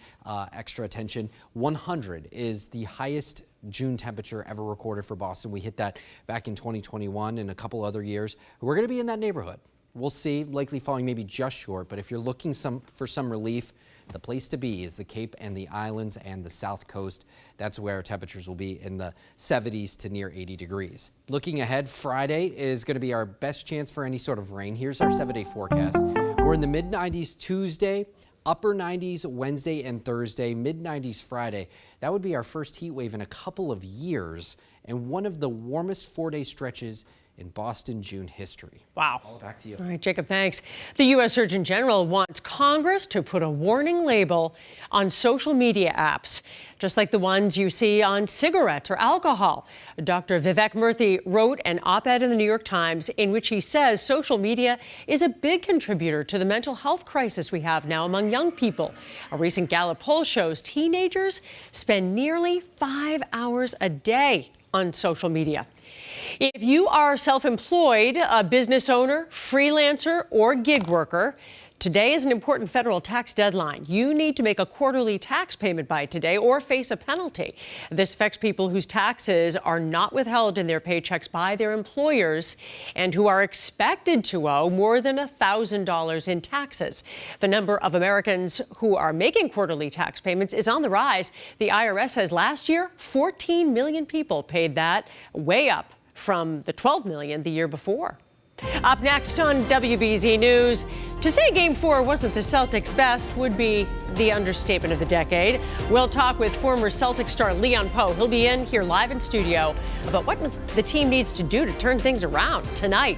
extra attention. 100 is the highest June temperature ever recorded for Boston. We hit that back in 2021 and a couple other years. We're going to be in that neighborhood. We'll see, likely falling maybe just short, but if you're looking for some relief, the place to be is the Cape and the islands and the South Coast. That's where temperatures will be in the 70s to near 80 degrees. Looking ahead, Friday is going to be our best chance for any sort of rain. Here's our 7-day forecast. We're in the mid-90s Tuesday, upper 90s Wednesday and Thursday, mid-90s Friday. That would be our first heat wave in a couple of years and one of the warmest 4-day stretches in Boston June history. Wow. All back to you. All right, Jacob, thanks. The U.S. Surgeon General wants Congress to put a warning label on social media apps, just like the ones you see on cigarettes or alcohol. Dr. Vivek Murthy wrote an op-ed in the New York Times in which he says social media is a big contributor to the mental health crisis we have now among young people. A recent Gallup poll shows teenagers spend nearly 5 hours a day on social media. If you are self-employed, a business owner, freelancer, or gig worker, today is an important federal tax deadline. You need to make a quarterly tax payment by today or face a penalty. This affects people whose taxes are not withheld in their paychecks by their employers and who are expected to owe more than $1,000 in taxes. The number of Americans who are making quarterly tax payments is on the rise. The IRS says last year, 14 million people paid that, way up from the 12 million the year before. Up next on WBZ News, to say Game 4 wasn't the Celtics' best would be the understatement of the decade. We'll talk with former Celtics star Leon Powe. He'll be in here live in studio about what the team needs to do to turn things around tonight.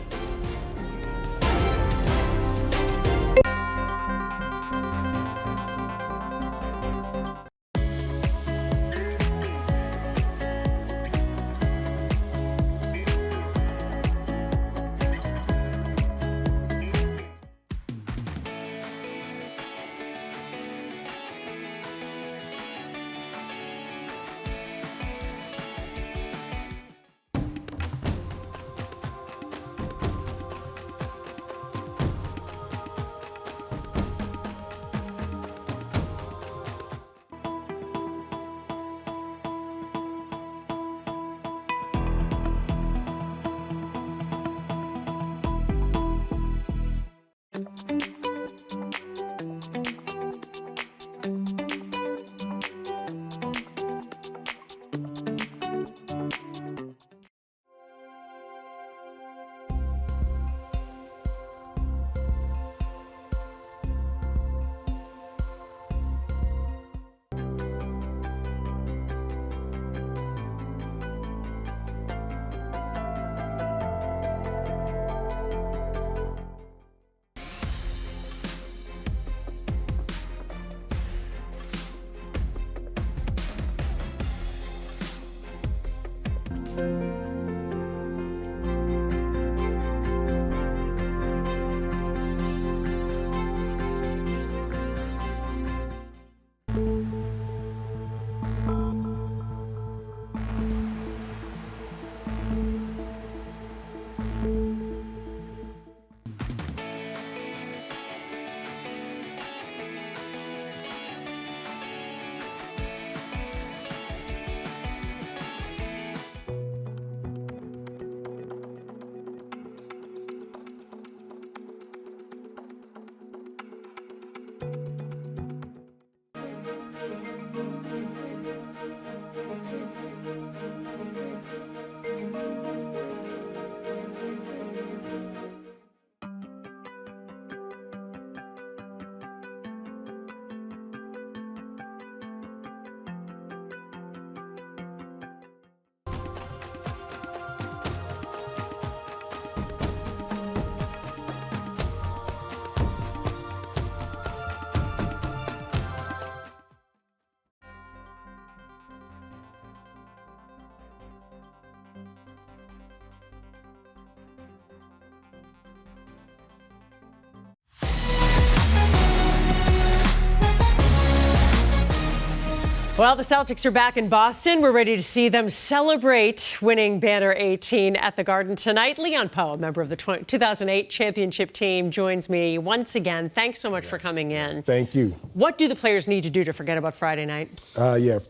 Well, the Celtics are back in Boston. We're ready to see them celebrate winning Banner 18 at the Garden tonight. Leon Powe, a member of the 2008 championship team, joins me once again. Thanks so much for coming in. Thank you. What do the players need to do to forget about Friday night?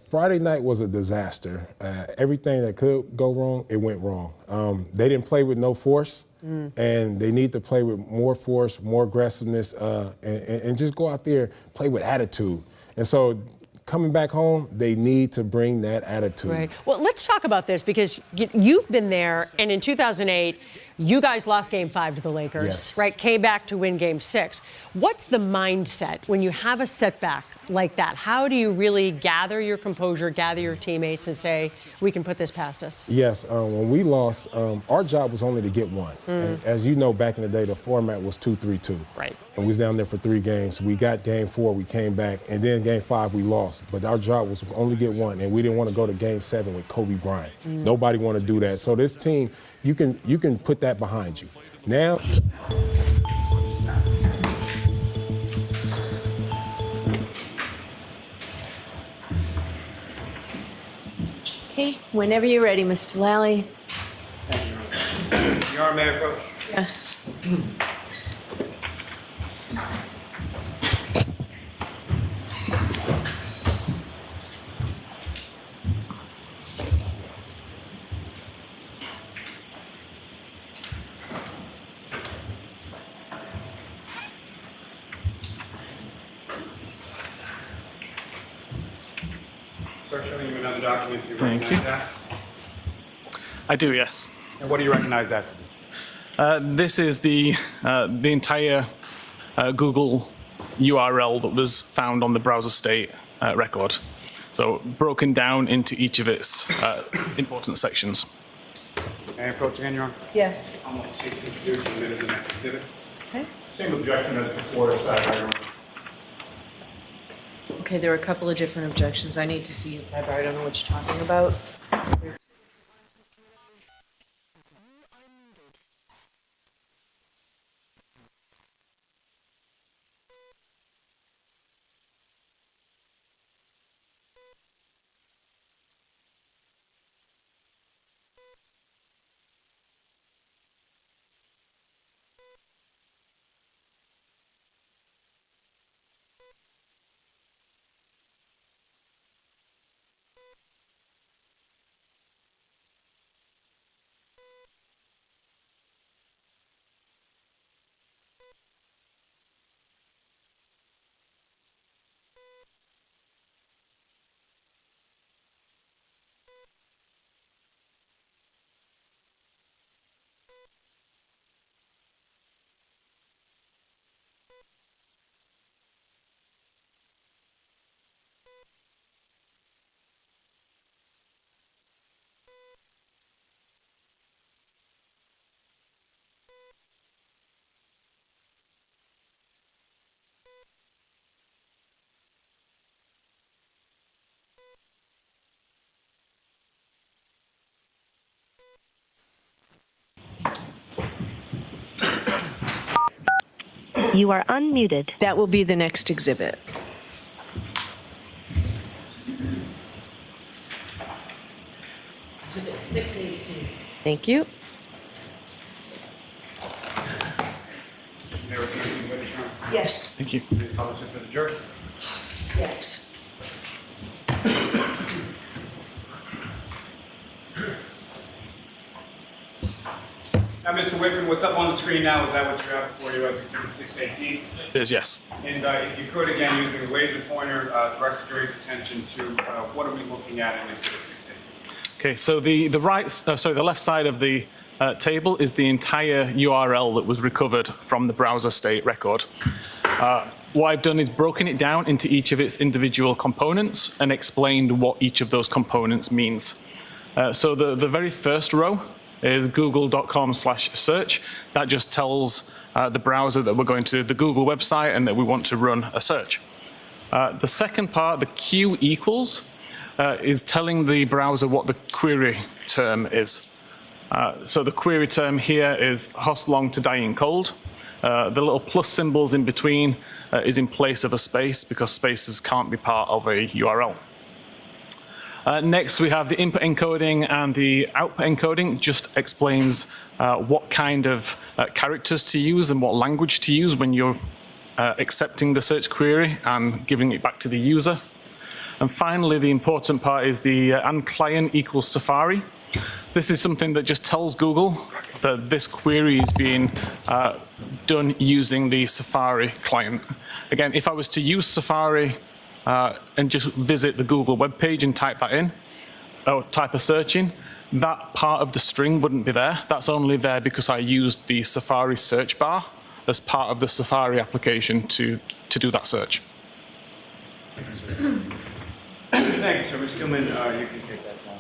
Friday night was a disaster. Everything that could go wrong, it went wrong. They didn't play with no force, and they need to play with more force, more aggressiveness, and just go out there, play with attitude. And so coming back home, they need to bring that attitude. Right. Well, let's talk about this because you've been there, and in 2008, you guys lost Game 5 to the Lakers, right? Came back to win Game 6. What's the mindset when you have a setback like that? How do you really gather your composure, gather your teammates, and say, we can put this past us? Yes. When we lost, our job was only to get one. And as you know, back in the day, the format was 2-3-2. Right. And we was down there for 3 games. We got Game 4, we came back, and then Game 5 we lost. But our job was only get one, and we didn't want to go to Game 7 with Kobe Bryant. Nobody want to do that. So this team, you can put that behind you. Now. Okay, whenever you're ready, Mr. Lally. Your arm, Mayor, Coach. Yes. Start showing you another document. Thank you. I do, yes. And what do you recognize that to be? This is the entire Google URL that was found on the browser state record. So broken down into each of its important sections. May I approach again, Your Honor? Yes. I'm going to seek to introduce and admit as the next exhibit. Okay. Same objection as before, Your Honor. Okay, there are a couple of different objections. I need to see it, Cyber. I don't know what you're talking about. You are unmuted. That will be the next exhibit. Exhibit 682. Thank you. May I return to the witness, Your Honor? Yes. Thank you. Please publish it for the jury. Yes. Now, Mr. Whitford, what's up on the screen now, is that what you have before you as Exhibit 618? It is, yes. And if you could, again, using a laser pointer, direct the jury's attention to what are we looking at in Exhibit 618? Okay, so the left side of the table is the entire URL that was recovered from the browser state record. What I've done is broken it down into each of its individual components and explained what each of those components means. So the very first row is google.com/search. That just tells the browser that we're going to the Google website and that we want to run a search. The second part, the Q equals, is telling the browser what the query term is. So the query term here is host long to dying cold. The little plus symbols in between is in place of a space because spaces can't be part of a URL. Next, we have the input encoding and the output encoding. Just explains what kind of characters to use and what language to use when you're accepting the search query and giving it back to the user. And finally, the important part is the and client equals Safari. This is something that just tells Google that this query is being done using the Safari client. Again, if I was to use Safari and just visit the Google webpage and type that in, or type a search in, that part of the string wouldn't be there. That's only there because I used the Safari search bar as part of the Safari application to do that search. Thank you, sir. Ms. Gilman, you can take that down.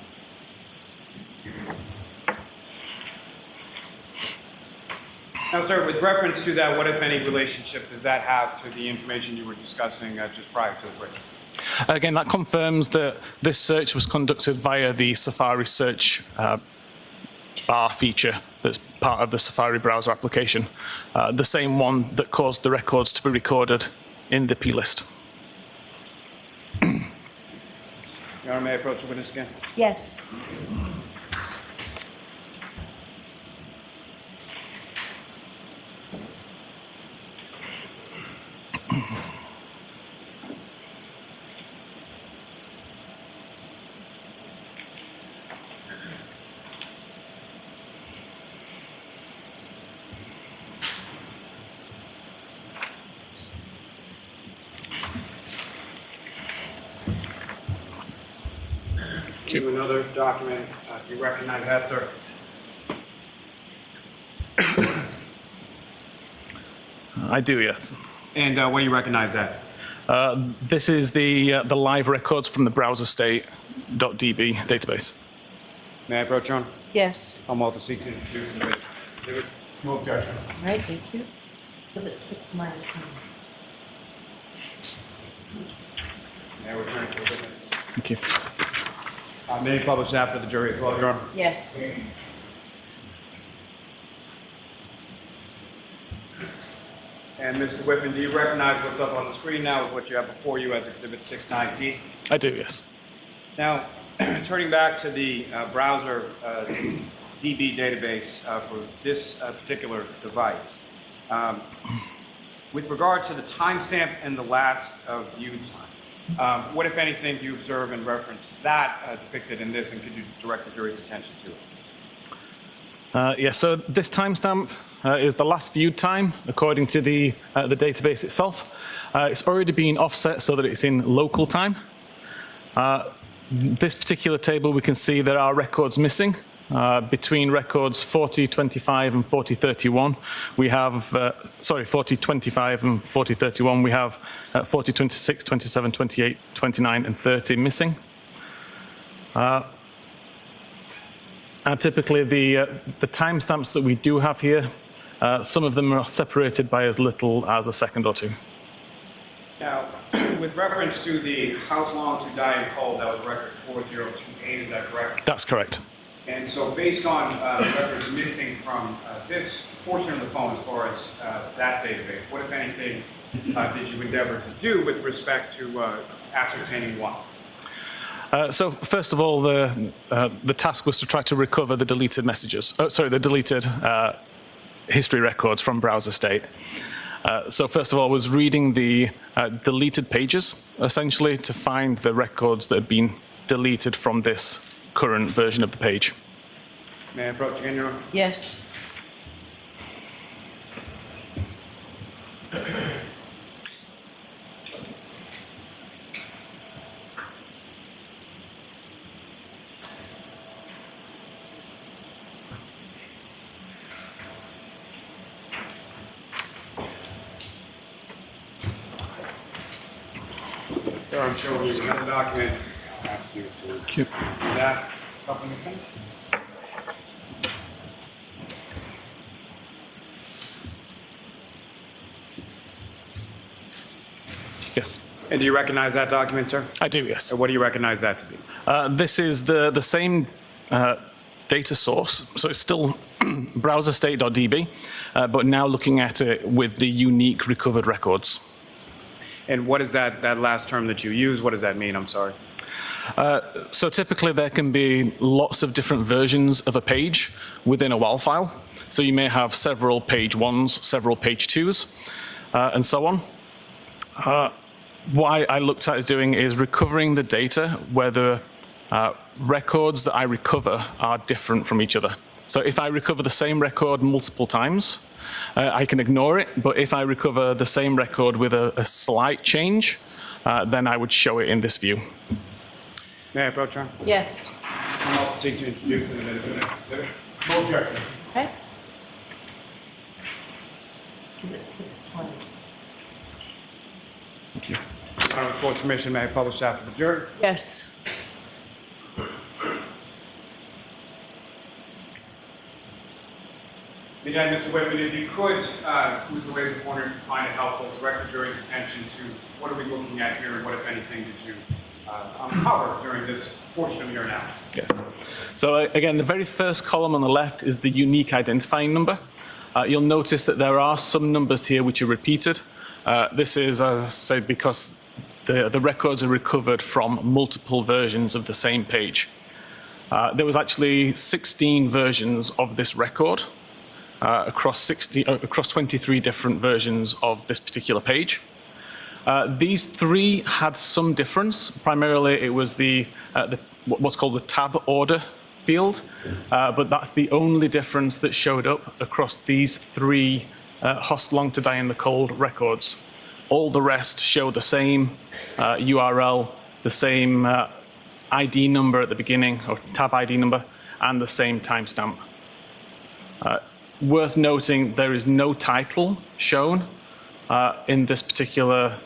Now, sir, with reference to that, what, if any, relationship does that have to the information you were discussing just prior to the break? Again, that confirms that this search was conducted via the Safari search bar feature that's part of the Safari browser application, the same one that caused the records to be recorded in the plist. Your Honor, may I approach the witness again? Yes. Do another document. Do you recognize that, sir? I do, yes. And what do you recognize that? This is the live records from the browserstate.db database. May I approach you on? Yes. I'm Walter Seek to introduce the witness. No objection. All right, thank you. Exhibit 6-9. May I return to the witness? Thank you. May I publish that for the jury as well, Your Honor? Yes. And Mr. Whitman, do you recognize what's up on the screen now is what you have before you as Exhibit 619? I do, yes. Now, turning back to the browser DB database for this particular device, with regard to the timestamp and the last viewed time, what, if anything, do you observe in reference to that depicted in this, and could you direct the jury's attention to it? Yeah, so this timestamp is the last viewed time according to the database itself. It's already been offset so that it's in local time. This particular table, we can see there are records missing. Between records 4025 and 4031, we have, 4025 and 4031, we have 4026, 27, 28, 29, and 30 missing. And typically the timestamps that we do have here, some of them are separated by as little as a second or two. Now, with reference to the How Long to Die in Cold, that was record 4028, is that correct? That's correct. And so based on records missing from this portion of the phone as far as that database, what, if anything, did you endeavor to do with respect to ascertaining one? So first of all, the task was to try to recover the deleted messages. The deleted history records from browser state. So first of all, was reading the deleted pages, essentially, to find the records that had been deleted from this current version of the page. May I approach again, Your Honor? Yes. Sir, I'm showing you another document. I'll ask you to do that. Help me finish. Yes. And do you recognize that document, sir? I do, yes. What do you recognize that to be? This is the same data source, so it's still browserstate.db, but now looking at it with the unique recovered records. And what is that last term that you use? What does that mean? I'm sorry. So typically there can be lots of different versions of a page within a WAL file. So you may have several page ones, several page twos, and so on. What I looked at is doing is recovering the data where the records that I recover are different from each other. So if I recover the same record multiple times, I can ignore it, but if I recover the same record with a slight change, then I would show it in this view. May I approach, Your Honor? Yes. I'll seek to introduce him as the next exhibit. No objection. Okay. Exhibit 620. Thank you. With court's permission, may I publish that for the jury? Yes. Again, Mr. Whitman, if you could, with the ways of corner, find it helpful, direct the jury's attention to what are we looking at here and what, if anything, did you uncover during this portion of your analysis? Yes. So again, the very first column on the left is the unique identifying number. You'll notice that there are some numbers here which are repeated. This is, as I say, because the records are recovered from multiple versions of the same page. There was actually 16 versions of this record across 23 different versions of this particular page. These three had some difference. Primarily, it was what's called the tab order field, but that's the only difference that showed up across these three Host Long to Die in the Cold records. All the rest show the same URL, the same ID number at the beginning, or tab ID number, and the same timestamp. Worth noting, there is no title shown in this particular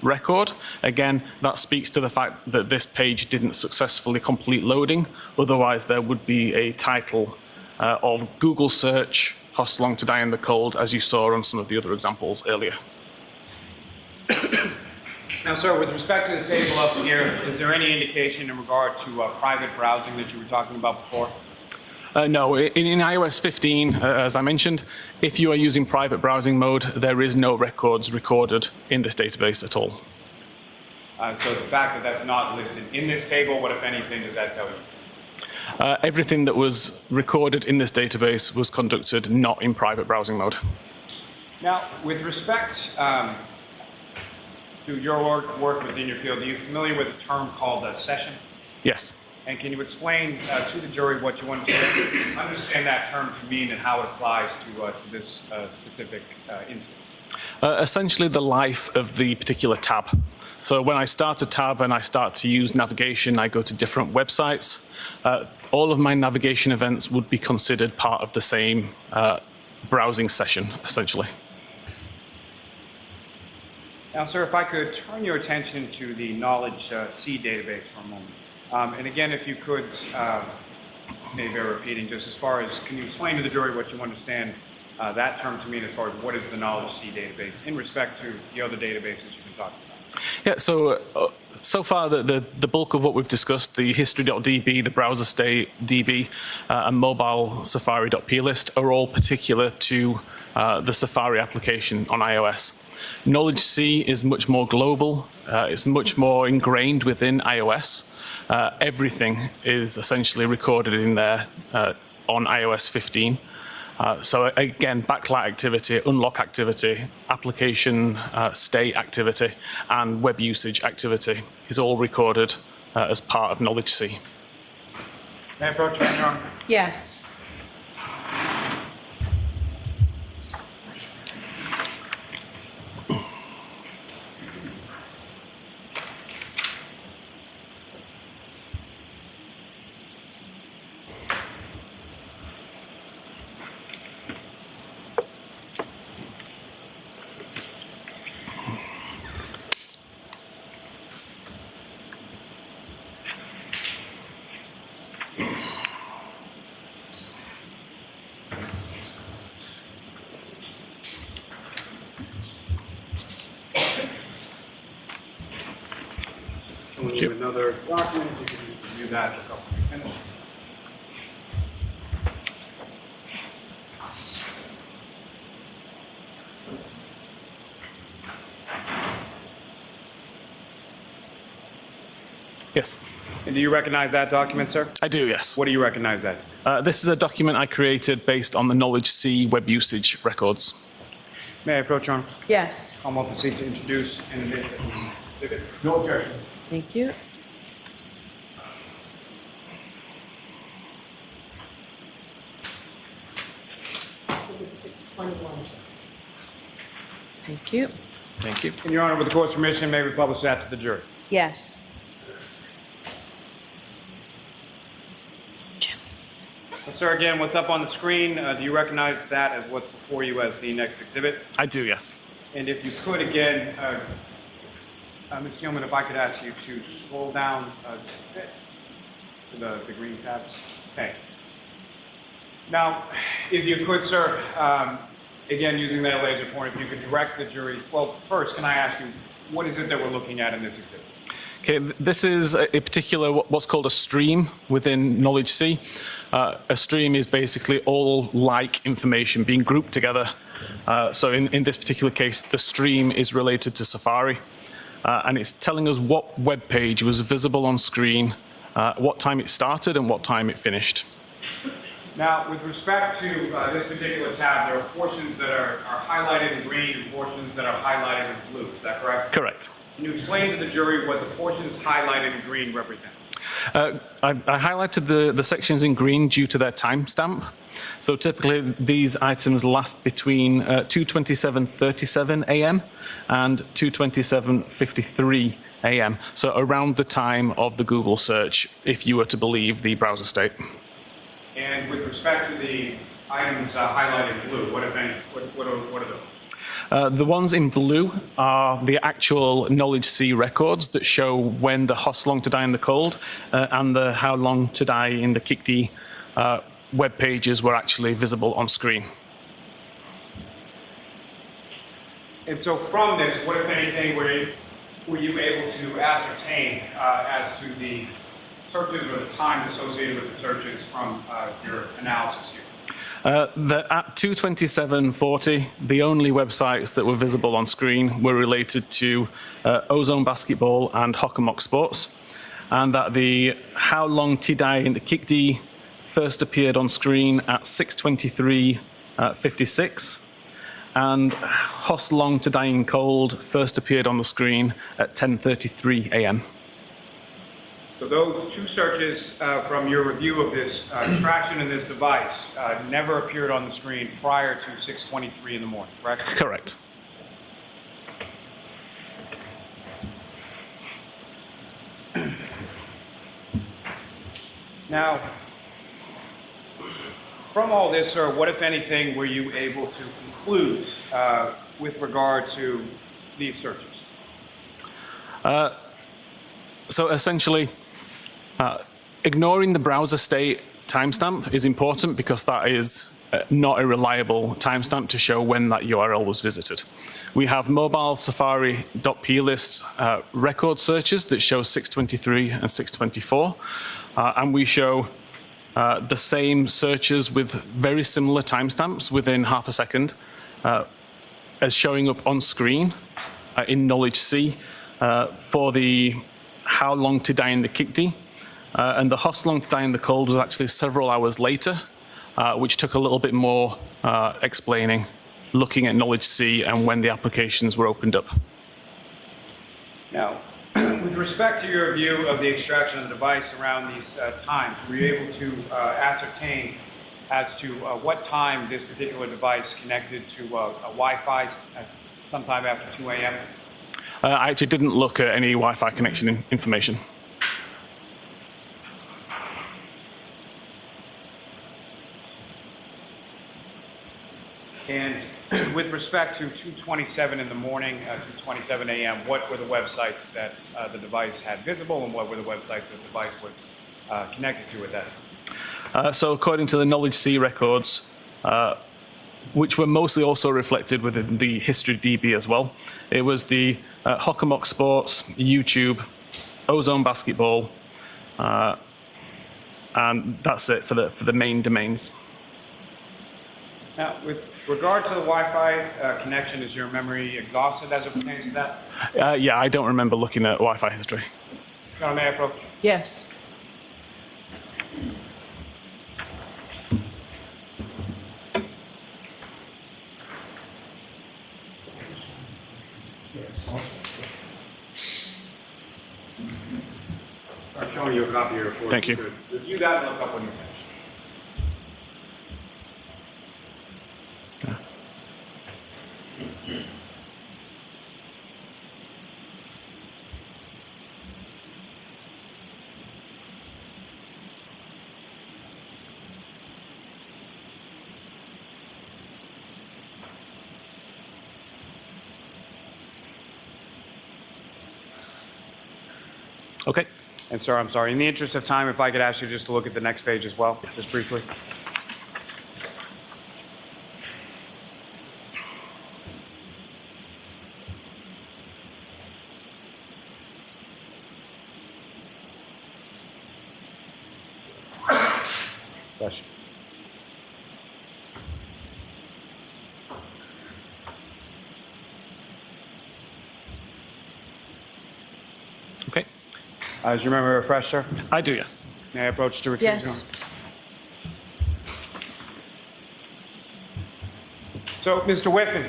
record. Again, that speaks to the fact that this page didn't successfully complete loading. Otherwise, there would be a title of Google search, Costs Long to Die in the Cold, as you saw on some of the other examples earlier. Now, sir, with respect to the table up here, is there any indication in regard to private browsing that you were talking about before? No, in iOS 15, as I mentioned, if you are using private browsing mode, there is no records recorded in this database at all. So the fact that that's not listed in this table, what, if anything, does that tell you? Everything that was recorded in this database was conducted not in private browsing mode. Now, with respect to your work within your field, are you familiar with a term called a session? Yes. And can you explain to the jury what you understand that term to mean and how it applies to this specific instance? Essentially the life of the particular tab. So when I start a tab and I start to use navigation, I go to different websites. All of my navigation events would be considered part of the same browsing session, essentially. Now, sir, if I could turn your attention to the Knowledge C database for a moment. And again, if you could, maybe bear repeating, just as far as, can you explain to the jury what you understand that term to mean as far as what is the Knowledge C database in respect to the other databases you've been talking about? Yeah, so far the bulk of what we've discussed, the history.db, the browser state DB, and mobile safari.plist are all particular to the Safari application on iOS. Knowledge C is much more global. It's much more ingrained within iOS. Everything is essentially recorded in there on iOS 15. So again, backlight activity, unlock activity, application state activity, and web usage activity is all recorded as part of Knowledge C. May I approach you, Your Honor? Yes. Another document, if you could just review that for a couple of minutes. Yes. And do you recognize that document, sir? I do, yes. What do you recognize that? This is a document I created based on the Knowledge C web usage records. May I approach, Your Honor? Yes. I'm off the seat to introduce and admit that the exhibit. No objection. Thank you. Thank you. Thank you. And Your Honor, with the court's permission, may we publish that to the jury? Yes. Sir, again, what's up on the screen, do you recognize that as what's before you as the next exhibit? I do, yes. And if you could, again, Ms. Gilman, if I could ask you to scroll down just a bit to the green tabs. Thank you. Now, if you could, sir, again, using that laser pointer, if you could direct the jury's, well, first, can I ask you, what is it that we're looking at in this exhibit? Okay, this is a particular, what's called a stream within Knowledge C. A stream is basically all like information being grouped together. So in this particular case, the stream is related to Safari. And it's telling us what web page was visible on screen, what time it started and what time it finished. Now, with respect to this particular tab, there are portions that are highlighted in green and portions that are highlighted in blue. Is that correct? Correct. Can you explain to the jury what the portions highlighted in green represent? I highlighted the sections in green due to their timestamp. So typically these items last between 2:27:37 a.m. and 2:27:53 a.m. So around the time of the Google search, if you were to believe the browser state. And with respect to the items highlighted in blue, what if any? What are those? The ones in blue are the actual Knowledge C records that show when the Hoss Long to Die in the Cold and the How Long to Die in the Kickd web pages were actually visible on screen. And so from this, what, if anything, were you able to ascertain as to the searches or the time associated with the searches from your analysis here? At 2:27:40, the only websites that were visible on screen were related to Ozone Basketball and Hockomock Sports, and that the How Long to Die in the Kickd first appeared on screen at 6:23:56, and Hoss Long to Die in Cold first appeared on the screen at 10:33 a.m. So those two searches from your review of this extraction in this device never appeared on the screen prior to 6:23 in the morning, correct? Correct. Now, from all this, sir, what, if anything, were you able to conclude with regard to these searches? So essentially, ignoring the browser state timestamp is important because that is not a reliable timestamp to show when that URL was visited. We have mobile Safari.plist record searches that show 6:23 and 6:24, and we show the same searches with very similar timestamps within half a second as showing up on screen in Knowledge C for the How Long to Die in the Kickd. And the Hoss Long to Die in the Cold was actually several hours later, which took a little bit more explaining, looking at Knowledge C and when the applications were opened up. Now, with respect to your view of the extraction of the device around these times, were you able to ascertain as to what time this particular device connected to a Wi-Fi sometime after 2 a.m.? I actually didn't look at any Wi-Fi connection information. And with respect to 2:27 in the morning, 2:27 a.m., what were the websites that the device had visible, and what were the websites that the device was connected to at that time? So according to the Knowledge C records, which were mostly also reflected within the History DB as well, it was the Hockomock Sports, YouTube, Ozone Basketball, and that's it for the main domains. Now, with regard to the Wi-Fi connection, is your memory exhausted as it pertains to that? Yeah, I don't remember looking at Wi-Fi history. John, may I approach? Yes. I'm showing you a copy of your report. Thank you. Review that and look up when you're finished. Okay. And sir, I'm sorry, in the interest of time, if I could ask you just to look at the next page as well, just briefly. Bless you. Okay. Does your memory refresh, sir? I do, yes. May I approach to retrieve? Yes. So, Mr. Whiffen,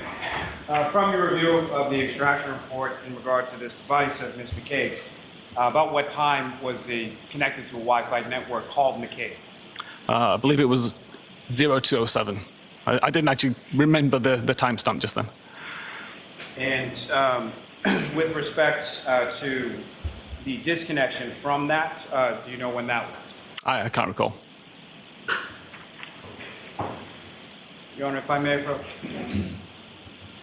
from your review of the extraction report in regard to this device of Ms. McCabe's, about what time was the connected to a Wi-Fi network called McCabe? I believe it was 0207. I didn't actually remember the timestamp just then. And with respect to the disconnection from that, do you know when that was? I can't recall. Your Honor, if I may approach.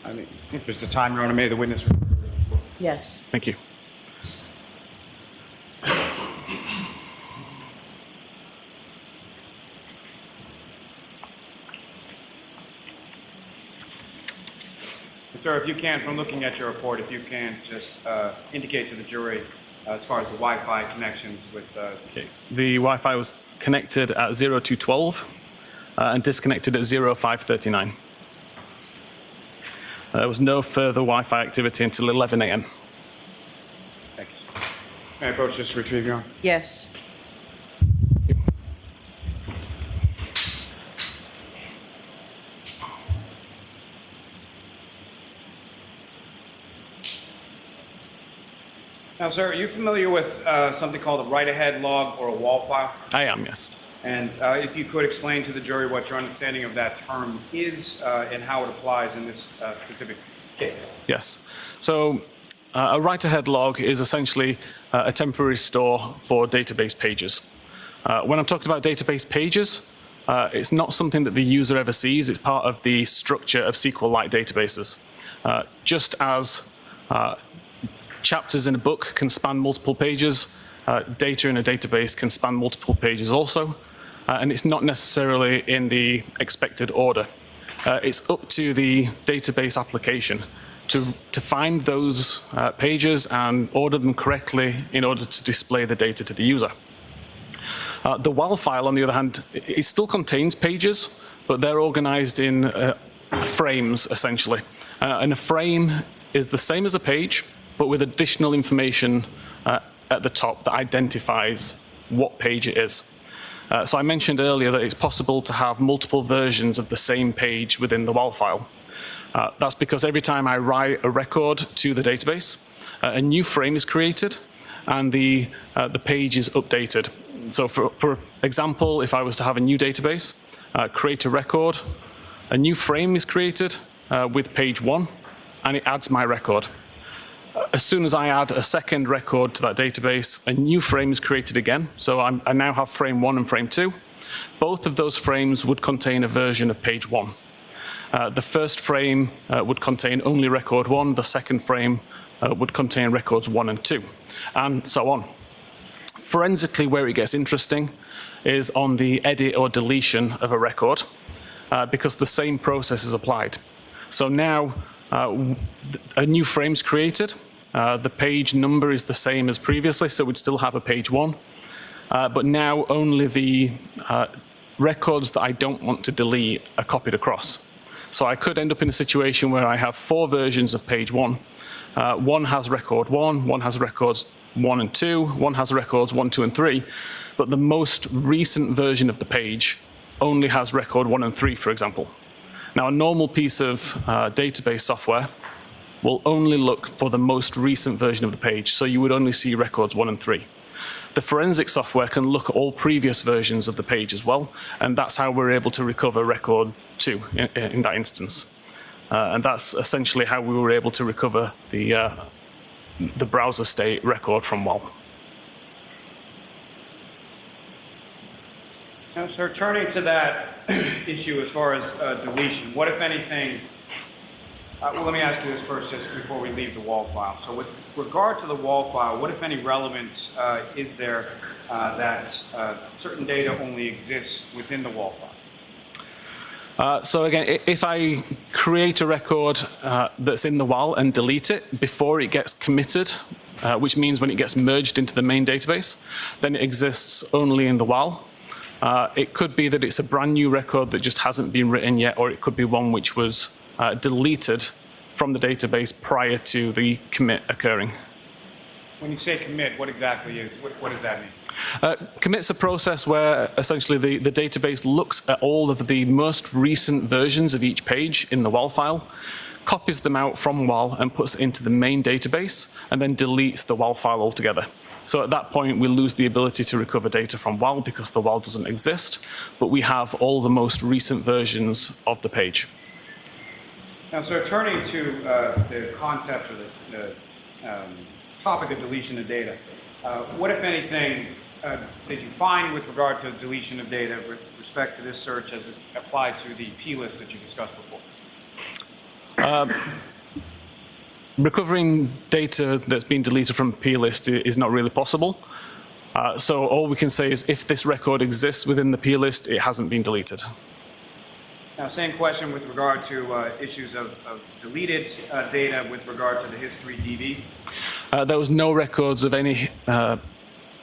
I mean, just the time, Your Honor, may the witness. Yes. Thank you. Sir, if you can, from looking at your report, if you can just indicate to the jury as far as the Wi-Fi connections with... Okay. The Wi-Fi was connected at 0212 and disconnected at 0539. There was no further Wi-Fi activity until 11 a.m. Thank you, sir. May I approach this to retrieve, Your Honor? Yes. Now, sir, are you familiar with something called a write-ahead log or a wall file? I am, yes. And if you could explain to the jury what your understanding of that term is and how it applies in this specific case. Yes. So a write-ahead log is essentially a temporary store for database pages. When I'm talking about database pages, it's not something that the user ever sees. It's part of the structure of SQLite databases. Just as chapters in a book can span multiple pages, data in a database can span multiple pages also, and it's not necessarily in the expected order. It's up to the database application to find those pages and order them correctly in order to display the data to the user. The WAL file, on the other hand, it still contains pages, but they're organized in frames, essentially. And a frame is the same as a page, but with additional information at the top that identifies what page it is. So I mentioned earlier that it's possible to have multiple versions of the same page within the WAL file. That's because every time I write a record to the database, a new frame is created and the page is updated. So for example, if I was to have a new database, create a record, a new frame is created with page 1, and it adds my record. As soon as I add a second record to that database, a new frame is created again. So I now have frame 1 and frame 2. Both of those frames would contain a version of page 1. The first frame would contain only record 1. The second frame would contain records 1 and 2, and so on. Forensically, where it gets interesting is on the edit or deletion of a record, because the same process is applied. So now a new frame is created. The page number is the same as previously, so we'd still have a page 1. But now only the records that I don't want to delete are copied across. So I could end up in a situation where I have 4 versions of page 1. One has record 1, one has records 1 and 2, one has records 1, 2, and 3, but the most recent version of the page only has record 1 and 3, for example. Now, a normal piece of database software will only look for the most recent version of the page, so you would only see records 1 and 3. The forensic software can look at all previous versions of the page as well, and that's how we're able to recover record 2 in that instance. And that's essentially how we were able to recover the browser state record from WAL. Now, sir, turning to that issue as far as deletion, what, if anything, well, let me ask you this first, just before we leave the WAL file. So with regard to the WAL file, what, if any, relevance is there that certain data only exists within the WAL file? So again, if I create a record that's in the WAL and delete it before it gets committed, which means when it gets merged into the main database, then it exists only in the WAL. It could be that it's a brand new record that just hasn't been written yet, or it could be one which was deleted from the database prior to the commit occurring. When you say commit, what exactly is, what does that mean? Commit's a process where essentially the database looks at all of the most recent versions of each page in the WAL file, copies them out from WAL and puts it into the main database, and then deletes the WAL file altogether. So at that point, we lose the ability to recover data from WAL because the WAL doesn't exist, but we have all the most recent versions of the page. Now, sir, turning to the concept or the topic of deletion of data, what, if anything, did you find with regard to deletion of data with respect to this search as it applied to the P list that you discussed before? Recovering data that's been deleted from a P list is not really possible. So all we can say is if this record exists within the P list, it hasn't been deleted. Now, same question with regard to issues of deleted data with regard to the history DB. There was no records of any,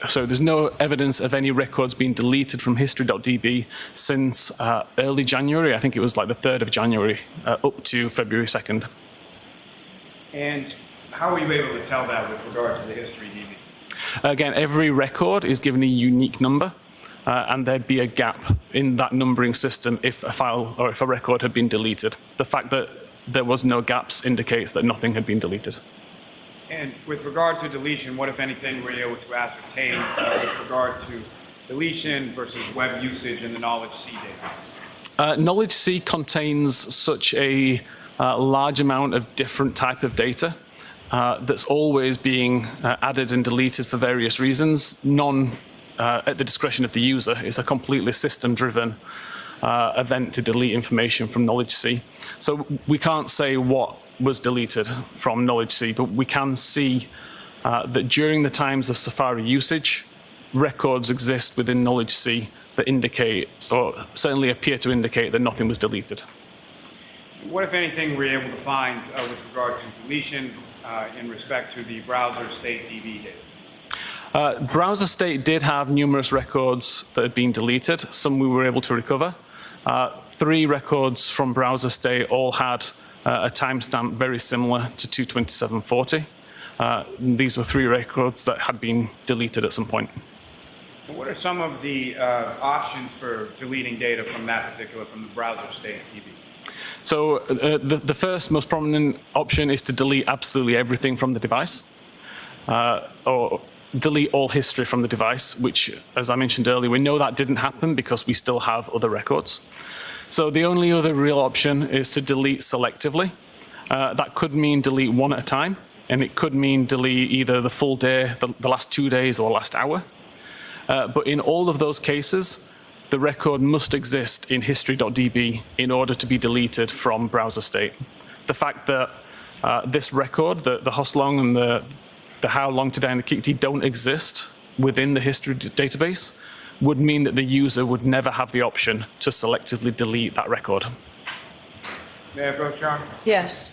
so there's no evidence of any records being deleted from history.db since early January. I think it was like the 3rd of January up to February 2nd. And how were you able to tell that with regard to the history DB? Again, every record is given a unique number, and there'd be a gap in that numbering system if a file or if a record had been deleted. The fact that there was no gaps indicates that nothing had been deleted. And with regard to deletion, what, if anything, were you able to ascertain with regard to deletion versus web usage in the Knowledge C database? Knowledge C contains such a large amount of different type of data that's always being added and deleted for various reasons, none at the discretion of the user. It's a completely system-driven event to delete information from Knowledge C. So we can't say what was deleted from Knowledge C, but we can see that during the times of Safari usage, records exist within Knowledge C that indicate, or certainly appear to indicate, that nothing was deleted. What, if anything, were you able to find with regard to deletion in respect to the browser state DB database? Browser state did have numerous records that had been deleted. Some we were able to recover. 3 records from browser state all had a timestamp very similar to 22740. These were 3 records that had been deleted at some point. What are some of the options for deleting data from the browser state DB? So the first most prominent option is to delete absolutely everything from the device, or delete all history from the device, which, as I mentioned earlier, we know that didn't happen because we still have other records. So the only other real option is to delete selectively. That could mean delete one at a time, and it could mean delete either the full day, the last 2 days, or the last hour. But in all of those cases, the record must exist in history.db in order to be deleted from browser state. The fact that this record, the hoslong and the how long today and the kikti don't exist within the history database would mean that the user would never have the option to selectively delete that record. May I approach Sean? Yes.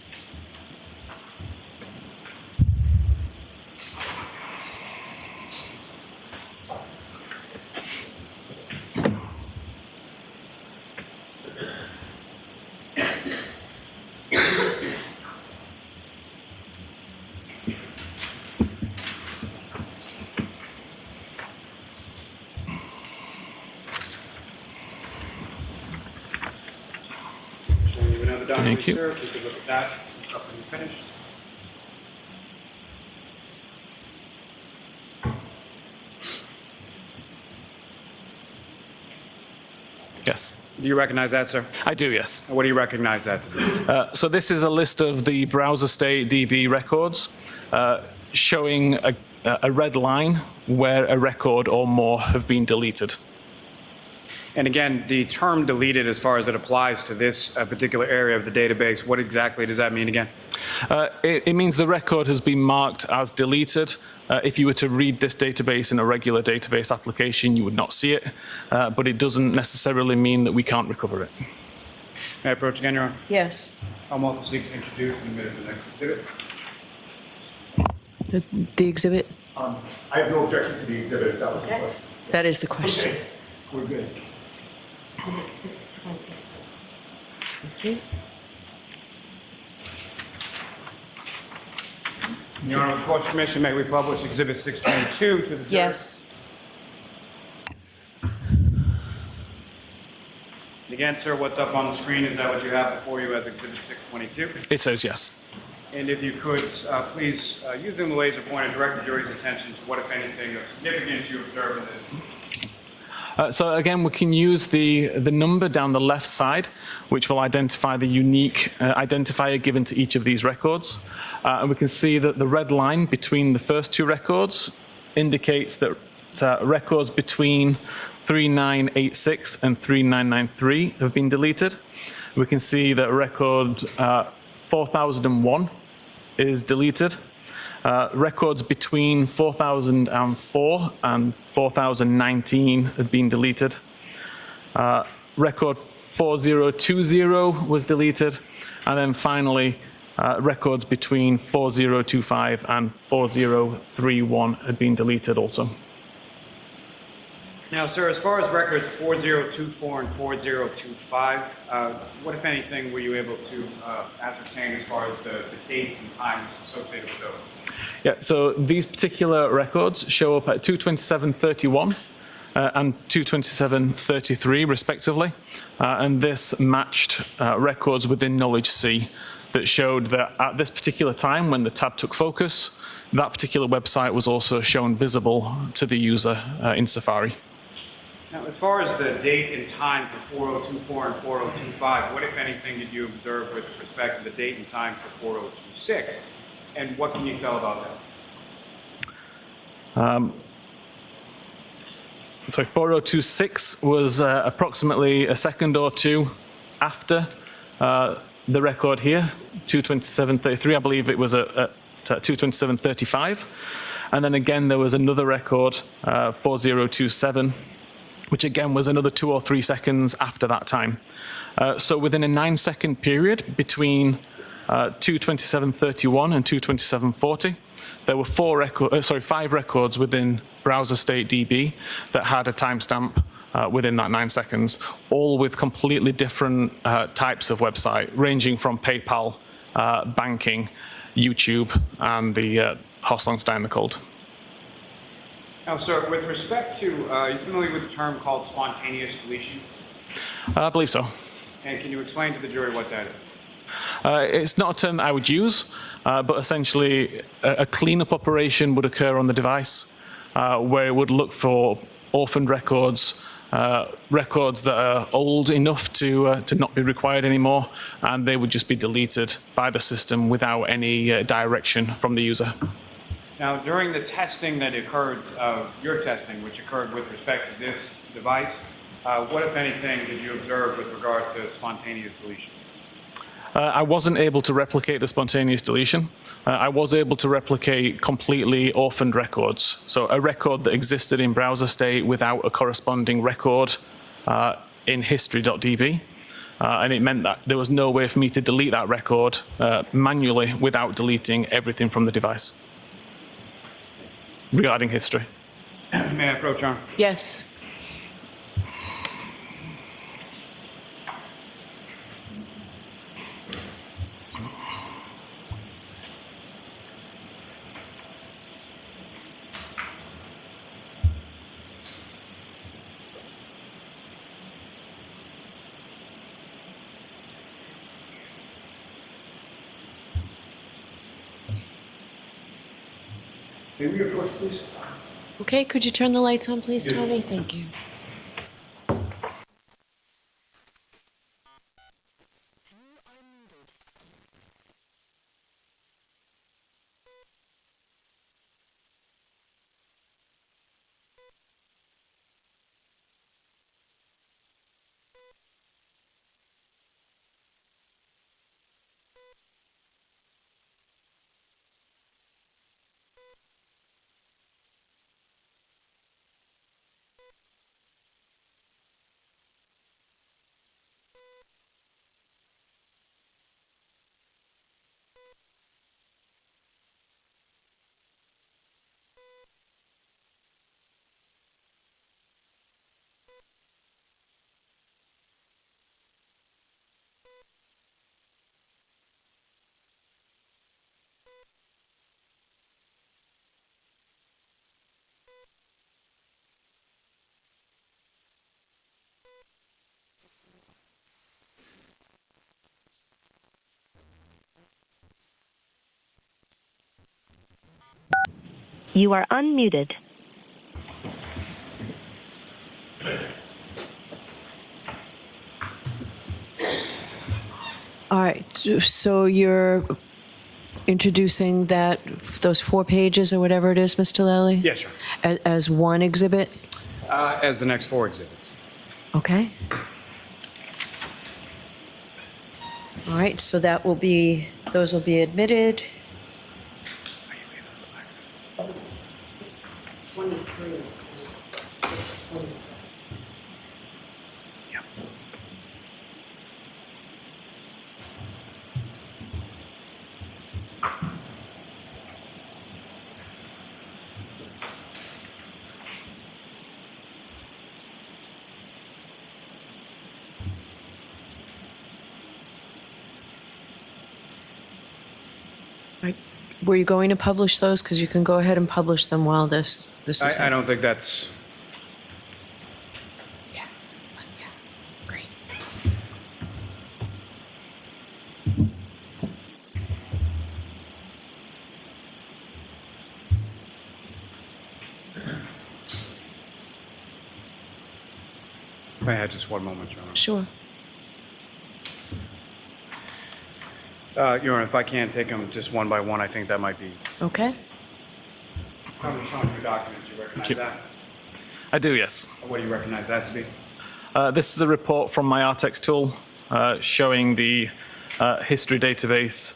Thank you. Sir, if you could look at that stuff when you're finished. Yes. Do you recognize that, sir? I do, yes. What do you recognize that to be? So this is a list of the browser state DB records showing a red line where a record or more have been deleted. And again, the term deleted, as far as it applies to this particular area of the database, what exactly does that mean again? It means the record has been marked as deleted. If you were to read this database in a regular database application, you would not see it, but it doesn't necessarily mean that we can't recover it. May I approach again, Your Honor? Yes. I'm also seeking to introduce and admit as the next exhibit. The exhibit? I have no objection to the exhibit if that was the question. That is the question. Okay, we're good. Thank you. Your Honor, with court's permission, may we publish Exhibit 622 to the jury? Yes. And again, sir, what's up on the screen, is that what you have before you as Exhibit 622? It says yes. And if you could, please, using the laser pointer, direct the jury's attention to what, if anything, of significance you observe in this. So again, we can use the number down the left side, which will identify the unique identifier given to each of these records. And we can see that the red line between the first 2 records indicates that records between 3986 and 3993 have been deleted. We can see that record 4001 is deleted. Records between 4004 and 4019 had been deleted. Record 4020 was deleted. And then finally, records between 4025 and 4031 had been deleted also. Now, sir, as far as records 4024 and 4025, what, if anything, were you able to ascertain as far as the dates and times associated with those? Yeah, so these particular records show up at 227.31 and 227.33 respectively, and this matched records within Knowledge C that showed that at this particular time when the tab took focus, that particular website was also shown visible to the user in Safari. Now, as far as the date and time for 4024 and 4025, what, if anything, did you observe with respect to the date and time for 4026? And what can you tell about that? So 4026 was approximately a second or two after the record here, 227.33. I believe it was at 227.35. And then again, there was another record, 4027, which again was another 2 or 3 seconds after that time. So within a 9-second period between 227.31 and 227.40, there were 5 records within Browser State DB that had a timestamp within that 9 seconds, all with completely different types of website, ranging from PayPal, banking, YouTube, and the Hoslongstein the Cold. Now, sir, with respect to, are you familiar with the term called spontaneous deletion? I believe so. And can you explain to the jury what that is? It's not a term that I would use, but essentially a cleanup operation would occur on the device where it would look for orphaned records, records that are old enough to not be required anymore, and they would just be deleted by the system without any direction from the user. Now, during the testing that occurred, your testing, which occurred with respect to this device, what, if anything, did you observe with regard to spontaneous deletion? I wasn't able to replicate the spontaneous deletion. I was able to replicate completely orphaned records. So a record that existed in browser state without a corresponding record in history.db. And it meant that there was no way for me to delete that record manually without deleting everything from the device regarding history. May I approach, Your Honor? Yes. May we approach, please? Okay, could you turn the lights on, please, Tony? Thank you. You are unmuted. All right, so you're introducing those 4 pages or whatever it is, Mr. Lally? Yes, sir. As one exhibit? As the next 4 exhibits. Okay. All right, so that will be Those will be admitted. 23. Were you going to publish those? Because you can go ahead and publish them while this is. I don't think that's. Yeah, that's fine. Yeah, great. May I have just one moment, Your Honor? Sure. Your Honor, if I can't take them just one by one, I think that might be. Okay. I'm showing you documents. You recognize that? I do, yes. What do you recognize that to be? This is a report from my Artex tool showing the history database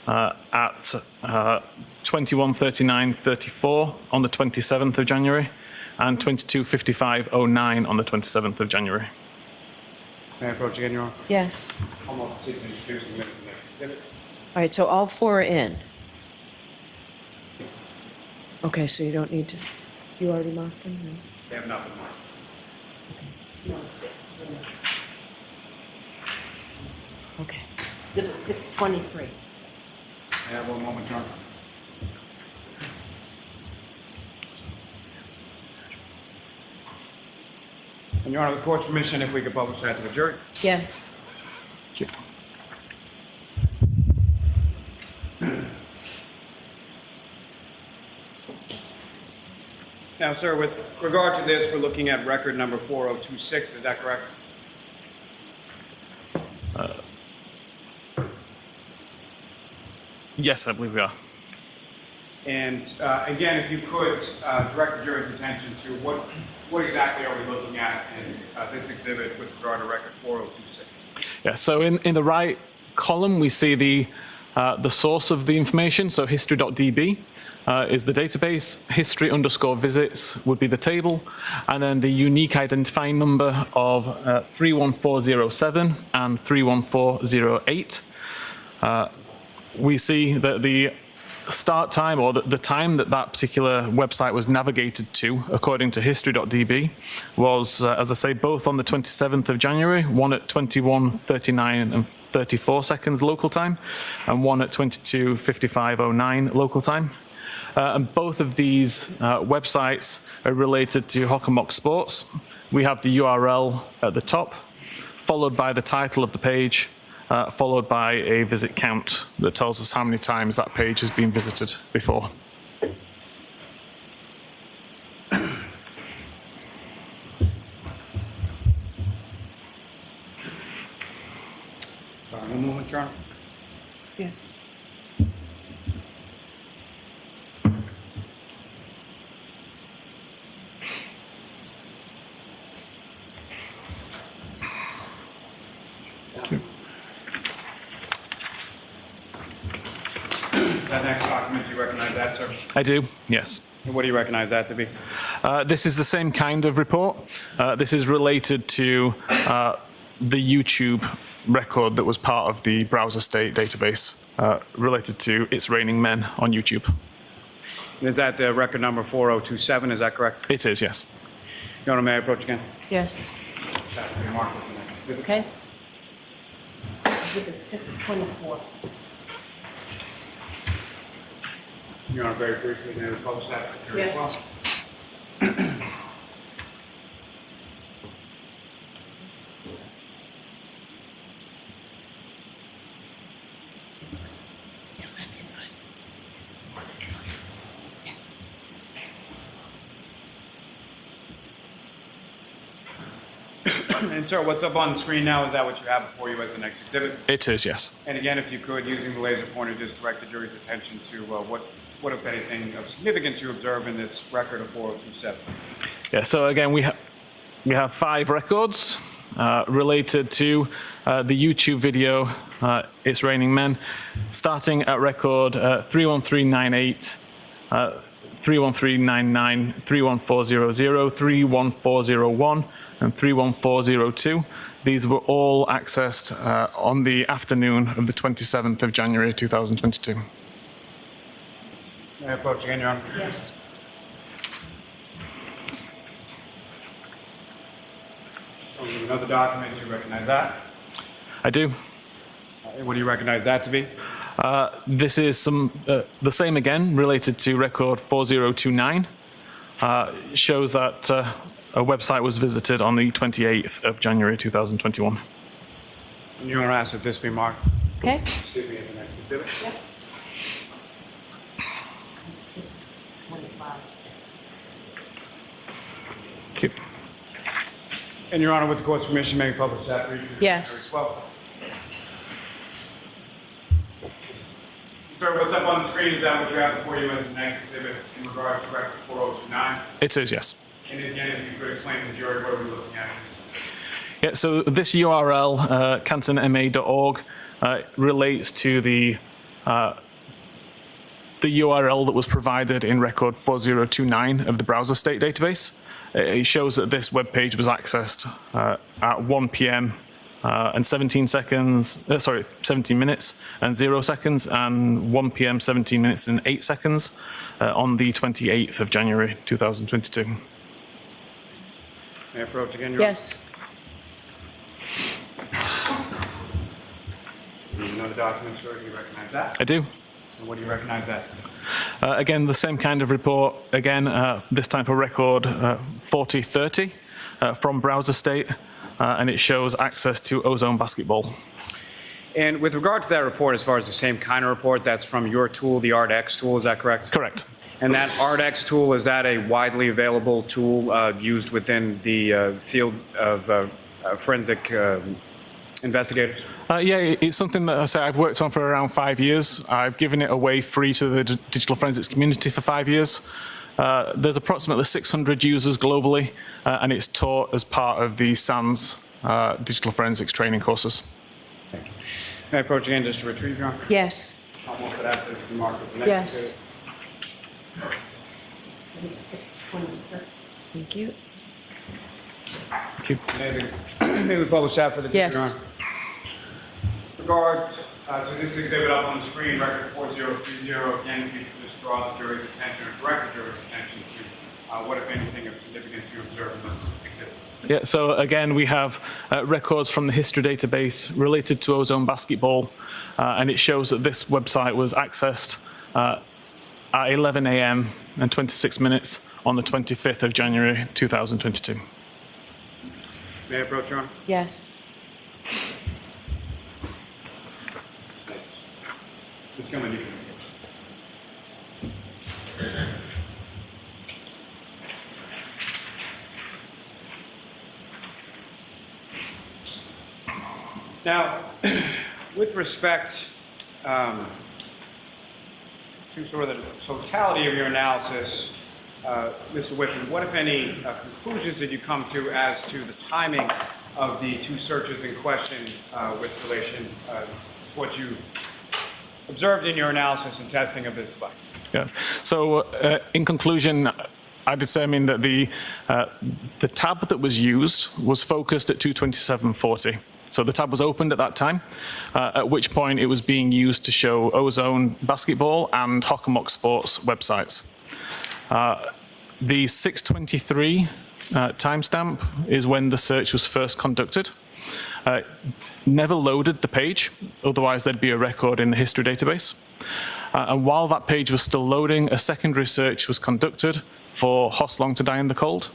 at 21:39:34 on the 27th of January and 22:55:09 on the 27th of January. May I approach again, Your Honor? Yes. I'm going to seek to introduce the minutes of the next exhibit. All right, so all four are in. Okay, so you don't need to, you already marked them? No? They have not been marked. Okay. Exhibit 623. May I have one moment, Your Honor? And Your Honor, the court's permission if we could publish that to the jury. Yes. Now, sir, with regard to this, we're looking at record number 4026, is that correct? Yes, I believe we are. And again, if you could direct the jury's attention to what exactly are we looking at in this exhibit with regard to record 4026? Yeah, so in the right column, we see the source of the information. So history.db is the database. History_visits would be the table. And then the unique identifying number of 31407 and 31408. We see that the start time, or the time that that particular website was navigated to, according to history.db, was, as I say, both on the 27th of January, one at 21:39 and 34 seconds local time, and one at 22:55:09 local time. And both of these websites are related to Hockenmock Sports. We have the URL at the top, followed by the title of the page, followed by a visit count that tells us how many times that page has been visited before. Sorry, one moment, Your Honor. Yes. That next document, do you recognize that, sir? I do, yes. And what do you recognize that to be? This is the same kind of report. This is related to the YouTube record that was part of the browser state database, related to It's Raining Men on YouTube. And is that the record number 4027, is that correct? It is, yes. Your Honor, may I approach again? Yes. That's the remark for the next. Okay. Exhibit 624. Your Honor, very briefly, may we publish that for the jury as well? Yes. And sir, what's up on the screen now, is that what you have before you as the next exhibit? It is, yes. And again, if you could, using the laser pointer, just direct the jury's attention to what, if anything, of significance you observe in this record of 4027. Yeah, so again, we have 5 records. related to the YouTube video, It's Raining Men, starting at record 31398, 31399, 31400, 31401, and 31402. These were all accessed on the afternoon of the 27th of January 2022. May I approach again, Your Honor? Yes. Another document, do you recognize that? I do. What do you recognize that to be? This is the same again, related to record 4029. Shows that a website was visited on the 28th of January 2021. And you want to ask that this be marked? Okay. Excuse me, as the next exhibit? Yep. Keep. And Your Honor, with the court's permission, may we publish that brief? Yes. Well. Sir, what's up on the screen, is that what you have before you as the next exhibit in regards to record 4029? It is, yes. And again, if you could explain to the jury what are we looking at here? Yeah, so this URL, cantonma.org, relates to the URL that was provided in record 4029 of the browser state database. It shows that this web page was accessed at 1 p.m. And 17 minutes and 0 seconds, and 1 p.m. 17 minutes and 8 seconds on the 28th of January 2022. May I approach again, Your Honor? Yes. Another document, sir, do you recognize that? I do. And what do you recognize that to be? Again, the same kind of report, again, this time for record 4030 from browser state, and it shows access to Ozone Basketball. And with regard to that report, as far as the same kind of report, that's from your tool, the ArtX tool, is that correct? Correct. And that ArtX tool, is that a widely available tool used within the field of forensic investigators? Yeah, it's something that I say I've worked on for around 5 years. I've given it away free to the digital forensics community for 5 years. There's approximately 600 users globally, and it's taught as part of the SANS digital forensics training courses. Thank you. May I approach again just to retrieve, Your Honor? Yes. I'll move that as the mark as the next Yes. exhibit. Thank you. May we publish that for the Yes. Your Honor? With regard to this exhibit up on the screen, record 4030, again, if you could just draw the jury's attention or direct the jury's attention to what, if anything, of significance you observe in this exhibit. Yeah, so again, we have records from the history database related to Ozone Basketball, and it shows that this website was accessed at 11 a.m. and 26 minutes on the 25th of January 2022. May I approach, Your Honor? Yes. Ms. Gilman, you can. Now, with respect to sort of the totality of your analysis, Mr. Whitman, what, if any, conclusions did you come to as to the timing of the two searches in question with relation to what you observed in your analysis and testing of this device? Yes. So, in conclusion, I determined that the tab that was used was focused at 227.40. So the tab was opened at that time, at which point it was being used to show Ozone Basketball and Hockomock Sports websites. The 6:23 timestamp is when the search was first conducted. Never loaded the page, otherwise there'd be a record in the history database. And while that page was still loading, a secondary search was conducted for Hoss Long to Die in the Cold.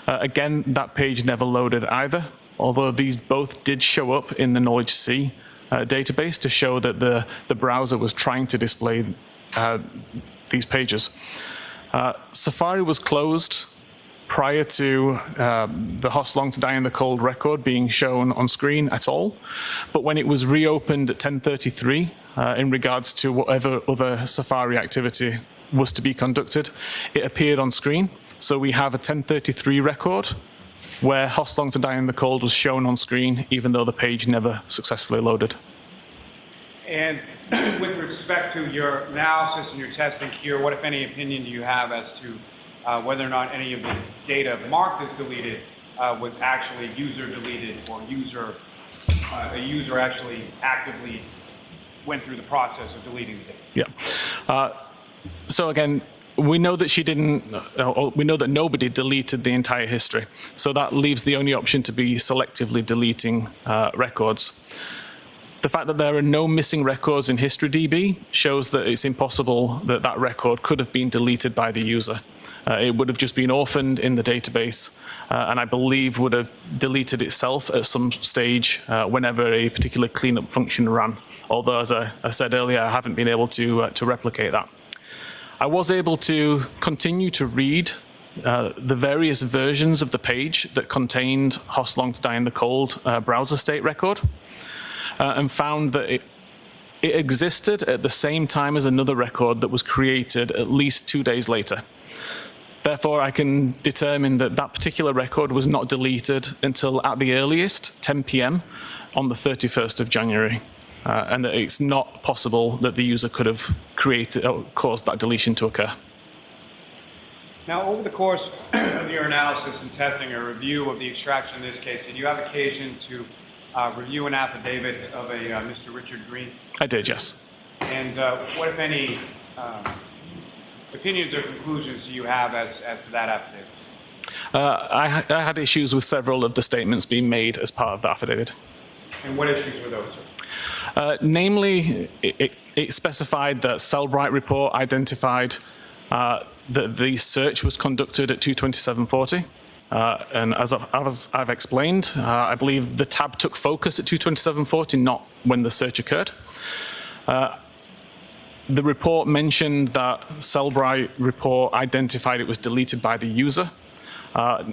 Again, that page never loaded either, although these both did show up in the Knowledge C database to show that the browser was trying to display these pages. Safari was closed prior to the Hoss Long to Die in the Cold record being shown on screen at all. But when it was reopened at 10:33, in regards to whatever other Safari activity was to be conducted, it appeared on screen. So we have a 10:33 record where Hostlong to Die in the Cold was shown on screen, even though the page never successfully loaded. And with respect to your analysis and your testing, Keir, what, if any, opinion do you have as to whether or not any of the data marked as deleted was actually user deleted, or a user actually actively went through the process of deleting the data? Yeah. So again, we know that she didn't, we know that nobody deleted the entire history. So that leaves the only option to be selectively deleting records. The fact that there are no missing records in HistoryDB shows that it's impossible that that record could have been deleted by the user. It would have just been orphaned in the database, and I believe would have deleted itself at some stage whenever a particular cleanup function ran. Although, as I said earlier, I haven't been able to replicate that. I was able to continue to read the various versions of the page that contained Hostlong to Die in the Cold browser state record, and found that it existed at the same time as another record that was created at least 2 days later. Therefore, I can determine that that particular record was not deleted until, at the earliest, 10 p.m. on the 31st of January. And that it's not possible that the user could have created or caused that deletion to occur. Now, over the course of your analysis and testing or review of the extraction in this case, did you have occasion to review an affidavit of a Mr. Richard Green? I did, yes. And what, if any, opinions or conclusions do you have as to that affidavit? I had issues with several of the statements being made as part of the affidavit. And what issues were those, sir? Namely, it specified that Cellbrite report identified that the search was conducted at 2:27:40. And as I've explained, I believe the tab took focus at 2:27:40, not when the search occurred. The report mentioned that Cellbrite report identified it was deleted by the user.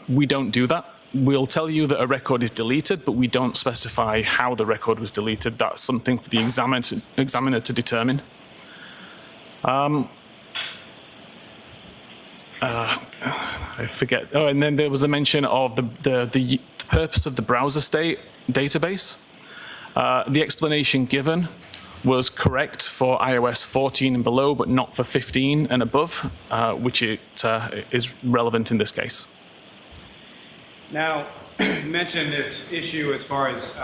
We don't do that. We'll tell you that a record is deleted, but we don't specify how the record was deleted. That's something for the examiner to determine. I forget. Oh, and then there was a mention of the purpose of the browser state database. The explanation given was correct for iOS 14 and below, but not for 15 and above, which is relevant in this case. Now, you mentioned this issue as far as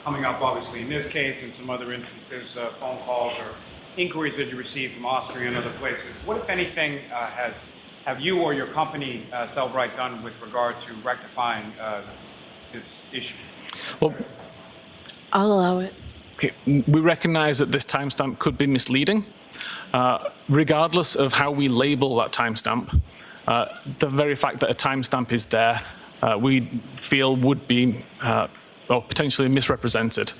coming up, obviously, in this case and some other instances, phone calls or inquiries that you received from Austria and other places. What, if anything, have you or your company, Cellbrite, done with regard to rectifying this issue? Well, I'll allow it. Okay. We recognize that this timestamp could be misleading. Regardless of how we label that timestamp, the very fact that a timestamp is there, we feel would be or potentially misrepresented.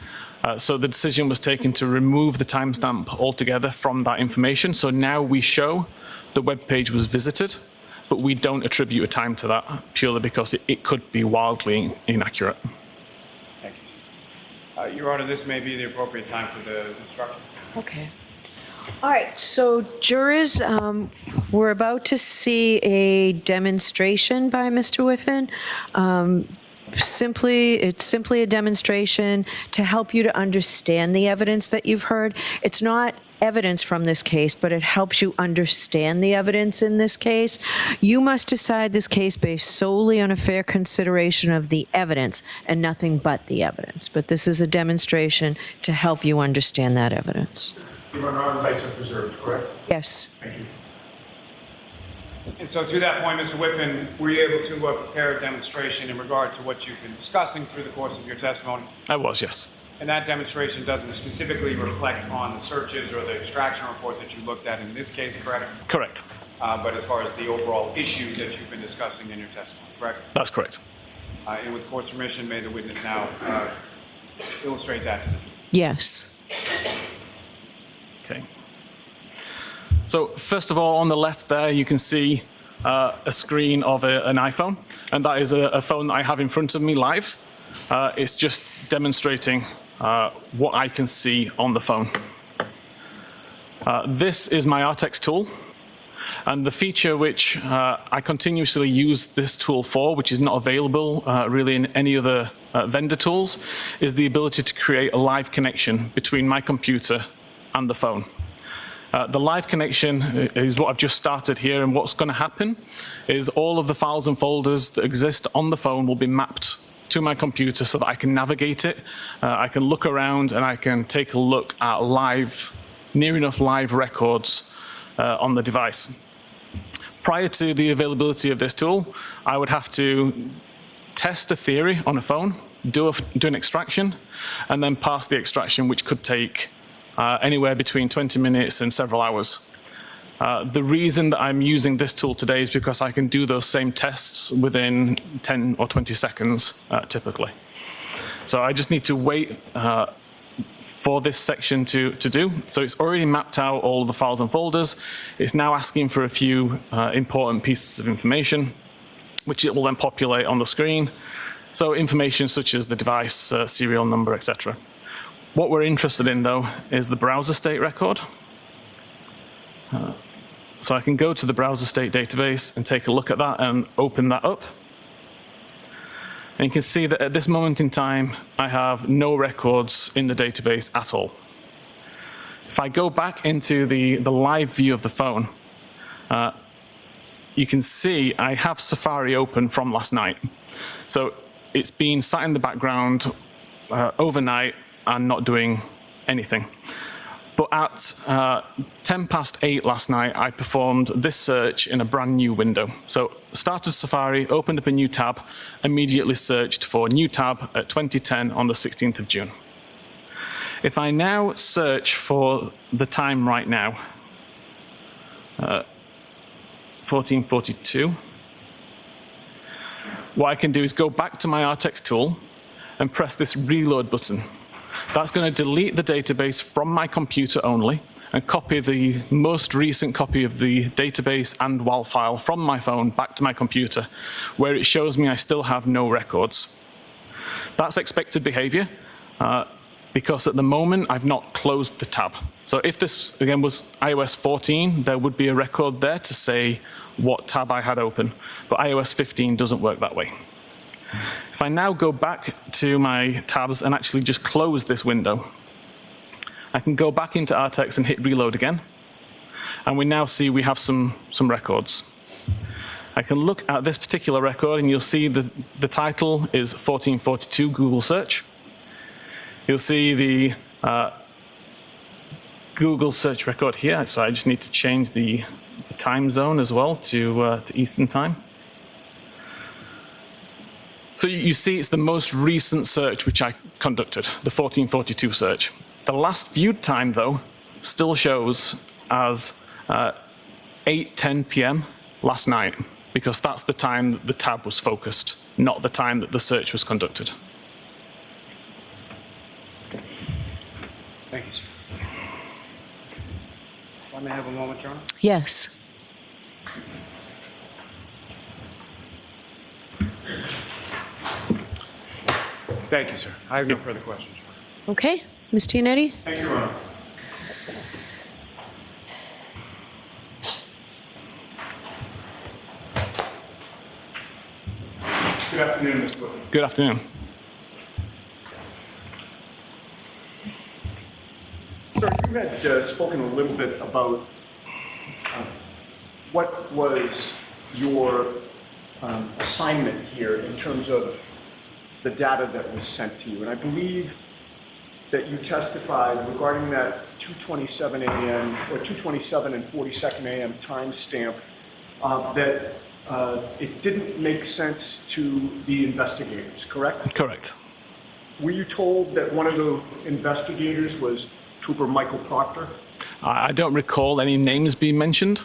So the decision was taken to remove the timestamp altogether from that information. So now we show the web page was visited, but we don't attribute a time to that purely because it could be wildly inaccurate. Thank you. Your Honor, this may be the appropriate time for the instruction. Okay. All right, so jurors, we're about to see a demonstration by Mr. Whiffen. It's simply a demonstration to help you to understand the evidence that you've heard. It's not evidence from this case, but it helps you understand the evidence in this case. You must decide this case based solely on a fair consideration of the evidence and nothing but the evidence. But this is a demonstration to help you understand that evidence. Your Honor, our rights are preserved, correct? Yes. Thank you. And so to that point, Mr. Whiffen, were you able to prepare a demonstration in regard to what you've been discussing through the course of your testimony? I was, yes. And that demonstration doesn't specifically reflect on the searches or the extraction report that you looked at in this case, correct? Correct. But as far as the overall issues that you've been discussing in your testimony, correct? That's correct. And with court's permission, may the witness now illustrate that to the jury. Yes. Okay. So first of all, on the left there, you can see a screen of an iPhone, and that is a phone that I have in front of me live. It's just demonstrating what I can see on the phone. This is my Artex tool. And the feature which I continuously use this tool for, which is not available really in any other vendor tools, is the ability to create a live connection between my computer and the phone. The live connection is what I've just started here, and what's going to happen is all of the files and folders that exist on the phone will be mapped to my computer so that I can navigate it, I can look around, and I can take a look at near enough live records on the device. Prior to the availability of this tool, I would have to test a theory on a phone, do an extraction, and then pass the extraction, which could take anywhere between 20 minutes and several hours. The reason that I'm using this tool today is because I can do those same tests within 10 or 20 seconds typically. So I just need to wait for this section to do. So it's already mapped out all the files and folders. It's now asking for a few important pieces of information, which it will then populate on the screen. So information such as the device, serial number, etc. What we're interested in, though, is the browser state record. So I can go to the browser state database and take a look at that and open that up. And you can see that at this moment in time, I have no records in the database at all. If I go back into the live view of the phone, you can see I have Safari open from last night. So it's been sat in the background overnight and not doing anything. But at 10 past 8 last night, I performed this search in a brand new window. So started Safari, opened up a new tab, immediately searched for new tab at 2010 on the 16th of June. If I now search for the time right now, 14:42, what I can do is go back to my RTX tool and press this reload button. That's going to delete the database from my computer only and copy the most recent copy of the database and WAL file from my phone back to my computer, where it shows me I still have no records. That's expected behavior because at the moment I've not closed the tab. So if this, again, was iOS 14, there would be a record there to say what tab I had open. But iOS 15 doesn't work that way. If I now go back to my tabs and actually just close this window, I can go back into RTX and hit reload again. And we now see we have some records. I can look at this particular record and you'll see the title is 1442 Google search. You'll see the Google search record here. So I just need to change the time zone as well to Eastern time. So you see it's the most recent search which I conducted, the 1442 search. The last viewed time, though, still shows as 8:10 p.m. last night, because that's the time that the tab was focused, not the time that the search was conducted. Thank you, sir. If I may have a moment, Your Honor? Yes. Thank you, sir. I have no further questions, Your Honor. Okay, Ms. Giannetti? Thank you, Your Honor. Good afternoon, Mr. Whitman. Good afternoon. Sir, you had spoken a little bit about what was your assignment here in terms of the data that was sent to you. And I believe that you testified regarding that 2:27 a.m. or 2:27 and 42nd a.m. timestamp that it didn't make sense to the investigators, correct? Correct. Were you told that one of the investigators was Trooper Michael Proctor? I don't recall any names being mentioned.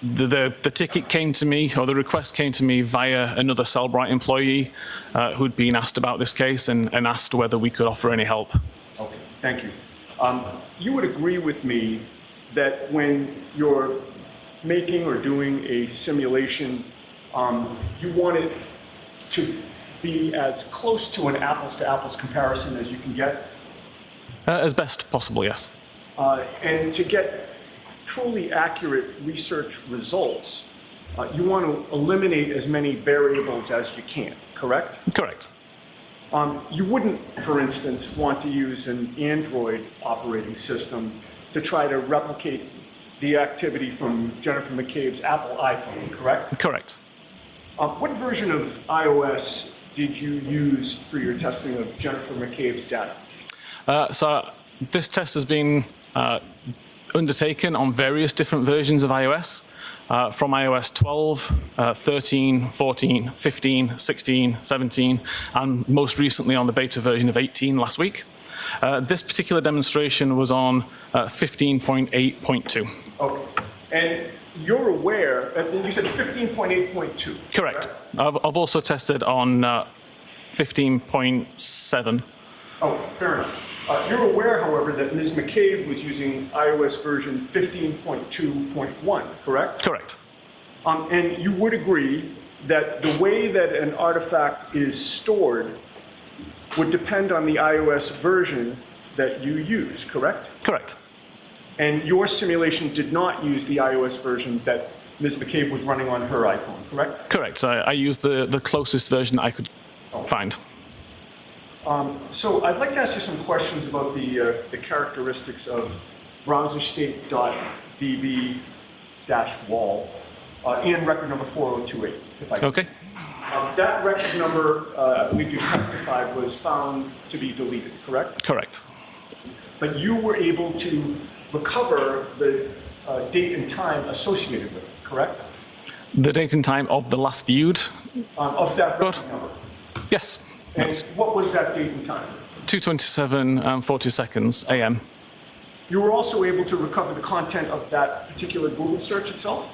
The ticket came to me, or the request came to me via another Cellbrite employee who'd been asked about this case and asked whether we could offer any help. Okay, thank you. You would agree with me that when you're making or doing a simulation, you want it to be as close to an apples-to-apples comparison as you can get? As best possible, yes. And to get truly accurate research results, you want to eliminate as many variables as you can, correct? Correct. You wouldn't, for instance, want to use an Android operating system to try to replicate the activity from Jennifer McCabe's Apple iPhone, correct? Correct. What version of iOS did you use for your testing of Jennifer McCabe's data? So this test has been undertaken on various different versions of iOS, from iOS 12, 13, 14, 15, 16, 17, and most recently on the beta version of 18 last week. This particular demonstration was on 15.8.2. Okay. And you're aware, you said 15.8.2. Correct. I've also tested on 15.7. Oh, fair enough. You're aware, however, that Ms. McCabe was using iOS version 15.2.1, correct? Correct. And you would agree that the way that an artifact is stored would depend on the iOS version that you use, correct? Correct. And your simulation did not use the iOS version that Ms. McCabe was running on her iPhone, correct? Correct. I used the closest version I could find. So I'd like to ask you some questions about the characteristics of browserstate.db-wall and record number 4028, if I can. Okay. That record number, I believe you testified, was found to be deleted, correct? Correct. But you were able to recover the date and time associated with it, correct? The date and time of the last viewed? Of that record number. Yes. And what was that date and time? 2:27 40 seconds a.m. You were also able to recover the content of that particular Google search itself?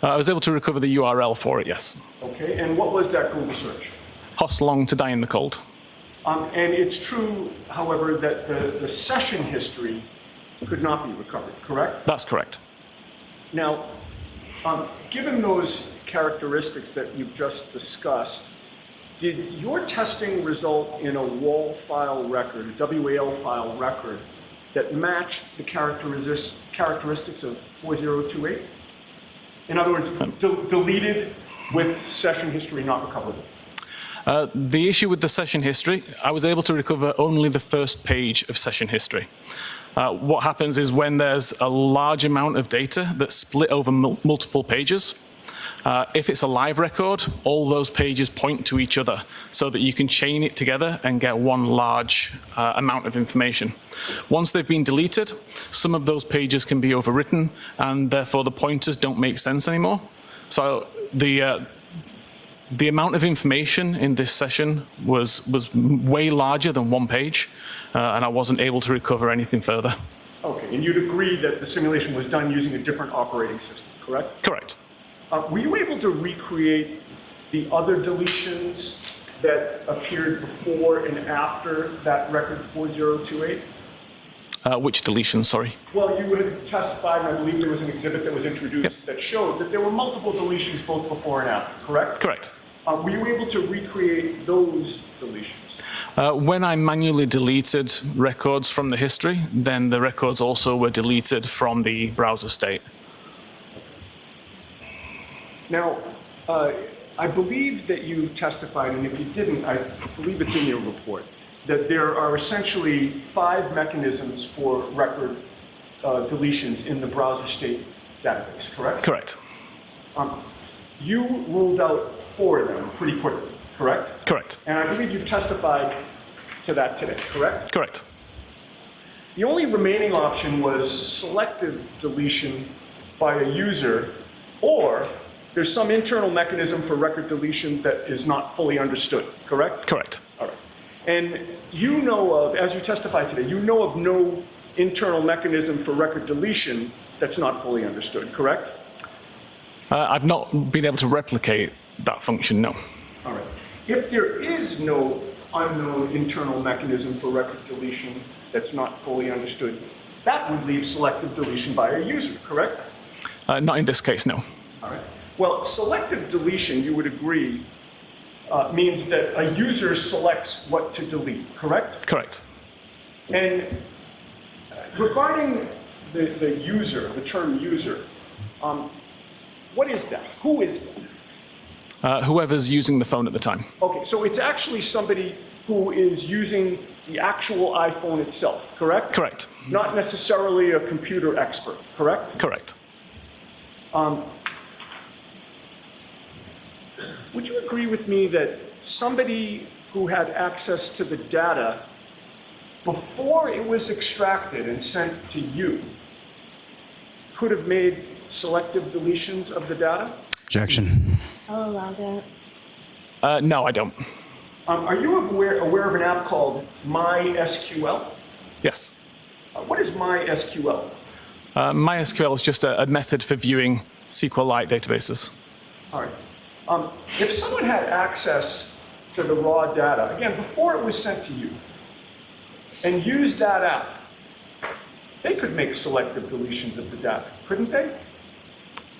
I was able to recover the URL for it, yes. Okay, and what was that Google search? Hoslong to die in the cold. And it's true, however, that the session history could not be recovered, correct? That's correct. Now, given those characteristics that you've just discussed, did your testing result in a WAL file record, a WAL file record, that matched the characteristics of 4028? In other words, deleted with session history not recoverable? The issue with the session history, I was able to recover only the first page of session history. What happens is when there's a large amount of data that's split over multiple pages, if it's a live record, all those pages point to each other so that you can chain it together and get one large amount of information. Once they've been deleted, some of those pages can be overwritten and therefore the pointers don't make sense anymore. So the amount of information in this session was way larger than one page, and I wasn't able to recover anything further. Okay, and you'd agree that the simulation was done using a different operating system, correct? Correct. Were you able to recreate the other deletions that appeared before and after that record 4028? Which deletion, sorry? Well, you had testified, and I believe there was an exhibit that was introduced that showed that there were multiple deletions both before and after, correct? Correct. Were you able to recreate those deletions? When I manually deleted records from the history, then the records also were deleted from the browser state. Now, I believe that you testified, and if you didn't, I believe it's in your report, that there are essentially 5 mechanisms for record deletions in the browser state database, correct? Correct. You ruled out 4 of them pretty quickly, correct? Correct. And I believe you've testified to that today, correct? Correct. The only remaining option was selective deletion by a user, or there's some internal mechanism for record deletion that is not fully understood, correct? Correct. All right. And you know of, as you testified today, you know of no internal mechanism for record deletion that's not fully understood, correct? I've not been able to replicate that function, no. All right. If there is no unknown internal mechanism for record deletion that's not fully understood, that would leave selective deletion by a user, correct? Not in this case, no. All right. Well, selective deletion, you would agree, means that a user selects what to delete, correct? Correct. And regarding the user, the term user. What is that? Who is that? Whoever's using the phone at the time. Okay, so it's actually somebody who is using the actual iPhone itself, correct? Correct. Not necessarily a computer expert, correct? Correct. Would you agree with me that somebody who had access to the data before it was extracted and sent to you could have made selective deletions of the data? Objection. I'll allow that. No, I don't. Are you aware of an app called MySQL? Yes. What is MySQL? MySQL is just a method for viewing SQLite databases. All right. If someone had access to the raw data, again, before it was sent to you, and used that app, they could make selective deletions of the data, couldn't they?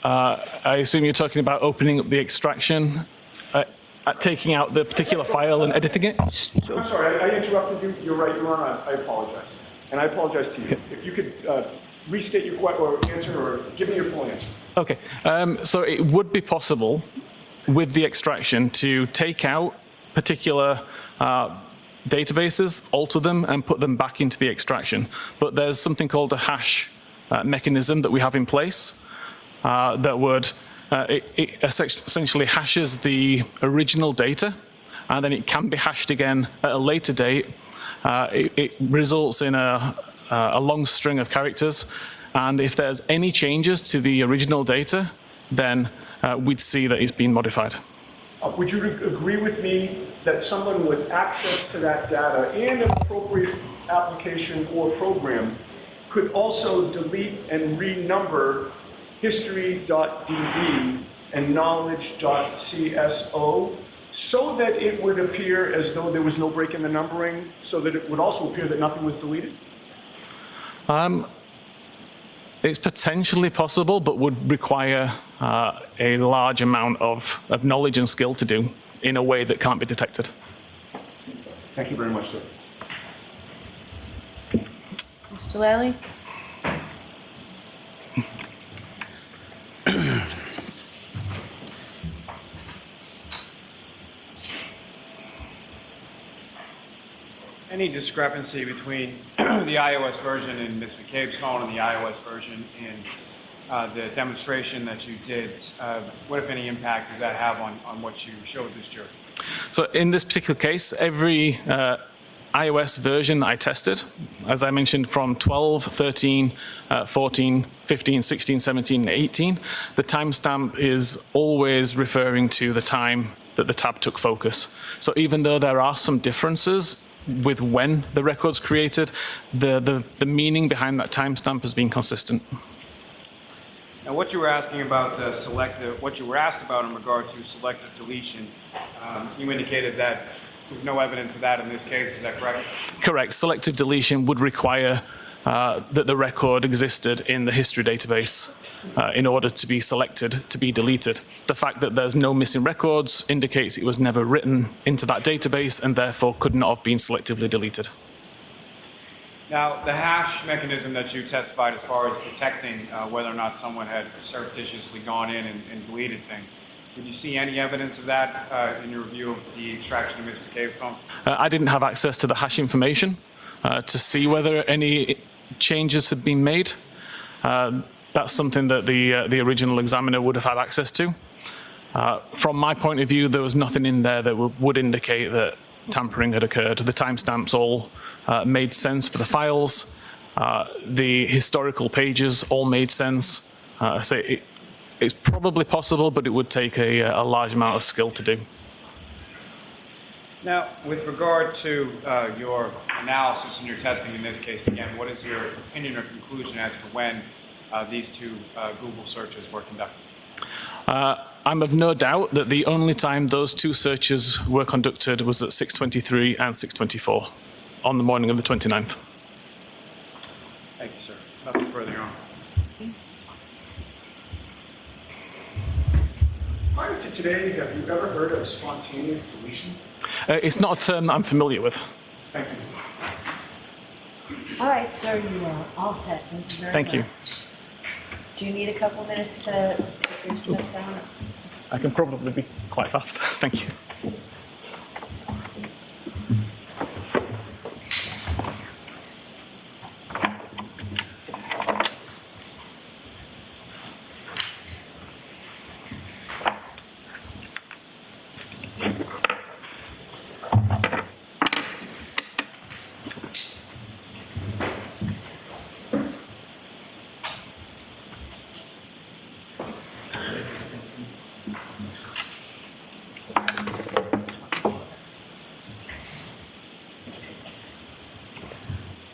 I assume you're talking about opening up the extraction, taking out the particular file and editing it? I'm sorry, I interrupted you. You're right, Your Honor. I apologize. And I apologize to you. If you could restate your answer or give me your full answer. Okay. So it would be possible with the extraction to take out particular databases, alter them, and put them back into the extraction. But there's something called a hash mechanism that we have in place that would it essentially hashes the original data, and then it can be hashed again at a later date. It results in a long string of characters, and if there's any changes to the original data, then we'd see that it's been modified. Would you agree with me that someone with access to that data and an appropriate application or program could also delete and renumber history.db and knowledge.cso so that it would appear as though there was no break in the numbering, so that it would also appear that nothing was deleted? It's potentially possible, but would require a large amount of knowledge and skill to do in a way that can't be detected. Thank you very much, sir. Mr. Lally? Any discrepancy between the iOS version in Ms. McCabe's phone and the iOS version in the demonstration that you did, what, if any, impact does that have on what you showed this jury? So in this particular case, every iOS version that I tested, as I mentioned, from 12, 13, 14, 15, 16, 17, and 18, the timestamp is always referring to the time that the tab took focus. So even though there are some differences with when the record's created, the meaning behind that timestamp has been consistent. Now, what you were asking about what you were asked about in regard to selective deletion, you indicated that there's no evidence of that in this case. Is that correct? Correct. Selective deletion would require that the record existed in the history database in order to be selected to be deleted. The fact that there's no missing records indicates it was never written into that database and therefore could not have been selectively deleted. Now, the hash mechanism that you testified as far as detecting whether or not someone had surreptitiously gone in and deleted things, did you see any evidence of that in your review of the extraction of Ms. McCabe's phone? I didn't have access to the hash information to see whether any changes had been made. That's something that the original examiner would have had access to. From my point of view, there was nothing in there that would indicate that tampering had occurred. The timestamps all made sense for the files. The historical pages all made sense. It's probably possible, but it would take a large amount of skill to do. Now, with regard to your analysis and your testing in this case, again, what is your opinion or conclusion as to when these two Google searches were conducted? I'm of no doubt that the only time those two searches were conducted was at 6:23 and 6:24 on the morning of the 29th. Thank you, sir. Nothing further on. Prior to today, have you ever heard of spontaneous deletion? It's not a term that I'm familiar with. Thank you. All right, sir, you are all set. Thank you very much. Thank you. Do you need a couple minutes to take your stuff down? I can probably be quite fast. Thank you.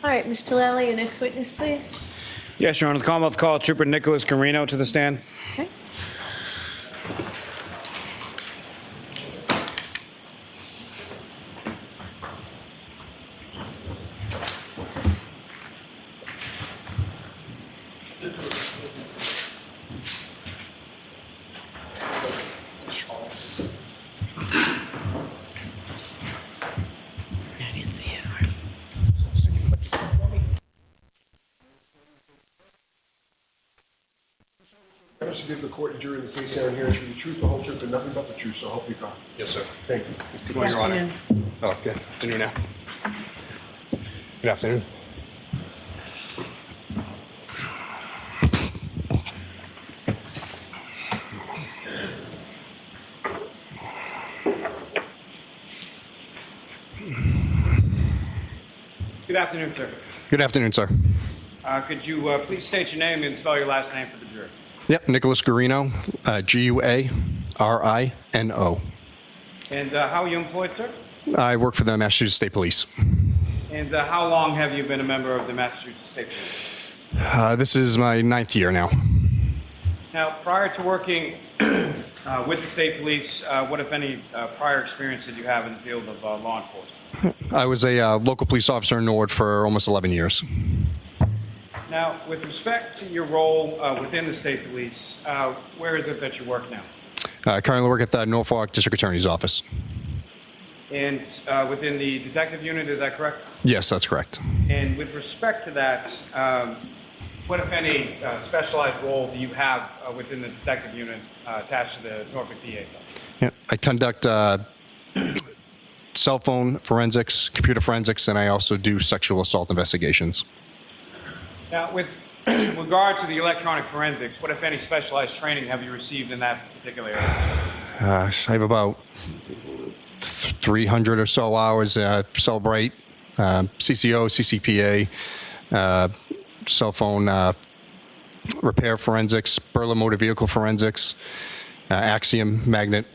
All right, Mr. Lally, your next witness, please. Yes, Your Honor. The Commonwealth called Trooper Nicholas Carino to the stand. Okay. I didn't see it. I should give the court and jury the case down here to the truth, the whole truth, and nothing but the truth, so help you God. Yes, sir. Thank you. Good morning, Your Honor. Oh, good afternoon now. Good afternoon. Good afternoon, sir. Good afternoon, sir. Could you please state your name and spell your last name for the jury? Yep, Nicholas Guarino, Guarino. And how are you employed, sir? I work for the Massachusetts State Police. And how long have you been a member of the Massachusetts State Police? This is my 9th year now. Now, prior to working with the state police, what, if any, prior experience did you have in the field of law enforcement? I was a local police officer in Norwood for almost 11 years. Now, with respect to your role within the state police, where is it that you work now? I currently work at the Norfolk District Attorney's Office. And within the detective unit, is that correct? Yes, that's correct. And with respect to that, what, if any, specialized role do you have within the detective unit attached to the Norfolk DA's office? Yeah, I conduct cell phone forensics, computer forensics, and I also do sexual assault investigations. Now, with regard to the electronic forensics, what, if any, specialized training have you received in that particular area? I have about 300 or so hours Celebrate, CCO, CCPA, cell phone repair forensics, Berlin motor vehicle forensics, Axiom magnet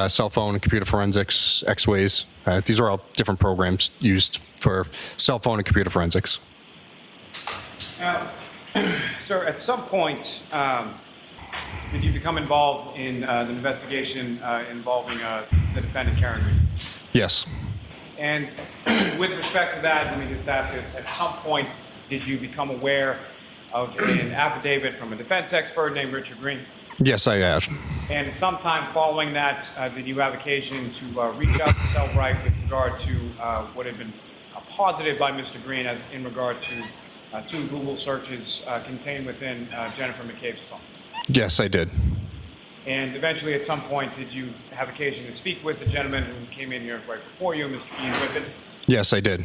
cell phone and computer forensics, X-Ways. These are all different programs used for cell phone and computer forensics. Now, sir, at some point, did you become involved in the investigation involving the defendant, Karen Reed? Yes. And with respect to that, let me just ask you, at some point, did you become aware of an affidavit from a defense expert named Richard Green? Yes, I have. And sometime following that, did you have occasion to reach out to Cellbrite with regard to what had been posited by Mr. Green as in regard to two Google searches contained within Jennifer McCabe's phone? Yes, I did. And eventually, at some point, did you have occasion to speak with the gentleman who came in here right before you, Mr. Ian Whiffen? Yes, I did.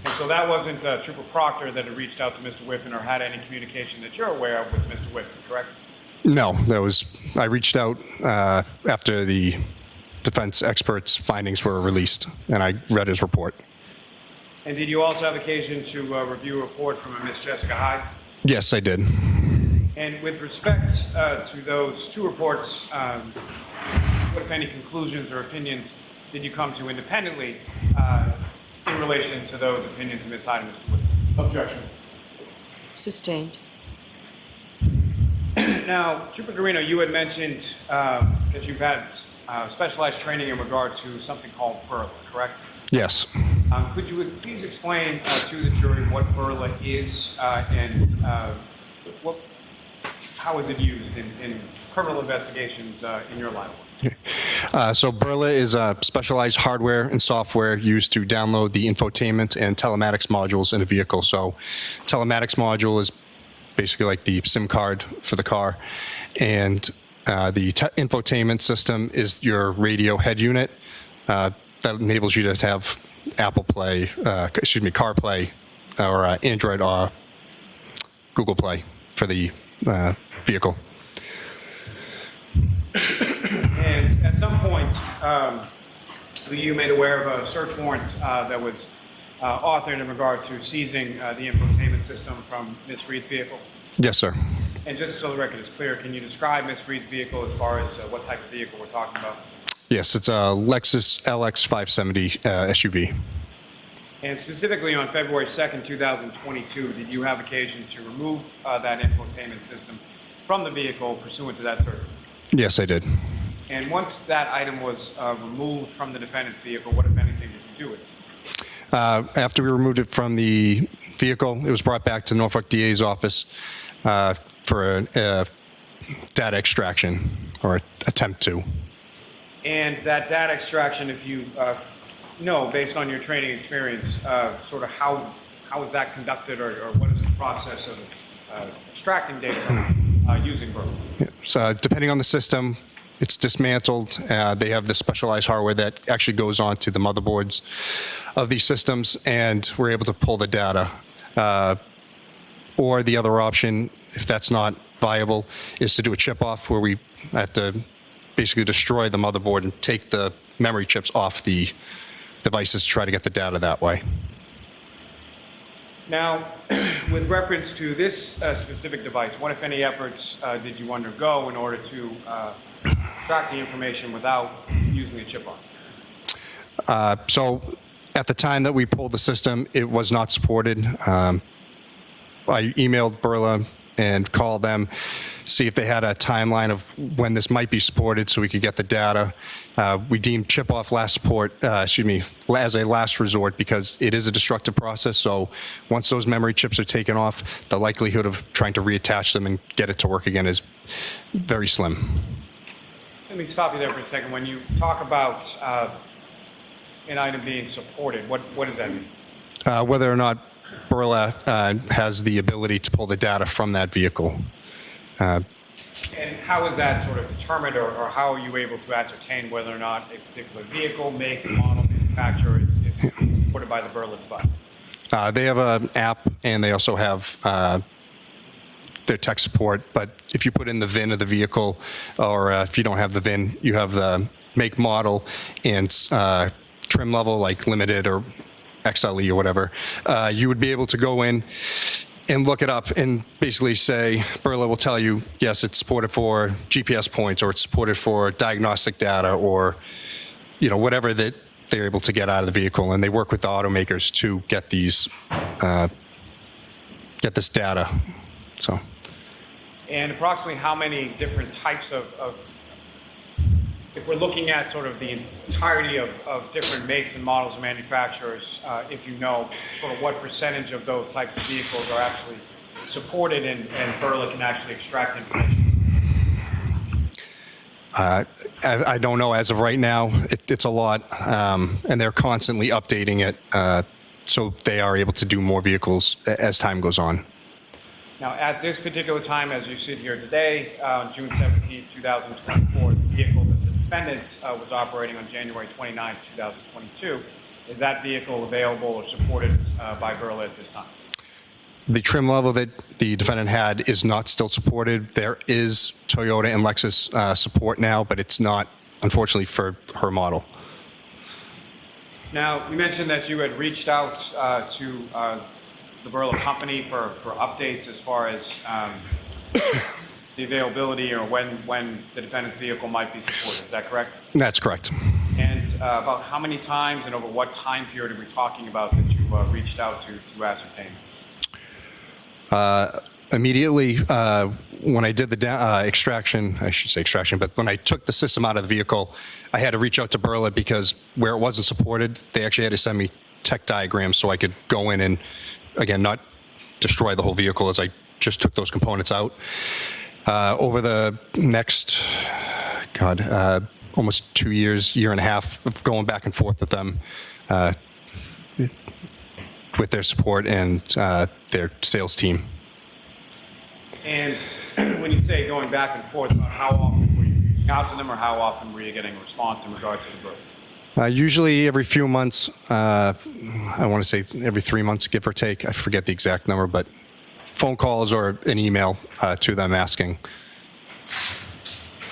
And so that wasn't Trooper Proctor that had reached out to Mr. Whiffen or had any communication that you're aware of with Mr. Whiffen, correct? No, I reached out after the defense expert's findings were released, and I read his report. And did you also have occasion to review a report from a Miss Jessica Hyde? Yes, I did. And with respect to those two reports, what, if any, conclusions or opinions did you come to independently in relation to those opinions of Ms. Hyde and Mr. Whiffen? Objection. Sustained. Now, Trooper Guarino, you had mentioned that you've had specialized training in regard to something called Burla, correct? Yes. Could you please explain to the jury what Burla is and how is it used in criminal investigations in your line of work? So Burla is a specialized hardware and software used to download the infotainment and telematics modules in a vehicle. So telematics module is basically like the SIM card for the car, and the infotainment system is your radio head unit that enables you to have Apple Play, CarPlay, or Android or Google Play for the vehicle. And at some point, were you made aware of a search warrant that was authored in regard to seizing the infotainment system from Ms. Reed's vehicle? Yes, sir. And just so the record is clear, can you describe Ms. Reed's vehicle as far as what type of vehicle we're talking about? Yes, it's a Lexus LX 570 SUV. And specifically on February 2nd, 2022, did you have occasion to remove that infotainment system from the vehicle pursuant to that search warrant? Yes, I did. And once that item was removed from the defendant's vehicle, what, if anything, did you do with it? After we removed it from the vehicle, it was brought back to the Norfolk DA's office for a data extraction, or attempt to. And that data extraction, if you know, based on your training experience, sort of how is that conducted, or what is the process of extracting data from using Burla? Yeah. So depending on the system, it's dismantled. They have this specialized hardware that actually goes onto the motherboards of these systems, and we're able to pull the data. Or the other option, if that's not viable, is to do a chip off, where we have to basically destroy the motherboard and take the memory chips off the devices to try to get the data that way. Now, with reference to this specific device, what, if any, efforts did you undergo in order to extract the information without using a chip off? So at the time that we pulled the system, it was not supported. I emailed Burla and called them, see if they had a timeline of when this might be supported so we could get the data. We deemed chip off as a last resort, because it is a destructive process. So once those memory chips are taken off, the likelihood of trying to reattach them and get it to work again is very slim. Let me stop you there for a second. When you talk about an item being supported, what does that mean? Whether or not Burla has the ability to pull the data from that vehicle. And how is that sort of determined, or how are you able to ascertain whether or not a particular vehicle, make, model, manufacturer is supported by the Burla device? They have an app, and they also have their tech support. But if you put in the VIN of the vehicle, or if you don't have the VIN, you have the make, model, and trim level, like limited or XLE or whatever, you would be able to go in and look it up and basically say, Burla will tell you, yes, it's supported for GPS points, or it's supported for diagnostic data, or whatever that they're able to get out of the vehicle. And they work with the automakers to get these, get this data. So. And approximately how many different types of if we're looking at sort of the entirety of different makes and models and manufacturers, if you know, sort of what percentage of those types of vehicles are actually supported and Burla can actually extract information? I don't know as of right now. It's a lot, and they're constantly updating it, so they are able to do more vehicles as time goes on. Now, at this particular time, as you sit here today, on June 17th, 2024, the vehicle that the defendant was operating on January 29th, 2022, is that vehicle available or supported by Burla at this time? The trim level that the defendant had is not still supported. There is Toyota and Lexus support now, but it's not, unfortunately, for her model. Now, you mentioned that you had reached out to the Burla company for updates as far as the availability or when the defendant's vehicle might be supported. Is that correct? That's correct. And about how many times and over what time period are we talking about that you reached out to ascertain? Immediately when I did the extraction, I should say extraction, but when I took the system out of the vehicle, I had to reach out to Burla, because where it wasn't supported, they actually had to send me tech diagrams so I could go in and, again, not destroy the whole vehicle as I just took those components out. Over the next, almost 2 years, year and a half of going back and forth with them with their support and their sales team. And when you say going back and forth, about how often were you reaching out to them, or how often were you getting a response in regard to the book? Usually every few months, I want to say every 3 months, give or take. I forget the exact number, but phone calls or an email to them asking.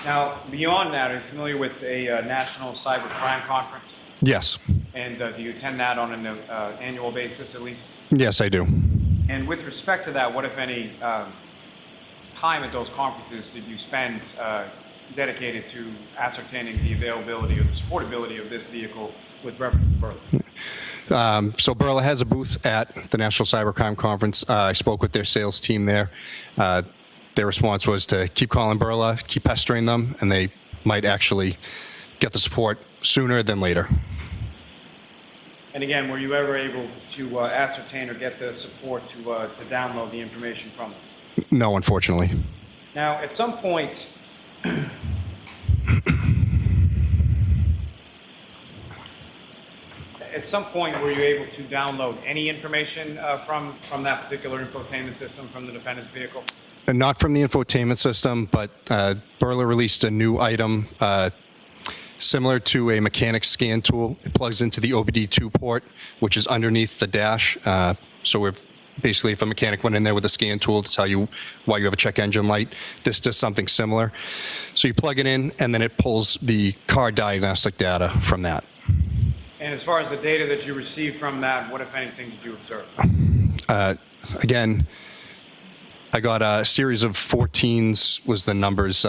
Now, beyond that, are you familiar with a national cyber crime conference? Yes. And do you attend that on an annual basis at least? Yes, I do. And with respect to that, what, if any, time at those conferences did you spend dedicated to ascertaining the availability or the supportability of this vehicle with reference to Burla? So Burla has a booth at the National Cybercrime Conference. I spoke with their sales team there. Their response was to keep calling Burla, keep pestering them, and they might actually get the support sooner than later. And again, were you ever able to ascertain or get the support to download the information from them? No, unfortunately. Now, at some point, were you able to download any information from that particular infotainment system from the defendant's vehicle? Not from the infotainment system, but Burla released a new item similar to a mechanic scan tool. It plugs into the OBD2 port, which is underneath the dash. So basically, if a mechanic went in there with a scan tool to tell you why you have a check engine light, this does something similar. So you plug it in, and then it pulls the car diagnostic data from that. And as far as the data that you received from that, what, if anything, did you observe? Again, I got a series of 14s was the numbers.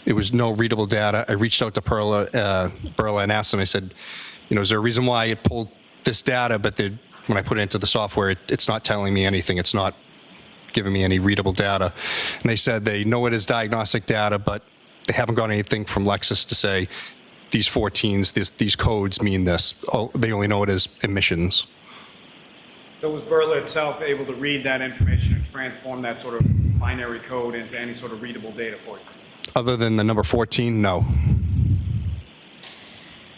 It was no readable data. I reached out to Burla and asked them, I said, is there a reason why it pulled this data, but when I put it into the software, it's not telling me anything. It's not giving me any readable data. And they said they know it is diagnostic data, but they haven't got anything from Lexus to say these 14s, these codes mean this. Oh, they only know it as emissions. So was Burla itself able to read that information and transform that sort of binary code into any sort of readable data for you? Other than the number 14, no.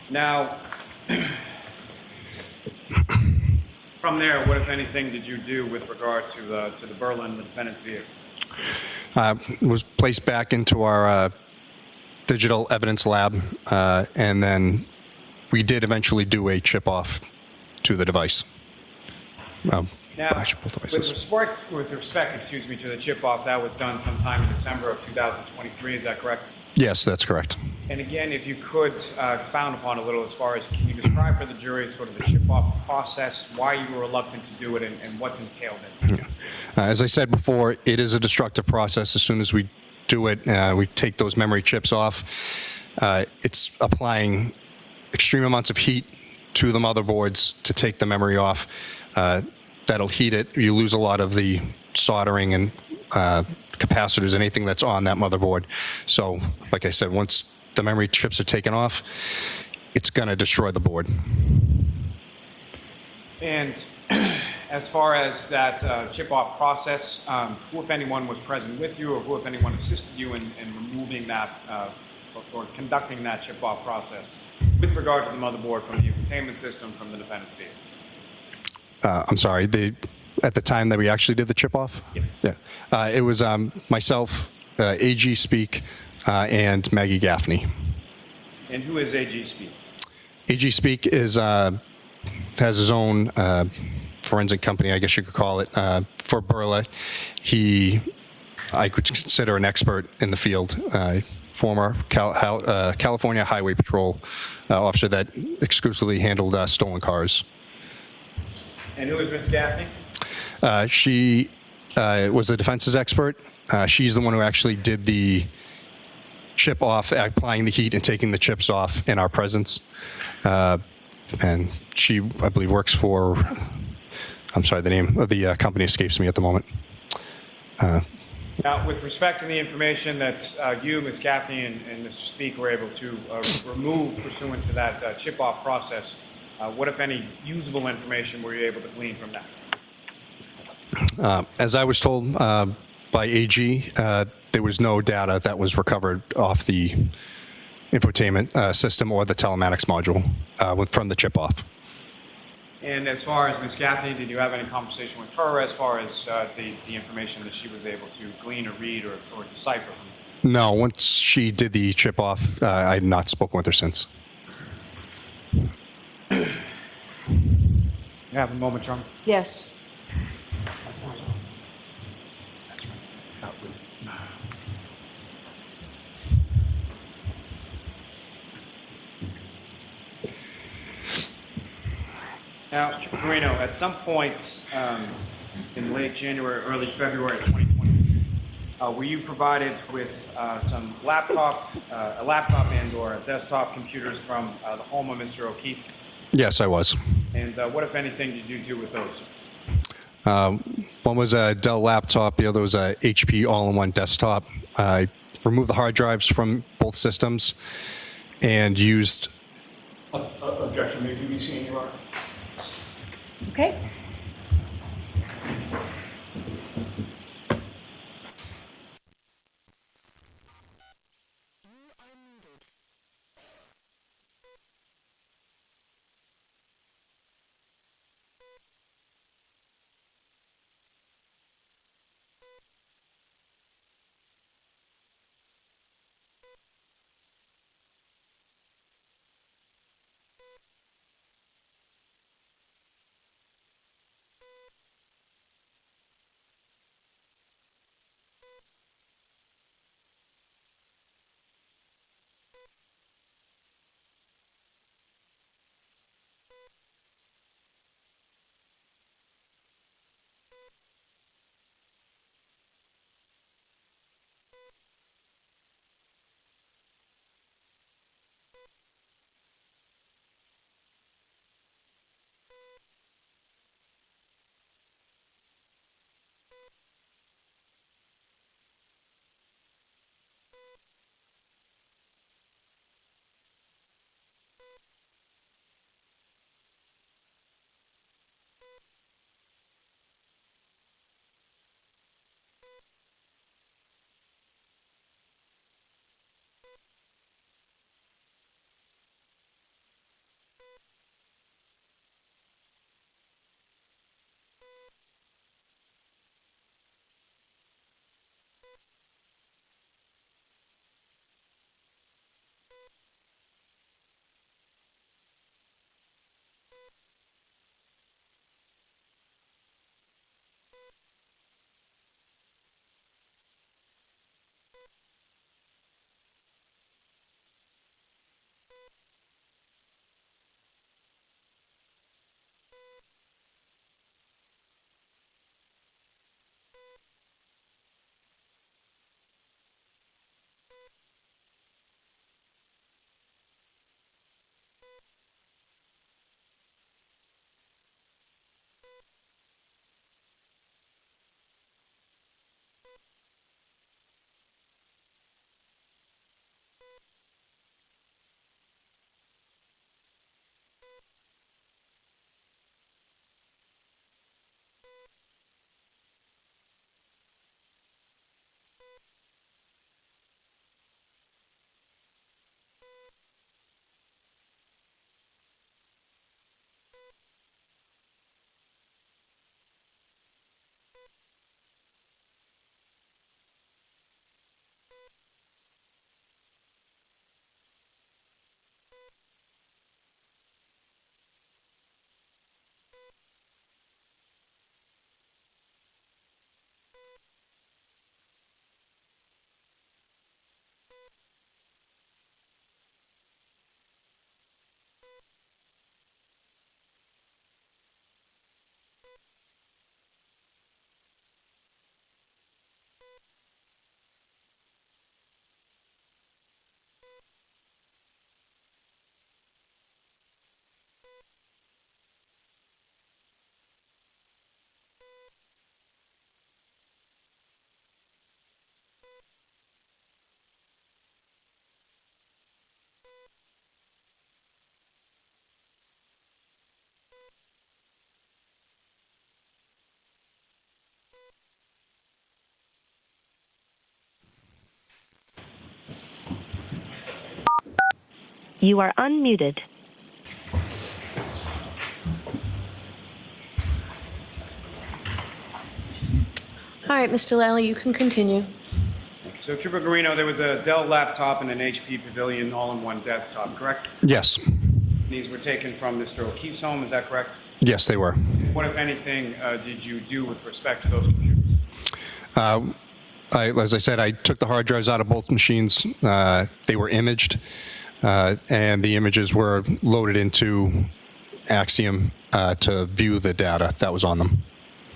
Now, from there, what, if anything, did you do with regard to the Burla and the defendant's vehicle? It was placed back into our digital evidence lab, and then we did eventually do a chip off to the device. Now, with respect, to the chip off, that was done sometime in December of 2023, is that correct? Yes, that's correct. And again, if you could expound upon a little as far as, can you describe for the jury sort of the chip off process, why you were reluctant to do it, and what's entailed in it? As I said before, it is a destructive process. As soon as we do it, we take those memory chips off. It's applying extreme amounts of heat to the motherboards to take the memory off. That'll heat it. You lose a lot of the soldering and capacitors, anything that's on that motherboard. So, like I said, once the memory chips are taken off, it's going to destroy the board. And as far as that chip-off process, who, if anyone, was present with you, or who, if anyone, assisted you in removing that or conducting that chip-off process with regard to the motherboard from the infotainment system from the defendant's vehicle? I'm sorry, at the time that we actually did the chip off? Yes. Yeah. It was myself, AG Speak, and Maggie Gaffney. And who is AG Speak? AG Speak has his own forensic company, I guess you could call it, for Burla. I could consider an expert in the field, former California Highway Patrol officer that exclusively handled stolen cars. And who is Ms. Gaffney? She was a defense's expert. She's the one who actually did the chip off, applying the heat and taking the chips off in our presence. And she, I believe, works for, I'm sorry, the name of the company escapes me at the moment. Now, with respect to the information that you, Ms. Gaffney, and Mr. Speak were able to remove pursuant to that chip-off process, what, if any, usable information were you able to glean from that? As I was told by AG, there was no data that was recovered off the infotainment system or the telematics module from the chip off. And as far as Ms. Gaffney, did you have any conversation with her as far as the information that she was able to glean or read or decipher from? No, once she did the chip off, I had not spoken with her since. You have a moment, John? Yes. Now, Carino, at some point in late January, early February 2020, were you provided with some a laptop and/or desktop computers from the home of Mr. O'Keefe? Yes, I was. And what, if anything, did you do with those? One was a Dell laptop, the other was a HP all-in-one desktop. I removed the hard drives from both systems and used... Objection, may be seen, Your Honor. Okay. You are unmuted. All right, Mr. Lally, you can continue. So, Trooper Guarino, there was a Dell laptop and an HP Pavilion all-in-one desktop, correct? Yes. These were taken from Mr. O'Keefe's home, is that correct? Yes, they were. What, if anything, did you do with respect to those computers? As I said, I took the hard drives out of both machines. They were imaged, and the images were loaded into Axiom to view the data that was on them.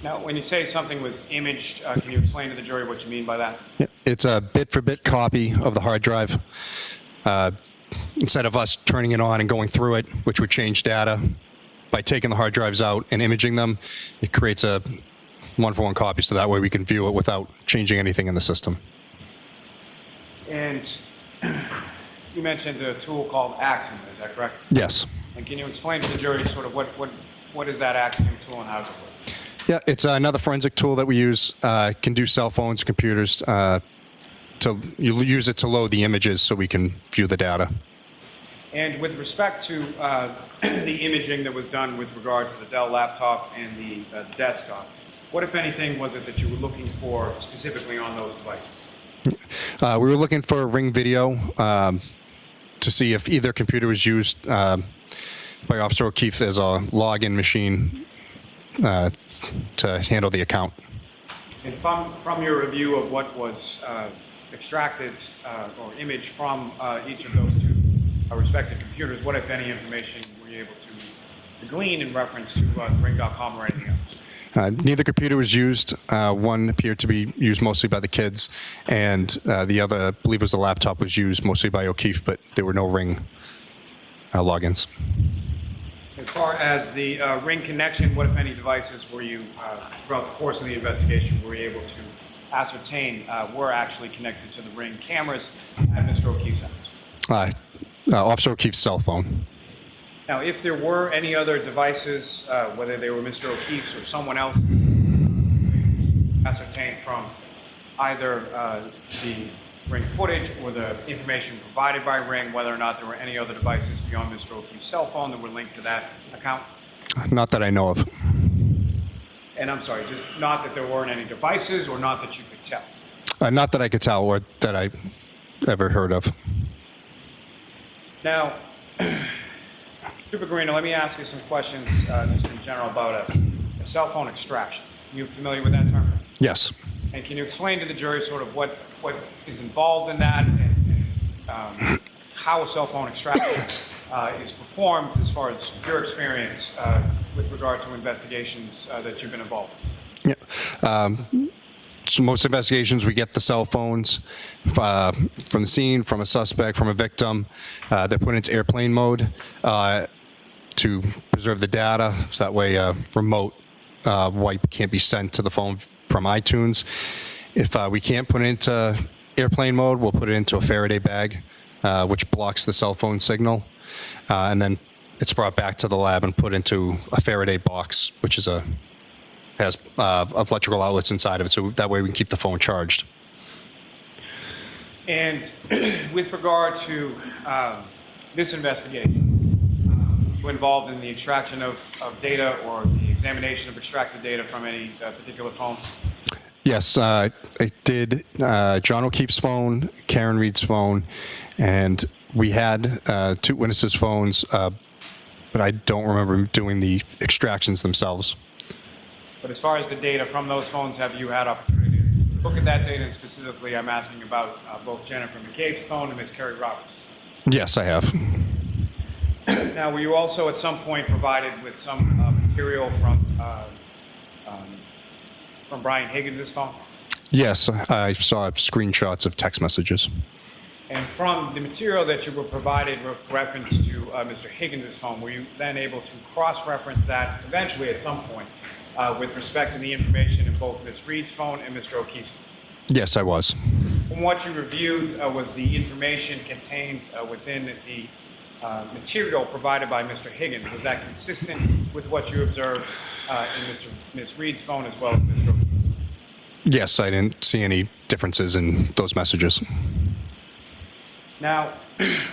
Now, when you say something was imaged, can you explain to the jury what you mean by that? It's a bit-for-bit copy of the hard drive. Instead of us turning it on and going through it, which would change data, by taking the hard drives out and imaging them, it creates a one-for-one copy, so that way we can view it without changing anything in the system. And you mentioned a tool called Axiom, is that correct? Yes. And can you explain to the jury sort of what is that Axiom tool and how does it work? Yeah, it's another forensic tool that we use. Can do cell phones and computers. You use it to load the images so we can view the data. And with respect to the imaging that was done with regard to the Dell laptop and the desktop, what, if anything, was it that you were looking for specifically on those devices? We were looking for Ring video to see if either computer was used by Officer O'Keefe as a login machine to handle the account. And from your review of what was extracted or imaged from each of those two respective computers, what, if any, information were you able to glean in reference to Ring.com or anything else? Neither computer was used. One appeared to be used mostly by the kids, and the other, I believe it was the laptop, was used mostly by O'Keefe, but there were no Ring logins. As far as the Ring connection, what, if any, devices were you, throughout the course of the investigation, were you able to ascertain were actually connected to the Ring cameras at Mr. O'Keefe's house? Officer O'Keefe's cell phone. Now, if there were any other devices, whether they were Mr. O'Keefe's or someone else's, ascertained from either the Ring footage or the information provided by Ring, whether or not there were any other devices beyond Mr. O'Keefe's cell phone that were linked to that account? Not that I know of. And I'm sorry, just not that there weren't any devices or not that you could tell? Not that I could tell or that I ever heard of. Now, Trooper Guarino, let me ask you some questions just in general about a cell phone extraction. Are you familiar with that term? Yes. And can you explain to the jury sort of what is involved in that and how a cell phone extraction is performed as far as your experience with regard to investigations that you've been involved in? Yeah. So most investigations, we get the cell phones from the scene, from a suspect, from a victim. They're put into airplane mode to preserve the data, so that way a remote wipe can't be sent to the phone from iTunes. If we can't put it into airplane mode, we'll put it into a Faraday bag, which blocks the cell phone signal. And then it's brought back to the lab and put into a Faraday box, which is has electrical outlets inside of it, so that way we can keep the phone charged. And with regard to this investigation, you involved in the extraction of data or the examination of extracted data from any particular phones? Yes, I did John O'Keefe's phone, Karen Reed's phone, and we had two witnesses' phones, but I don't remember doing the extractions themselves. But as far as the data from those phones, have you had opportunity to look at that data? And specifically, I'm asking about both Jennifer McCabe's phone and Ms. Carrie Roberts' phone. Yes, I have. Now, were you also at some point provided with some material from Brian Higgins' phone? Yes, I saw screenshots of text messages. And from the material that you were provided with reference to Mr. Higgins' phone, were you then able to cross-reference that eventually at some point with respect to the information in both Ms. Reed's phone and Mr. O'Keefe's phone? Yes, I was. From what you reviewed, was the information contained within the material provided by Mr. Higgins, was that consistent with what you observed in Ms. Reed's phone as well as Mr. O'Keefe's? Yes, I didn't see any differences in those messages. Now,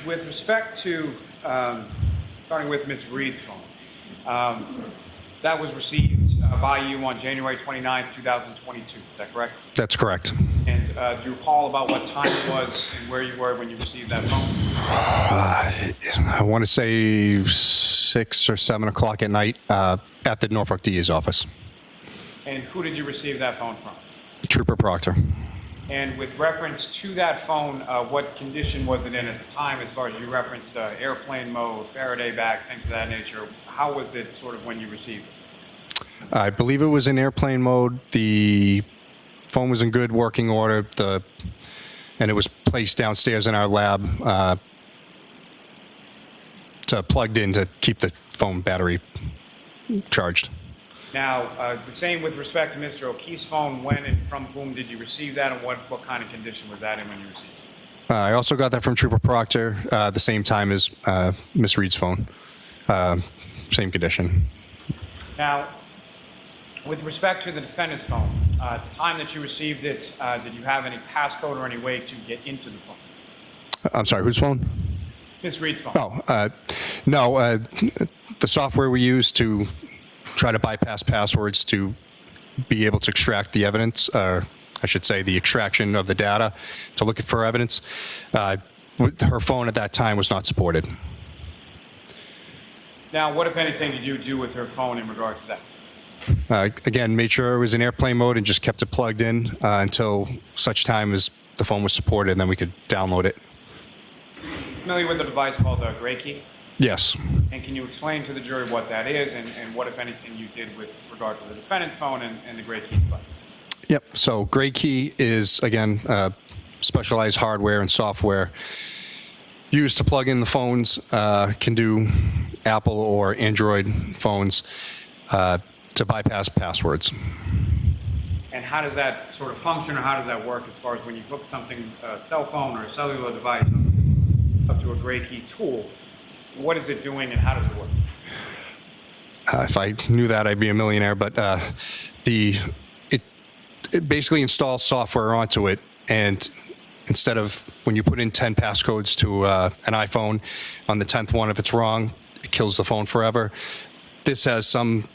with respect to, starting with Ms. Reed's phone, that was received by you on January 29th, 2022, is that correct? That's correct. And do you recall about what time it was and where you were when you received that phone? I want to say 6 or 7 o'clock at night at the Norfolk DA's office. And who did you receive that phone from? Trooper Proctor. And with reference to that phone, what condition was it in at the time, as far as you referenced airplane mode, Faraday bag, things of that nature? How was it sort of when you received it? I believe it was in airplane mode. The phone was in good working order, and it was placed downstairs in our lab plugged in to keep the phone battery charged. Now, the same with respect to Mr. O'Keefe's phone. When and from whom did you receive that, and what kind of condition was that in when you received it? I also got that from Trooper Proctor the same time as Miss Reed's phone. Same condition. Now, with respect to the defendant's phone, at the time that you received it, did you have any passcode or any way to get into the phone? I'm sorry, whose phone? Ms. Reed's phone. Oh, no. The software we use to try to bypass passwords to be able to extract the evidence, I should say the extraction of the data to look for evidence, her phone at that time was not supported. Now, what, if anything, did you do with her phone in regard to that? Again, made sure it was in airplane mode and just kept it plugged in until such time as the phone was supported, and then we could download it. Familiar with a device called a Gray Key? Yes. And can you explain to the jury what that is and what, if anything, you did with regard to the defendant's phone and the Gray Key device? Yep. So Gray Key is, again, specialized hardware and software used to plug in the phones, can do Apple or Android phones to bypass passwords. And how does that sort of function, or how does that work as far as when you hook something, a cell phone or a cellular device up to a Gray Key tool? What is it doing and how does it work? If I knew that, I'd be a millionaire, but it basically installs software onto it, and instead of when you put in 10 passcodes to an iPhone, on the 10th one, if it's wrong, it kills the phone forever. This has some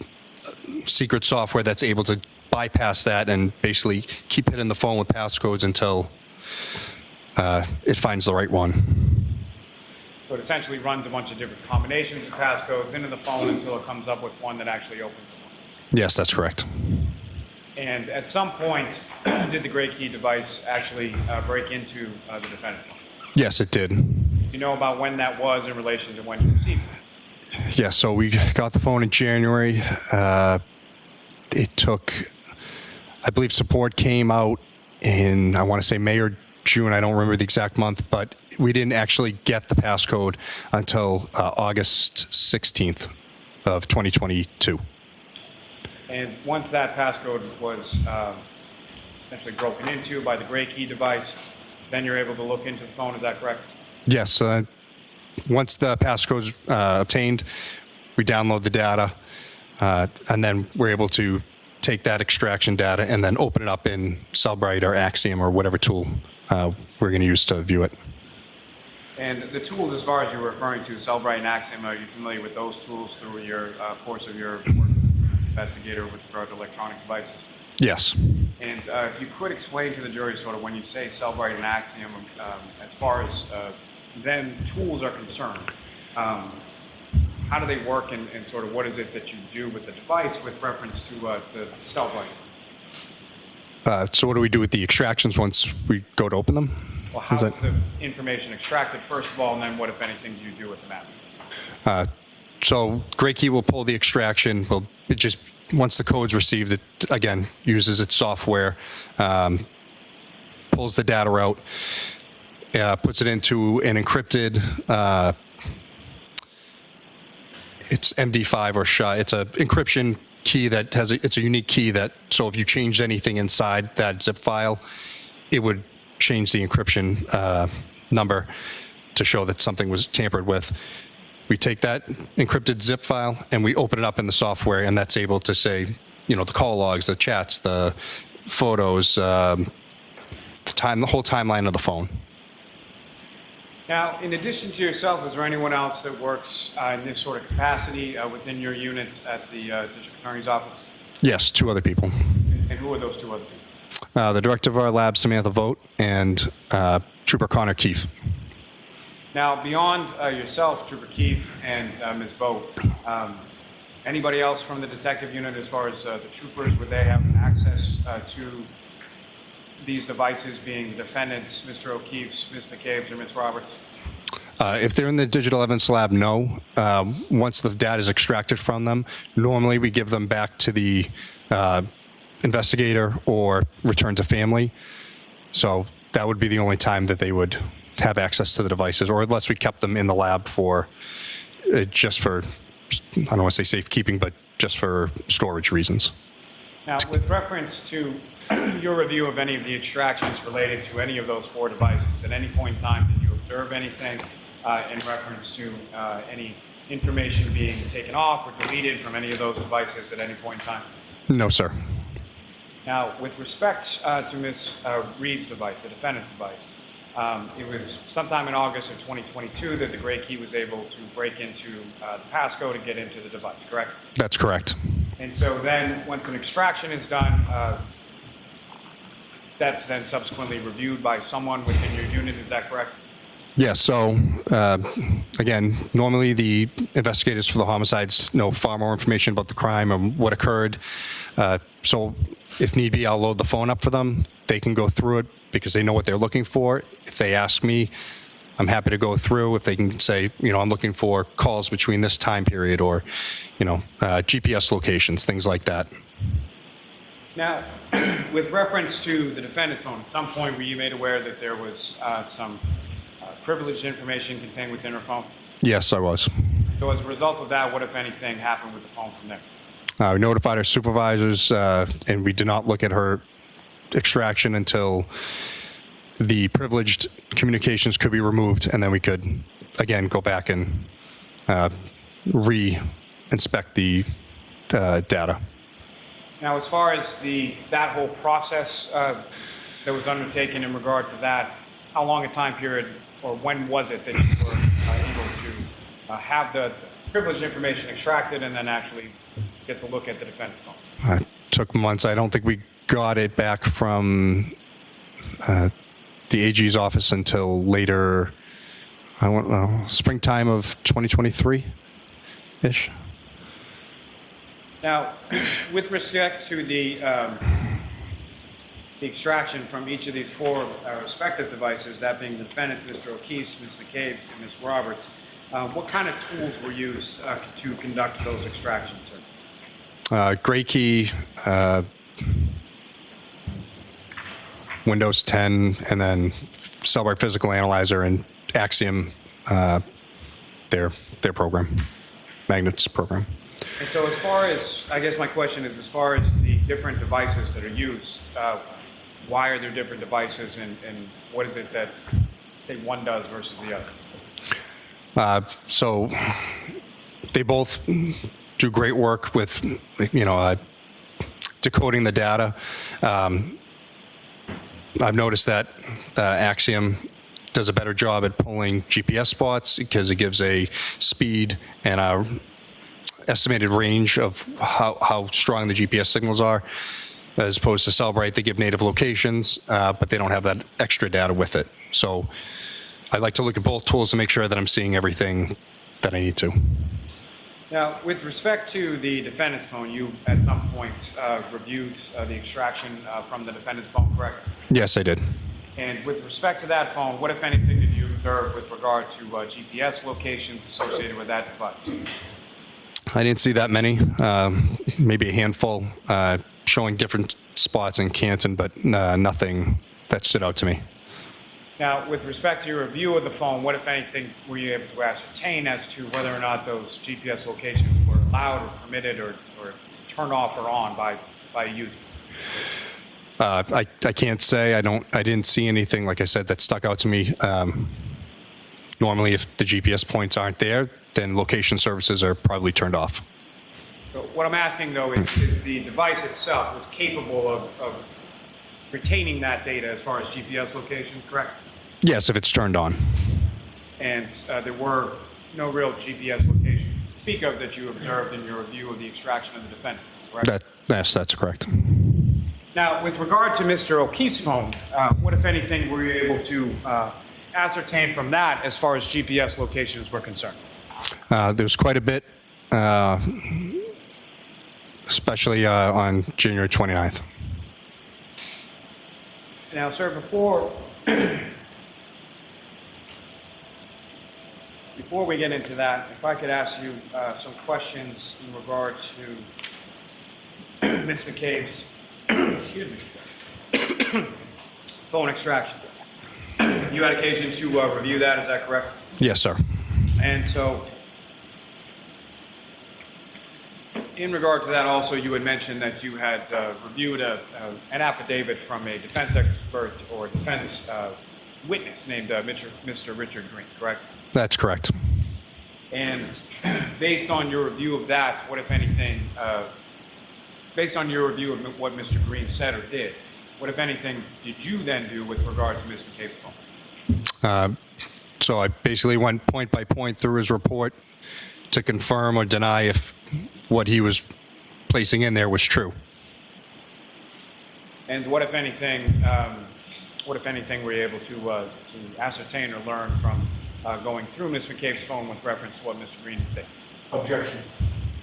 secret software that's able to bypass that and basically keep hitting the phone with passcodes until it finds the right one. So it essentially runs a bunch of different combinations of passcodes into the phone until it comes up with one that actually opens the phone. Yes, that's correct. And at some point, did the Gray Key device actually break into the defendant's phone? Yes, it did. Do you know about when that was in relation to when you received it? Yeah, so we got the phone in January. It took, I believe support came out in, I want to say May or June, I don't remember the exact month, but we didn't actually get the passcode until August 16th of 2022. And once that passcode was essentially broken into by the Gray Key device, then you're able to look into the phone, is that correct? Yes, once the passcode's obtained, we download the data, and then we're able to take that extraction data and then open it up in Cellbrite or Axiom or whatever tool we're going to use to view it. And the tools, as far as you were referring to, Cellbrite and Axiom, are you familiar with those tools through your course of your work as an investigator with regard to electronic devices? Yes. And if you could explain to the jury sort of when you say Cellbrite and Axiom, as far as then tools are concerned, how do they work and sort of what is it that you do with the device with reference to Cellbrite? So what do we do with the extractions once we go to open them? Well, how is the information extracted, first of all, and then what, if anything, do you do with the map? So Gray Key will pull the extraction. It just, once the code's received, it again uses its software, pulls the data out, puts it into an encrypted, it's MD5 or SHA. It's an encryption key that has it's a unique key that, so if you changed anything inside that zip file, it would change the encryption number to show that something was tampered with. We take that encrypted zip file and we open it up in the software, and that's able to say, you know, the call logs, the chats, the photos, the whole timeline of the phone. Now, in addition to yourself, is there anyone else that works in this sort of capacity within your unit at the District Attorney's Office? Yes, 2 other people. And who are those 2 other people? The director of our lab, Samantha Vogt, and Trooper Connor Keefe. Now, beyond yourself, Trooper Keefe, and Ms. Vogt, anybody else from the detective unit, as far as the troopers, would they have access to these devices, being the defendants, Mr. O'Keefe's, Ms. McCabe's, or Ms. Roberts? If they're in the digital evidence lab, no. Once the data is extracted from them, normally we give them back to the investigator or return to family. So that would be the only time that they would have access to the devices, or unless we kept them in the lab for just for, I don't want to say safekeeping, but just for storage reasons. Now, with reference to your review of any of the extractions related to any of those 4 devices, at any point in time, did you observe anything in reference to any information being taken off or deleted from any of those devices at any point in time? No, sir. Now, with respect to Ms. Reed's device, the defendant's device, it was sometime in August of 2022 that the gray key was able to break into the passcode and get into the device, correct? That's correct. And so then, once an extraction is done, that's then subsequently reviewed by someone within your unit, is that correct? Yeah, so again, normally the investigators for the homicides know far more information about the crime and what occurred. So if need be, I'll load the phone up for them. They can go through it because they know what they're looking for. If they ask me, I'm happy to go through. If they can say, I'm looking for calls between this time period, or, GPS locations, things like that. Now, with reference to the defendant's phone, at some point were you made aware that there was some privileged information contained within her phone? Yes, I was. So as a result of that, what, if anything, happened with the phone from there? We notified our supervisors, and we did not look at her extraction until the privileged communications could be removed, and then we could, again, go back and re-inspect the data. Now, as far as that whole process that was undertaken in regard to that, how long a time period, or when was it that you were able to have the privileged information extracted and then actually get to look at the defendant's phone? It took months. I don't think we got it back from the AG's office until later, springtime of 2023-ish. Now, with respect to the extraction from each of these 4 respective devices, that being the defendants, Mr. O'Keefe's, Ms. McCabe's, and Ms. Roberts, what kind of tools were used to conduct those extractions, sir? Gray key, Windows 10, and then Cellbrite Physical Analyzer and Axiom, their program, Magnet's program. And so as far as, I guess my question is, as far as the different devices that are used, why are there different devices, and what is it that, say, one does versus the other? So they both do great work with, decoding the data. I've noticed that Axiom does a better job at pulling GPS spots because it gives a speed and a estimated range of how strong the GPS signals are, as opposed to Cellbrite. They give native locations, but they don't have that extra data with it. So I like to look at both tools to make sure that I'm seeing everything that I need to. Now, with respect to the defendant's phone, you at some point reviewed the extraction from the defendant's phone, correct? Yes, I did. And with respect to that phone, what, if anything, did you observe with regard to GPS locations associated with that device? I didn't see that many, maybe a handful showing different spots in Canton, but nothing that stood out to me. Now, with respect to your review of the phone, what, if anything, were you able to ascertain as to whether or not those GPS locations were allowed or permitted or turned off or on by a user? I can't say. I didn't see anything, like I said, that stuck out to me. Normally, if the GPS points aren't there, then location services are probably turned off. So what I'm asking, though, is the device itself was capable of retaining that data as far as GPS locations, correct? Yes, if it's turned on. and there were no real GPS locations to speak of that you observed in your review of the extraction of the defendant, correct? That's correct. Now, with regard to Mr. O'Keefe's phone, what, if anything, were you able to ascertain from that as far as GPS locations were concerned? There's quite a bit, especially on January 29th. Now, sir, before we get into that, if I could ask you some questions in regard to Ms. McCabe's excuse me, phone extraction. You had occasion to review that, is that correct? Yes, sir. And so, in regard to that also, you had mentioned that you had reviewed an affidavit from a defense expert or defense witness named Mr. Richard Green, correct? That's correct. And based on your review of that, what, if anything, based on your review of what Mr. Green said or did, what, if anything, did you then do with regard to Ms. McCabe's phone? So I basically went point by point through his report to confirm or deny if what he was placing in there was true. And what, if anything, were you able to ascertain or learn from going through Ms. McCabe's phone with reference to what Mr. Green had stated? Objection.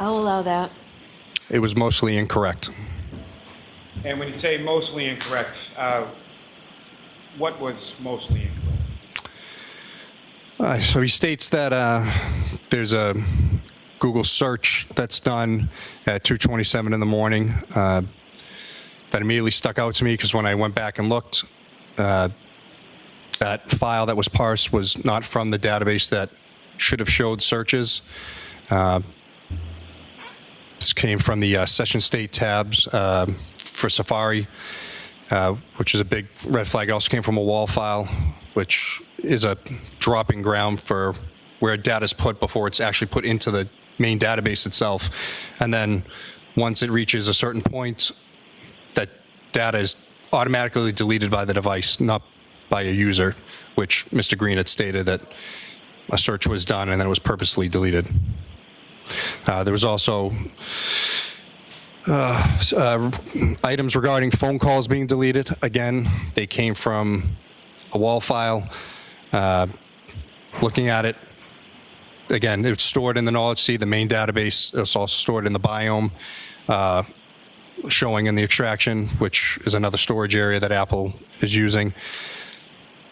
I'll allow that. It was mostly incorrect. And when you say mostly incorrect, what was mostly incorrect? So he states that there's a Google search that's done at 2:27 in the morning that immediately stuck out to me because when I went back and looked, that file that was parsed was not from the database that should have showed searches. This came from the session state tabs for Safari, which is a big red flag. It also came from a wall file, which is a dropping ground for where data is put before it's actually put into the main database itself. And then once it reaches a certain point, that data is automatically deleted by the device, not by a user, which Mr. Green had stated that a search was done and then it was purposely deleted. There was also items regarding phone calls being deleted. Again, they came from a wall file. Looking at it, again, it's stored in the knowledge seed, the main database. It's also stored in the biome, showing in the extraction, which is another storage area that Apple is using.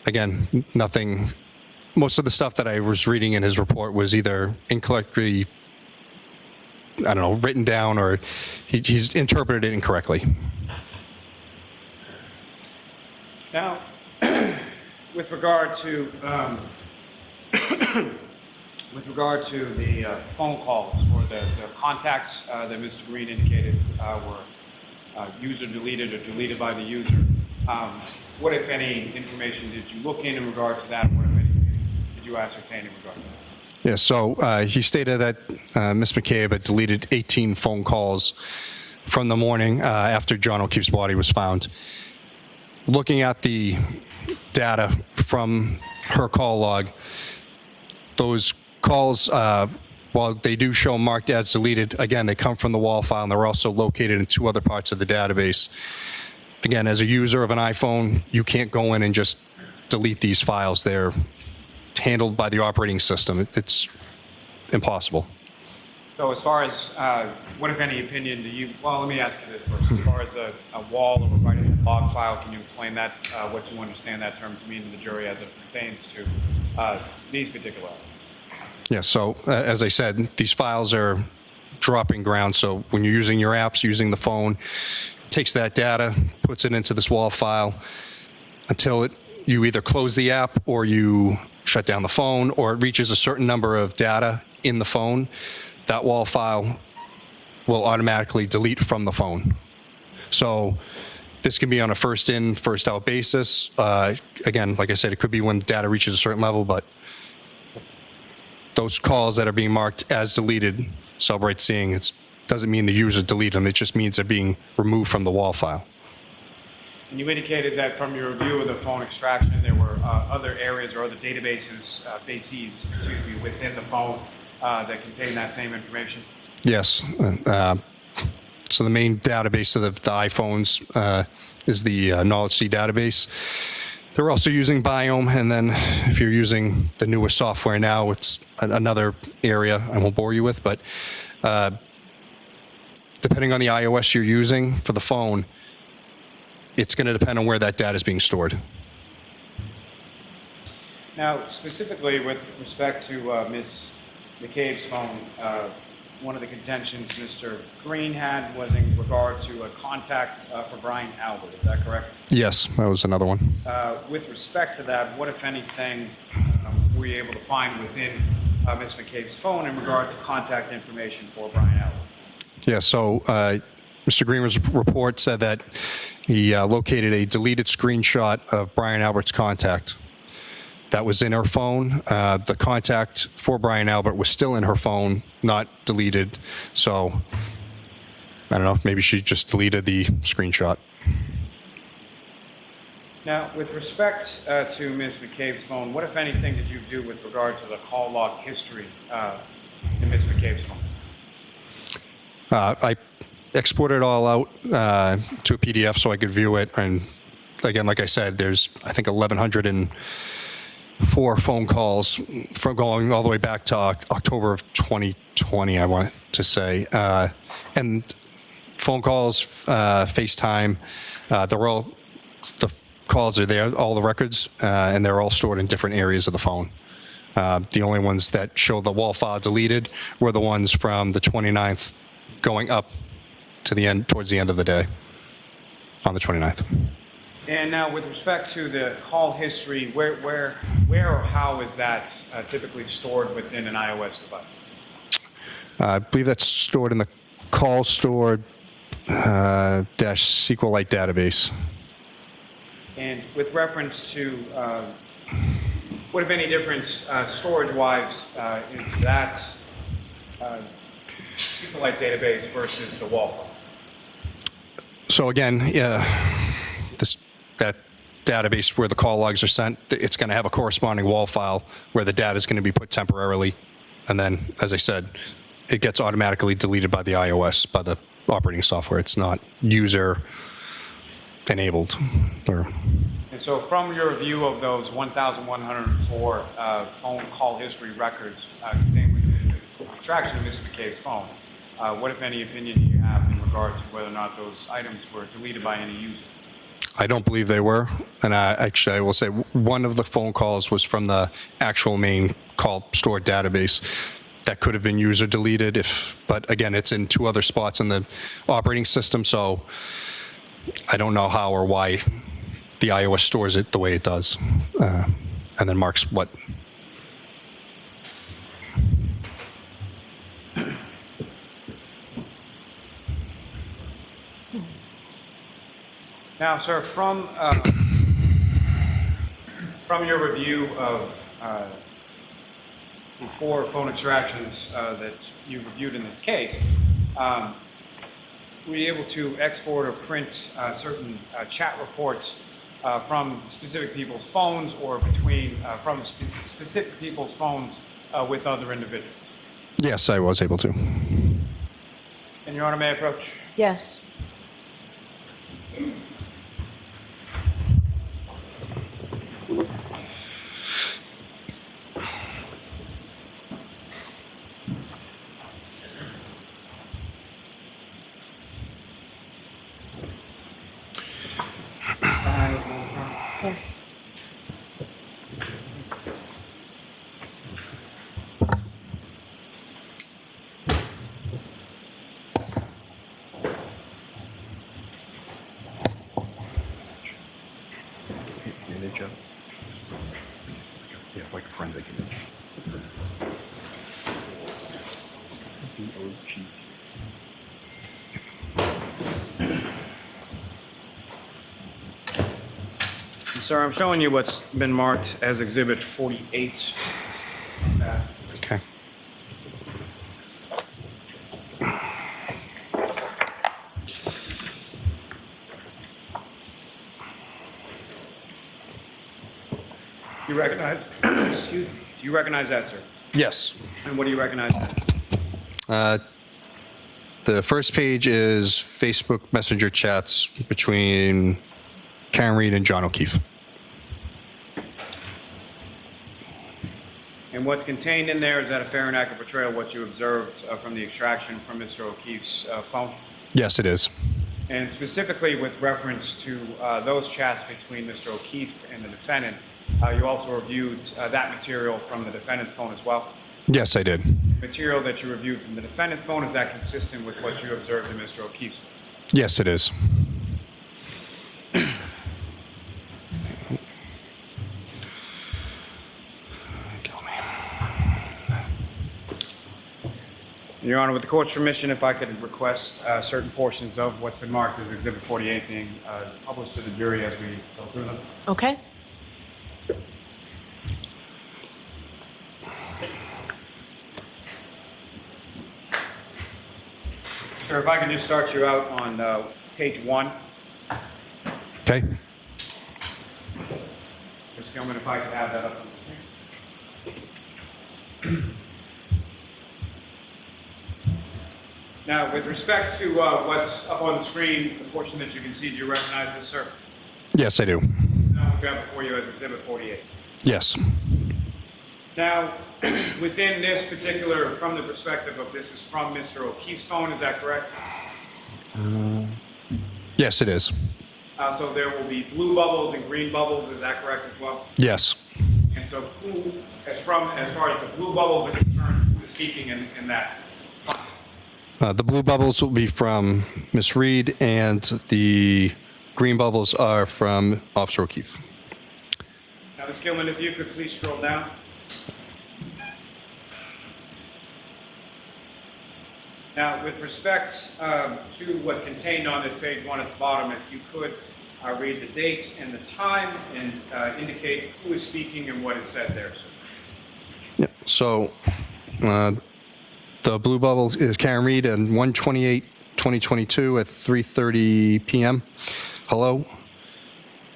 Again, nothing. Most of the stuff that I was reading in his report was either incorrectly, I don't know, written down, or he's interpreted it incorrectly. Now, with regard to the phone calls or the contacts that Mr. Green indicated were user deleted or deleted by the user, what, if any, information did you look in regard to that? What, if anything, did you ascertain in regard to that? Yeah, so he stated that Ms. McCabe had deleted 18 phone calls from the morning after John O'Keefe's body was found. Looking at the data from her call log, those calls, while they do show marked as deleted, again, they come from the wall file and they're also located in two other parts of the database. Again, as a user of an iPhone, you can't go in and just delete these files. They're handled by the operating system. It's impossible. So as far as, what, if any, opinion do you, well, let me ask you this first. As far as a wall or a writing log file, can you explain that, what you understand that term to mean to the jury as it pertains to these particular items? Yeah, so as I said, these files are dropping ground. So when you're using your apps, using the phone, it takes that data, puts it into this wall file until you either close the app or you shut down the phone, or it reaches a certain number of data in the phone. That wall file will automatically delete from the phone. So this can be on a first in, first out basis. Again, like I said, it could be when data reaches a certain level, but those calls that are being marked as deleted, Celebrate seeing, it doesn't mean the user deleted them. It just means they're being removed from the wall file. And you indicated that from your review of the phone extraction, there were other areas or other databases, within the phone that contain that same information? Yes. So the main database of the iPhones is the Knowledge C database. They're also using Biome, and then if you're using the newest software now, it's another area I won't bore you with, but depending on the iOS you're using for the phone, it's going to depend on where that data is being stored. Now, specifically with respect to Ms. McCabe's phone, one of the contentions Mr. Green had was in regard to a contact for Brian Albert. Is that correct? Yes, that was another one. With respect to that, what, if anything, were you able to find within Ms. McCabe's phone in regard to contact information for Brian Albert? Yeah, so Mr. Green's report said that he located a deleted screenshot of Brian Albert's contact. That was in her phone. The contact for Brian Albert was still in her phone, not deleted. So, I don't know, maybe she just deleted the screenshot. Now, with respect to Ms. McCabe's phone, what, if anything, did you do with regard to the call log history in Ms. McCabe's phone? I exported it all out to a PDF so I could view it. And again, like I said, there's, I think, 1,104 phone calls from going all the way back to October of 2020, I want to say. And phone calls, FaceTime, the calls are there, all the records, and they're all stored in different areas of the phone. The only ones that show the WAL file deleted were the ones from the 29th going up to the end, towards the end of the day on the 29th. And now, with respect to the call history, where or how is that typically stored within an iOS device? I believe that's stored in the call stored SQLite database. And with reference to what, if any, difference storage-wise is that SQLite database versus the WAL file? So again, that database where the call logs are sent, it's going to have a corresponding WAL file where the data is going to be put temporarily. And then, as I said, it gets automatically deleted by the iOS, by the operating software. It's not user enabled. And so from your review of those 1,104 phone call history records contained within this extraction of Mr. McCabe's phone, what, if any, opinion do you have in regard to whether or not those items were deleted by any user? I don't believe they were. And I will say one of the phone calls was from the actual main call stored database. That could have been user deleted, but again, it's in two other spots in the operating system, so I don't know how or why the iOS stores it the way it does, and then marks what. Now, sir, from your review of the 4 phone extractions that you've reviewed in this case, were you able to export or print certain chat reports from specific people's phones or from specific people's phones with other individuals? Yes, I was able to. And Your Honor, may I approach? Yes. Yes. Image of? Yeah, like a forensic image. B-O-G-T. Sir, I'm showing you what's been marked as Exhibit 48. Okay. recognize, excuse me, do you recognize that, sir? Yes. And what do you recognize as? The first page is Facebook Messenger chats between Karen Reed and John O'Keefe. And what's contained in there, is that a fair and accurate portrayal of what you observed from the extraction from Mr. O'Keefe's phone? Yes, it is. And specifically with reference to those chats between Mr. O'Keefe and the defendant, you also reviewed that material from the defendant's phone as well? Yes, I did. Material that you reviewed from the defendant's phone, is that consistent with what you observed in Mr. O'Keefe's phone? Yes, it is. Your Honor, with the court's permission, if I could request certain portions of what's been marked as Exhibit 48 being published to the jury as we go through them. Okay. Sir, if I could just start you out on page 1. Okay. Ms. Gilman, if I could have that up on the screen. Now, with respect to what's up on the screen, the portion that you can see, do you recognize this, sir? Yes, I do. Now, what you have before you is Exhibit 48. Yes. Now, within this particular, from the perspective of this is from Mr. O'Keefe's phone, is that correct? Yes, it is. So there will be blue bubbles and green bubbles, is that correct as well? Yes. And so who, as far as the blue bubbles are concerned, who is speaking in that? The blue bubbles will be from Ms. Reed, and the green bubbles are from Officer O'Keefe. Now, Ms. Gilman, if you could please scroll down. Now, with respect to what's contained on this page 1 at the bottom, if you could read the date and the time and indicate who is speaking and what is said there, sir. Yeah. So the blue bubble is Karen Reed at 1/28/2022 at 3:30 p.m. Hello.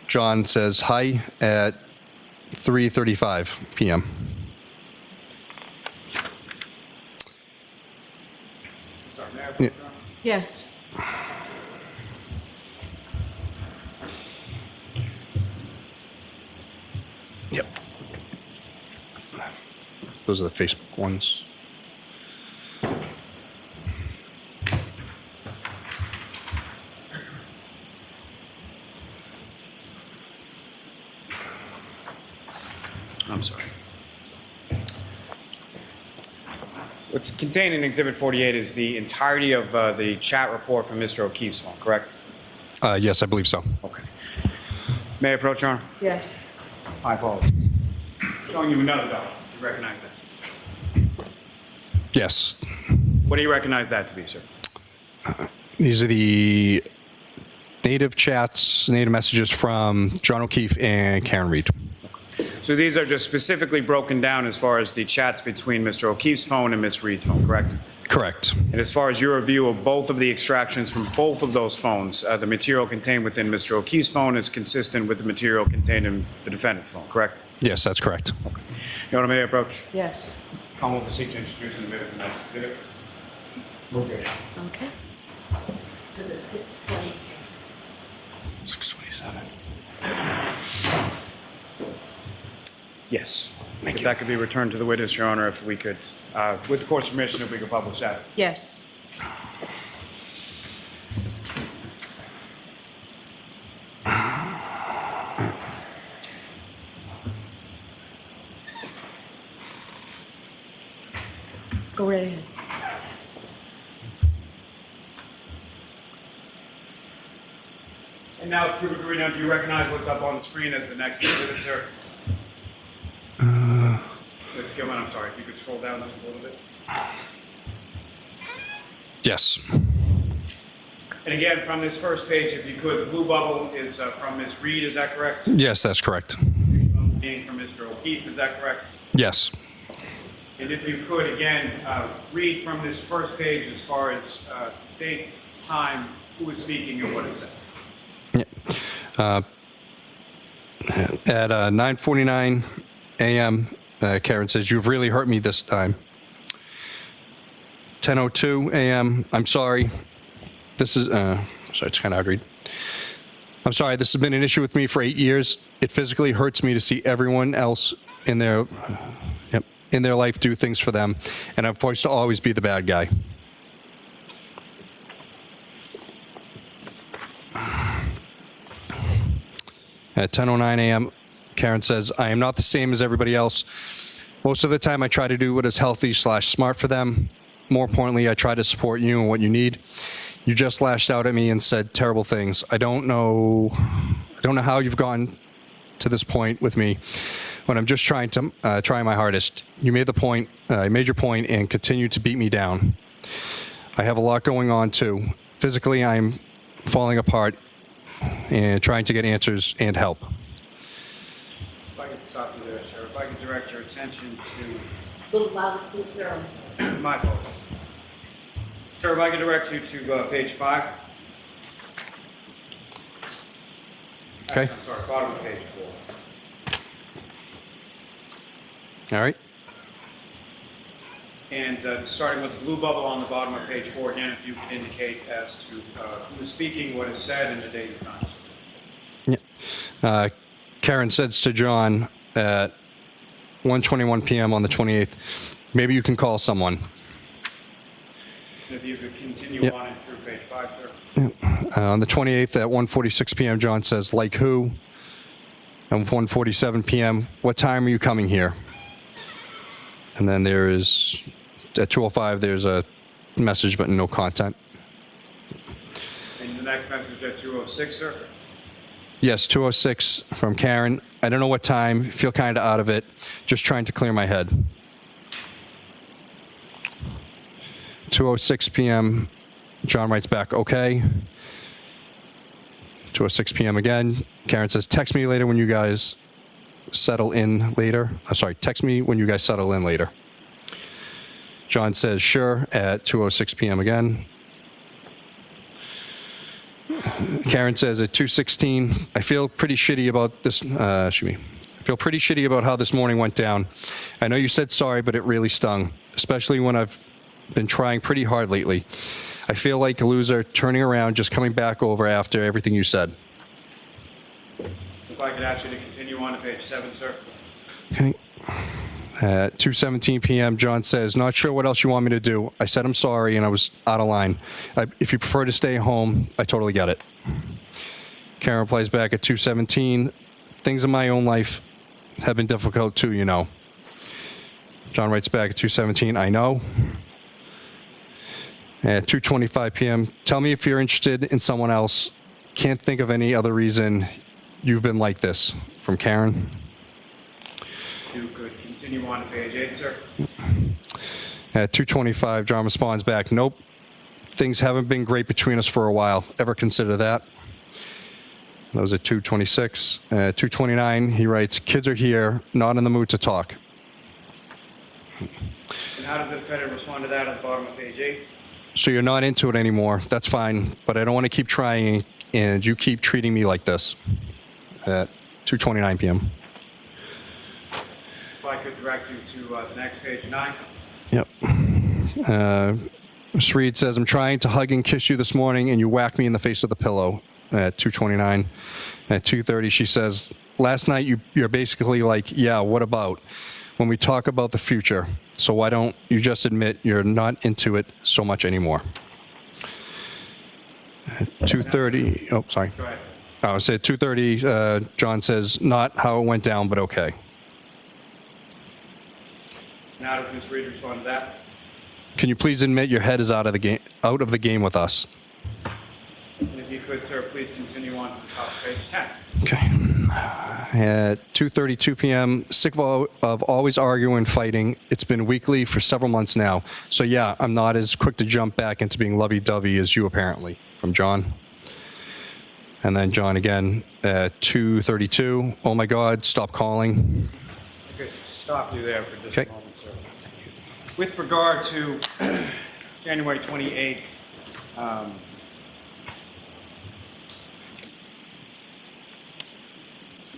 John says hi at 3:35 p.m. Sorry, may I Yeah. approach, Your Honor? Yes. Yep. Those are the Facebook ones. I'm sorry. What's contained in Exhibit 48 is the entirety of the chat report from Mr. O'Keefe's phone, correct? Yes, I believe so. Okay. May I approach, Your Honor? Yes. I apologize. Showing you another document. Do you recognize that? Yes. What do you recognize that to be, sir? These are the native chats, native messages from John O'Keefe and Karen Reed. So these are just specifically broken down as far as the chats between Mr. O'Keefe's phone and Ms. Reed's phone, correct? Correct. And as far as your review of both of the extractions from both of those phones, the material contained within Mr. O'Keefe's phone is consistent with the material contained in the defendant's phone, correct? Yes, that's correct. Okay. Your Honor, may I approach? Yes. Come with the seat to introduce and admit as the next exhibit. Okay. Okay. So that's 6:20. 627. Yes. If that could be returned to the witness, Your Honor, if we could, with the court's permission, if we could publish that. Yes. Go right ahead. And now, Trooper Carino, do you recognize what's up on the screen as the next exhibit, sir? Ms. Gilman, I'm sorry, if you could scroll down just a little bit. Yes. And again, from this first page, if you could, the blue bubble is from Ms. Reed, is that correct? Yes, that's correct. Being from Mr. O'Keefe, is that correct? Yes. And if you could, again, read from this first page as far as date, time, who is speaking, and what is said. At 9:49 a.m., Karen says, "You've really hurt me this time." 10:02 a.m., "I'm sorry. This is, sorry, it's kind of hard to read. I'm sorry, this has been an issue with me for 8 years. It physically hurts me to see everyone else in their life do things for them, and I'm forced to always be the bad guy." At 10:09 a.m., Karen says, "I am not the same as everybody else. Most of the time I try to do what is healthy/smart for them. More importantly, I try to support you and what you need. You just lashed out at me and said terrible things. I don't know how you've gone to this point with me when I'm just trying my hardest. You made the point, I made your point and continue to beat me down. I have a lot going on too. Physically, I'm falling apart and trying to get answers and help." If I could stop you there, sir. If I could direct your attention to... A little louder, please, sir. My apologies. Sir, if I could direct you to page 5. Okay. I'm sorry, bottom of page 4. All right. And starting with the blue bubble on the bottom of page 4, again, if you could indicate as to who is speaking, what is said, and the date and time. Yeah. Karen says to John at 1:21 p.m. on the 28th, "Maybe you can call someone." And if you could continue Yep. on and through page 5, sir. On the 28th at 1:46 p.m., John says, "Like who?" And 1:47 p.m., "What time are you coming here?" And then there is, at 2:05, there's a message but no content. And the next message at 2:06, sir. Yes, 2:06 from Karen. "I don't know what time, feel kind of out of it, just trying to clear my head." 2:06 p.m., John writes back, "Okay." 2:06 p.m. again, Karen says, "Text me later when you guys settle in later." Text me when you guys settle in later. John says, "Sure," at 2:06 p.m. again. Karen says at 2:16, "I feel pretty shitty about this, I feel pretty shitty about how this morning went down. I know you said sorry, but it really stung, especially when I've been trying pretty hard lately. I feel like a loser turning around, just coming back over after everything you said." If I could ask you to continue on to page 7, sir. Okay. At 2:17 p.m., John says, "Not sure what else you want me to do. I said I'm sorry and I was out of line. If you prefer to stay home, I totally get it." Karen replies back at 2:17, "Things in my own life have been difficult too, you know." John writes back at 2:17, "I know." At 2:25 p.m., "Tell me if you're interested in someone else. Can't think of any other reason you've been like this." From Karen. You could continue on to page 8, sir. At 2:25, John responds back, "Nope. Things haven't been great between us for a while. Ever consider that?" That was at 2:26. At 2:29, he writes, "Kids are here, not in the mood to talk." And how does the defendant respond to that at the bottom of page 8? "So you're not into it anymore. That's fine, but I don't want to keep trying, and you keep treating me like this." At 2:29 p.m. If I could direct you to the next page 9. Yep. Ms. Reed says, "I'm trying to hug and kiss you this morning, and you whack me in the face with a pillow." At 2:29. At 2:30, she says, "Last night you're basically like, yeah, what about? When we talk about the future. So why don't you just admit you're not into it so much anymore?" At 2:30, oh, sorry. Go ahead. I was at 2:30, John says, "Not how it went down, but okay." And how does Ms. Reed respond to that? "Can you please admit your head is out of the game with us?" And if you could, sir, please continue on to the top of page 10. Okay. At 2:32 p.m., sick of always arguing and fighting. It's been weekly for several months now. So yeah, I'm not as quick to jump back into being lovey-dovey as you apparently. From John. And then John again at 2:32. "Oh my God, stop calling." I could stop you there for just Okay. a moment, sir. With regard to January 28th,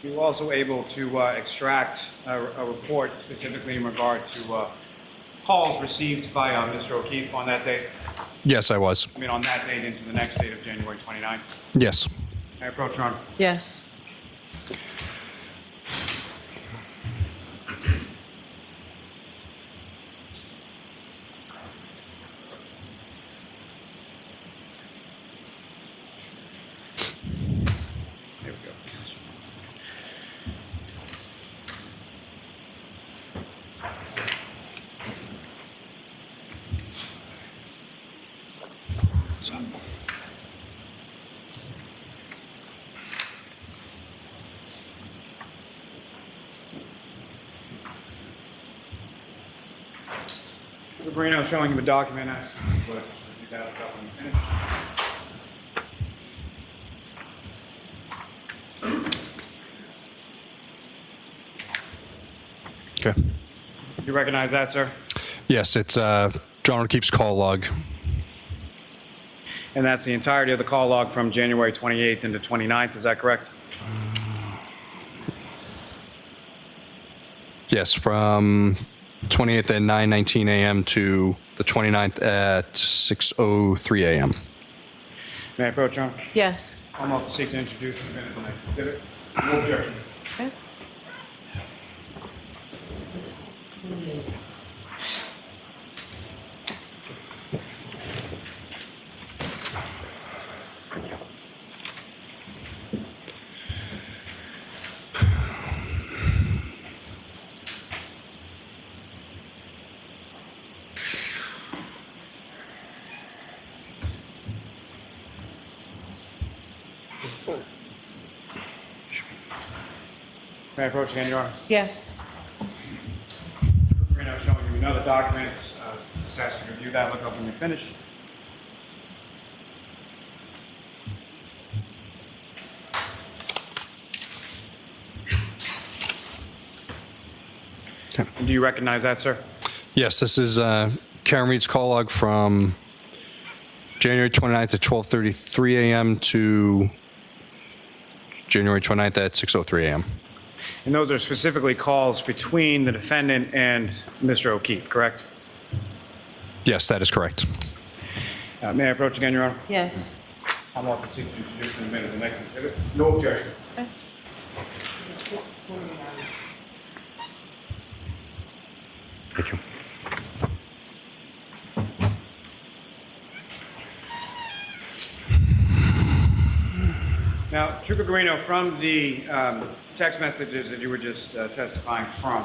You were also able to extract a report specifically in regard to calls received by Mr. O'Keefe on that date? Yes, I was. I mean, on that date into the next date of January 29th? Yes. I approach, Your Honor. Yes. There we go. Sabrina showing you a document. I just review that up when you finish. Okay. You recognize that, sir? Yes, it's John O'Keefe's call log. And that's the entirety of the call log from January 28th into 29th, is that correct? Yes, from 28th at 9:19 a.m. to the 29th at 6:03 a.m. May I approach, Your Honor? Yes. I'm off to seek to introduce the minutes of the next exhibit. No objection. Okay. May I approach again, Your Honor? Yes. We're now showing you another document. Just ask you to review that, look up when you're finished. Do you recognize that, sir? Yes, this is Karen Reed's call log from January 29th at 12:33 a.m. to January 29th at 6:03 a.m. And those are specifically calls between the defendant and Mr. O'Keefe, correct? Yes, that is correct. May I approach again, Your Honor? Yes. I'm off to seek to introduce in the minutes of the next exhibit. No objection. Thank you. Now, Trooper Guarino, from the text messages that you were just testifying from,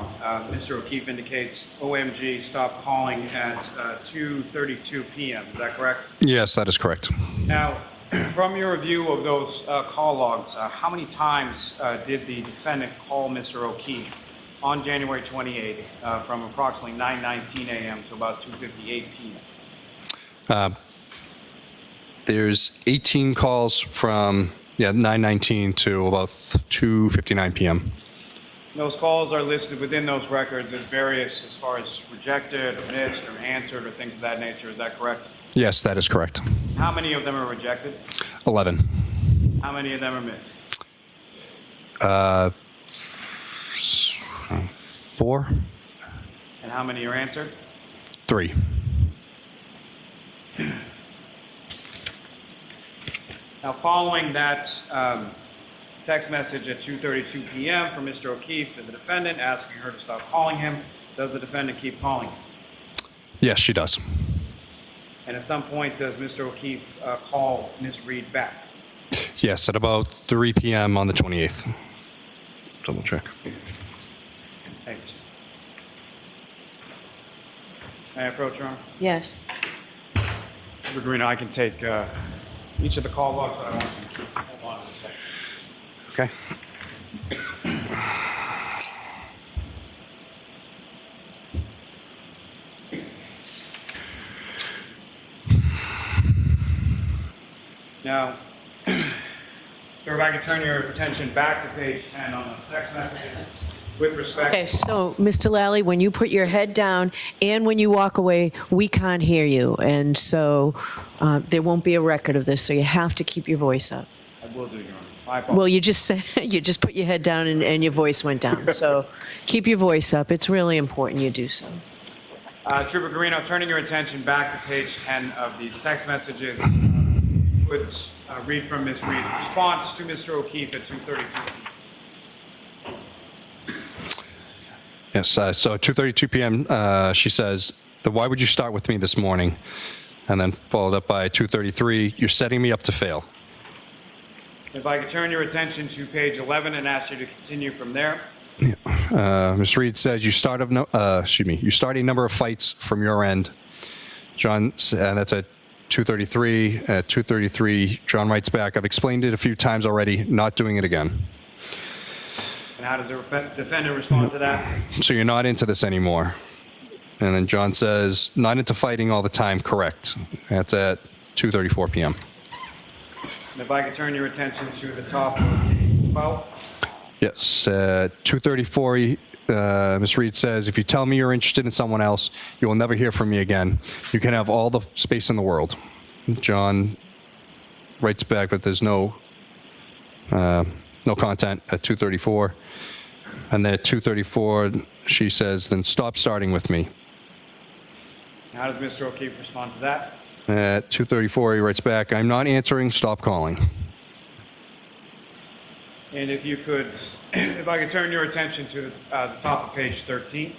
Mr. O'Keefe indicates OMG stopped calling at 2:32 p.m. Is that correct? Yes, that is correct. Now, from your review of those call logs, how many times did the defendant call Mr. O'Keefe on January 28th from approximately 9:19 a.m. to about 2:58 p.m.? There's 18 calls from 9:19 to about 2:59 p.m. Those calls are listed within those records as various as far as rejected, or missed, or answered, or things of that nature. Is that correct? Yes, that is correct. How many of them are rejected? 11. How many of them are missed? 4. And how many are answered? 3. Now, following that text message at 2:32 p.m. from Mr. O'Keefe to the defendant asking her to stop calling him, does the defendant keep calling? Yes, she does. And at some point, does Mr. O'Keefe call Ms. Reed back? Yes, at about 3 p.m. on the 28th. Double check. Thank you, sir. May I approach, Your Honor? Yes. Mr. Guarino, I can take each of the call logs, but I want you to keep. Hold on a second. Okay. Now, sir, if I could turn your attention back to page 10 on those text messages with respect. Okay, so, Mr. Lally, when you put your head down and when you walk away, we can't hear you. And so there won't be a record of this, so you have to keep your voice up. I will do, Your Honor. Well, you just said, you just put your head down and your voice went down. So keep your voice up. It's really important you do so. Trooper Guarino, turning your attention back to page 10 of these text messages, would read from Ms. Reed's response to Mr. O'Keefe at 2:32. Yes, so 2:32 p.m., she says, why would you start with me this morning? And then followed up by 2:33, you're setting me up to fail. If I could turn your attention to page 11 and ask you to continue from there. Ms. Reed says, you start a number of fights from your end. John, and that's at 2:33. At 2:33, John writes back, I've explained it a few times already, not doing it again. And how does the defendant respond to that? So you're not into this anymore. And then John says, not into fighting all the time, correct. That's at 2:34 p.m. And if I could turn your attention to the top of page 12. Yes, 2:34, Ms. Reed says, if you tell me you're interested in someone else, you will never hear from me again. You can have all the space in the world. John writes back, but there's no content at 2:34. And then at 2:34, she says, then stop starting with me. How does Mr. O'Keefe respond to that? At 2:34, he writes back, I'm not answering, stop calling. And if you could, if I could turn your attention to the top of page 13.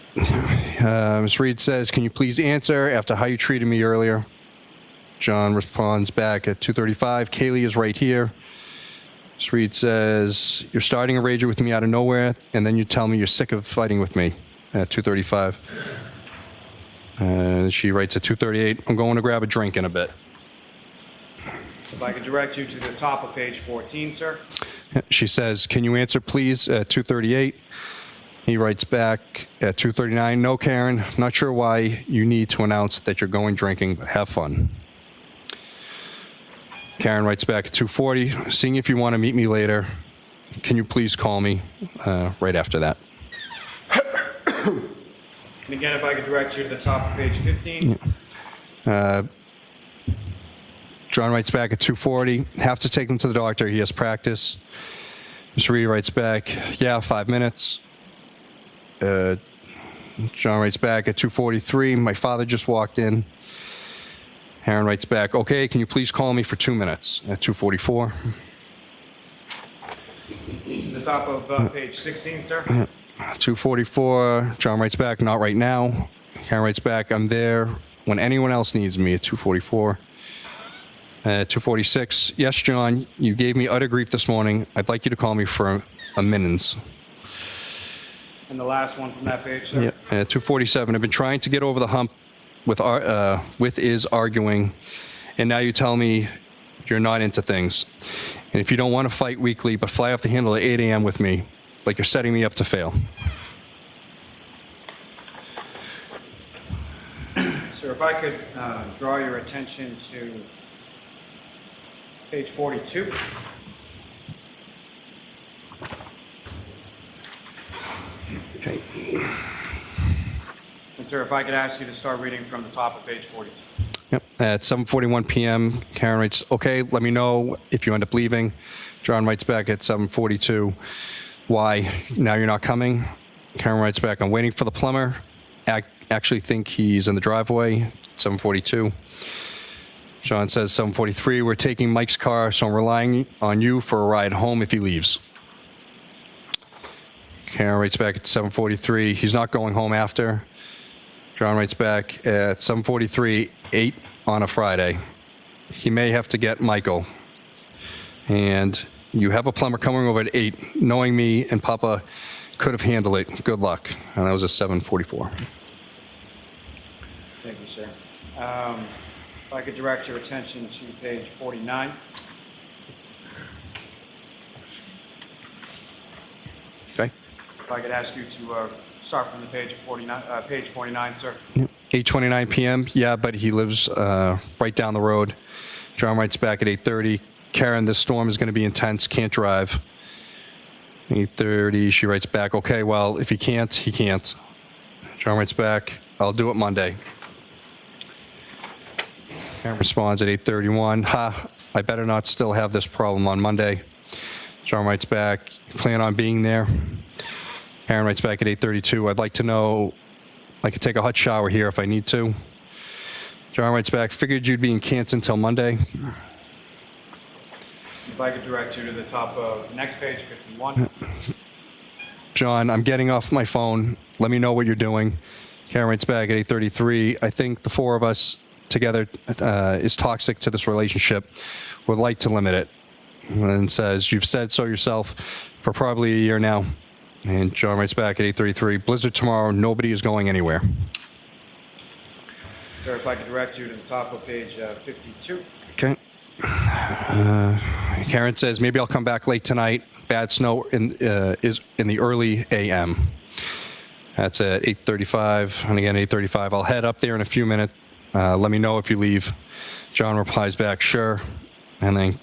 Ms. Reed says, can you please answer after how you treated me earlier? John responds back at 2:35, Kaylee is right here. Ms. Reed says, you're starting a rager with me out of nowhere, and then you tell me you're sick of fighting with me at 2:35. She writes at 2:38, I'm going to grab a drink in a bit. If I could direct you to the top of page 14, sir. She says, can you answer please at 2:38? He writes back at 2:39, no, Karen, not sure why you need to announce that you're going drinking, but have fun. Karen writes back at 2:40, seeing if you want to meet me later. Can you please call me right after that? And again, if I could direct you to the top of page 15. John writes back at 2:40, have to take him to the doctor, he has practice. Ms. Reed writes back, yeah, 5 minutes. John writes back at 2:43, my father just walked in. Aaron writes back, okay, can you please call me for 2 minutes at 2:44. The top of page 16, sir. 2:44, John writes back, not right now. Aaron writes back, I'm there when anyone else needs me at 2:44. 2:46, yes, John, you gave me utter grief this morning. I'd like you to call me for a minutes. And the last one from that page, sir. Yeah, 2:47, I've been trying to get over the hump with is arguing, and now you tell me you're not into things. And if you don't want to fight weekly, but fly off the handle at 8 a.m. with me, like you're setting me up to fail. Sir, if I could draw your attention to page 42. Okay. And sir, if I could ask you to start reading from the top of page 42. Yep. At 7:41 p.m., Karen writes, okay, let me know if you end up leaving. John writes back at 7:42, why? Now you're not coming? Karen writes back, I'm waiting for the plumber. Actually think he's in the driveway. 7:42. John says 7:43, we're taking Mike's car, so I'm relying on you for a ride home if he leaves. Karen writes back at 7:43, he's not going home after. John writes back at 7:43, 8 on a Friday. He may have to get Michael. And you have a plumber coming over at 8, knowing me and Papa could have handled it. Good luck. And that was at 7:44. Thank you, sir. If I could direct your attention to page 49. Okay. If I could ask you to start from the page 49, sir. 8:29 p.m. Yeah, but he lives right down the road. John writes back at 8:30. Karen, this storm is going to be intense. Can't drive. 8:30. She writes back, okay, well, if he can't, he can't. John writes back, I'll do it Monday. Karen responds at 8:31. Ha, I better not still have this problem on Monday. John writes back, plan on being there. Karen writes back at 8:32, I'd like to know, I could take a hot shower here if I need to. John writes back, figured you'd be in Canton till Monday. If I could direct you to the top of next page, 51. John, I'm getting off my phone. Let me know what you're doing. Karen writes back at 8:33. I think the four of us together is toxic to this relationship. Would like to limit it. And says, you've said so yourself for probably a year now. And John writes back at 8:33. Blizzard tomorrow. Nobody is going anywhere. Sir, if I could direct you to the top of page 52. Okay. Karen says, maybe I'll come back late tonight. Bad snow is in the early a.m. That's at 8:35. And again, 8:35. I'll head up there in a few minutes. Let me know if you leave. John replies back, sure. And then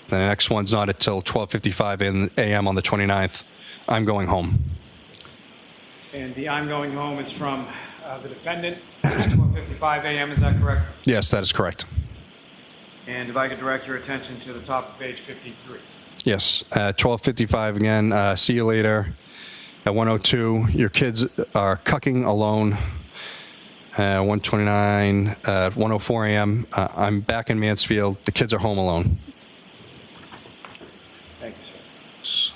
the next one's not until 12:55 a.m. on the 29th. I'm going home. And the I'm going home is from the defendant, 12:55 a.m., is that correct? Yes, that is correct. And if I could direct your attention to the top of page 53. Yes, 12:55 again. See you later. At 1:02, your kids are cucking alone. 1:29, 1:04 a.m. I'm back in Mansfield. The kids are home alone. Thank you, sir.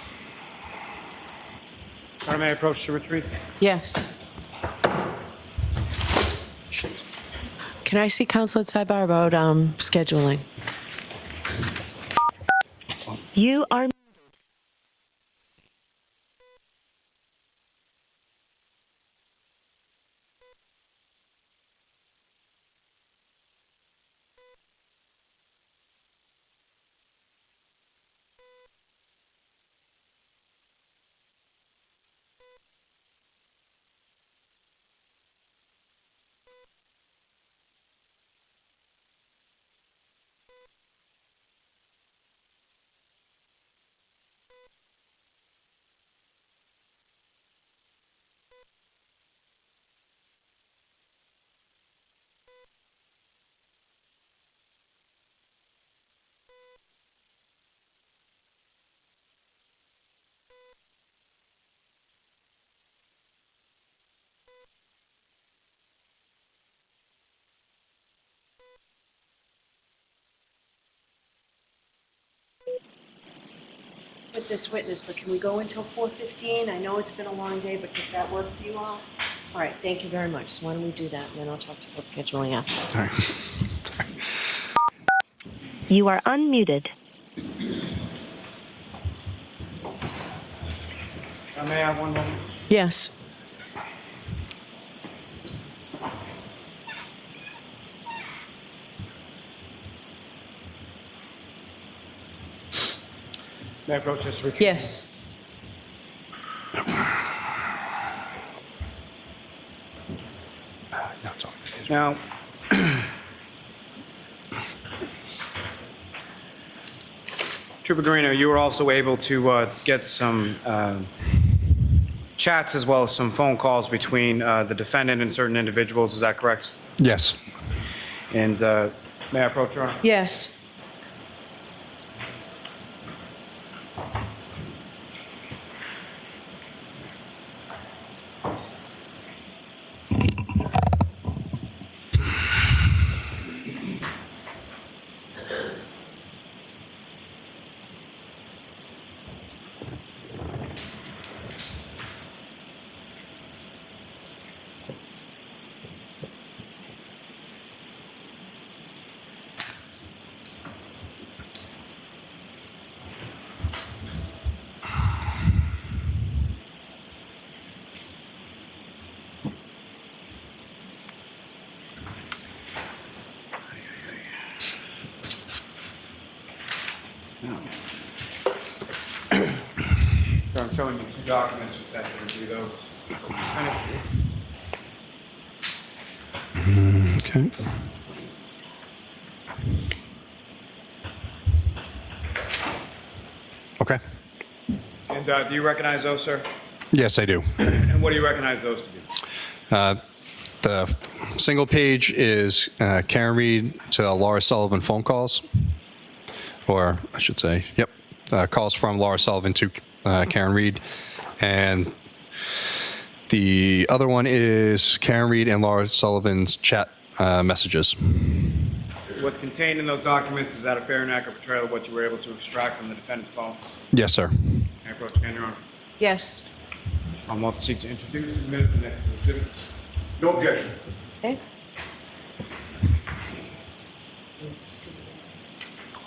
Madam, may I approach to retrieve? Yes. Can I see counsel at sidebar about scheduling? You are with this witness, but can we go until 4:15? I know it's been a long day, but does that work for you all? All right, thank you very much. So why don't we do that, and then I'll talk to you about scheduling after. All right. You are unmuted. May I have one moment? Yes. May I approach this retrieve? Yes. Now, Trooper Garino, you were also able to get some chats as well as some phone calls between the defendant and certain individuals. Is that correct? Yes. And may I approach, Your Honor? Yes. So I'm showing you two documents, just have to review those. Finish. Okay. Okay. And do you recognize those, sir? Yes, I do. And what do you recognize those to be? The single page is Karen Reed to Laura Sullivan phone calls. Or I should say, yep. calls from Laura Sullivan to Karen Reed. And the other one is Karen Reed and Laura Sullivan's chat messages. What's contained in those documents, is that a fair and accurate portrayal of what you were able to extract from the defendant's phone? Yes, sir. May I approach again, Your Honor? Yes. I'm about to seek to introduce the minutes and next exhibits. No objection. Okay.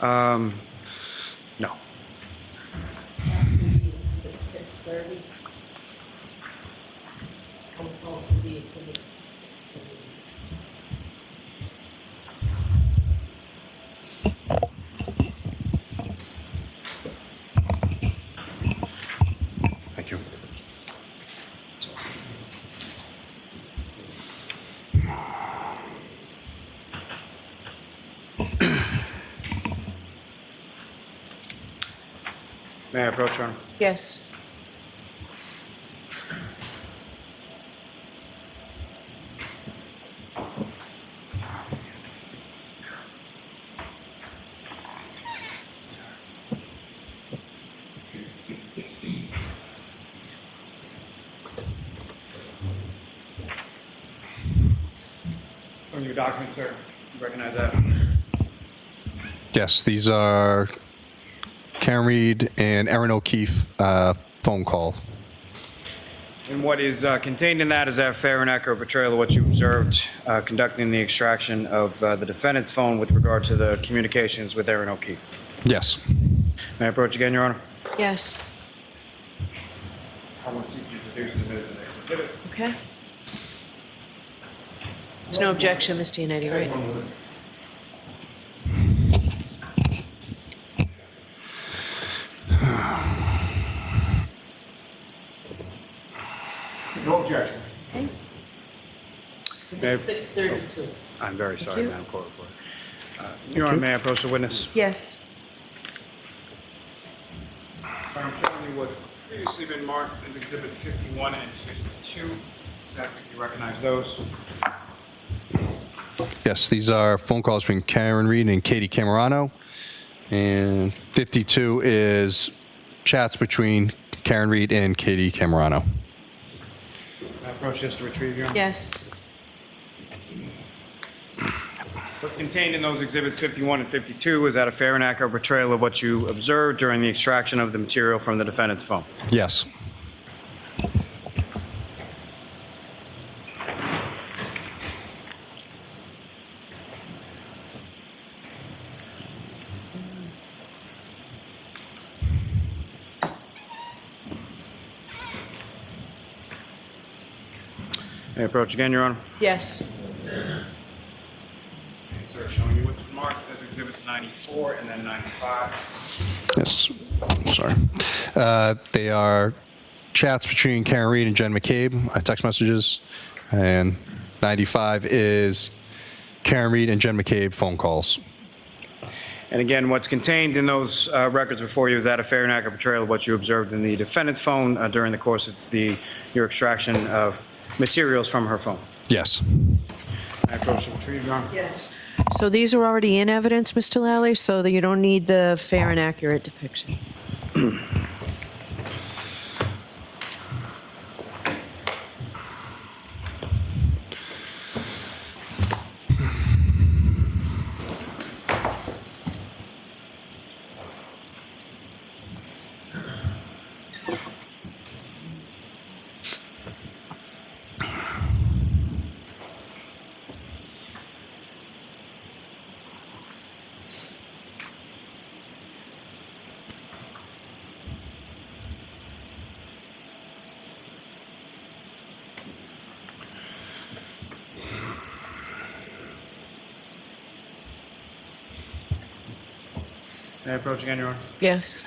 No. 6:30. Thank you. May I approach, Your Honor? Yes. On your document, sir, you recognize that? Yes, these are Karen Reed and Erin O'Keefe phone call. And what is contained in that, is that a fair and accurate portrayal of what you observed conducting the extraction of the defendant's phone with regard to the communications with Erin O'Keefe? Yes. May I approach again, Your Honor? Yes. I want to seek to introduce the minutes of the next exhibit. Okay. There's no objection, Ms. Giannetti, right? No objection. Okay. May I- 6:32. I'm very Thank sorry, you. Madam Court Reporter. Your Honor, may I approach the witness? Yes. I'm showing you what's previously been marked as exhibits 51 and 52. Ask if you recognize those. Yes, these are phone calls between Karen Reed and Katie Camerano. And 52 is chats between Karen Reed and Katie Camerano. May I approach this to retrieve, Your Honor? Yes. What's contained in those exhibits 51 and 52, is that a fair and accurate portrayal of what you observed during the extraction of the material from the defendant's phone? Yes. May I approach again, Your Honor? Yes. Sir, showing you what's marked as exhibits 94 and then 95. Yes. Sorry. They are chats between Karen Reed and Jen McCabe, text messages. And 95 is Karen Reed and Jen McCabe phone calls. And again, what's contained in those records before you, is that a fair and accurate portrayal of what you observed in the defendant's phone during the course of your extraction of materials from her phone? Yes. May I approach the retrieve, Your Honor? Yes. So these are already in evidence, Mr. Lally, so that you don't need the fair and accurate depiction. May I approach again, Your Honor? Yes.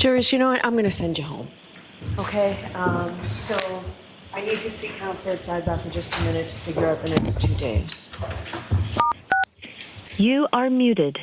Jurors, you know what? I'm going to send you home. Okay? So I need to see counsel at sidebar for just a minute to figure out the next 2 days. You are muted.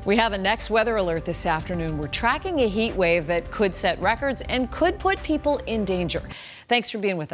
We have a next weather alert this afternoon. We're tracking a heat wave that could set records and could put people in danger. Thanks for being with us.